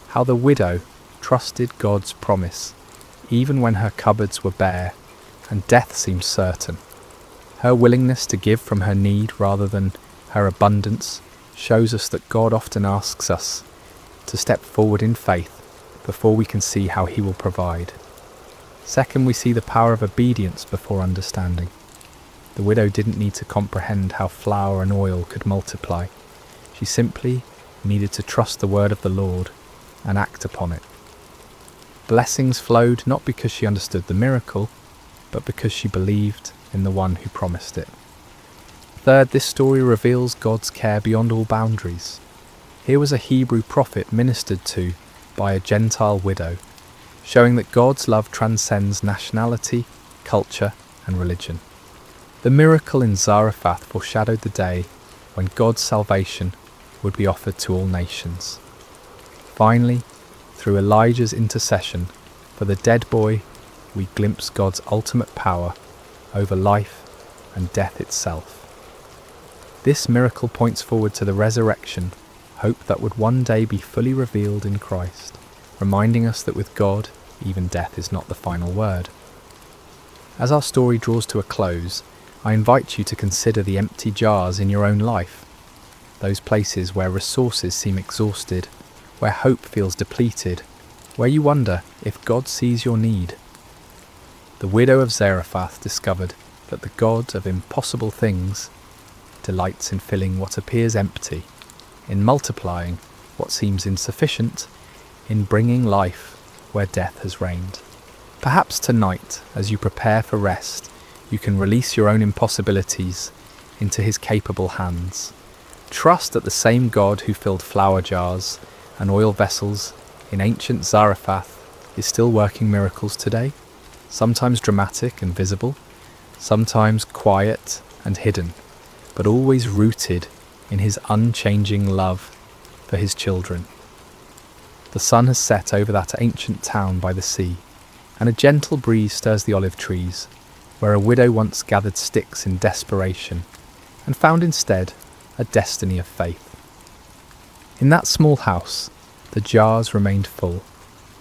how the widow trusted God's promise, even when her cupboards were bare and death seemed certain. Her willingness to give from her need rather than her abundance shows us that God often asks us to step forward in faith before we can see how he will provide. Second, we see the power of obedience before understanding. The widow didn't need to comprehend how flour and oil could multiply. She simply needed to trust the word of the Lord and act upon it. Blessings flowed not because she understood the miracle, but because she believed in the one who promised it. Third, this story reveals God's care beyond all boundaries. Here was a Hebrew prophet ministered to by a Gentile widow, showing that God's love transcends nationality, culture, and religion. The miracle in Zarephath foreshadowed the day when God's salvation would be offered to all nations. Finally, through Elijah's intercession for the dead boy, we glimpse God's ultimate power over life and death itself. This miracle points forward to the resurrection, hope that would one day be fully revealed in Christ, reminding us that with God, even death is not the final word. As our story draws to a close, I invite you to consider the empty jars in your own life, those places where resources seem exhausted, where hope feels depleted, where you wonder if God sees your need. The widow of Zarephath discovered that the God of impossible things delights in filling what appears empty, in multiplying what seems insufficient, in bringing life where death has reigned. Perhaps tonight, as you prepare for rest, you can release your own impossibilities into his capable hands. Trust that the same God who filled flour jars and oil vessels in ancient Zarephath is still working miracles today, sometimes dramatic and visible, sometimes quiet and hidden, but always rooted in his unchanging love for his children. The sun has set over that ancient town by the sea, and a gentle breeze stirs the olive trees, where a widow once gathered sticks in desperation, and found instead a destiny of faith. In that small house, the jars remained full,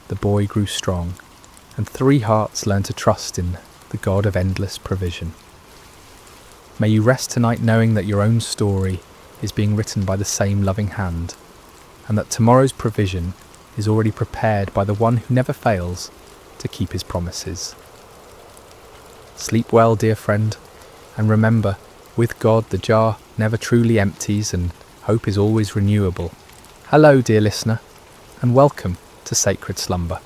the boy grew strong, and 3 hearts learned to trust in the God of endless provision. May you rest tonight knowing that your own story is being written by the same loving hand, and that tomorrow's provision is already prepared by the one who never fails to keep his promises. Sleep well, dear friend, and remember, with God the jar never truly empties and hope is always renewable. Hello, dear listener, and welcome to Sacred Slumber.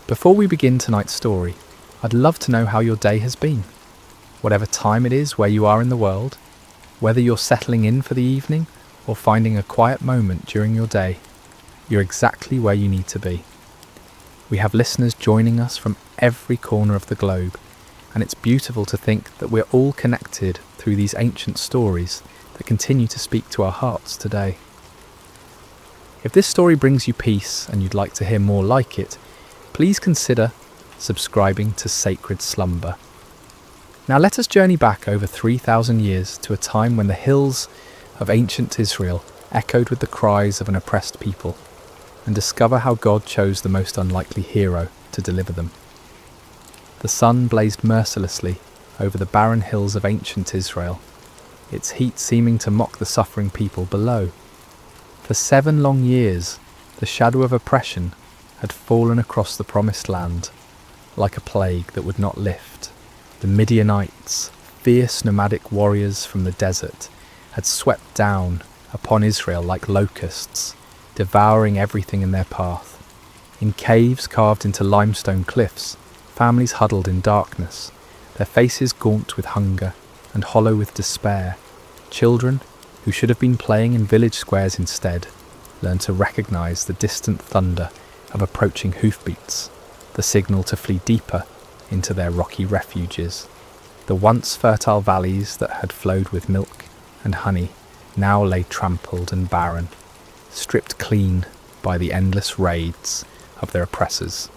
Before we begin tonight's story, I'd love to know how your day has been. Whatever time it is where you are in the world, whether you're settling in for the evening or finding a quiet moment during your day, you're exactly where you need to be. We have listeners joining us from every corner of the globe, and it's beautiful to think that we're all connected through these ancient stories that continue to speak to our hearts today. If this story brings you peace and you'd like to hear more like it, please consider subscribing to Sacred Slumber. Now let us journey back over 3,000 years to a time when the hills of ancient Israel echoed with the cries of an oppressed people, and discover how God chose the most unlikely hero to deliver them. The sun blazed mercilessly over the barren hills of ancient Israel, its heat seeming to mock the suffering people below. For 7 long years, the shadow of oppression had fallen across the promised land, like a plague that would not lift. The Midianites, fierce nomadic warriors from the desert, had swept down upon Israel like locusts, devouring everything in their path. In caves carved into limestone cliffs, families huddled in darkness, their faces gaunt with hunger and hollow with despair. Children, who should have been playing in village squares instead, learned to recognise the distant thunder of approaching hoofbeats, the signal to flee deeper into their rocky refuges. The once fertile valleys that had flowed with milk and honey now lay trampled and barren, stripped clean by the endless raids of their oppressors.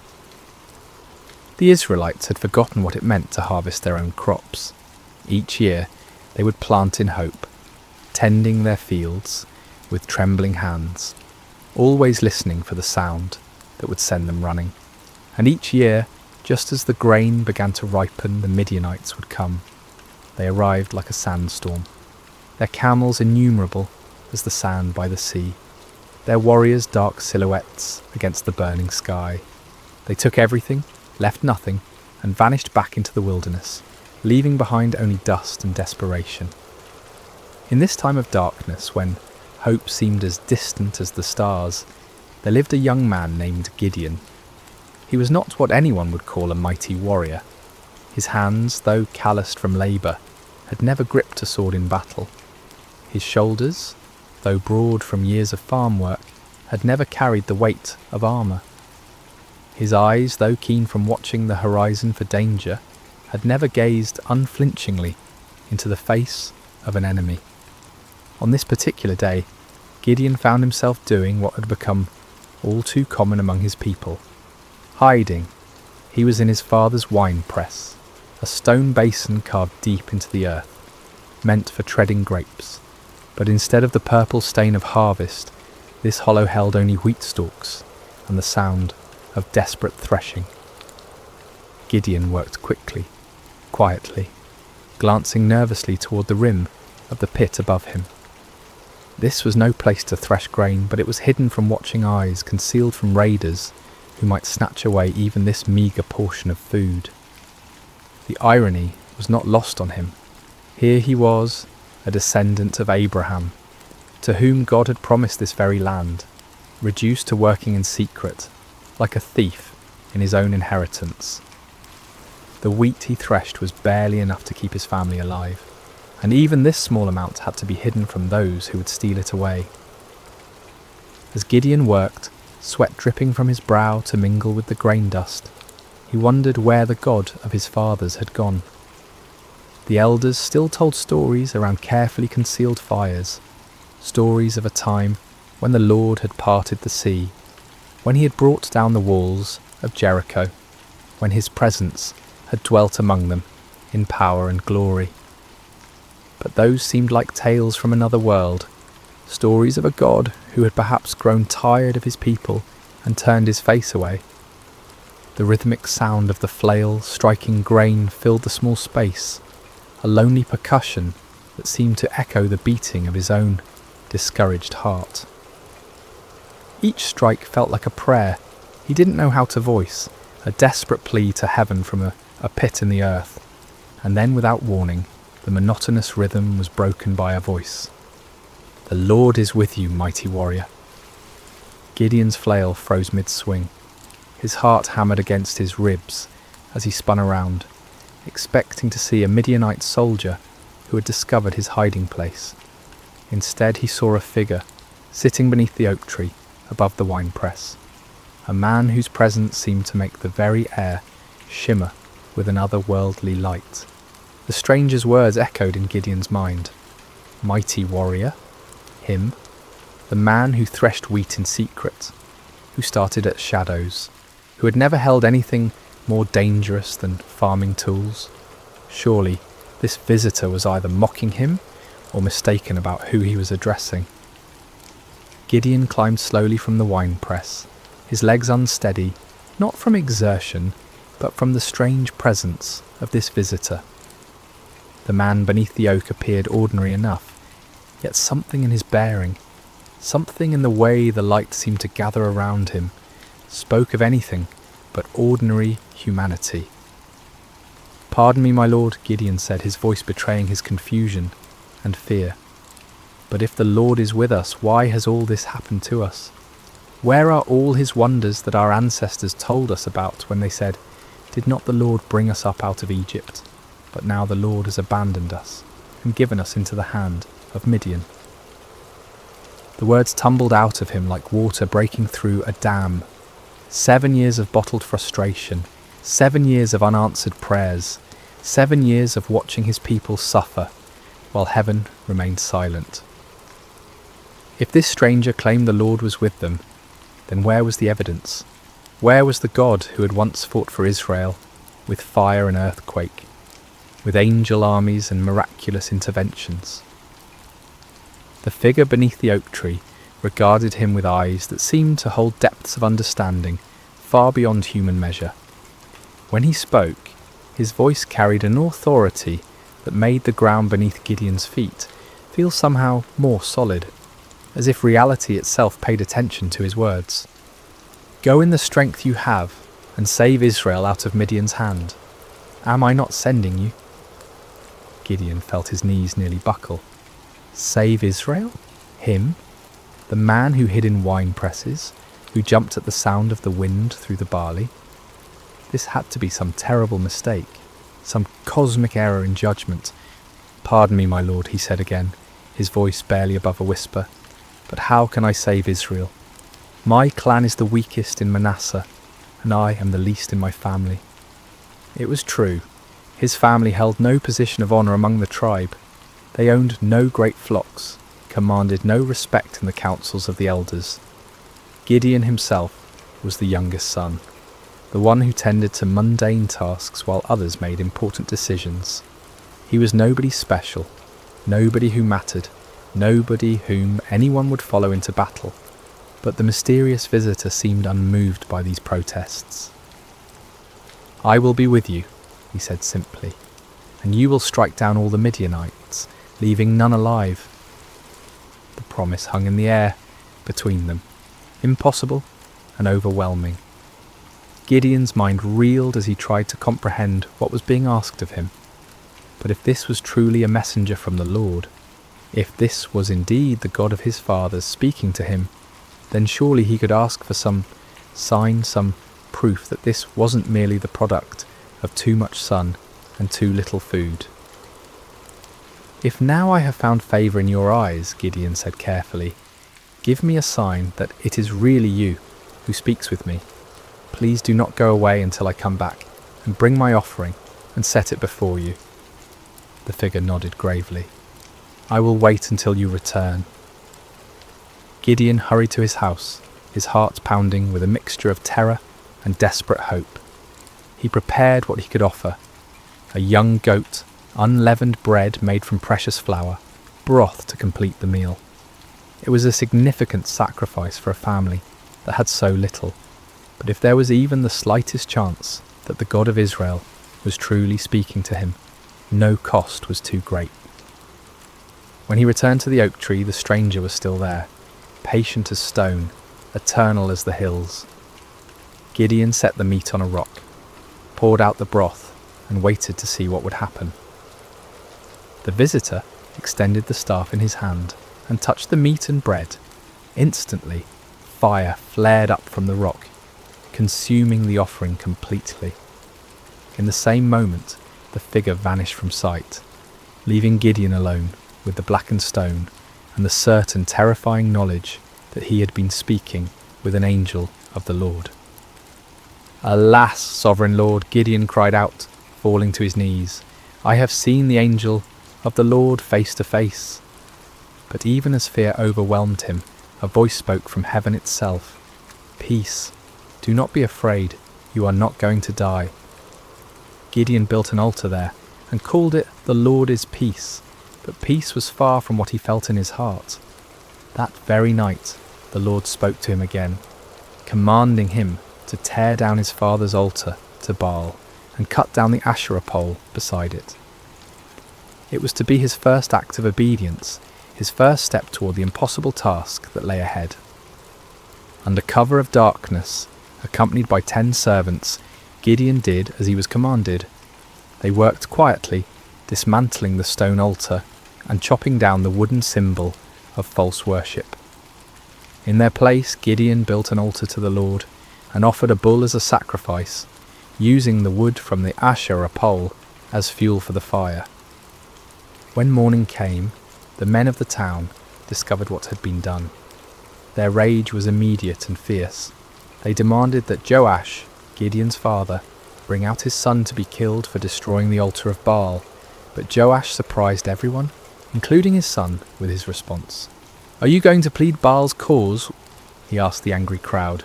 The Israelites had forgotten what it meant to harvest their own crops. Each year they would plant in hope, tending their fields with trembling hands, always listening for the sound that would send them running. And each year, just as the grain began to ripen, the Midianites would come. They arrived like a sandstorm, their camels innumerable as the sand by the sea, their warriors dark silhouettes against the burning sky. They took everything, left nothing, and vanished back into the wilderness, leaving behind only dust and desperation. In this time of darkness, when hope seemed as distant as the stars, there lived a young man named Gideon. He was not what anyone would call a mighty warrior. His hands, though calloused from labour, had never gripped a sword in battle. His shoulders, though broad from years of farm work, had never carried the weight of armour. His eyes, though keen from watching the horizon for danger, had never gazed unflinchingly into the face of an enemy. On this particular day, Gideon found himself doing what had become all too common among his people. Hiding. He was in his father's wine press, a stone basin carved deep into the earth, meant for treading grapes. But instead of the purple stain of harvest, this hollow held only wheat stalks and the sound of desperate threshing. Gideon worked quickly, quietly, glancing nervously toward the rim of the pit above him. This was no place to thresh grain, but it was hidden from watching eyes, concealed from raiders who might snatch away even this meagre portion of food. The irony was not lost on him. Here he was, a descendant of Abraham, to whom God had promised this very land, reduced to working in secret, like a thief in his own inheritance. The wheat he threshed was barely enough to keep his family alive, and even this small amount had to be hidden from those who would steal it away. As Gideon worked, sweat dripping from his brow to mingle with the grain dust, he wondered where the God of his fathers had gone. The elders still told stories around carefully concealed fires, stories of a time when the Lord had parted the sea, when he had brought down the walls of Jericho, when his presence had dwelt among them in power and glory. But those seemed like tales from another world, stories of a God who had perhaps grown tired of his people and turned his face away. The rhythmic sound of the flail striking grain filled the small space, a lonely percussion that seemed to echo the beating of his own discouraged heart. Each strike felt like a prayer he didn't know how to voice, a desperate plea to heaven from a pit in the earth, and then without warning, the monotonous rhythm was broken by a voice. "The Lord is with you, mighty warrior." Gideon's flail froze mid-swing. His heart hammered against his ribs as he spun around, expecting to see a Midianite soldier who had discovered his hiding place. Instead he saw a figure sitting beneath the oak tree above the winepress, a man whose presence seemed to make the very air shimmer with an otherworldly light. The stranger's words echoed in Gideon's mind. Mighty warrior? Him? The man who threshed wheat in secret, who started at shadows, who had never held anything more dangerous than farming tools? Surely this visitor was either mocking him or mistaken about who he was addressing. Gideon climbed slowly from the winepress, his legs unsteady, not from exertion, but from the strange presence of this visitor. The man beneath the oak appeared ordinary enough, yet something in his bearing, something in the way the light seemed to gather around him, spoke of anything but ordinary humanity. "Pardon me, my lord," Gideon said, his voice betraying his confusion and fear. "But if the Lord is with us, why has all this happened to us? Where are all his wonders that our ancestors told us about when they said, 'Did not the Lord bring us up out of Egypt? But now the Lord has abandoned us and given us into the hand of Midian.'" The words tumbled out of him like water breaking through a dam. 7 years of bottled frustration, 7 years of unanswered prayers, 7 years of watching his people suffer, while heaven remained silent. If this stranger claimed the Lord was with them, then where was the evidence? Where was the God who had once fought for Israel, with fire and earthquake, with angel armies and miraculous interventions? The figure beneath the oak tree regarded him with eyes that seemed to hold depths of understanding far beyond human measure. When he spoke, his voice carried an authority that made the ground beneath Gideon's feet feel somehow more solid, as if reality itself paid attention to his words. "Go in the strength you have and save Israel out of Midian's hand. Am I not sending you?" Gideon felt his knees nearly buckle. Save Israel? Him? The man who hid in wine presses, who jumped at the sound of the wind through the barley? This had to be some terrible mistake, some cosmic error in judgment. "Pardon me, my lord," he said again, his voice barely above a whisper. But how can I save Israel? My clan is the weakest in Manasseh, and I am the least in my family." It was true. His family held no position of honour among the tribe. They owned no great flocks, commanded no respect in the councils of the elders. Gideon himself was the youngest son, the one who tended to mundane tasks while others made important decisions. He was nobody special, nobody who mattered, nobody whom anyone would follow into battle. But the mysterious visitor seemed unmoved by these protests. "I will be with you," he said simply, "and you will strike down all the Midianites, leaving none alive." The promise hung in the air between them, impossible and overwhelming. Gideon's mind reeled as he tried to comprehend what was being asked of him. But if this was truly a messenger from the Lord, if this was indeed the God of his fathers speaking to him, then surely he could ask for some sign, some proof that this wasn't merely the product of too much sun and too little food. "If now I have found favour in your eyes," Gideon said carefully, "give me a sign that it is really you who speaks with me. Please do not go away until I come back and bring my offering and set it before you." The figure nodded gravely. "I will wait until you return." Gideon hurried to his house, his heart pounding with a mixture of terror and desperate hope. He prepared what he could offer: a young goat, unleavened bread made from precious flour, broth to complete the meal. It was a significant sacrifice for a family that had so little, but if there was even the slightest chance that the God of Israel was truly speaking to him, no cost was too great. When he returned to the oak tree, the stranger was still there, patient as stone, eternal as the hills. Gideon set the meat on a rock, poured out the broth, and waited to see what would happen. The visitor extended the staff in his hand and touched the meat and bread. Instantly, fire flared up from the rock, consuming the offering completely. In the same moment, the figure vanished from sight, leaving Gideon alone with the blackened stone and the certain terrifying knowledge that he had been speaking with an angel of the Lord. "Alas, sovereign Lord," Gideon cried out, falling to his knees, "I have seen the angel of the Lord face to face." But even as fear overwhelmed him, a voice spoke from heaven itself. "Peace, do not be afraid, you are not going to die." Gideon built an altar there and called it "The Lord is Peace," but peace was far from what he felt in his heart. That very night, the Lord spoke to him again, commanding him to tear down his father's altar to Baal and cut down the Asherah pole beside it. It was to be his first act of obedience, his first step toward the impossible task that lay ahead. Under cover of darkness, accompanied by 10 servants, Gideon did as he was commanded. They worked quietly, dismantling the stone altar and chopping down the wooden symbol of false worship. In their place, Gideon built an altar to the Lord and offered a bull as a sacrifice, using the wood from the Asherah pole as fuel for the fire. When morning came, the men of the town discovered what had been done. Their rage was immediate and fierce. They demanded that Joash, Gideon's father, bring out his son to be killed for destroying the altar of Baal, but Joash surprised everyone, including his son, with his response. "Are you going to plead Baal's cause?" he asked the angry crowd.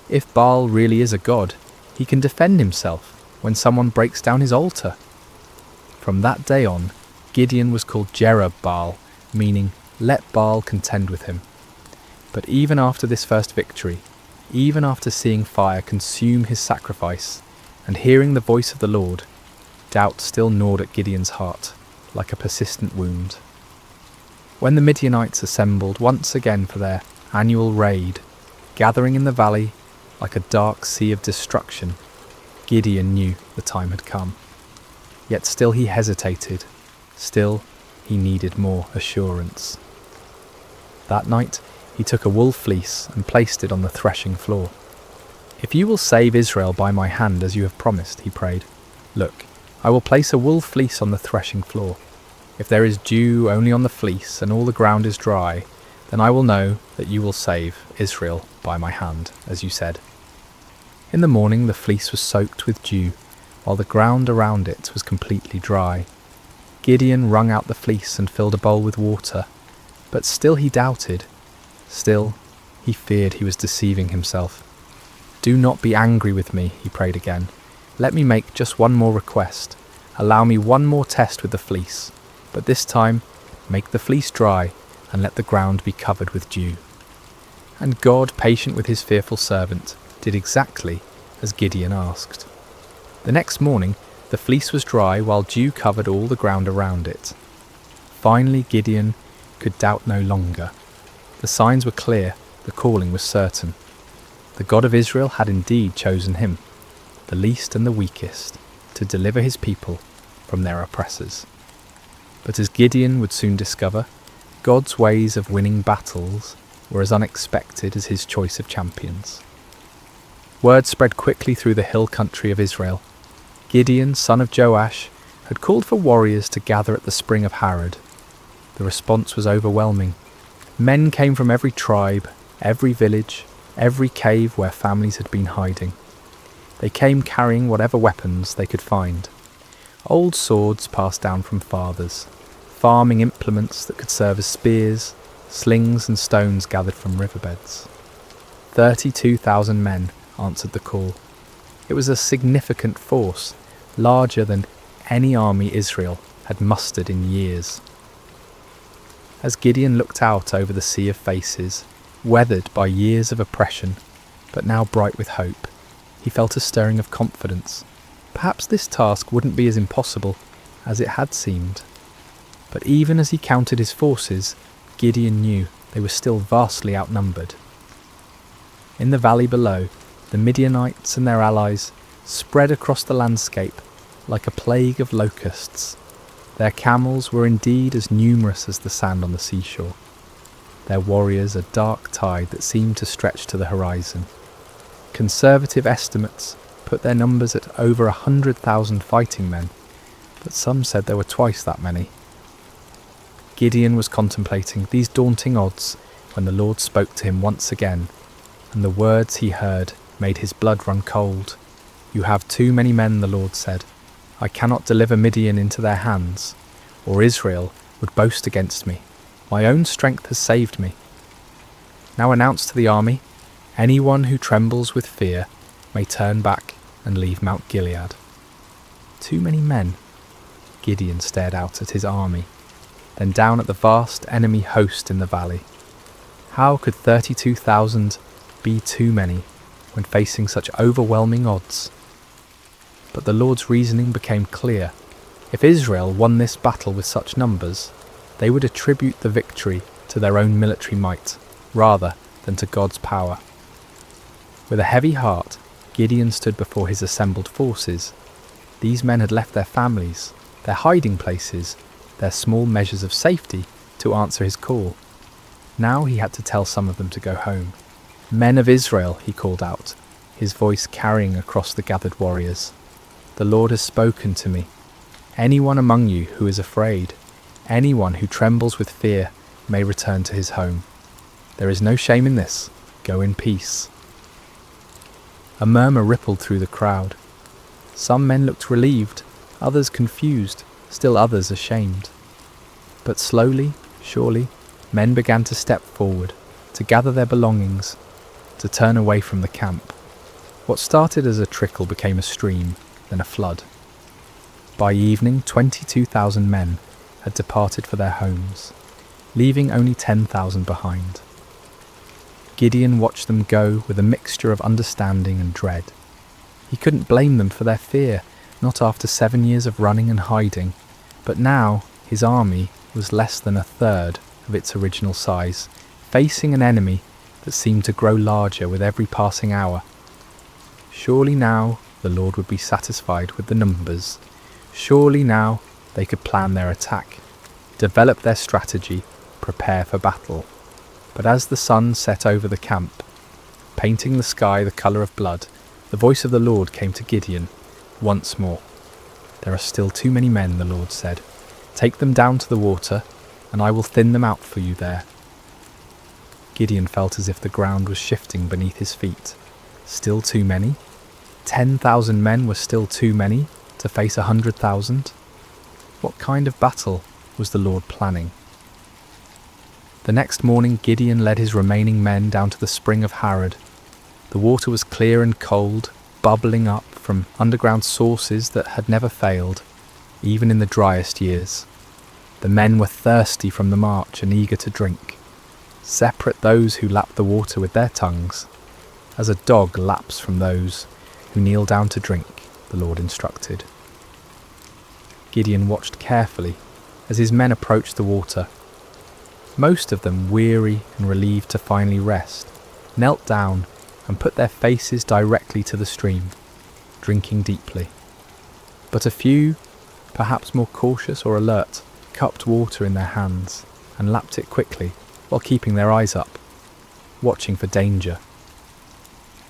"If Baal really is a god, he can defend himself when someone breaks down his altar." From that day on, Gideon was called Jerub-Baal, meaning "let Baal contend with him." But even after this first victory, even after seeing fire consume his sacrifice and hearing the voice of the Lord, doubt still gnawed at Gideon's heart like a persistent wound. When the Midianites assembled once again for their annual raid, gathering in the valley like a dark sea of destruction, Gideon knew the time had come. Yet still he hesitated, still he needed more assurance. That night he took a wool fleece and placed it on the threshing floor. "If you will save Israel by my hand as you have promised," he prayed, "look, I will place a wool fleece on the threshing floor. If there is dew only on the fleece and all the ground is dry, Then I will know that you will save Israel by my hand, as you said." In the morning the fleece was soaked with dew, while the ground around it was completely dry. Gideon wrung out the fleece and filled a bowl with water, but still he doubted. Still, he feared he was deceiving himself. "Do not be angry with me," he prayed again. "Let me make just one more request. Allow me one more test with the fleece, but this time make the fleece dry and let the ground be covered with dew." And God, patient with his fearful servant, did exactly as Gideon asked. The next morning, the fleece was dry while dew covered all the ground around it. Finally, Gideon could doubt no longer. The signs were clear, the calling was certain. The God of Israel had indeed chosen him, the least and the weakest, to deliver his people from their oppressors. But as Gideon would soon discover, God's ways of winning battles were as unexpected as his choice of champions. Word spread quickly through the hill country of Israel. Gideon, son of Joash, had called for warriors to gather at the spring of Harod. The response was overwhelming. Men came from every tribe, every village, every cave where families had been hiding. They came carrying whatever weapons they could find. Old swords passed down from fathers, farming implements that could serve as spears, slings and stones gathered from riverbeds. 32,000 men answered the call. It was a significant force, larger than any army Israel had mustered in years. As Gideon looked out over the sea of faces, weathered by years of oppression, but now bright with hope, he felt a stirring of confidence. Perhaps this task wouldn't be as impossible as it had seemed. But even as he counted his forces, Gideon knew they were still vastly outnumbered. In the valley below, the Midianites and their allies spread across the landscape like a plague of locusts. Their camels were indeed as numerous as the sand on the seashore. Their warriors a dark tide that seemed to stretch to the horizon. Conservative estimates put their numbers at over 100,000 fighting men, but some said there were twice that many. Gideon was contemplating these daunting odds when the Lord spoke to him once again, and the words he heard made his blood run cold. "You have too many men," the Lord said. "I cannot deliver Midian into their hands, or Israel would boast against me. My own strength has saved me. Now announce to the army, anyone who trembles with fear may turn back and leave Mount Gilead." Too many men. Gideon stared out at his army, then down at the vast enemy host in the valley. How could 32,000 be too many when facing such overwhelming odds? But the Lord's reasoning became clear. If Israel won this battle with such numbers, they would attribute the victory to their own military might, rather than to God's power. With a heavy heart, Gideon stood before his assembled forces. These men had left their families, their hiding places, their small measures of safety to answer his call. Now he had to tell some of them to go home. "Men of Israel," he called out, his voice carrying across the gathered warriors. "The Lord has spoken to me. Anyone among you who is afraid, anyone who trembles with fear, may return to his home. There is no shame in this. Go in peace." A murmur rippled through the crowd. Some men looked relieved, others confused, still others ashamed. But slowly, surely, men began to step forward, to gather their belongings, to turn away from the camp. What started as a trickle became a stream, then a flood. By evening, 22,000 men had departed for their homes, leaving only 10,000 behind. Gideon watched them go with a mixture of understanding and dread. He couldn't blame them for their fear, not after 7 years of running and hiding, but now his army was less than a third of its original size, facing an enemy that seemed to grow larger with every passing hour. Surely now the Lord would be satisfied with the numbers. Surely now they could plan their attack, develop their strategy, prepare for battle. But as the sun set over the camp, painting the sky the colour of blood, the voice of the Lord came to Gideon once more. "There are still too many men," the Lord said. "Take them down to the water, and I will thin them out for you there." Gideon felt as if the ground was shifting beneath his feet. Still too many? 10,000 men were still too many to face 100,000? What kind of battle was the Lord planning? The next morning Gideon led his remaining men down to the spring of Harod. The water was clear and cold, bubbling up from underground sources that had never failed, even in the driest years. The men were thirsty from the march and eager to drink. Separate those who lapped the water with their tongues, as a dog laps from those who kneel down to drink, the Lord instructed. Gideon watched carefully as his men approached the water. Most of them, weary and relieved to finally rest, knelt down and put their faces directly to the stream, drinking deeply. But a few, perhaps more cautious or alert, cupped water in their hands and lapped it quickly while keeping their eyes up, watching for danger.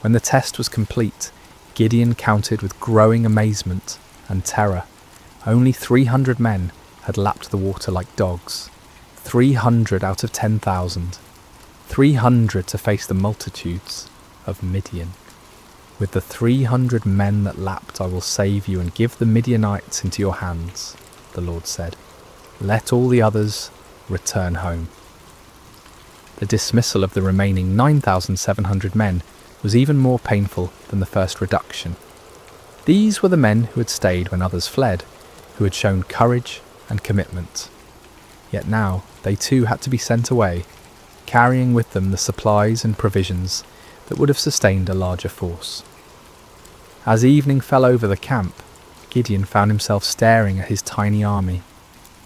When the test was complete, Gideon counted with growing amazement and terror. Only 300 men had lapped the water like dogs. 300 out of 10,000. 300 to face the multitudes of Midian. With the 300 men that lapped I will save you and give the Midianites into your hands, the Lord said. Let all the others return home. The dismissal of the remaining 9,700 men was even more painful than the first reduction. These were the men who had stayed when others fled, who had shown courage and commitment. Yet now they too had to be sent away, carrying with them the supplies and provisions that would have sustained a larger force. As evening fell over the camp, Gideon found himself staring at his tiny army.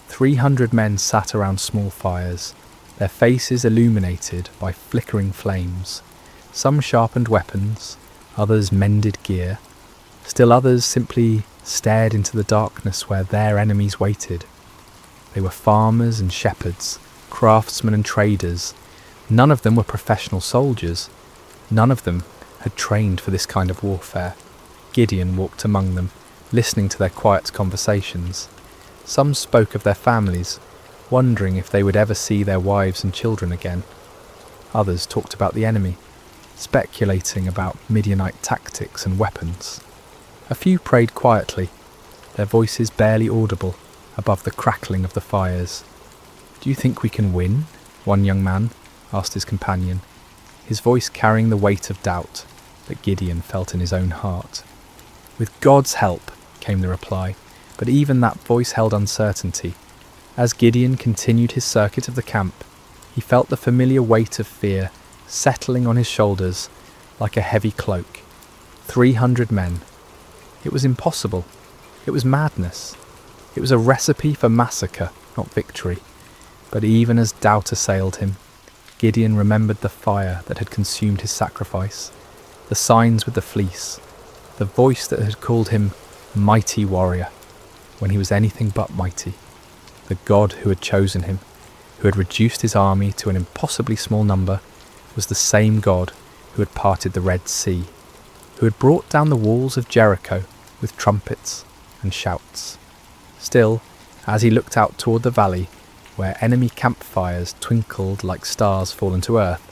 300 men sat around small fires, their faces illuminated by flickering flames. Some sharpened weapons, others mended gear, still others simply stared into the darkness where their enemies waited. They were farmers and shepherds, craftsmen and traders. None of them were professional soldiers. None of them had trained for this kind of warfare. Gideon walked among them, listening to their quiet conversations. Some spoke of their families, wondering if they would ever see their wives and children again. Others talked about the enemy, speculating about Midianite tactics and weapons. A few prayed quietly, their voices barely audible above the crackling of the fires. "Do you think we can win?" one young man asked his companion, his voice carrying the weight of doubt that Gideon felt in his own heart. "With God's help," came the reply, but even that voice held uncertainty. As Gideon continued his circuit of the camp, he felt the familiar weight of fear settling on his shoulders like a heavy cloak. 300 men. It was impossible. It was madness. It was a recipe for massacre, not victory. But even as doubt assailed him, Gideon remembered the fire that had consumed his sacrifice, the signs with the fleece, the voice that had called him mighty warrior when he was anything but mighty. The God who had chosen him, who had reduced his army to an impossibly small number, was the same God who had parted the Red Sea, who had brought down the walls of Jericho with trumpets and shouts. Still, as he looked out toward the valley, where enemy campfires twinkled like stars fallen to earth,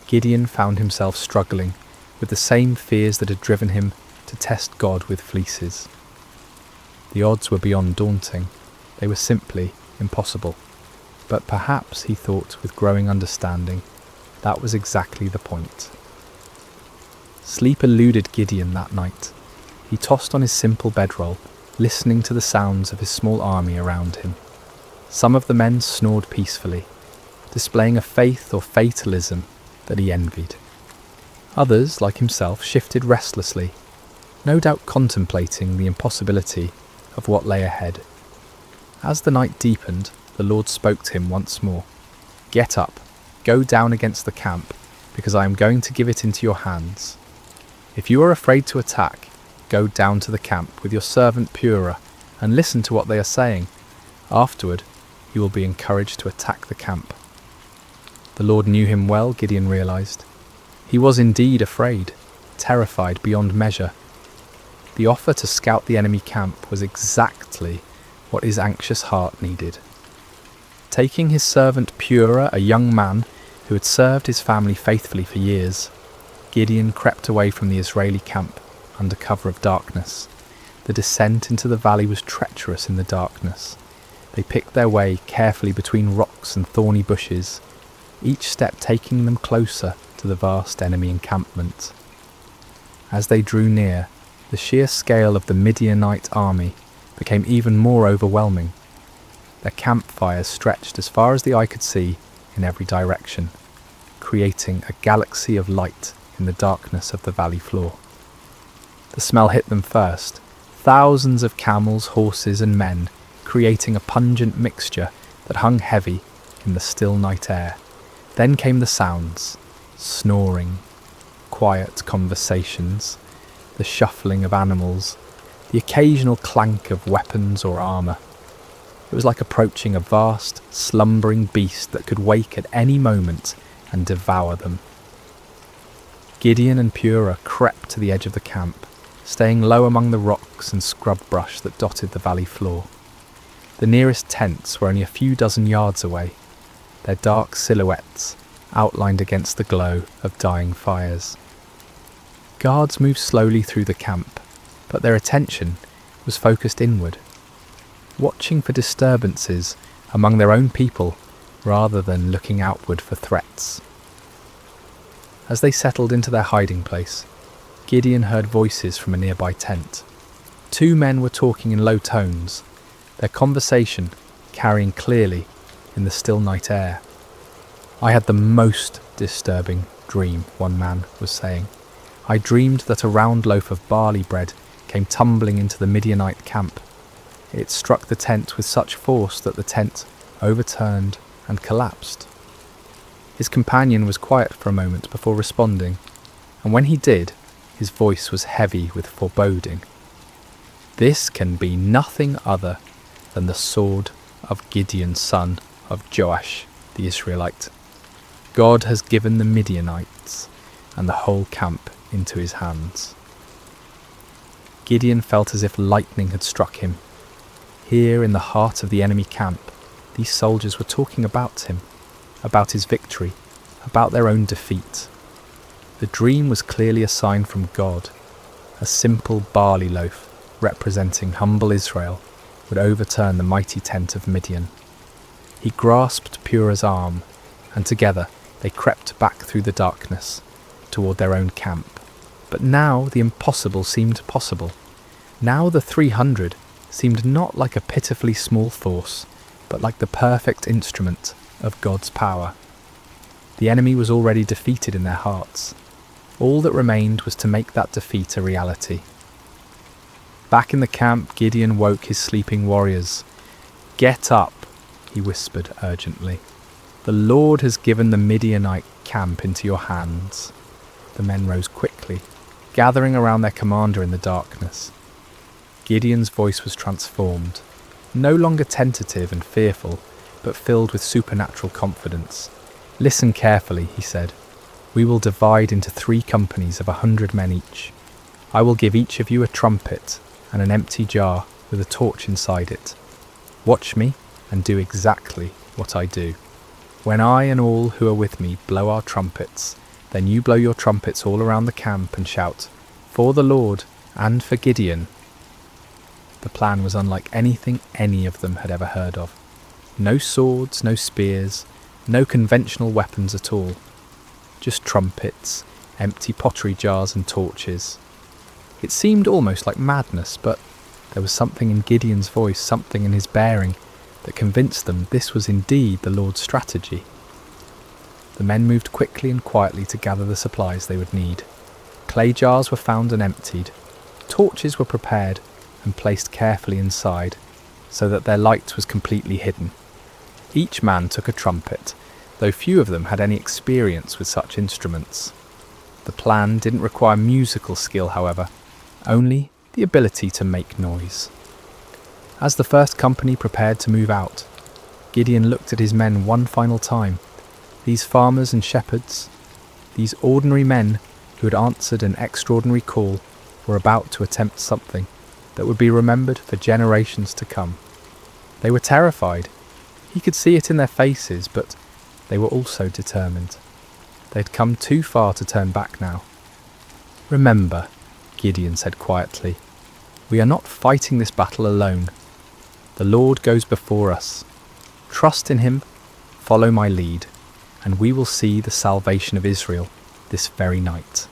Gideon found himself struggling with the same fears that had driven him to test God with fleeces. The odds were beyond daunting. They were simply impossible. But perhaps, he thought with growing understanding, that was exactly the point. Sleep eluded Gideon that night. He tossed on his simple bedroll, listening to the sounds of his small army around him. Some of the men snored peacefully, displaying a faith or fatalism that he envied. Others, like himself, shifted restlessly, no doubt contemplating the impossibility of what lay ahead. As the night deepened, the Lord spoke to him once more. "Get up, go down against the camp, because I am going to give it into your hands. If you are afraid to attack, go down to the camp with your servant Purah and listen to what they are saying. Afterward, you will be encouraged to attack the camp." The Lord knew him well, Gideon realized. He was indeed afraid, terrified beyond measure. The offer to scout the enemy camp was exactly what his anxious heart needed. Taking his servant Purah, a young man who had served his family faithfully for years, Gideon crept away from the Israeli camp under cover of darkness. The descent into the valley was treacherous in the darkness. They picked their way carefully between rocks and thorny bushes, each step taking them closer to the vast enemy encampment. As they drew near, the sheer scale of the Midianite army became even more overwhelming. Their campfires stretched as far as the eye could see in every direction, creating a galaxy of light in the darkness of the valley floor. The smell hit them first, thousands of camels, horses and men, creating a pungent mixture that hung heavy in the still night air. Then came the sounds, snoring, quiet conversations, the shuffling of animals, the occasional clank of weapons or armour. It was like approaching a vast, slumbering beast that could wake at any moment and devour them. Gideon and Purah crept to the edge of the camp, staying low among the rocks and scrub brush that dotted the valley floor. The nearest tents were only a few dozen yards away, their dark silhouettes outlined against the glow of dying fires. Guards moved slowly through the camp, but their attention was focused inward, watching for disturbances among their own people rather than looking outward for threats. As they settled into their hiding place, Gideon heard voices from a nearby tent. Two men were talking in low tones, their conversation carrying clearly in the still night air. "I had the most disturbing dream," one man was saying. "I dreamed that a round loaf of barley bread came tumbling into the Midianite camp. It struck the tent with such force that the tent overturned and collapsed." His companion was quiet for a moment before responding, and when he did, his voice was heavy with foreboding. "This can be nothing other than the sword of Gideon, son of Joash the Israelite. God has given the Midianites and the whole camp into his hands." Gideon felt as if lightning had struck him. Here in the heart of the enemy camp, these soldiers were talking about him, about his victory, about their own defeat. The dream was clearly a sign from God. A simple barley loaf, representing humble Israel, would overturn the mighty tent of Midian. He grasped Purah's arm, and together they crept back through the darkness, toward their own camp. But now the impossible seemed possible. Now the 300 seemed not like a pitifully small force, but like the perfect instrument of God's power. The enemy was already defeated in their hearts. All that remained was to make that defeat a reality. Back in the camp, Gideon woke his sleeping warriors. "Get up," he whispered urgently. "The Lord has given the Midianite camp into your hands." The men rose quickly, gathering around their commander in the darkness. Gideon's voice was transformed, no longer tentative and fearful, but filled with supernatural confidence. "Listen carefully," he said. "We will divide into 3 companies of 100 men each. I will give each of you a trumpet and an empty jar with a torch inside it. Watch me and do exactly what I do. When I and all who are with me blow our trumpets, then you blow your trumpets all around the camp and shout, 'For the Lord and for Gideon.'" The plan was unlike anything any of them had ever heard of. No swords, no spears, no conventional weapons at all. Just trumpets, empty pottery jars and torches. It seemed almost like madness, but there was something in Gideon's voice, something in his bearing, that convinced them this was indeed the Lord's strategy. The men moved quickly and quietly to gather the supplies they would need. Clay jars were found and emptied. Torches were prepared and placed carefully inside, so that their light was completely hidden. Each man took a trumpet, though few of them had any experience with such instruments. The plan didn't require musical skill, however, only the ability to make noise. As the first company prepared to move out, Gideon looked at his men one final time. These farmers and shepherds, these ordinary men who had answered an extraordinary call, were about to attempt something that would be remembered for generations to come. They were terrified. He could see it in their faces, but They were also determined. They had come too far to turn back now. "Remember," Gideon said quietly, "we are not fighting this battle alone. The Lord goes before us. Trust in him, follow my lead, and we will see the salvation of Israel this very night."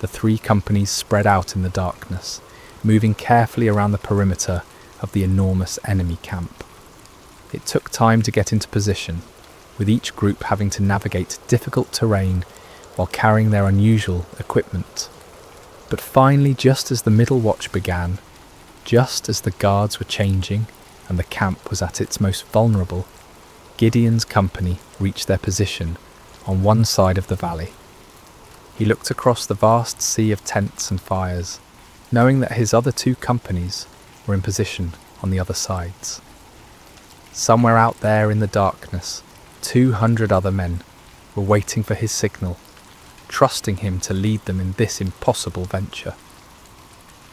The 3 companies spread out in the darkness, moving carefully around the perimeter of the enormous enemy camp. It took time to get into position, with each group having to navigate difficult terrain while carrying their unusual equipment. But finally, just as the middle watch began, just as the guards were changing and the camp was at its most vulnerable, Gideon's company reached their position on one side of the valley. He looked across the vast sea of tents and fires, knowing that his other 2 companies were in position on the other sides. Somewhere out there in the darkness, 200 other men were waiting for his signal, trusting him to lead them in this impossible venture.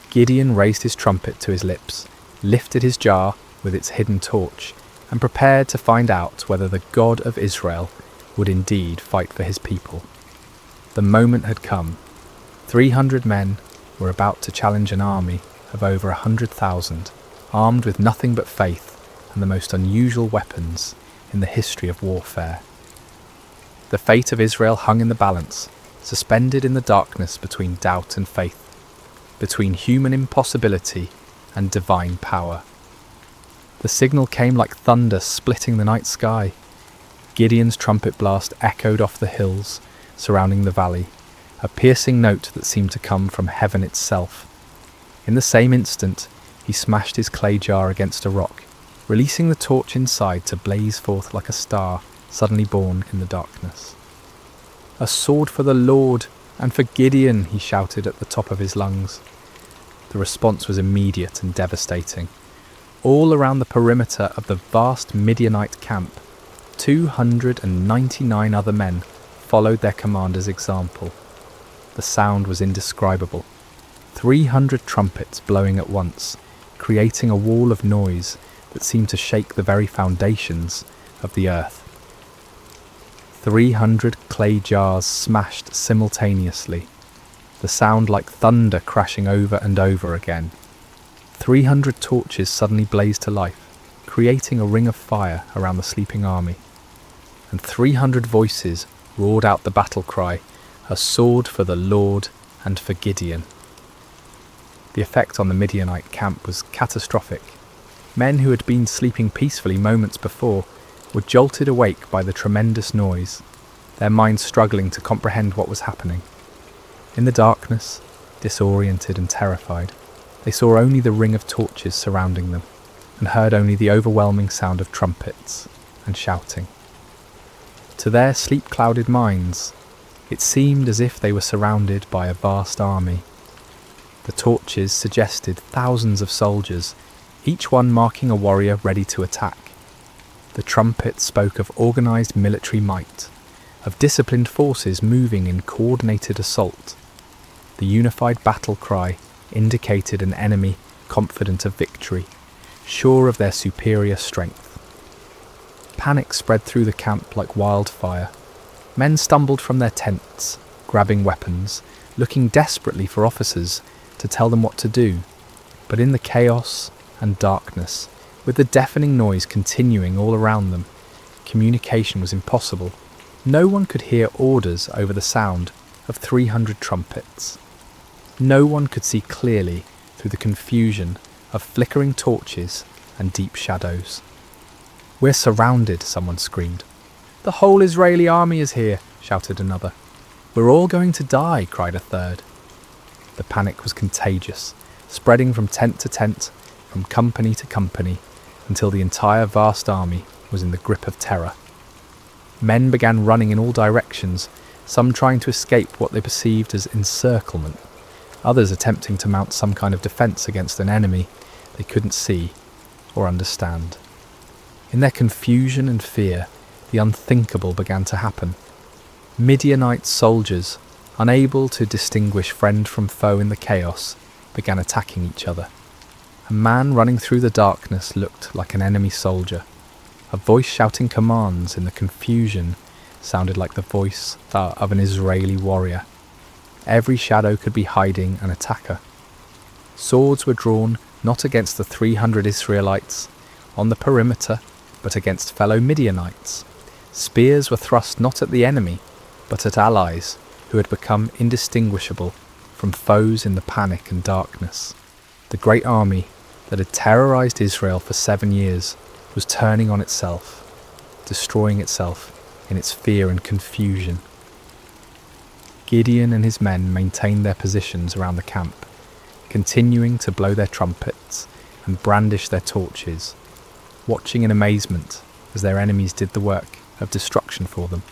Gideon raised his trumpet to his lips, lifted his jar with its hidden torch, and prepared to find out whether the God of Israel would indeed fight for his people. The moment had come. 300 men were about to challenge an army of over 100,000, armed with nothing but faith and the most unusual weapons in the history of warfare. The fate of Israel hung in the balance, suspended in the darkness between doubt and faith, between human impossibility and divine power. The signal came like thunder splitting the night sky. Gideon's trumpet blast echoed off the hills surrounding the valley, a piercing note that seemed to come from heaven itself. In the same instant, he smashed his clay jar against a rock, releasing the torch inside to blaze forth like a star suddenly born in the darkness. "A sword for the Lord and for Gideon," he shouted at the top of his lungs. The response was immediate and devastating. All around the perimeter of the vast Midianite camp, 299 other men followed their commander's example. The sound was indescribable. 300 trumpets blowing at once, creating a wall of noise that seemed to shake the very foundations of the earth. 300 clay jars smashed simultaneously, the sound like thunder crashing over and over again. 300 torches suddenly blazed to life, creating a ring of fire around the sleeping army. And 300 voices roared out the battle cry, "A sword for the Lord and for Gideon." The effect on the Midianite camp was catastrophic. Men who had been sleeping peacefully moments before were jolted awake by the tremendous noise, their minds struggling to comprehend what was happening. In the darkness, disoriented and terrified, they saw only the ring of torches surrounding them, and heard only the overwhelming sound of trumpets and shouting. To their sleep-clouded minds, it seemed as if they were surrounded by a vast army. The torches suggested thousands of soldiers, each one marking a warrior ready to attack. The trumpets spoke of organised military might, of disciplined forces moving in coordinated assault. The unified battle cry indicated an enemy confident of victory, sure of their superior strength. Panic spread through the camp like wildfire. Men stumbled from their tents, grabbing weapons, looking desperately for officers to tell them what to do. But in the chaos and darkness, with the deafening noise continuing all around them, communication was impossible. No one could hear orders over the sound of 300 trumpets. No one could see clearly through the confusion of flickering torches and deep shadows. "We're surrounded," someone screamed. "The whole Israeli army is here," shouted another. "We're all going to die," cried a third. The panic was contagious, spreading from tent to tent, from company to company, until the entire vast army was in the grip of terror. Men began running in all directions, some trying to escape what they perceived as encirclement, others attempting to mount some kind of defence against an enemy they couldn't see or understand. In their confusion and fear, the unthinkable began to happen. Midianite soldiers, unable to distinguish friend from foe in the chaos, began attacking each other. A man running through the darkness looked like an enemy soldier. A voice shouting commands in the confusion sounded like the voice of an Israeli warrior. Every shadow could be hiding an attacker. Swords were drawn not against the 300 Israelites on the perimeter, but against fellow Midianites. Spears were thrust not at the enemy, but at allies who had become indistinguishable from foes in the panic and darkness. The great army that had terrorized Israel for 7 years was turning on itself, destroying itself in its fear and confusion. Gideon and his men maintained their positions around the camp, continuing to blow their trumpets and brandish their torches, watching in amazement as their enemies did the work of destruction for them.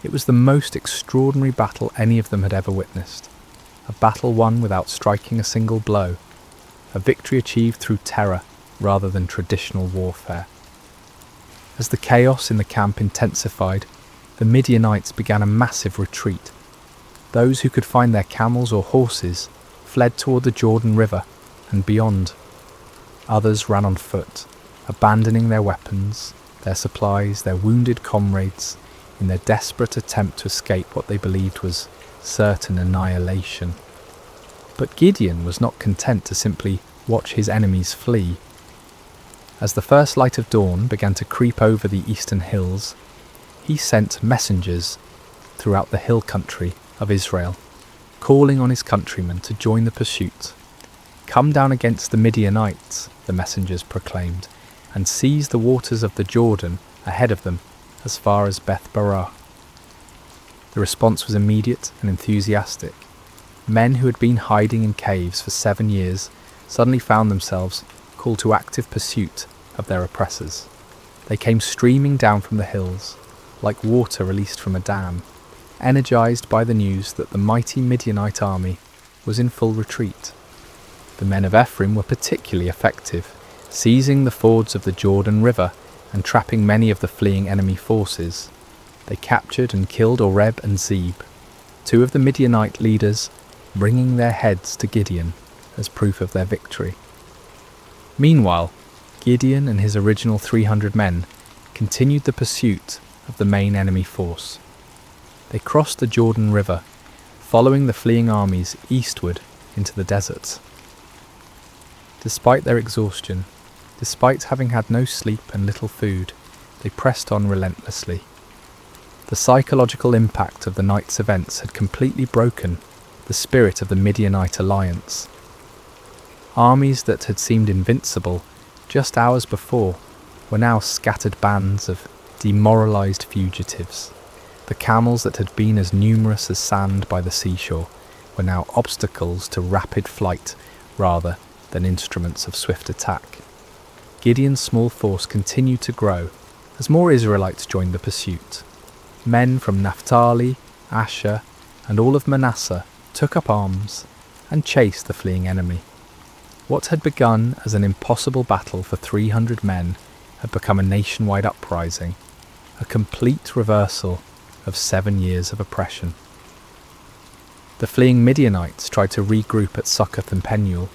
It was the most extraordinary battle any of them had ever witnessed, a battle won without striking a single blow, a victory achieved through terror rather than traditional warfare. As the chaos in the camp intensified, the Midianites began a massive retreat. Those who could find their camels or horses fled toward the Jordan River and beyond. Others ran on foot, abandoning their weapons, their supplies, their wounded comrades, in their desperate attempt to escape what they believed was certain annihilation. But Gideon was not content to simply watch his enemies flee. As the first light of dawn began to creep over the eastern hills, he sent messengers throughout the hill country of Israel, calling on his countrymen to join the pursuit. "Come down against the Midianites," the messengers proclaimed, "and seize the waters of the Jordan ahead of them as far as Beth-barah." The response was immediate and enthusiastic. Men who had been hiding in caves for 7 years suddenly found themselves called to active pursuit of their oppressors. They came streaming down from the hills, like water released from a dam, energized by the news that the mighty Midianite army was in full retreat. The men of Ephraim were particularly effective, seizing the fords of the Jordan River and trapping many of the fleeing enemy forces. They captured and killed Oreb and Zeb, 2 of the Midianite leaders, bringing their heads to Gideon as proof of their victory. Meanwhile, Gideon and his original 300 men continued the pursuit of the main enemy force. They crossed the Jordan River, following the fleeing armies eastward into the deserts. Despite their exhaustion, despite having had no sleep and little food, they pressed on relentlessly. The psychological impact of the night's events had completely broken the spirit of the Midianite alliance. Armies that had seemed invincible just hours before were now scattered bands of demoralized fugitives. The camels that had been as numerous as sand by the seashore were now obstacles to rapid flight rather than instruments of swift attack. Gideon's small force continued to grow as more Israelites joined the pursuit. Men from Naphtali, Asher, and all of Manasseh took up arms and chased the fleeing enemy. What had begun as an impossible battle for 300 men had become a nationwide uprising, a complete reversal of 7 years of oppression. The fleeing Midianites tried to regroup at Succoth and Penuel,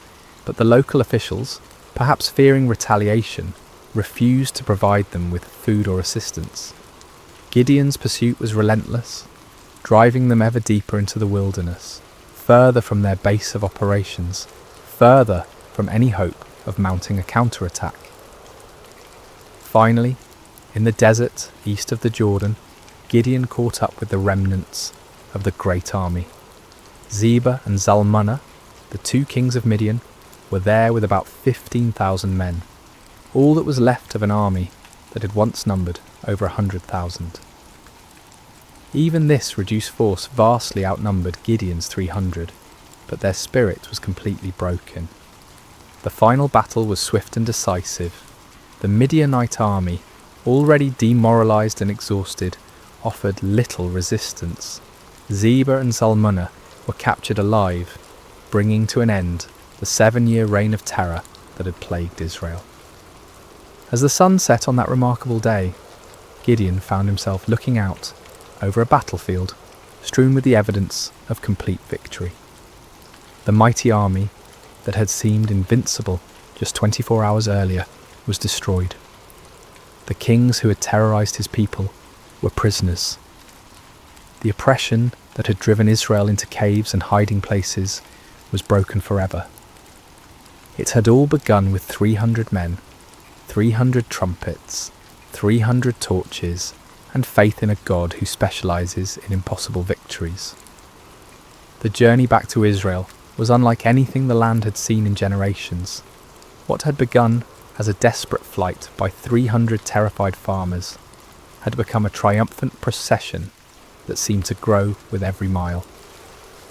but the local officials, perhaps fearing retaliation, refused to provide them with food or assistance. Gideon's pursuit was relentless, driving them ever deeper into the wilderness, further from their base of operations, further from any hope of mounting a counterattack. Finally, in the desert east of the Jordan, Gideon caught up with the remnants of the great army. Zebah and Zalmunna, the 2 kings of Midian, were there with about 15,000 men, all that was left of an army that had once numbered over 100,000. Even this reduced force vastly outnumbered Gideon's 300, but their spirit was completely broken. The final battle was swift and decisive. The Midianite army, already demoralized and exhausted, offered little resistance. Zebah and Zalmunna were captured alive, bringing to an end the 7-year reign of terror that had plagued Israel. As the sun set on that remarkable day, Gideon found himself looking out over a battlefield strewn with the evidence of complete victory. The mighty army that had seemed invincible just 24 hours earlier was destroyed. The The kings who had terrorized his people were prisoners. The oppression that had driven Israel into caves and hiding places was broken forever. It had all begun with 300 men, 300 trumpets, 300 torches, and faith in a God who specializes in impossible victories. The journey back to Israel was unlike anything the land had seen in generations. What had begun as a desperate flight by 300 terrified farmers had become a triumphant procession that seemed to grow with every mile.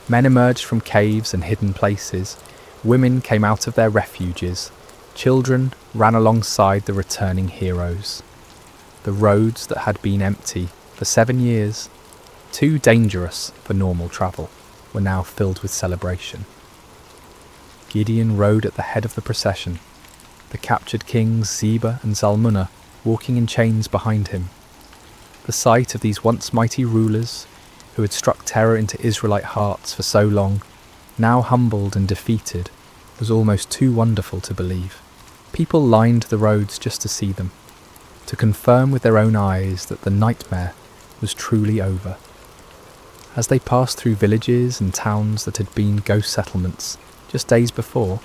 Men emerged from caves and hidden places, women came out of their refuges, children ran alongside the returning heroes. The roads that had been empty for 7 years, too dangerous for normal travel, were now filled with celebration. Gideon rode at the head of the procession, the captured kings Zebah and Zalmunna walking in chains behind him. The sight of these once mighty rulers, who had struck terror into Israelite hearts for so long, now humbled and defeated, was almost too wonderful to believe. People lined the roads just to see them, to confirm with their own eyes that the nightmare was truly over. As they passed through villages and towns that had been ghost settlements just days before,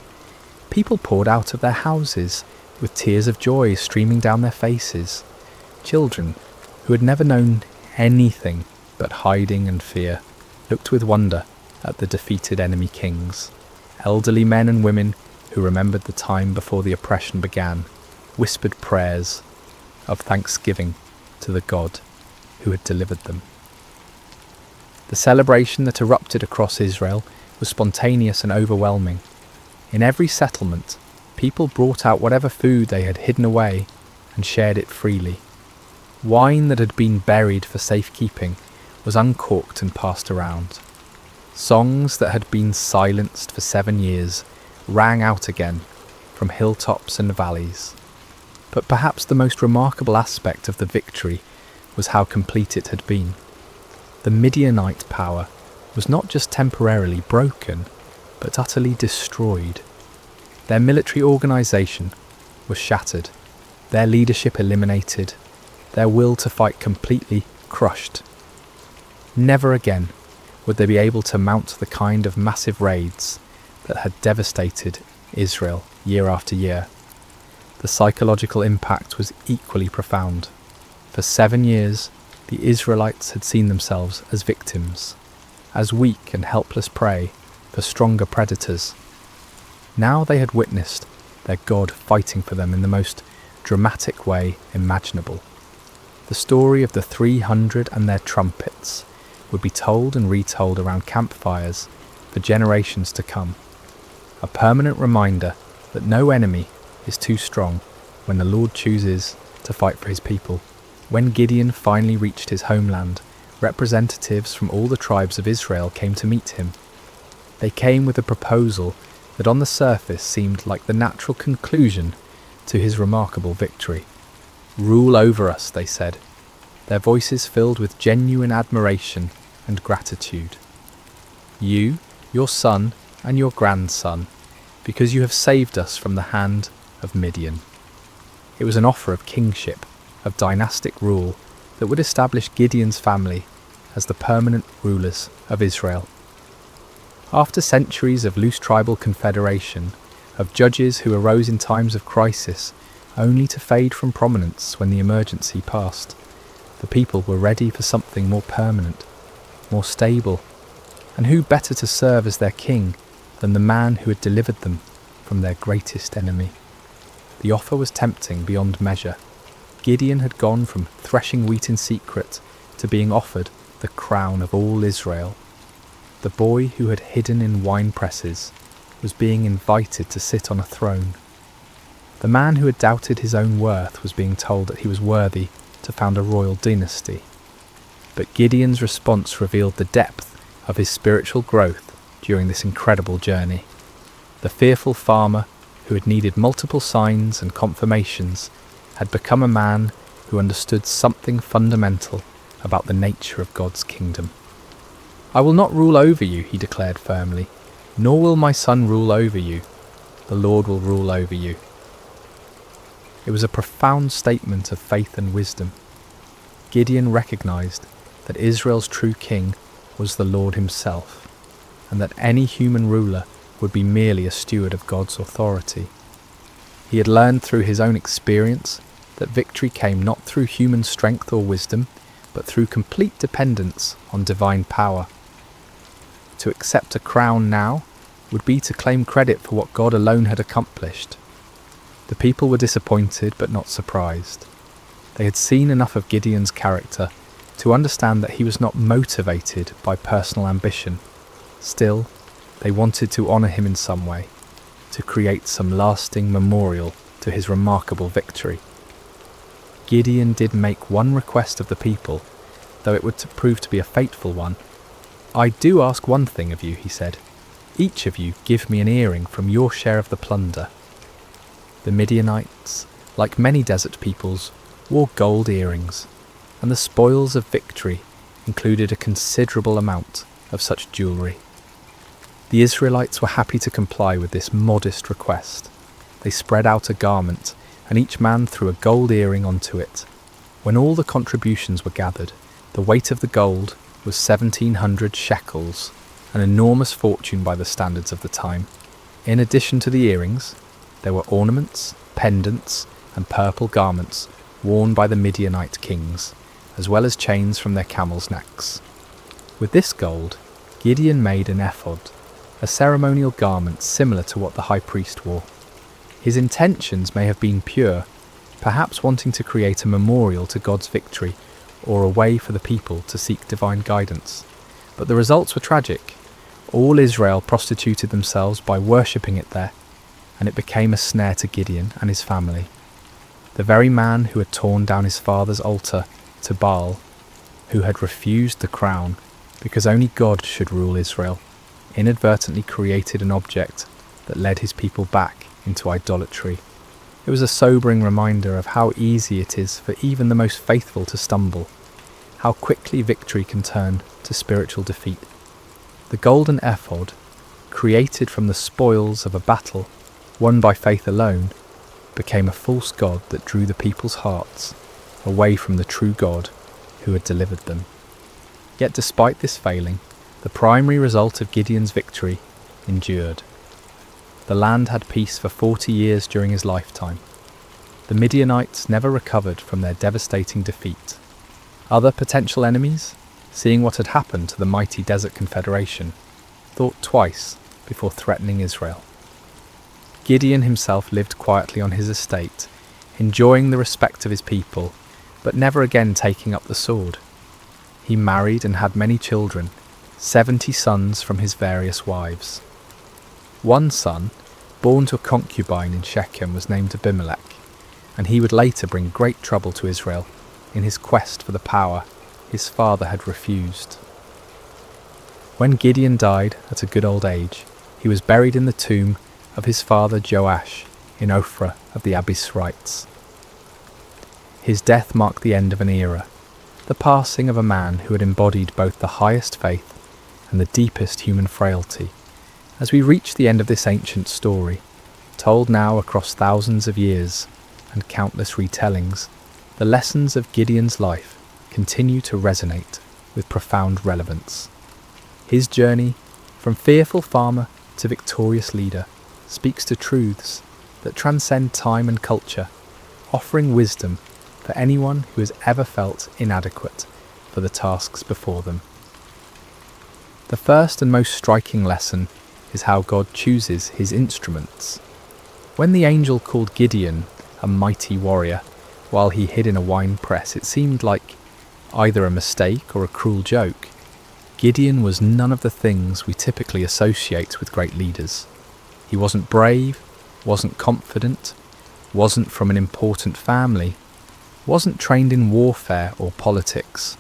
people poured out of their houses with tears of joy streaming down their faces. Children, who had never known anything but hiding and fear, looked with wonder at the defeated enemy kings. Elderly men and women who remembered the time before the oppression began whispered prayers of thanksgiving to the God who had delivered them. The celebration that erupted across Israel was spontaneous and overwhelming. In every settlement, people brought out whatever food they had hidden away and shared it freely. Wine that had been buried for safekeeping was uncorked and passed around. Songs that had been silenced for 7 years rang out again from hilltops and valleys. But perhaps the most remarkable aspect of the victory was how complete it had been. The Midianite power was not just temporarily broken, but utterly destroyed. Their military organisation was shattered, their leadership eliminated, their will to fight completely crushed. Never again would they be able to mount the kind of massive raids that had devastated Israel year after year. The psychological impact was equally profound. For 7 years, the Israelites had seen themselves as victims, as weak and helpless prey for stronger predators. Now they had witnessed their God fighting for them in the most dramatic way imaginable. The story of the 300 and their trumpets would be told and retold around campfires for generations to come. A permanent reminder that no enemy is too strong when the Lord chooses to fight for his people. When Gideon finally reached his homeland, representatives from all the tribes of Israel came to meet him. They came with a proposal that on the surface seemed like the natural conclusion to his remarkable victory. "Rule over us," they said, their voices filled with genuine admiration and gratitude. "You, your son, and your grandson, because you have saved us from the hand of Midian." It was an offer of kingship, of dynastic rule that would establish Gideon's family as the permanent rulers of Israel. After centuries of loose tribal confederation, of judges who arose in times of crisis only to fade from prominence when the emergency passed, the people were ready for something more permanent, more stable, and who better to serve as their king than the man who had delivered them from their greatest enemy? The offer was tempting beyond measure. Gideon had gone from threshing wheat in secret to being offered the crown of all Israel. The boy who had hidden in wine presses was being invited to sit on a throne. The man who had doubted his own worth was being told that he was worthy to found a royal dynasty. But Gideon's response revealed the depth of his spiritual growth during this incredible journey. The fearful farmer, who had needed multiple signs and confirmations, had become a man who understood something fundamental about the nature of God's kingdom. "I will not rule over you," he declared firmly, "nor will my son rule over you. The Lord will rule over you." It was a profound statement of faith and wisdom. Gideon recognized that Israel's true king was the Lord himself, and that any human ruler would be merely a steward of God's authority. He had learned through his own experience that victory came not through human strength or wisdom, but through complete dependence on divine power. To accept a crown now would be to claim credit for what God alone had accomplished. The people were disappointed but not surprised. They had seen enough of Gideon's character to understand that he was not motivated by personal ambition. Still, they wanted to honour him in some way, to create some lasting memorial to his remarkable victory. Gideon did make one request of the people, though it would prove to be a fateful one. "I do ask one thing of you," he said. "Each of you give me an earring from your share of the plunder." The Midianites, like many desert peoples, wore gold earrings, and the spoils of victory included a considerable amount of such jewellery. The Israelites were happy to comply with this modest request. They spread out a garment, and each man threw a gold earring onto it. When all the contributions were gathered, the weight of the gold was 1,700 shekels, an enormous fortune by the standards of the time. In addition to the earrings, there were ornaments, pendants, and purple garments worn by the Midianite kings, as well as chains from their camels' necks. With this gold, Gideon made an ephod, a ceremonial garment similar to what the high priest wore. His intentions may have been pure, perhaps wanting to create a memorial to God's victory or a way for the people to seek divine guidance. But the results were tragic. All Israel prostituted themselves by worshipping it there, and it became a snare to Gideon and his family. The very man who had torn down his father's altar to Baal, who had refused the crown because only God should rule Israel, inadvertently created an object that led his people back into idolatry. It was a sobering reminder of how easy it is for even the most faithful to stumble, how quickly victory can turn to spiritual defeat. The golden ephod, created from the spoils of a battle won by faith alone, became a false god that drew the people's hearts away from the true God who had delivered them. Yet despite this failing, the primary result of Gideon's victory endured. The land had peace for 40 years during his lifetime. The Midianites never recovered from their devastating defeat. Other potential enemies, seeing what had happened to the mighty Desert Confederation, thought twice before threatening Israel. Gideon himself lived quietly on his estate, enjoying the respect of his people, but never again taking up the sword. He married and had many children, 70 sons from his various wives. One son, born to a concubine in Shechem, was named Abimelech, and he would later bring great trouble to Israel in his quest for the power his father had refused. When Gideon died at a good old age, he was buried in the tomb of his father Joash in Ophrah of the Abiezrites. His death marked the end of an era, the passing of a man who had embodied both the highest faith and the deepest human frailty. As we reach the end of this ancient story, told now across thousands of years and countless retellings, the lessons of Gideon's life continue to resonate with profound relevance. His journey, from fearful farmer to victorious leader, speaks to truths that transcend time and culture, offering wisdom for anyone who has ever felt inadequate for the tasks before them. The first and most striking lesson is how God chooses his instruments. When the angel called Gideon a mighty warrior while he hid in a wine press, it seemed like either a mistake or a cruel joke. Gideon was none of the things we typically associate with great leaders. He wasn't brave, wasn't confident, wasn't from an important family, wasn't trained in warfare or politics.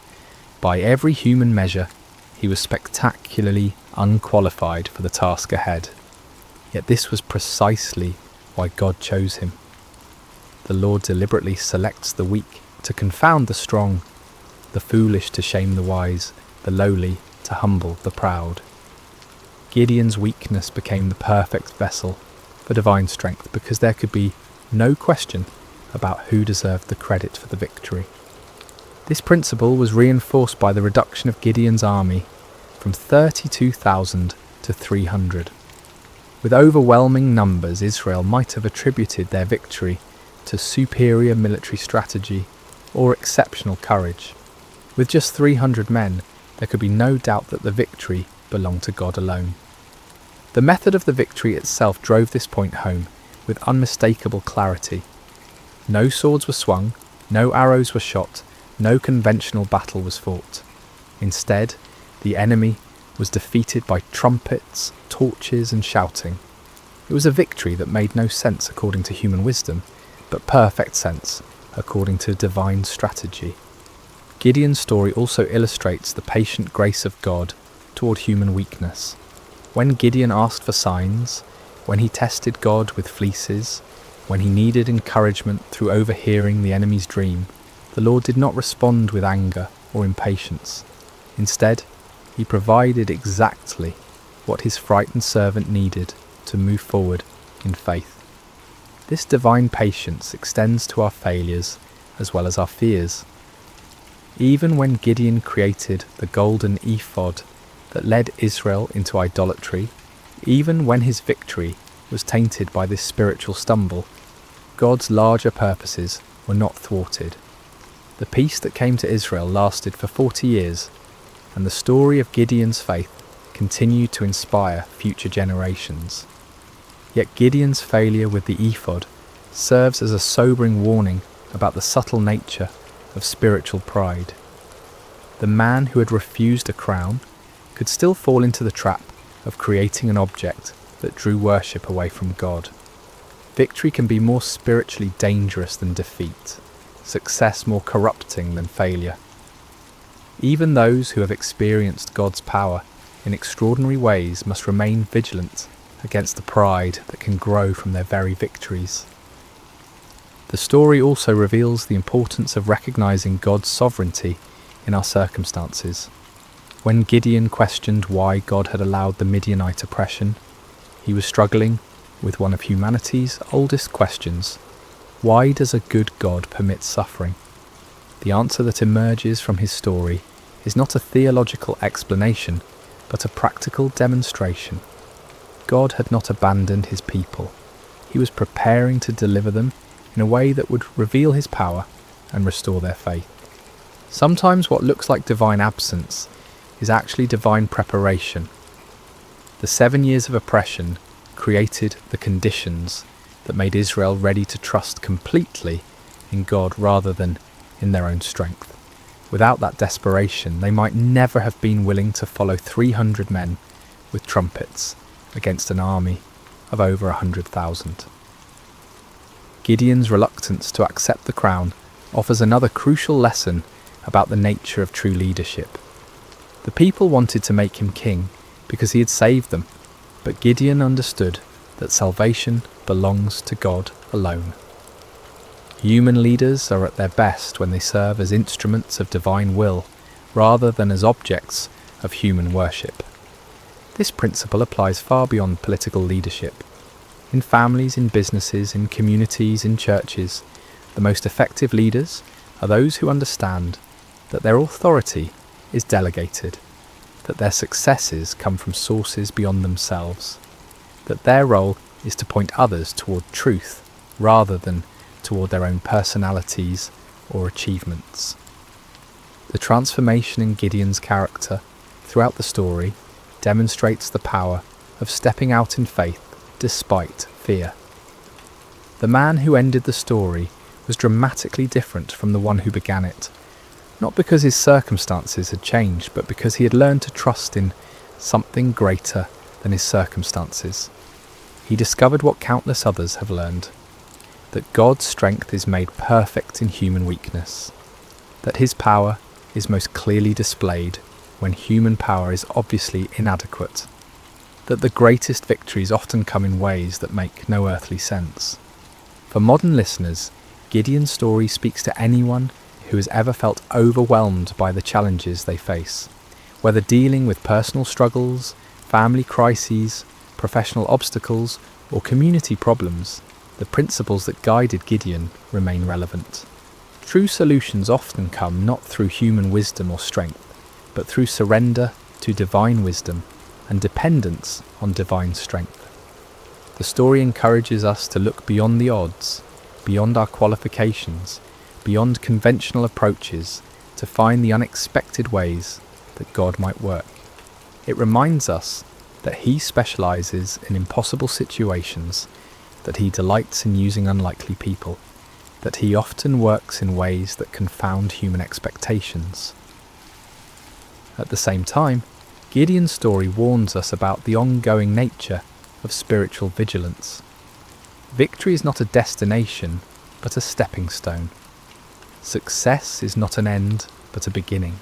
By every human measure, he was spectacularly unqualified for the task ahead. Yet this was precisely why God chose him. The Lord deliberately selects the weak to confound the strong, the foolish to shame the wise, the lowly to humble the proud. Gideon's weakness became the perfect vessel for divine strength because there could be no question about who deserved the credit for the victory. This principle was reinforced by the reduction of Gideon's army from 32,000 to 300. With overwhelming numbers, Israel might have attributed their victory to superior military strategy or exceptional courage. With just 300 men, there could be no doubt that the victory belonged to God alone. The method of the victory itself drove this point home with unmistakable clarity. No swords were swung, no arrows were shot, no conventional battle was fought. Instead, the enemy was defeated by trumpets, torches, and shouting. It was a victory that made no sense according to human wisdom, but perfect sense according to divine strategy. Gideon's story also illustrates the patient grace of God toward human weakness. When Gideon asked for signs, when he tested God with fleeces, when he needed encouragement through overhearing the enemy's dream, the Lord did not respond with anger or impatience. Instead, he provided exactly what his frightened servant needed to move forward in faith. This divine patience extends to our failures as well as our fears. Even when Gideon created the golden ephod that led Israel into idolatry, even when his victory was tainted by this spiritual stumble, God's larger purposes were not thwarted. The peace that came to Israel lasted for 40 years, and the story of Gideon's faith continued to inspire future generations. Yet Gideon's failure with the ephod serves as a sobering warning about the subtle nature of spiritual pride. The man who had refused a crown could still fall into the trap of creating an object that drew worship away from God. Victory can be more spiritually dangerous than defeat, success more corrupting than failure. Even those who have experienced God's power in extraordinary ways must remain vigilant against the pride that can grow from their very victories. The story also reveals the importance of recognizing God's sovereignty in our circumstances. When Gideon questioned why God had allowed the Midianite oppression, he was struggling with one of humanity's oldest questions: why does a good God permit suffering? The answer that emerges from his story is not a theological explanation, but a practical demonstration. God had not abandoned his people. He was preparing to deliver them in a way that would reveal his power and restore their faith. Sometimes what looks like divine absence is actually divine preparation. The 7 years of oppression created the conditions that made Israel ready to trust completely in God rather than in their own strength. Without that desperation, they might never have been willing to follow 300 men with trumpets against an army of over 100,000. Gideon's reluctance to accept the crown offers another crucial lesson about the nature of true leadership. The people wanted to make him king because he had saved them, but Gideon understood that salvation belongs to God alone. Human leaders are at their best when they serve as instruments of divine will rather than as objects of human worship. This principle applies far beyond political leadership. In families, in businesses, in communities, in churches, the most effective leaders are those who understand that their authority is delegated, that their successes come from sources beyond themselves, that their role is to point others toward truth rather than toward their own personalities or achievements. The transformation in Gideon's character throughout the story demonstrates the power of stepping out in faith despite fear. The man who ended the story was dramatically different from the one who began it, not because his circumstances had changed, but because he had learned to trust in something greater than his circumstances. He discovered what countless others have learned: that God's strength is made perfect in human weakness, that his power is most clearly displayed when human power is obviously inadequate, that the greatest victories often come in ways that make no earthly sense. For modern listeners, Gideon's story speaks to anyone who has ever felt overwhelmed by the challenges they face, whether dealing with personal struggles, family crises, professional obstacles, or community problems. the principles that guided Gideon remain relevant. True solutions often come not through human wisdom or strength, but through surrender to divine wisdom and dependence on divine strength. The story encourages us to look beyond the odds, beyond our qualifications, beyond conventional approaches, to find the unexpected ways that God might work. It reminds us that He specialises in impossible situations, that He delights in using unlikely people, that He often works in ways that confound human expectations. At the same time, Gideon's story warns us about the ongoing nature of spiritual vigilance. Victory is not a destination, but a stepping stone. Success is not an end, but a beginning.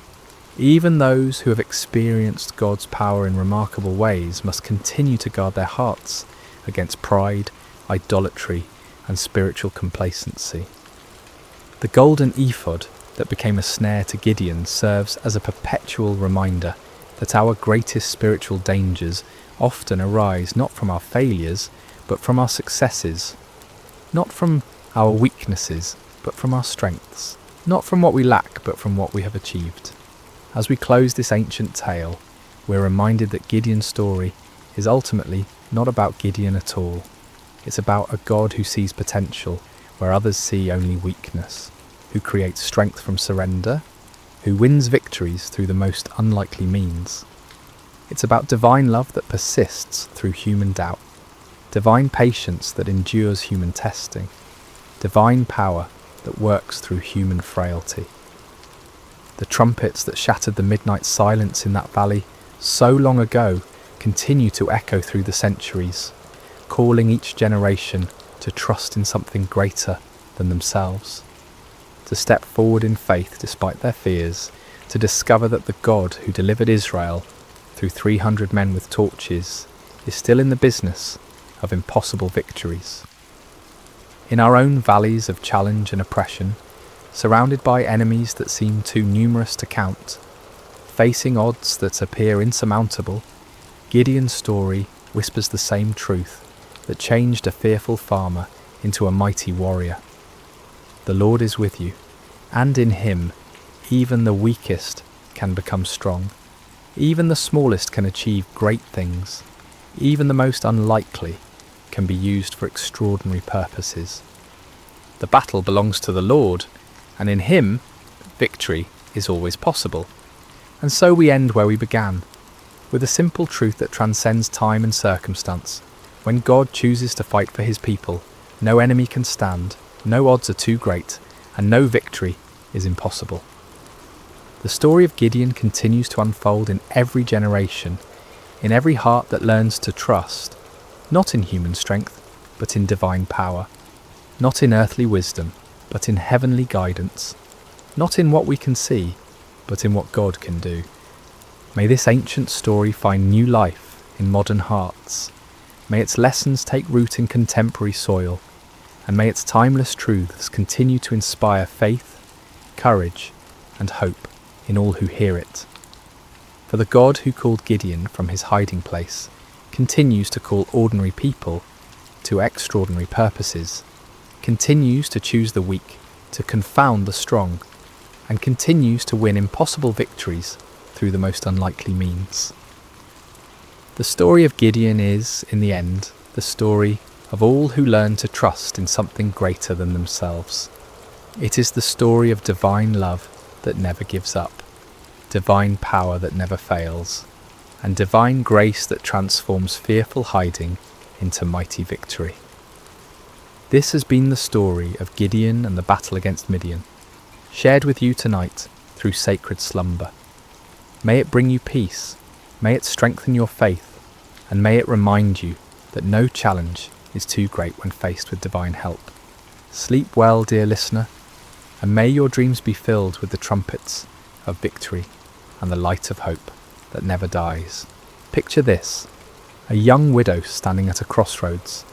Even those who have experienced God's power in remarkable ways must continue to guard their hearts against pride, idolatry, and spiritual complacency. The golden ephod that became a snare to Gideon serves as a perpetual reminder that our greatest spiritual dangers often arise not from our failures, but from our successes, not from our weaknesses, but from our strengths, not from what we lack, but from what we have achieved. As we close this ancient tale, we're reminded that Gideon's story is ultimately not about Gideon at all. It's about a God who sees potential where others see only weakness, who creates strength from surrender, who wins victories through the most unlikely means. It's about divine love that persists through human doubt, divine patience that endures human testing, divine power that works through human frailty. The trumpets that shattered the midnight silence in that valley so long ago continue to echo through the centuries, calling each generation to trust in something greater than themselves, to step forward in faith despite their fears, to discover that the God who delivered Israel through 300 men with torches is still in the business of impossible victories. In our own valleys of challenge and oppression, surrounded by enemies that seem too numerous to count, facing odds that appear insurmountable, Gideon's story whispers the same truth that changed a fearful farmer into a mighty warrior. The Lord is with you, and in Him even the weakest can become strong. Even the smallest can achieve great things. Even the most unlikely can be used for extraordinary purposes. The battle belongs to the Lord, and in Him, victory is always possible. And so we end where we began, with a simple truth that transcends time and circumstance. When God chooses to fight for His people, no enemy can stand, no odds are too great, and no victory is impossible. The story of Gideon continues to unfold in every generation, in every heart that learns to trust, not in human strength, but in divine power, not in earthly wisdom, but in heavenly guidance, not in what we can see, but in what God can do. May this ancient story find new life in modern hearts. May its lessons take root in contemporary soil, and may its timeless truths continue to inspire faith, courage, and hope in all who hear it. For the God who called Gideon from his hiding place continues to call ordinary people to extraordinary purposes, continues to choose the weak to confound the strong, and continues to win impossible victories through the most unlikely means. The story of Gideon is, in the end, the story of all who learn to trust in something greater than themselves. It is the story of divine love that never gives up, divine power that never fails, and divine grace that transforms fearful hiding into mighty victory. This has been the story of Gideon and the battle against Midian, shared with you tonight through sacred slumber. May it bring you peace, may it strengthen your faith, and may it remind you that no challenge is too great when faced with divine help. Sleep well, dear listener, and may your dreams be filled with the trumpets of victory and the light of hope that never dies. Picture this: a young widow standing at a crossroads,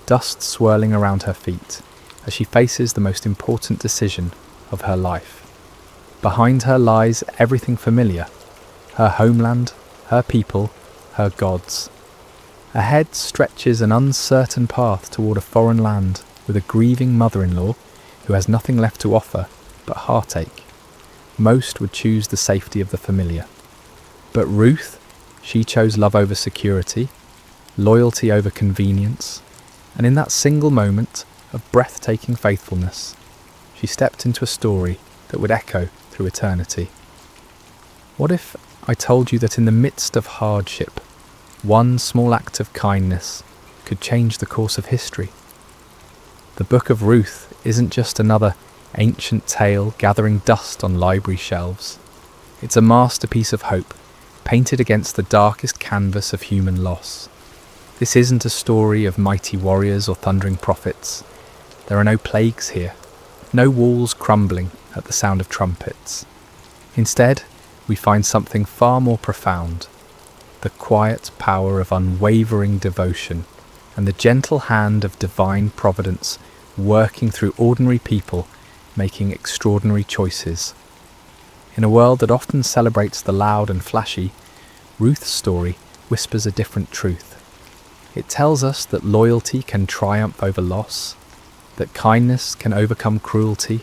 dust swirling around her feet as she faces the most important decision of her life. Behind her lies everything familiar: her homeland, her people, her gods. Ahead stretches an uncertain path toward a foreign land, with a grieving mother-in-law who has nothing left to offer but heartache. Most would choose the safety of the familiar. But Ruth, she chose love over security, loyalty over convenience, and in that single moment of breathtaking faithfulness, she stepped into a story that would echo through eternity. What if I told you that in the midst of hardship, one small act of kindness could change the course of history? The Book of Ruth isn't just another ancient tale gathering dust on library shelves. It's a masterpiece of hope, painted against the darkest canvas of human loss. This isn't a story of mighty warriors or thundering prophets. There are no plagues here, no walls crumbling at the sound of trumpets. Instead, we find something far more profound: the quiet power of unwavering devotion and the gentle hand of divine providence working through ordinary people making extraordinary choices. In a world that often celebrates the loud and flashy, Ruth's story whispers a different truth. It tells us that loyalty can triumph over loss, that kindness can overcome cruelty,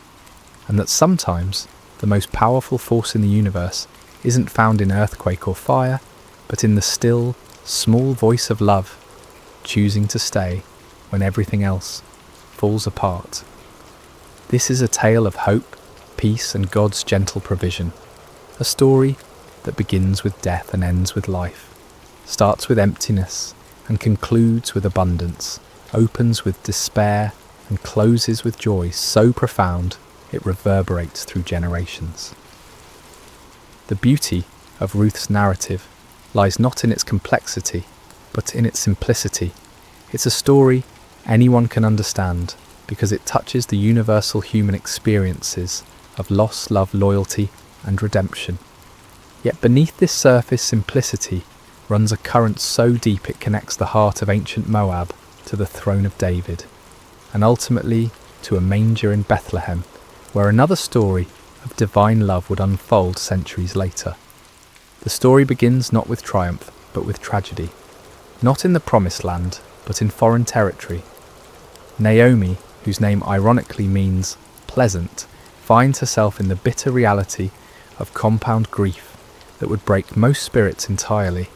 and that sometimes the most powerful force in the universe isn't found in earthquake or fire, but in the still, small voice of love, choosing to stay when everything else falls apart. This is a tale of hope, peace, and God's gentle provision. A story that begins with death and ends with life, starts with emptiness and concludes with abundance, opens with despair and closes with joy so profound it reverberates through generations. The beauty of Ruth's narrative lies not in its complexity, but in its simplicity. It's a story anyone can understand because it touches the universal human experiences of loss, love, loyalty, and redemption. Yet beneath this surface simplicity runs a current so deep it connects the heart of ancient Moab to the throne of David, and ultimately to a manger in Bethlehem, where another story of divine love would unfold centuries later. The story begins not with triumph, but with tragedy. Not in the promised land, but in foreign territory. Naomi, whose name ironically means pleasant, finds herself in the bitter reality of compound grief that would break most spirits entirely.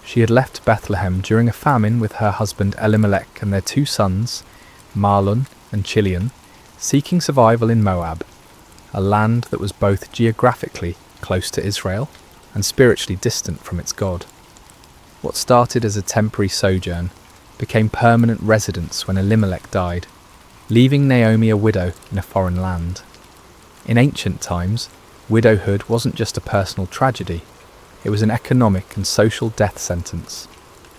She had left Bethlehem during a famine with her husband Elimelech and their 2 sons, Mahlon and Chilion, seeking survival in Moab, a land that was both geographically close to Israel and spiritually distant from its God. What started as a temporary sojourn became permanent residence when Elimelech died, leaving Naomi a widow in a foreign land. In ancient times, widowhood wasn't just a personal tragedy, it was an economic and social death sentence.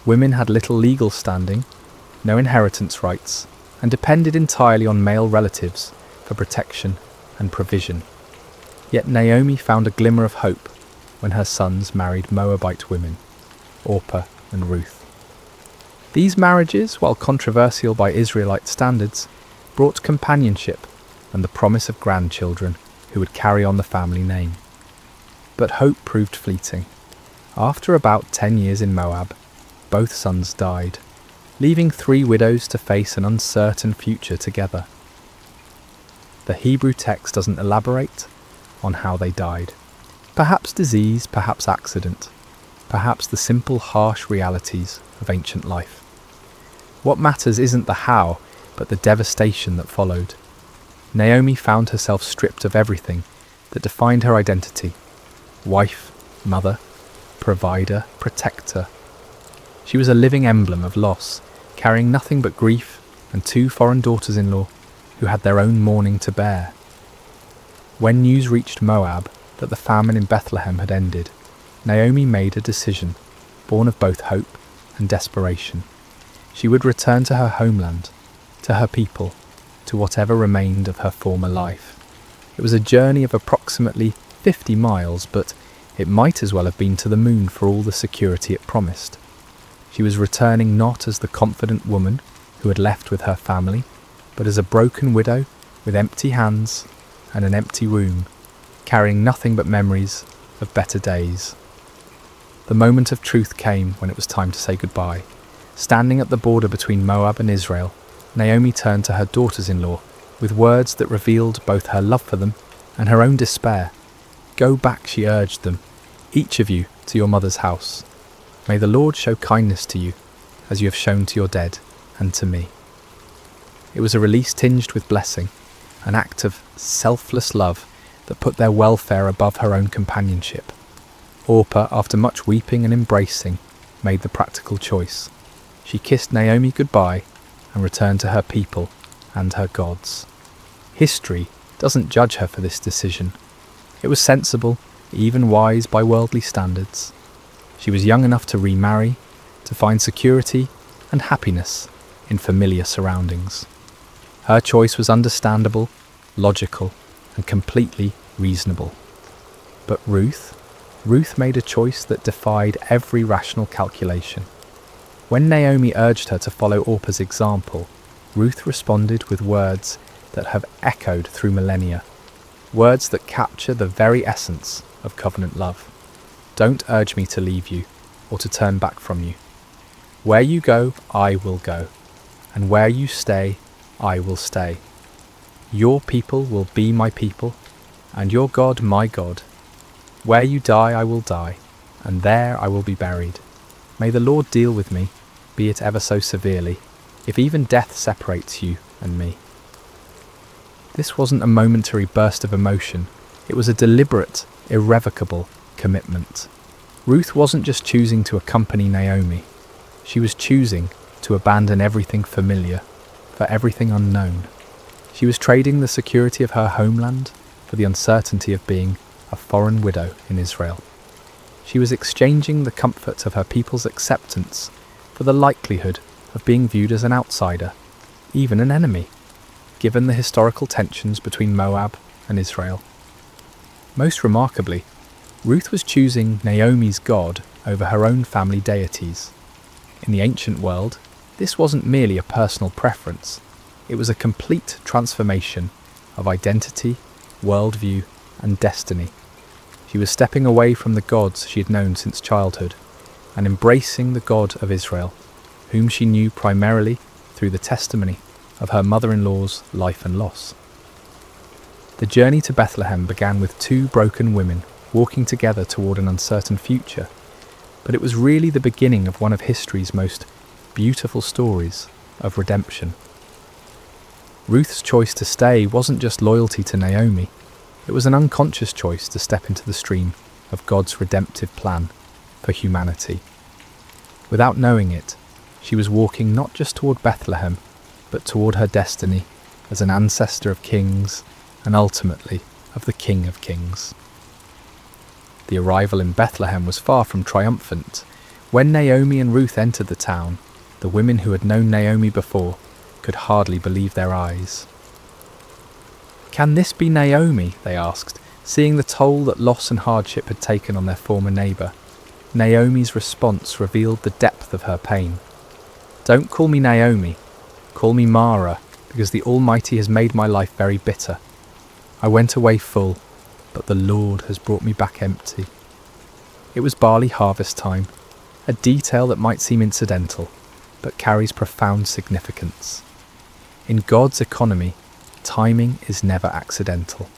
Women had little legal standing, no inheritance rights, and depended entirely on male relatives for protection and provision. Yet Naomi found a glimmer of hope when her sons married Moabite women, Orpah and Ruth. These marriages, while controversial by Israelite standards, brought companionship and the promise of grandchildren who would carry on the family name. But hope proved fleeting. After about 10 years in Moab, both sons died, leaving 3 widows to face an uncertain future together. The Hebrew text doesn't elaborate on how they died. Perhaps disease, perhaps accident, perhaps the simple harsh realities of ancient life. What matters isn't the how, but the devastation that followed. Naomi found herself stripped of everything that defined her identity: wife, mother, provider, protector. She was a living emblem of loss, carrying nothing but grief and 2 foreign daughters-in-law who had their own mourning to bear. When news reached Moab that the famine in Bethlehem had ended, Naomi made a decision, born of both hope and desperation. She would return to her homeland, to her people, to whatever remained of her former life. It was a journey of approximately 50 miles, but it might as well have been to the moon for all the security it promised. She was returning not as the confident woman who had left with her family, but as a broken widow with empty hands and an empty womb, carrying nothing but memories of better days. The moment of truth came when it was time to say goodbye. Standing at the border between Moab and Israel, Naomi turned to her daughters-in-law with words that revealed both her love for them and her own despair. "Go back," she urged them, "each of you to your mother's house. May the Lord show kindness to you, as you have shown to your dead and to me." It was a release tinged with blessing, an act of selfless love that put their welfare above her own companionship. Orpah, after much weeping and embracing, made the practical choice. She kissed Naomi goodbye and returned to her people and her gods. History doesn't judge her for this decision. It was sensible, even wise by worldly standards. She was young enough to remarry, to find security and happiness in familiar surroundings. Her choice was understandable, logical, and completely reasonable. But Ruth made a choice that defied every rational calculation. When Naomi urged her to follow Orpah's example, Ruth responded with words that have echoed through millennia, words that capture the very essence of covenant love. "Don't urge me to leave you or to turn back from you. Where you go, I will go, and where you stay, I will stay. Your people will be my people, and your God my God. Where you die, I will die, and there I will be buried. May the Lord deal with me, be it ever so severely, if even death separates you and me." This wasn't a momentary burst of emotion. It was a deliberate, irrevocable commitment. Ruth wasn't just choosing to accompany Naomi. She was choosing to abandon everything familiar for everything unknown. She was trading the security of her homeland for the uncertainty of being a foreign widow in Israel. She was exchanging the comfort of her people's acceptance for the likelihood of being viewed as an outsider, even an enemy, given the historical tensions between Moab and Israel. Most remarkably, Ruth was choosing Naomi's God over her own family deities. In the ancient world, this wasn't merely a personal preference, it was a complete transformation of identity, worldview, and destiny. She was stepping away from the gods she had known since childhood and embracing the God of Israel, whom she knew primarily through the testimony of her mother-in-law's life and loss. The journey to Bethlehem began with two broken women walking together toward an uncertain future, but it was really the beginning of one of history's most beautiful stories of redemption. Ruth's choice to stay wasn't just loyalty to Naomi, it was an unconscious choice to step into the stream of God's redemptive plan for humanity. Without knowing it, she was walking not just toward Bethlehem, but toward her destiny as an ancestor of kings and ultimately of the King of Kings. The arrival in Bethlehem was far from triumphant. When Naomi and Ruth entered the town, the women who had known Naomi before could hardly believe their eyes. "Can this be Naomi?" they asked, seeing the toll that loss and hardship had taken on their former neighbour. Naomi's response revealed the depth of her pain. "Don't call me Naomi, call me Mara, because the Almighty has made my life very bitter. I went away full, but the Lord has brought me back empty." It was barley harvest time, a detail that might seem incidental, but carries profound significance. In God's economy, timing is never accidental.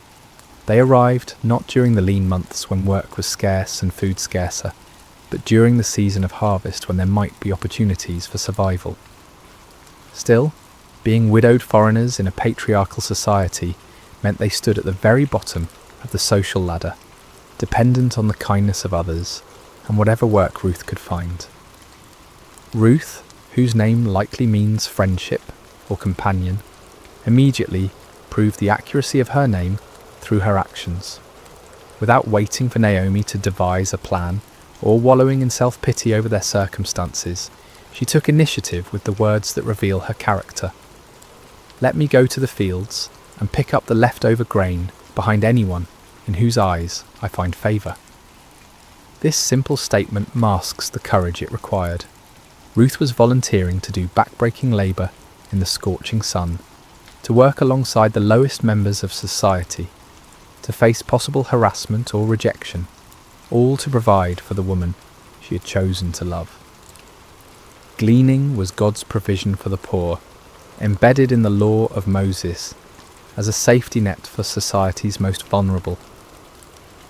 They arrived not during the lean months when work was scarce and food scarcer, but during the season of harvest when there might be opportunities for survival. Still, being widowed foreigners in a patriarchal society meant they stood at the very bottom of the social ladder, dependent on the kindness of others and whatever work Ruth could find. Ruth, whose name likely means friendship or companion, immediately proved the accuracy of her name through her actions. Without waiting for Naomi to devise a plan or wallowing in self-pity over their circumstances, she took initiative with the words that reveal her character. "Let me go to the fields and pick up the leftover grain behind anyone in whose eyes I find favour." This simple statement masks the courage it required. Ruth was volunteering to do backbreaking labour in the scorching sun, to work alongside the lowest members of society, to face possible harassment or rejection, all to provide for the woman she had chosen to love. Gleaning was God's provision for the poor, embedded in the law of Moses as a safety net for society's most vulnerable.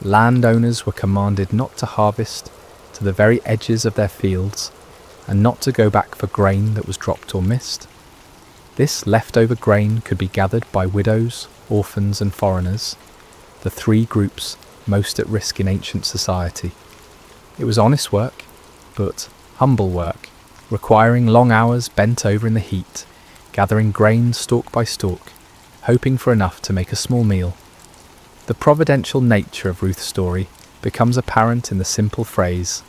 Landowners were commanded not to harvest to the very edges of their fields and not to go back for grain that was dropped or missed. This leftover grain could be gathered by widows, orphans and foreigners, the three groups most at risk in ancient society. It was honest work, but humble work, requiring long hours bent over in the heat, gathering grain stalk by stalk, hoping for enough to make a small meal. The providential nature of Ruth's story becomes apparent in the simple phrase,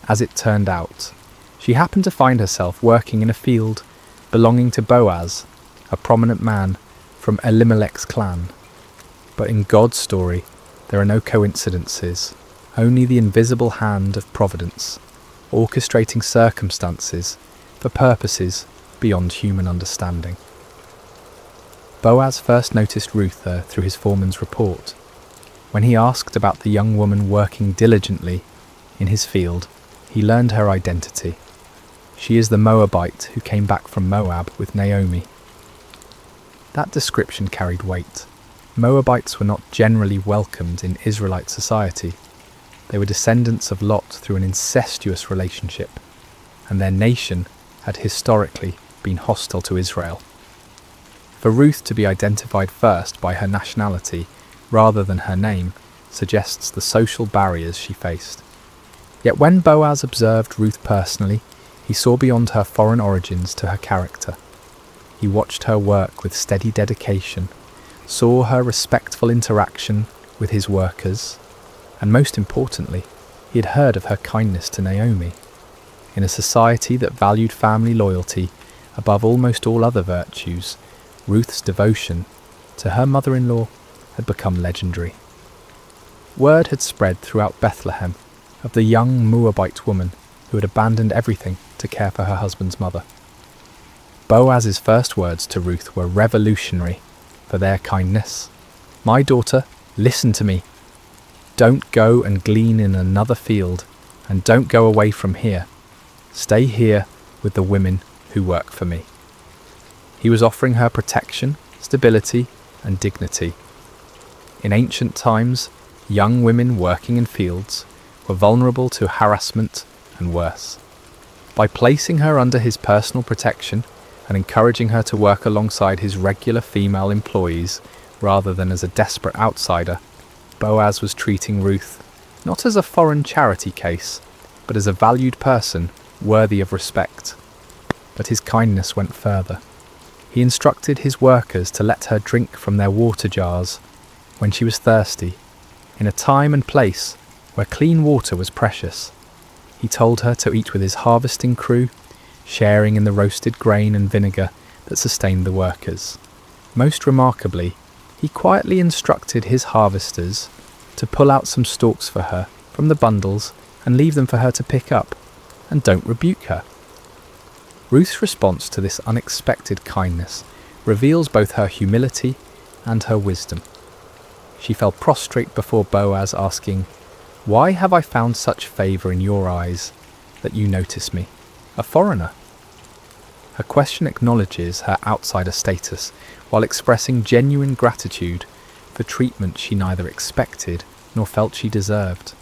"as it turned out." She happened to find herself working in a field belonging to Boaz, a prominent man from Elimelech's clan. But in God's story, there are no coincidences, only the invisible hand of providence, orchestrating circumstances for purposes beyond human understanding. Boaz first noticed Ruth through his foreman's report. When he asked about the young woman working diligently in his field, he learned her identity. She is the Moabite who came back from Moab with Naomi. That description carried weight. Moabites were not generally welcomed in Israelite society. They were descendants of Lot through an incestuous relationship, and their nation had historically been hostile to Israel. For Ruth to be identified first by her nationality rather than her name suggests the social barriers she faced. Yet when Boaz observed Ruth personally, he saw beyond her foreign origins to her character. He watched her work with steady dedication, saw her respectful interaction with his workers, and most importantly, he had heard of her kindness to Naomi. In a society that valued family loyalty above almost all other virtues, Ruth's devotion to her mother-in-law had become legendary. Word had spread throughout Bethlehem of the young Moabite woman who had abandoned everything to care for her husband's mother. Boaz's first words to Ruth were revolutionary for their kindness. "My daughter, listen to me. Don't go and glean in another field, and don't go away from here. Stay here with the women who work for me." He was offering her protection, stability, and dignity. In ancient times, young women working in fields were vulnerable to harassment and worse. By placing her under his personal protection and encouraging her to work alongside his regular female employees rather than as a desperate outsider, Boaz was treating Ruth not as a foreign charity case, but as a valued person worthy of respect. But his kindness went further. He instructed his workers to let her drink from their water jars when she was thirsty, in a time and place where clean water was precious. He told her to eat with his harvesting crew, sharing in the roasted grain and vinegar that sustained the workers. Most remarkably, he quietly instructed his harvesters to pull out some stalks for her from the bundles and leave them for her to pick up, and don't rebuke her. Ruth's response to this unexpected kindness reveals both her humility and her wisdom. She fell prostrate before Boaz, asking, "Why have I found such favour in your eyes that you notice me, a foreigner?" Her question acknowledges her outsider status while expressing genuine gratitude for treatment she neither expected nor felt she deserved.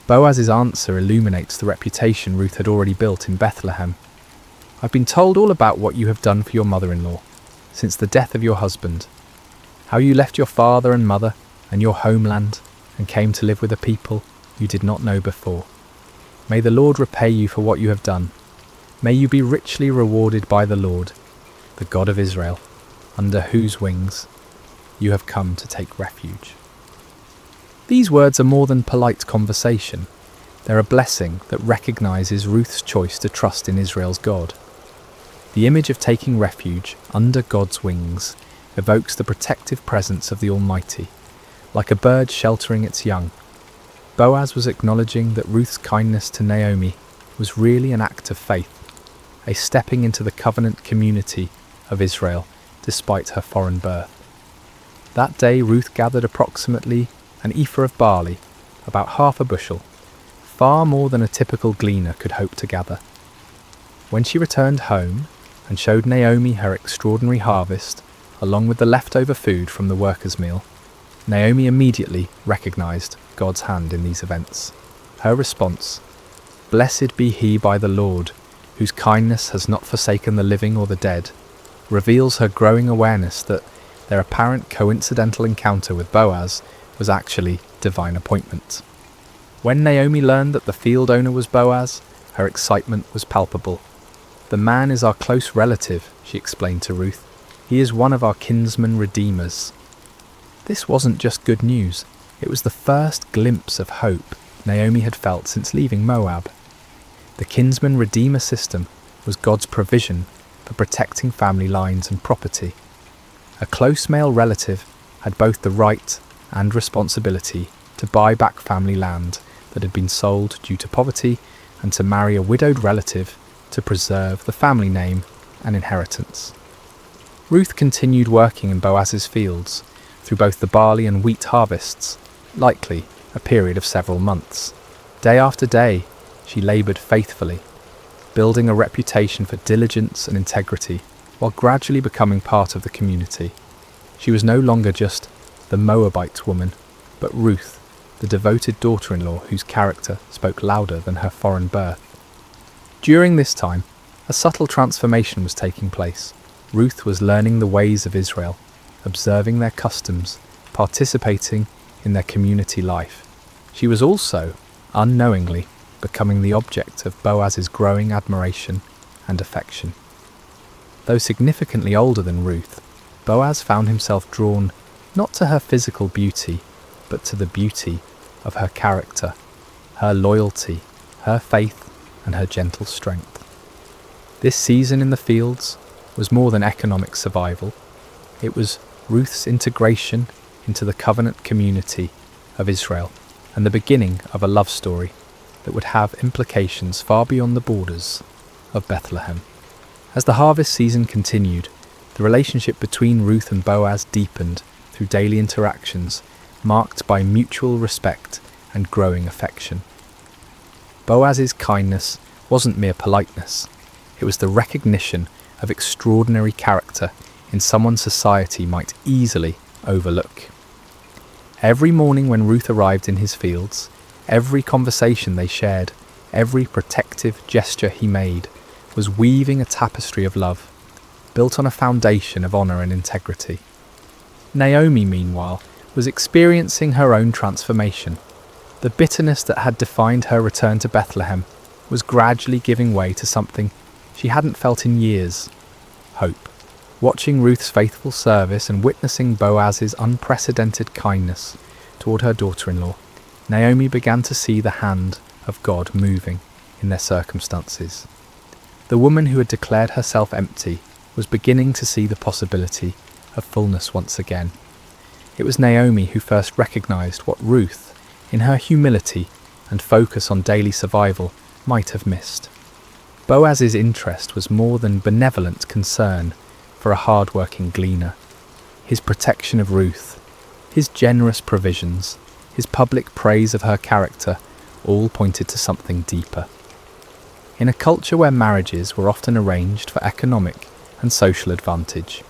Boaz's answer illuminates the reputation Ruth had already built in Bethlehem. "I've been told all about what you have done for your mother-in-law since the death of your husband, how you left your father and mother and your homeland and came to live with a people you did not know before. May the Lord repay you for what you have done. May you be richly rewarded by the Lord, the God of Israel, under whose wings you have come to take refuge." These words are more than polite conversation. They're a blessing that recognises Ruth's choice to trust in Israel's God. The image of taking refuge under God's wings evokes the protective presence of the Almighty, like a bird sheltering its young. Boaz was acknowledging that Ruth's kindness to Naomi was really an act of faith, a stepping into the covenant community of Israel despite her foreign birth. That day Ruth gathered approximately an ephah of barley, about half a bushel, far more than a typical gleaner could hope to gather. When she returned home and showed Naomi her extraordinary harvest, along with the leftover food from the workers' meal, Naomi immediately recognized God's hand in these events. Her response, "Blessed be he by the Lord, whose kindness has not forsaken the living or the dead," reveals her growing awareness that their apparent coincidental encounter with Boaz was actually divine appointment. When Naomi learned that the field owner was Boaz, her excitement was palpable. "The man is our close relative," she explained to Ruth. "He is one of our kinsman redeemers." This wasn't just good news, it was the first glimpse of hope Naomi had felt since leaving Moab. The kinsman redeemer system was God's provision for protecting family lines and property. A close male relative had both the right and responsibility to buy back family land that had been sold due to poverty and to marry a widowed relative to preserve the family name and inheritance. Ruth continued working in Boaz's fields through both the barley and wheat harvests, likely a period of several months. Day after day, she laboured faithfully, building a reputation for diligence and integrity while gradually becoming part of the community. She was no longer just the Moabite woman, but Ruth, the devoted daughter-in-law whose character spoke louder than her foreign birth. During this time, a subtle transformation was taking place. Ruth was learning the ways of Israel, observing their customs, participating in their community life. She was also, unknowingly, becoming the object of Boaz's growing admiration and affection. Though significantly older than Ruth, Boaz found himself drawn not to her physical beauty, but to the beauty of her character, her loyalty, her faith, and her gentle strength. This season in the fields was more than economic survival. It was Ruth's integration into the covenant community of Israel and the beginning of a love story that would have implications far beyond the borders of Bethlehem. As the harvest season continued, the relationship between Ruth and Boaz deepened through daily interactions marked by mutual respect and growing affection. Boaz's kindness wasn't mere politeness, it was the recognition of extraordinary character in someone society might easily overlook. Every morning when Ruth arrived in his fields, every conversation they shared, every protective gesture he made, was weaving a tapestry of love, built on a foundation of honour and integrity. Naomi, meanwhile, was experiencing her own transformation. The bitterness that had defined her return to Bethlehem was gradually giving way to something she hadn't felt in years: hope. Watching Ruth's faithful service and witnessing Boaz's unprecedented kindness toward her daughter-in-law, Naomi began to see the hand of God moving in their circumstances. The woman who had declared herself empty was beginning to see the possibility of fullness once again. It was Naomi who first recognized what Ruth, in her humility and focus on daily survival, might have missed. Boaz's interest was more than benevolent concern for a hard-working gleaner. His protection of Ruth, his generous provisions, his public praise of her character, all pointed to something deeper. In a culture where marriages were often arranged for economic and social advantage,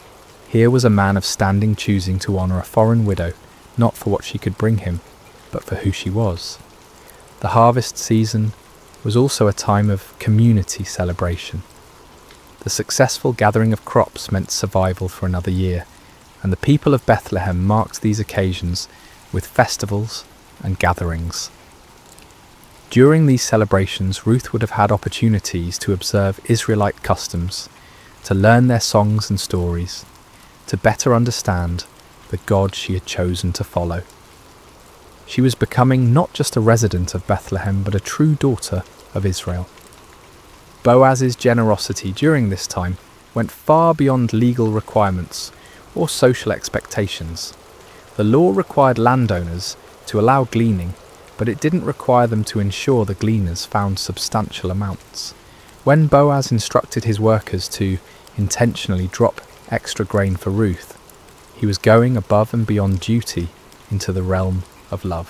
here was a man of standing choosing to honour a foreign widow, not for what she could bring him, but for who she was. The harvest season was also a time of community celebration. The successful gathering of crops meant survival for another year, and the people of Bethlehem marked these occasions with festivals and gatherings. During these celebrations, Ruth would have had opportunities to observe Israelite customs, to learn their songs and stories, to better understand the God she had chosen to follow. She was becoming not just a resident of Bethlehem, but a true daughter of Israel. Boaz's generosity during this time went far beyond legal requirements or social expectations. The law required landowners to allow gleaning, but it didn't require them to ensure the gleaners found substantial amounts. When Boaz instructed his workers to intentionally drop extra grain for Ruth, he was going above and beyond duty into the realm of love.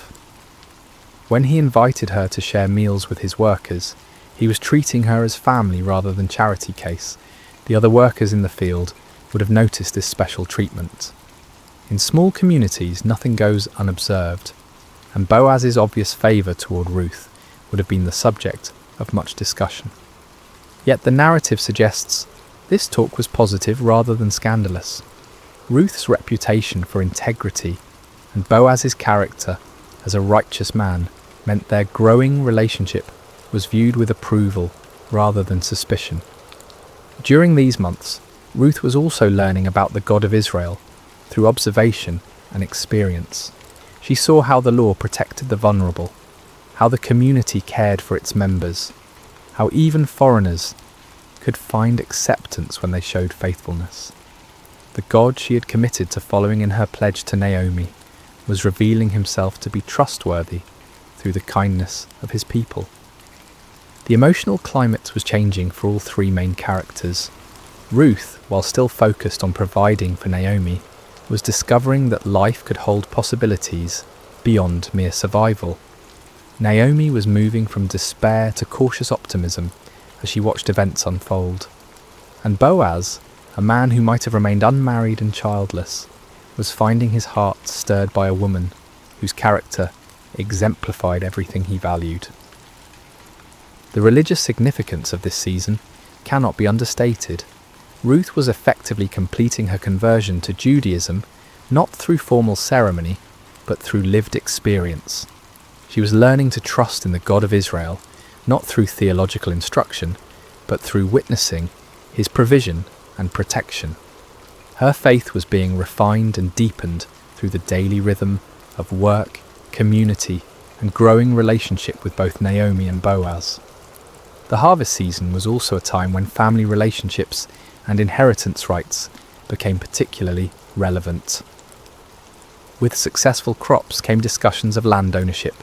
When he invited her to share meals with his workers, he was treating her as family rather than charity case, The other workers in the field would have noticed this special treatment. In small communities, nothing goes unobserved, and Boaz's obvious favour toward Ruth would have been the subject of much discussion. Yet the narrative suggests this talk was positive rather than scandalous. Ruth's reputation for integrity and Boaz's character as a righteous man meant their growing relationship was viewed with approval rather than suspicion. During these months, Ruth was also learning about the God of Israel through observation and experience. She saw how the law protected the vulnerable, how the community cared for its members, how even foreigners could find acceptance when they showed faithfulness. The God she had committed to following in her pledge to Naomi was revealing himself to be trustworthy through the kindness of his people. The emotional climate was changing for all three main characters. Ruth, while still focused on providing for Naomi, was discovering that life could hold possibilities beyond mere survival. Naomi was moving from despair to cautious optimism as she watched events unfold. And Boaz, a man who might have remained unmarried and childless, was finding his heart stirred by a woman whose character exemplified everything he valued. The religious significance of this season cannot be understated. Ruth was effectively completing her conversion to Judaism not through formal ceremony, but through lived experience. She was learning to trust in the God of Israel, not through theological instruction, but through witnessing his provision and protection. Her faith was being refined and deepened through the daily rhythm of work, community, and growing relationship with both Naomi and Boaz. The harvest season was also a time when family relationships and inheritance rights became particularly relevant. With successful crops came discussions of land ownership,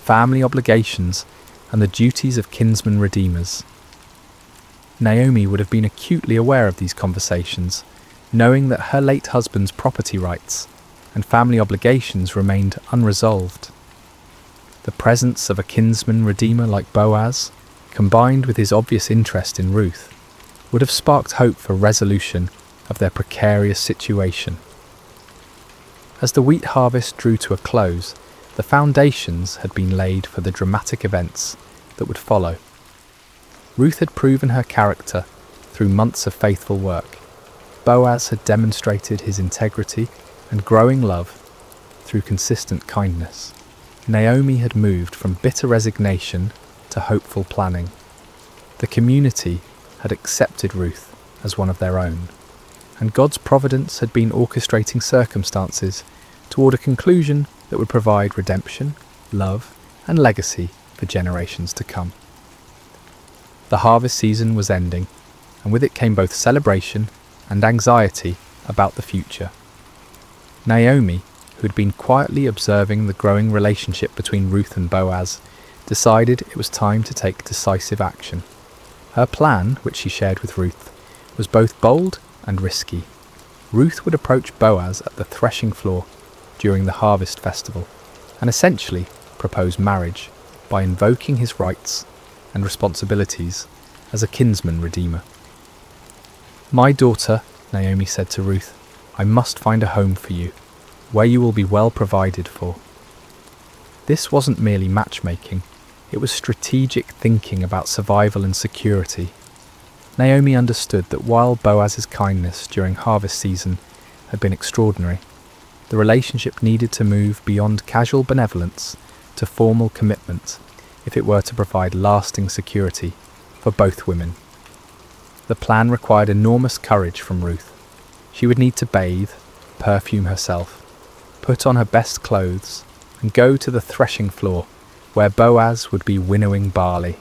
family obligations, and the duties of kinsman redeemers. Naomi would have been acutely aware of these conversations, knowing that her late husband's property rights and family obligations remained unresolved. The presence of a kinsman redeemer like Boaz, combined with his obvious interest in Ruth, would have sparked hope for resolution of their precarious situation. As the wheat harvest drew to a close, the foundations had been laid for the dramatic events that would follow. Ruth had proven her character through months of faithful work. Boaz had demonstrated his integrity and growing love through consistent kindness. Naomi had moved from bitter resignation to hopeful planning. The community had accepted Ruth as one of their own, and God's providence had been orchestrating circumstances toward a conclusion that would provide redemption, love, and legacy for generations to come. The harvest season was ending, and with it came both celebration and anxiety about the future. Naomi, who had been quietly observing the growing relationship between Ruth and Boaz, decided it was time to take decisive action. Her plan, which she shared with Ruth, was both bold and risky. Ruth would approach Boaz at the threshing floor during the harvest festival and essentially propose marriage by invoking his rights and responsibilities as a kinsman redeemer. "My daughter," Naomi said to Ruth, "I must find a home for you, where you will be well provided for." This wasn't merely matchmaking, it was strategic thinking about survival and security. Naomi understood that while Boaz's kindness during harvest season had been extraordinary, the relationship needed to move beyond casual benevolence to formal commitment if it were to provide lasting security for both women. The plan required enormous courage from Ruth. She would need to bathe, perfume herself, put on her best clothes, and go to the threshing floor where Boaz would be winnowing barley.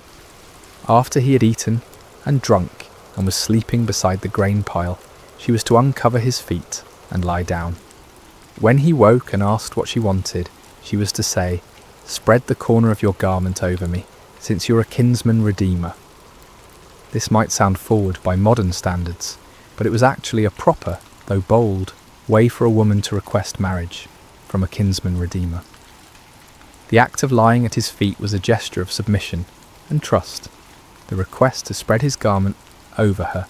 After he had eaten and drunk and was sleeping beside the grain pile, she was to uncover his feet and lie down. When he woke and asked what she wanted, she was to say, "Spread the corner of your garment over me, since you're a kinsman redeemer." This might sound forward by modern standards, but it was actually a proper, though bold, way for a woman to request marriage from a kinsman redeemer. The act of lying at his feet was a gesture of submission and trust. The request to spread his garment over her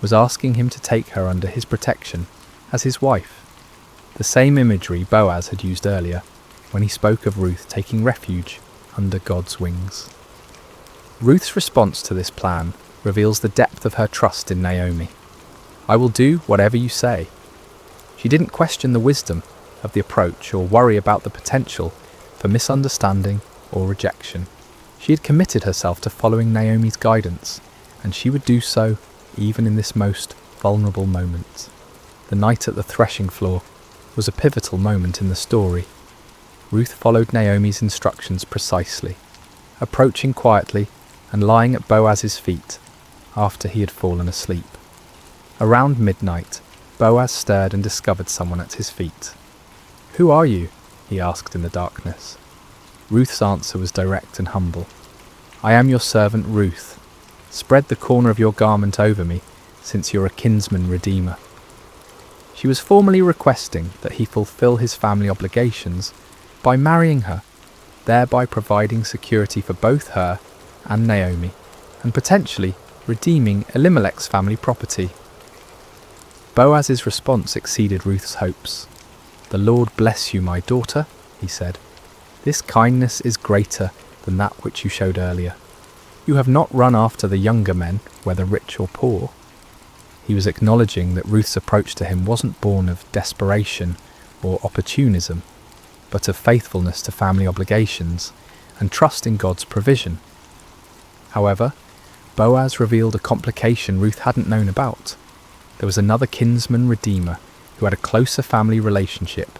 was asking him to take her under his protection as his wife. The same imagery Boaz had used earlier when he spoke of Ruth taking refuge under God's wings. Ruth's response to this plan reveals the depth of her trust in Naomi. "I will do whatever you say." She didn't question the wisdom of the approach or worry about the potential for misunderstanding or rejection. She had committed herself to following Naomi's guidance, and she would do so even in this most vulnerable moment. The night at the threshing floor was a pivotal moment in the story. Ruth followed Naomi's instructions precisely, approaching quietly and lying at Boaz's feet after he had fallen asleep. Around midnight, Boaz stirred and discovered someone at his feet. "Who are you?" he asked in the darkness. Ruth's answer was direct and humble. "I am your servant Ruth. Spread the corner of your garment over me, since you're a kinsman redeemer." She was formally requesting that he fulfill his family obligations by marrying her, thereby providing security for both her and Naomi, and potentially redeeming Elimelech's family property. Boaz's response exceeded Ruth's hopes. "The Lord bless you, my daughter," he said. "This kindness is greater than that which you showed earlier. You have not run after the younger men, whether rich or poor." He was acknowledging that Ruth's approach to him wasn't born of desperation or opportunism, but of faithfulness to family obligations and trust in God's provision. However, Boaz revealed a complication Ruth hadn't known about. There was another kinsman redeemer who had a closer family relationship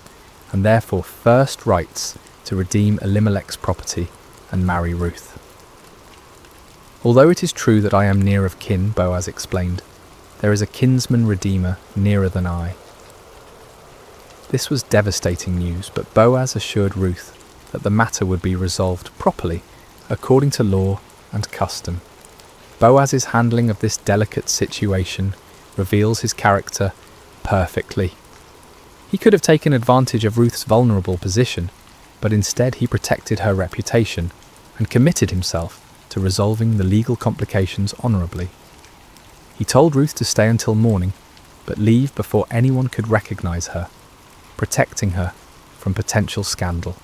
and therefore first rights to redeem Elimelech's property and marry Ruth. "Although it is true that I am near of kin," Boaz explained, "there is a kinsman redeemer nearer than I." This was devastating news, but Boaz assured Ruth that the matter would be resolved properly, according to law and custom. Boaz's handling of this delicate situation reveals his character perfectly. He could have taken advantage of Ruth's vulnerable position, but instead he protected her reputation and committed himself to resolving the legal complications honourably. He told Ruth to stay until morning, but leave before anyone could recognise her, protecting her from potential scandal.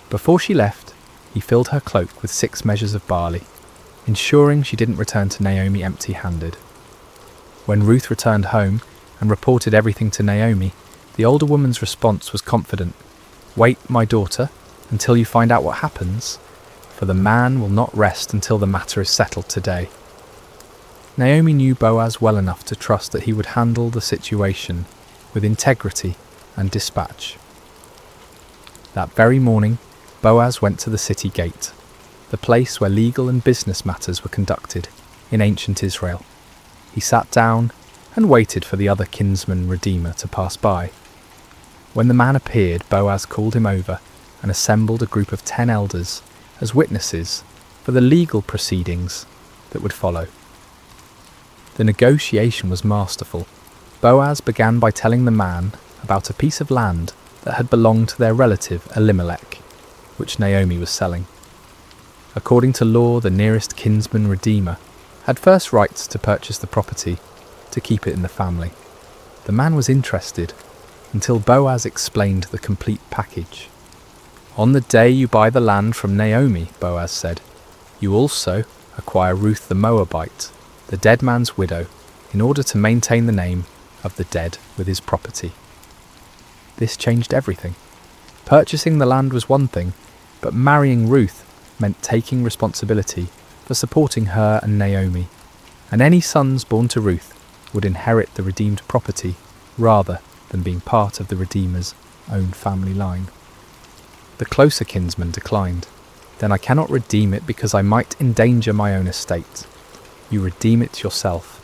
Before she left, he filled her cloak with 6 measures of barley, ensuring she didn't return to Naomi empty-handed. When Ruth returned home and reported everything to Naomi, the older woman's response was confident. "Wait, my daughter, until you find out what happens, for the man will not rest until the matter is settled today." Naomi knew Boaz well enough to trust that he would handle the situation with integrity and dispatch. That very morning, Boaz went to the city gate, the place where legal and business matters were conducted in ancient Israel. He sat down and waited for the other kinsman redeemer to pass by. When the man appeared, Boaz called him over and assembled a group of 10 elders as witnesses for the legal proceedings that would follow. The negotiation was masterful. Boaz began by telling the man about a piece of land that had belonged to their relative Elimelech, which Naomi was selling. According to law, the nearest kinsman redeemer had first rights to purchase the property to keep it in the family. The man was interested until Boaz explained the complete package. "On the day you buy the land from Naomi," Boaz said, "you also acquire Ruth the Moabite, the dead man's widow, in order to maintain the name of the dead with his property." This changed everything. Purchasing the land was one thing, but marrying Ruth meant taking responsibility for supporting her and Naomi, and any sons born to Ruth would inherit the redeemed property rather than being part of the Redeemer's own family line. The closer kinsman declined. "Then I cannot redeem it because I might endanger my own estate. You redeem it yourself.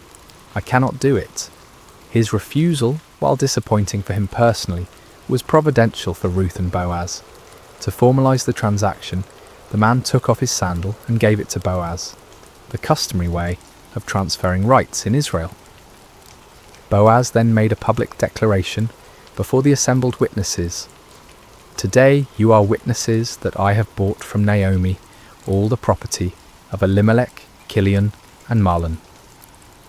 I cannot do it." His refusal, while disappointing for him personally, was providential for Ruth and Boaz. To formalise the transaction, the man took off his sandal and gave it to Boaz, the customary way of transferring rights in Israel. Boaz then made a public declaration before the assembled witnesses. "Today you are witnesses that I have bought from Naomi all the property of Elimelech, Kilion, and Mahlon.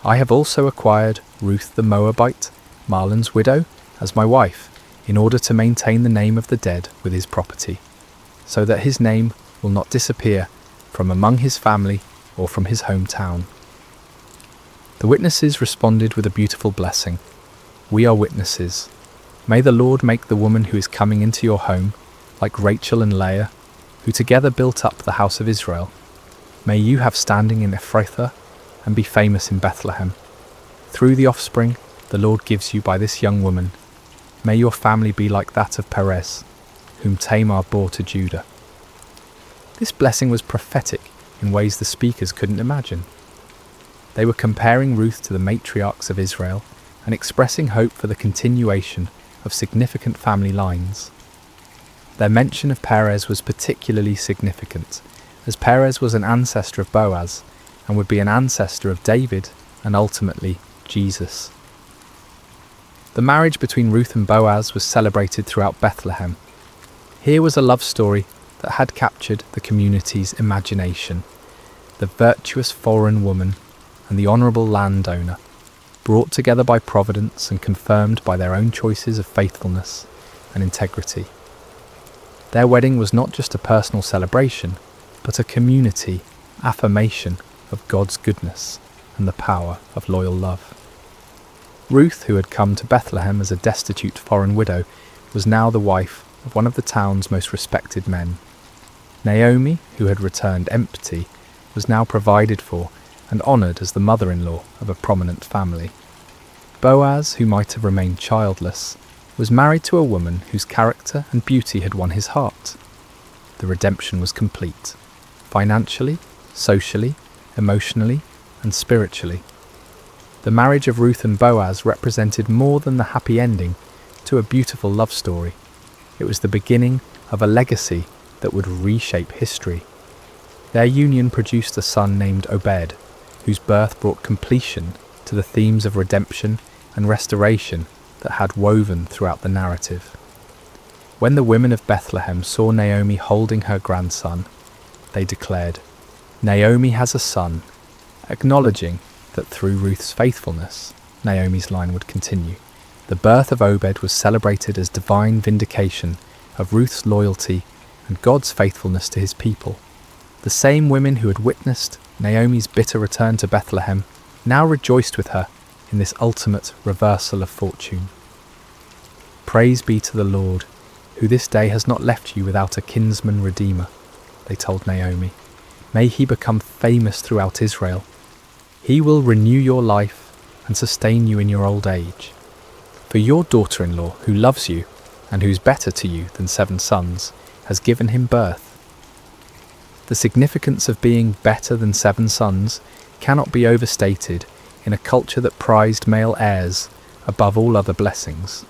I have also acquired Ruth the Moabite, Mahlon's widow, as my wife, in order to maintain the name of the dead with his property, so that his name will not disappear from among his family or from his hometown." The witnesses responded with a beautiful blessing. "We are witnesses. May the Lord make the woman who is coming into your home like Rachel and Leah, who together built up the house of Israel. May you have standing in Ephrathah and be famous in Bethlehem. Through the offspring the Lord gives you by this young woman, may your family be like that of Perez, whom Tamar bore to Judah." This blessing was prophetic in ways the speakers couldn't imagine. They were comparing Ruth to the matriarchs of Israel and expressing hope for the continuation of significant family lines. Their mention of Perez was particularly significant, as Perez was an ancestor of Boaz and would be an ancestor of David and ultimately Jesus. The marriage between Ruth and Boaz was celebrated throughout Bethlehem. Here was a love story that had captured the community's imagination. The virtuous foreign woman and the honourable landowner, brought together by providence and confirmed by their own choices of faithfulness and integrity. Their wedding was not just a personal celebration, but a community affirmation of God's goodness and the power of loyal love. Ruth, who had come to Bethlehem as a destitute foreign widow, was now the wife of one of the town's most respected men. Naomi, who had returned empty, was now provided for and honoured as the mother-in-law of a prominent family. Boaz, who might have remained childless, was married to a woman whose character and beauty had won his heart. The redemption was complete, financially, socially, emotionally, and spiritually. The marriage of Ruth and Boaz represented more than the happy ending to a beautiful love story. It was the beginning of a legacy that would reshape history. Their union produced a son named Obed, whose birth brought completion to the themes of redemption and restoration that had woven throughout the narrative. When the women of Bethlehem saw Naomi holding her grandson, they declared, "Naomi has a son," acknowledging that through Ruth's faithfulness, Naomi's line would continue. The birth of Obed was celebrated as divine vindication of Ruth's loyalty and God's faithfulness to his people. The same women who had witnessed Naomi's bitter return to Bethlehem now rejoiced with her in this ultimate reversal of fortune. "Praise be to the Lord, who this day has not left you without a kinsman redeemer," they told Naomi. "May he become famous throughout Israel. He will renew your life and sustain you in your old age. For your daughter-in-law, who loves you and who's better to you than 7 sons, has given him birth." The significance of being better than 7 sons cannot be overstated in a culture that prized male heirs above all other blessings.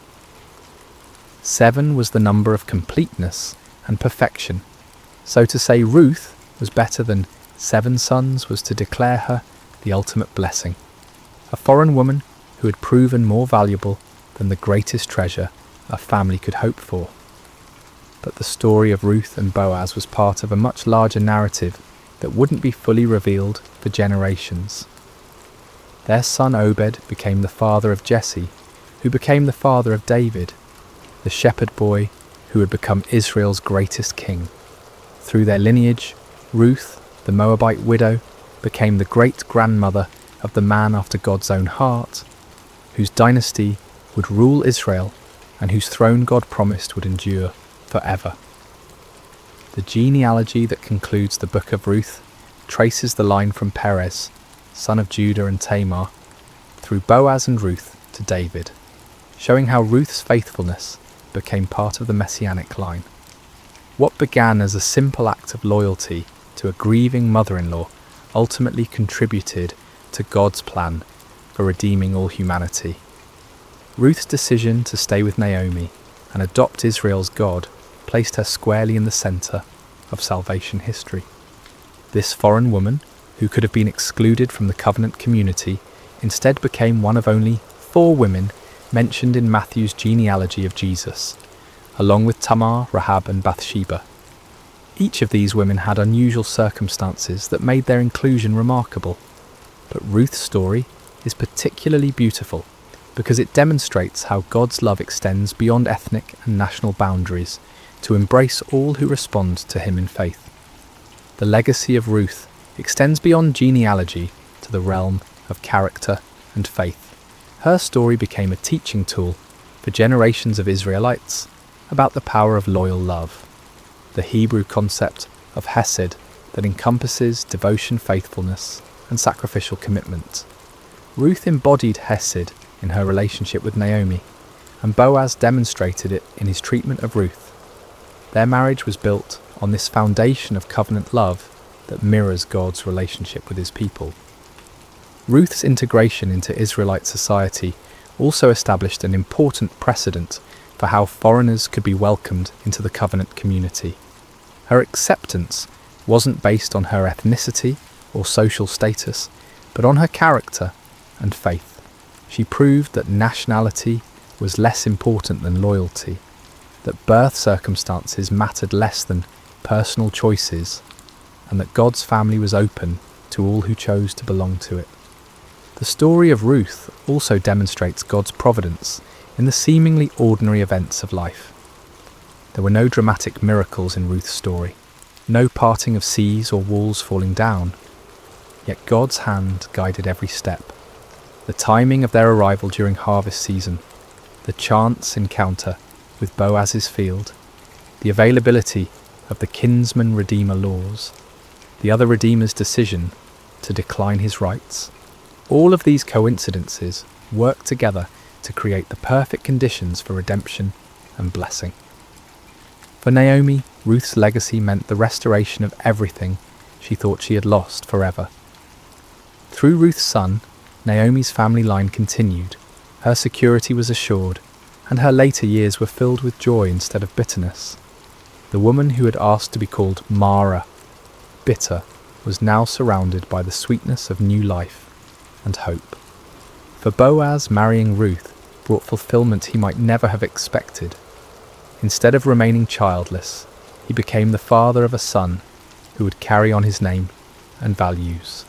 7 was the number of completeness and perfection. So to say Ruth was better than 7 sons was to declare her the ultimate blessing. A foreign woman who had proven more valuable than the greatest treasure a family could hope for. But the story of Ruth and Boaz was part of a much larger narrative that wouldn't be fully revealed for generations. Their son Obed became the father of Jesse, who became the father of David, the shepherd boy who would become Israel's greatest king. Through their lineage, Ruth, the Moabite widow, became the great-grandmother of the man after God's own heart, whose dynasty would rule Israel and whose throne God promised would endure forever. The genealogy that concludes the book of Ruth traces the line from Perez, son of Judah and Tamar, through Boaz and Ruth to David, showing how Ruth's faithfulness became part of the messianic line. What began as a simple act of loyalty to a grieving mother-in-law ultimately contributed to God's plan for redeeming all humanity. Ruth's decision to stay with Naomi and adopt Israel's God placed her squarely in the centre of salvation history. This foreign woman, who could have been excluded from the covenant community, instead became one of only 4 women mentioned in Matthew's genealogy of Jesus, along with Tamar, Rahab and Bathsheba. Each of these women had unusual circumstances that made their inclusion remarkable, but Ruth's story is particularly beautiful because it demonstrates how God's love extends beyond ethnic and national boundaries to embrace all who respond to him in faith. The legacy of Ruth extends beyond genealogy to the realm of character and faith. Her story became a teaching tool for generations of Israelites about the power of loyal love, the Hebrew concept of hesed that encompasses devotion, faithfulness, and sacrificial commitment. Ruth embodied hesed in her relationship with Naomi, and Boaz demonstrated it in his treatment of Ruth. Their marriage was built on this foundation of covenant love that mirrors God's relationship with his people. Ruth's integration into Israelite society also established an important precedent for how foreigners could be welcomed into the covenant community. Her acceptance wasn't based on her ethnicity or social status, but on her character and faith. She proved that nationality was less important than loyalty, that birth circumstances mattered less than personal choices, and that God's family was open to all who chose to belong to it. The story of Ruth also demonstrates God's providence in the seemingly ordinary events of life. There were no dramatic miracles in Ruth's story, no parting of seas or walls falling down, yet God's hand guided every step. The timing of their arrival during harvest season, the chance encounter with Boaz's field, the availability of the kinsman-redeemer laws, the other redeemer's decision to decline his rights. All of these coincidences work together to create the perfect conditions for redemption and blessing. For Naomi, Ruth's legacy meant the restoration of everything she thought she had lost forever. Through Ruth's son, Naomi's family line continued, her security was assured, and her later years were filled with joy instead of bitterness. The woman who had asked to be called Mara, bitter, was now surrounded by the sweetness of new life and hope. For Boaz, marrying Ruth brought fulfillment he might never have expected. Instead of remaining childless, he became the father of a son who would carry on his name and values.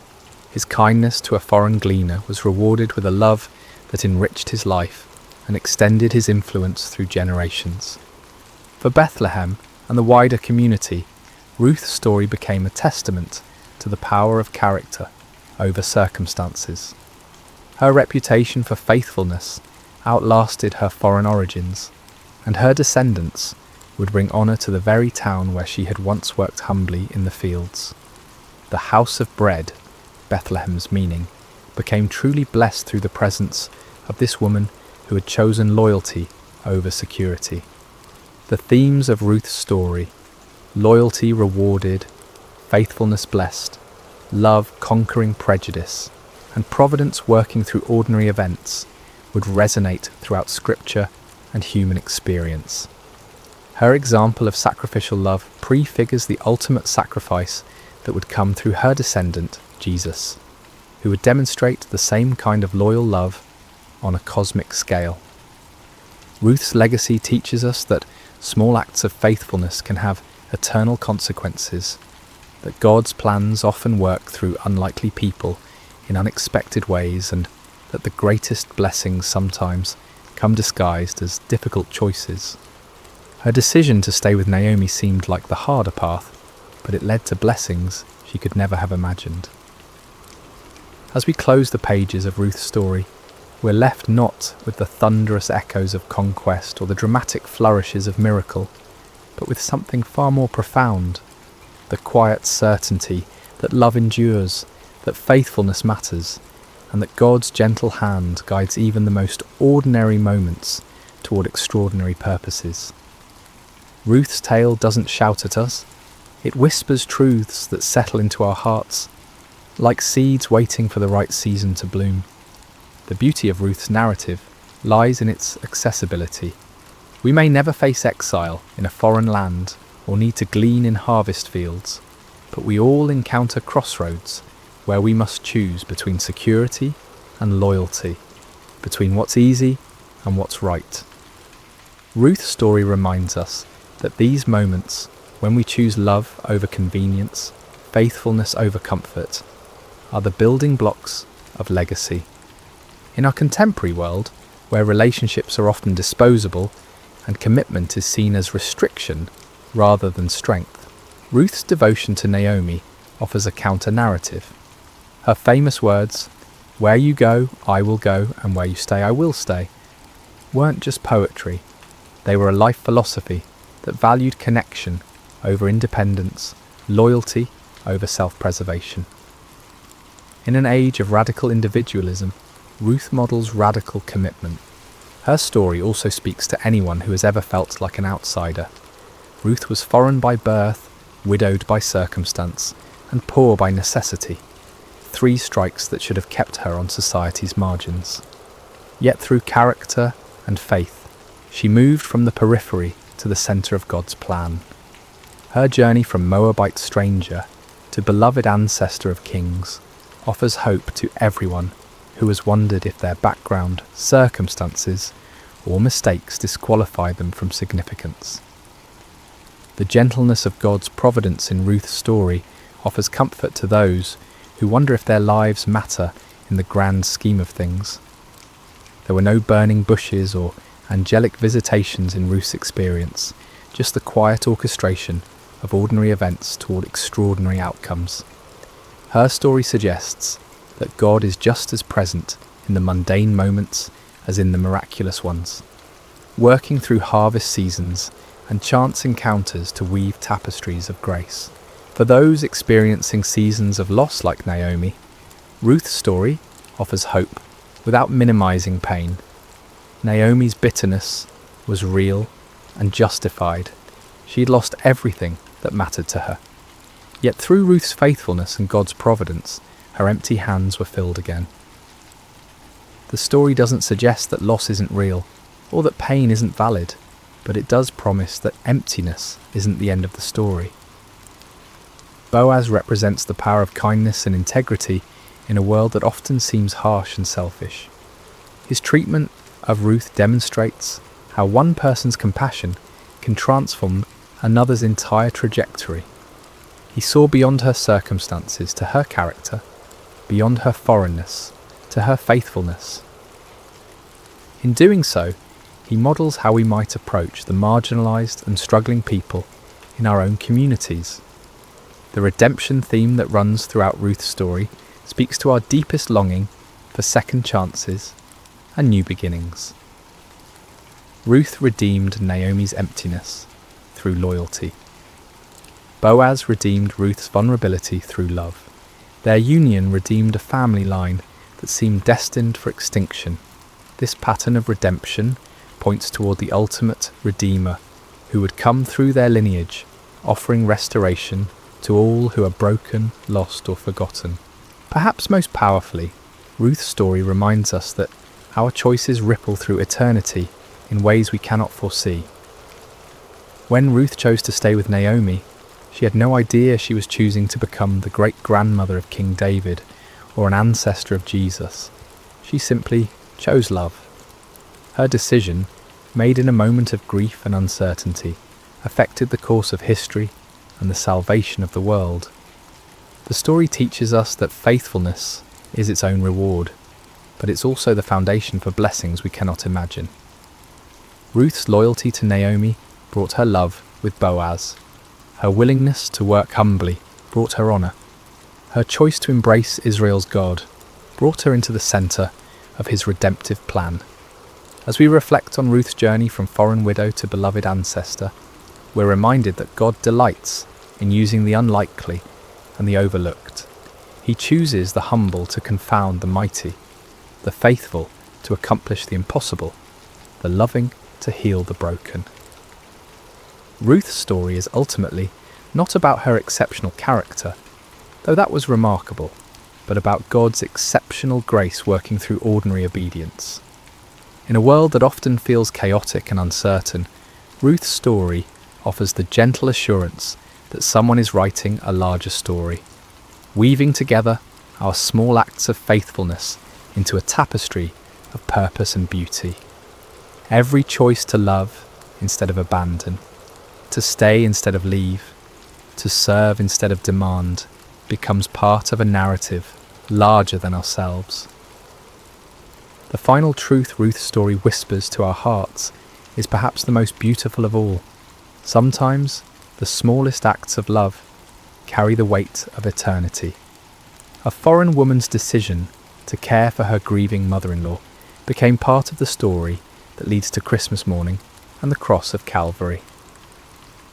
His kindness to a foreign gleaner was rewarded with a love that enriched his life and extended his influence through generations. For Bethlehem and the wider community, Ruth's story became a testament to the power of character over circumstances. Her reputation for faithfulness outlasted her foreign origins, and her descendants would bring honour to the very town where she had once worked humbly in the fields. The house of bread, Bethlehem's meaning, became truly blessed through the presence of this woman who had chosen loyalty over security. The themes of Ruth's story, loyalty rewarded, faithfulness blessed, love conquering prejudice, and providence working through ordinary events, would resonate throughout Scripture and human experience. Her example of sacrificial love prefigures the ultimate sacrifice that would come through her descendant, Jesus, who would demonstrate the same kind of loyal love on a cosmic scale. Ruth's legacy teaches us that small acts of faithfulness can have eternal consequences, that God's plans often work through unlikely people in unexpected ways, and that the greatest blessings sometimes come disguised as difficult choices. Her decision to stay with Naomi seemed like the harder path, but it led to blessings she could never have imagined. As we close the pages of Ruth's story, we're left not with the thunderous echoes of conquest or the dramatic flourishes of miracle, but with something far more profound, the quiet certainty that love endures, that faithfulness matters, and that God's gentle hand guides even the most ordinary moments toward extraordinary purposes. Ruth's tale doesn't shout at us, it whispers truths that settle into our hearts, like seeds waiting for the right season to bloom. The beauty of Ruth's narrative lies in its accessibility. We may never face exile in a foreign land or need to glean in harvest fields, but we all encounter crossroads where we must choose between security and loyalty, between what's easy and what's right. Ruth's story reminds us that these moments, when we choose love over convenience, faithfulness over comfort, are the building blocks of legacy. In our contemporary world, where relationships are often disposable and commitment is seen as restriction rather than strength, Ruth's devotion to Naomi offers a counter-narrative. Her famous words, "Where you go, I will go, and where you stay, I will stay," weren't just poetry. They were a life philosophy that valued connection over independence, loyalty over self-preservation. In an age of radical individualism, Ruth models radical commitment. Her story also speaks to anyone who has ever felt like an outsider. Ruth was foreign by birth, widowed by circumstance, and poor by necessity. 3 strikes that should have kept her on society's margins. Yet through character and faith, she moved from the periphery to the centre of God's plan. Her journey from Moabite stranger to beloved ancestor of kings offers hope to everyone who has wondered if their background, circumstances, or mistakes disqualify them from significance. The gentleness of God's providence in Ruth's story offers comfort to those who wonder if their lives matter in the grand scheme of things. There were no burning bushes or angelic visitations in Ruth's experience, just the quiet orchestration of ordinary events toward extraordinary outcomes. Her story suggests that God is just as present in the mundane moments as in the miraculous ones, working through harvest seasons and chance encounters to weave tapestries of grace. For those experiencing seasons of loss like Naomi, Ruth's story offers hope without minimizing pain. Naomi's bitterness was real and justified. She had lost everything that mattered to her. Yet through Ruth's faithfulness and God's providence, her empty hands were filled again. The story doesn't suggest that loss isn't real, or that pain isn't valid, but it does promise that emptiness isn't the end of the story. Boaz represents the power of kindness and integrity in a world that often seems harsh and selfish. His treatment of Ruth demonstrates how one person's compassion can transform another's entire trajectory. He saw beyond her circumstances to her character, beyond her foreignness to her faithfulness. In doing so, he models how we might approach the marginalised and struggling people in our own communities. The redemption theme that runs throughout Ruth's story speaks to our deepest longing for second chances and new beginnings. Ruth redeemed Naomi's emptiness through loyalty. Boaz redeemed Ruth's vulnerability through love. Their union redeemed a family line that seemed destined for extinction. This pattern of redemption points toward the ultimate Redeemer, who would come through their lineage, offering restoration to all who are broken, lost, or forgotten. Perhaps most powerfully, Ruth's story reminds us that our choices ripple through eternity in ways we cannot foresee. When Ruth chose to stay with Naomi, she had no idea she was choosing to become the great-grandmother of King David or an ancestor of Jesus. She simply chose love. Her decision, made in a moment of grief and uncertainty, affected the course of history and the salvation of the world. The story teaches us that faithfulness is its own reward, but it's also the foundation for blessings we cannot imagine. Ruth's loyalty to Naomi brought her love with Boaz. Her willingness to work humbly brought her honour. Her choice to embrace Israel's God brought her into the centre of his redemptive plan. As we reflect on Ruth's journey from foreign widow to beloved ancestor, we're reminded that God delights in using the unlikely and the overlooked. He chooses the humble to confound the mighty, the faithful to accomplish the impossible, the loving to heal the broken. Ruth's story is ultimately not about her exceptional character, though that was remarkable, but about God's exceptional grace working through ordinary obedience. In a world that often feels chaotic and uncertain, Ruth's story offers the gentle assurance that someone is writing a larger story, weaving together our small acts of faithfulness into a tapestry of purpose and beauty. Every choice to love instead of abandon, to stay instead of leave, to serve instead of demand, becomes part of a narrative larger than ourselves. The final truth Ruth's story whispers to our hearts is perhaps the most beautiful of all. Sometimes the smallest acts of love carry the weight of eternity. A foreign woman's decision to care for her grieving mother-in-law became part of the story that leads to Christmas morning and the cross of Calvary.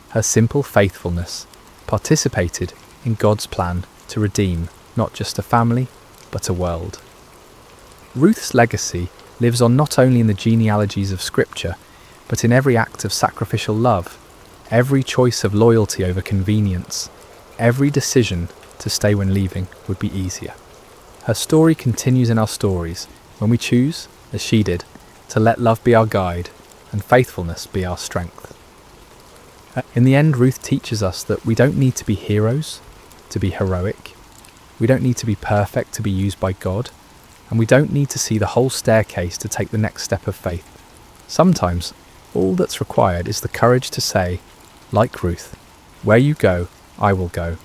Her simple faithfulness participated in God's plan to redeem not just a family, but a world. Ruth's legacy lives on not only in the genealogies of Scripture, but in every act of sacrificial love, every choice of loyalty over convenience, every decision to stay when leaving would be easier. Her story continues in our stories when we choose, as she did, to let love be our guide and faithfulness be our strength. In the end, Ruth teaches us that we don't need to be heroes to be heroic. We don't need to be perfect to be used by God. And we don't need to see the whole staircase to take the next step of faith. Sometimes, all that's required is the courage to say, like Ruth, "Where you go, I will go,"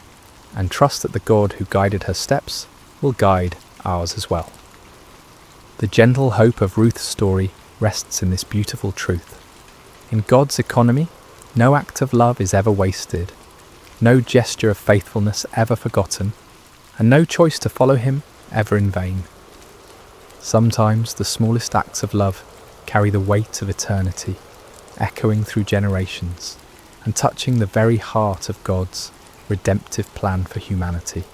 and trust that the God who guided her steps will guide ours as well. The gentle hope of Ruth's story rests in this beautiful truth. In God's economy, no act of love is ever wasted, no gesture of faithfulness ever forgotten, and no choice to follow him ever in vain. Sometimes the smallest acts of love carry the weight of eternity, echoing through generations and touching the very heart of God's redemptive plan for humanity.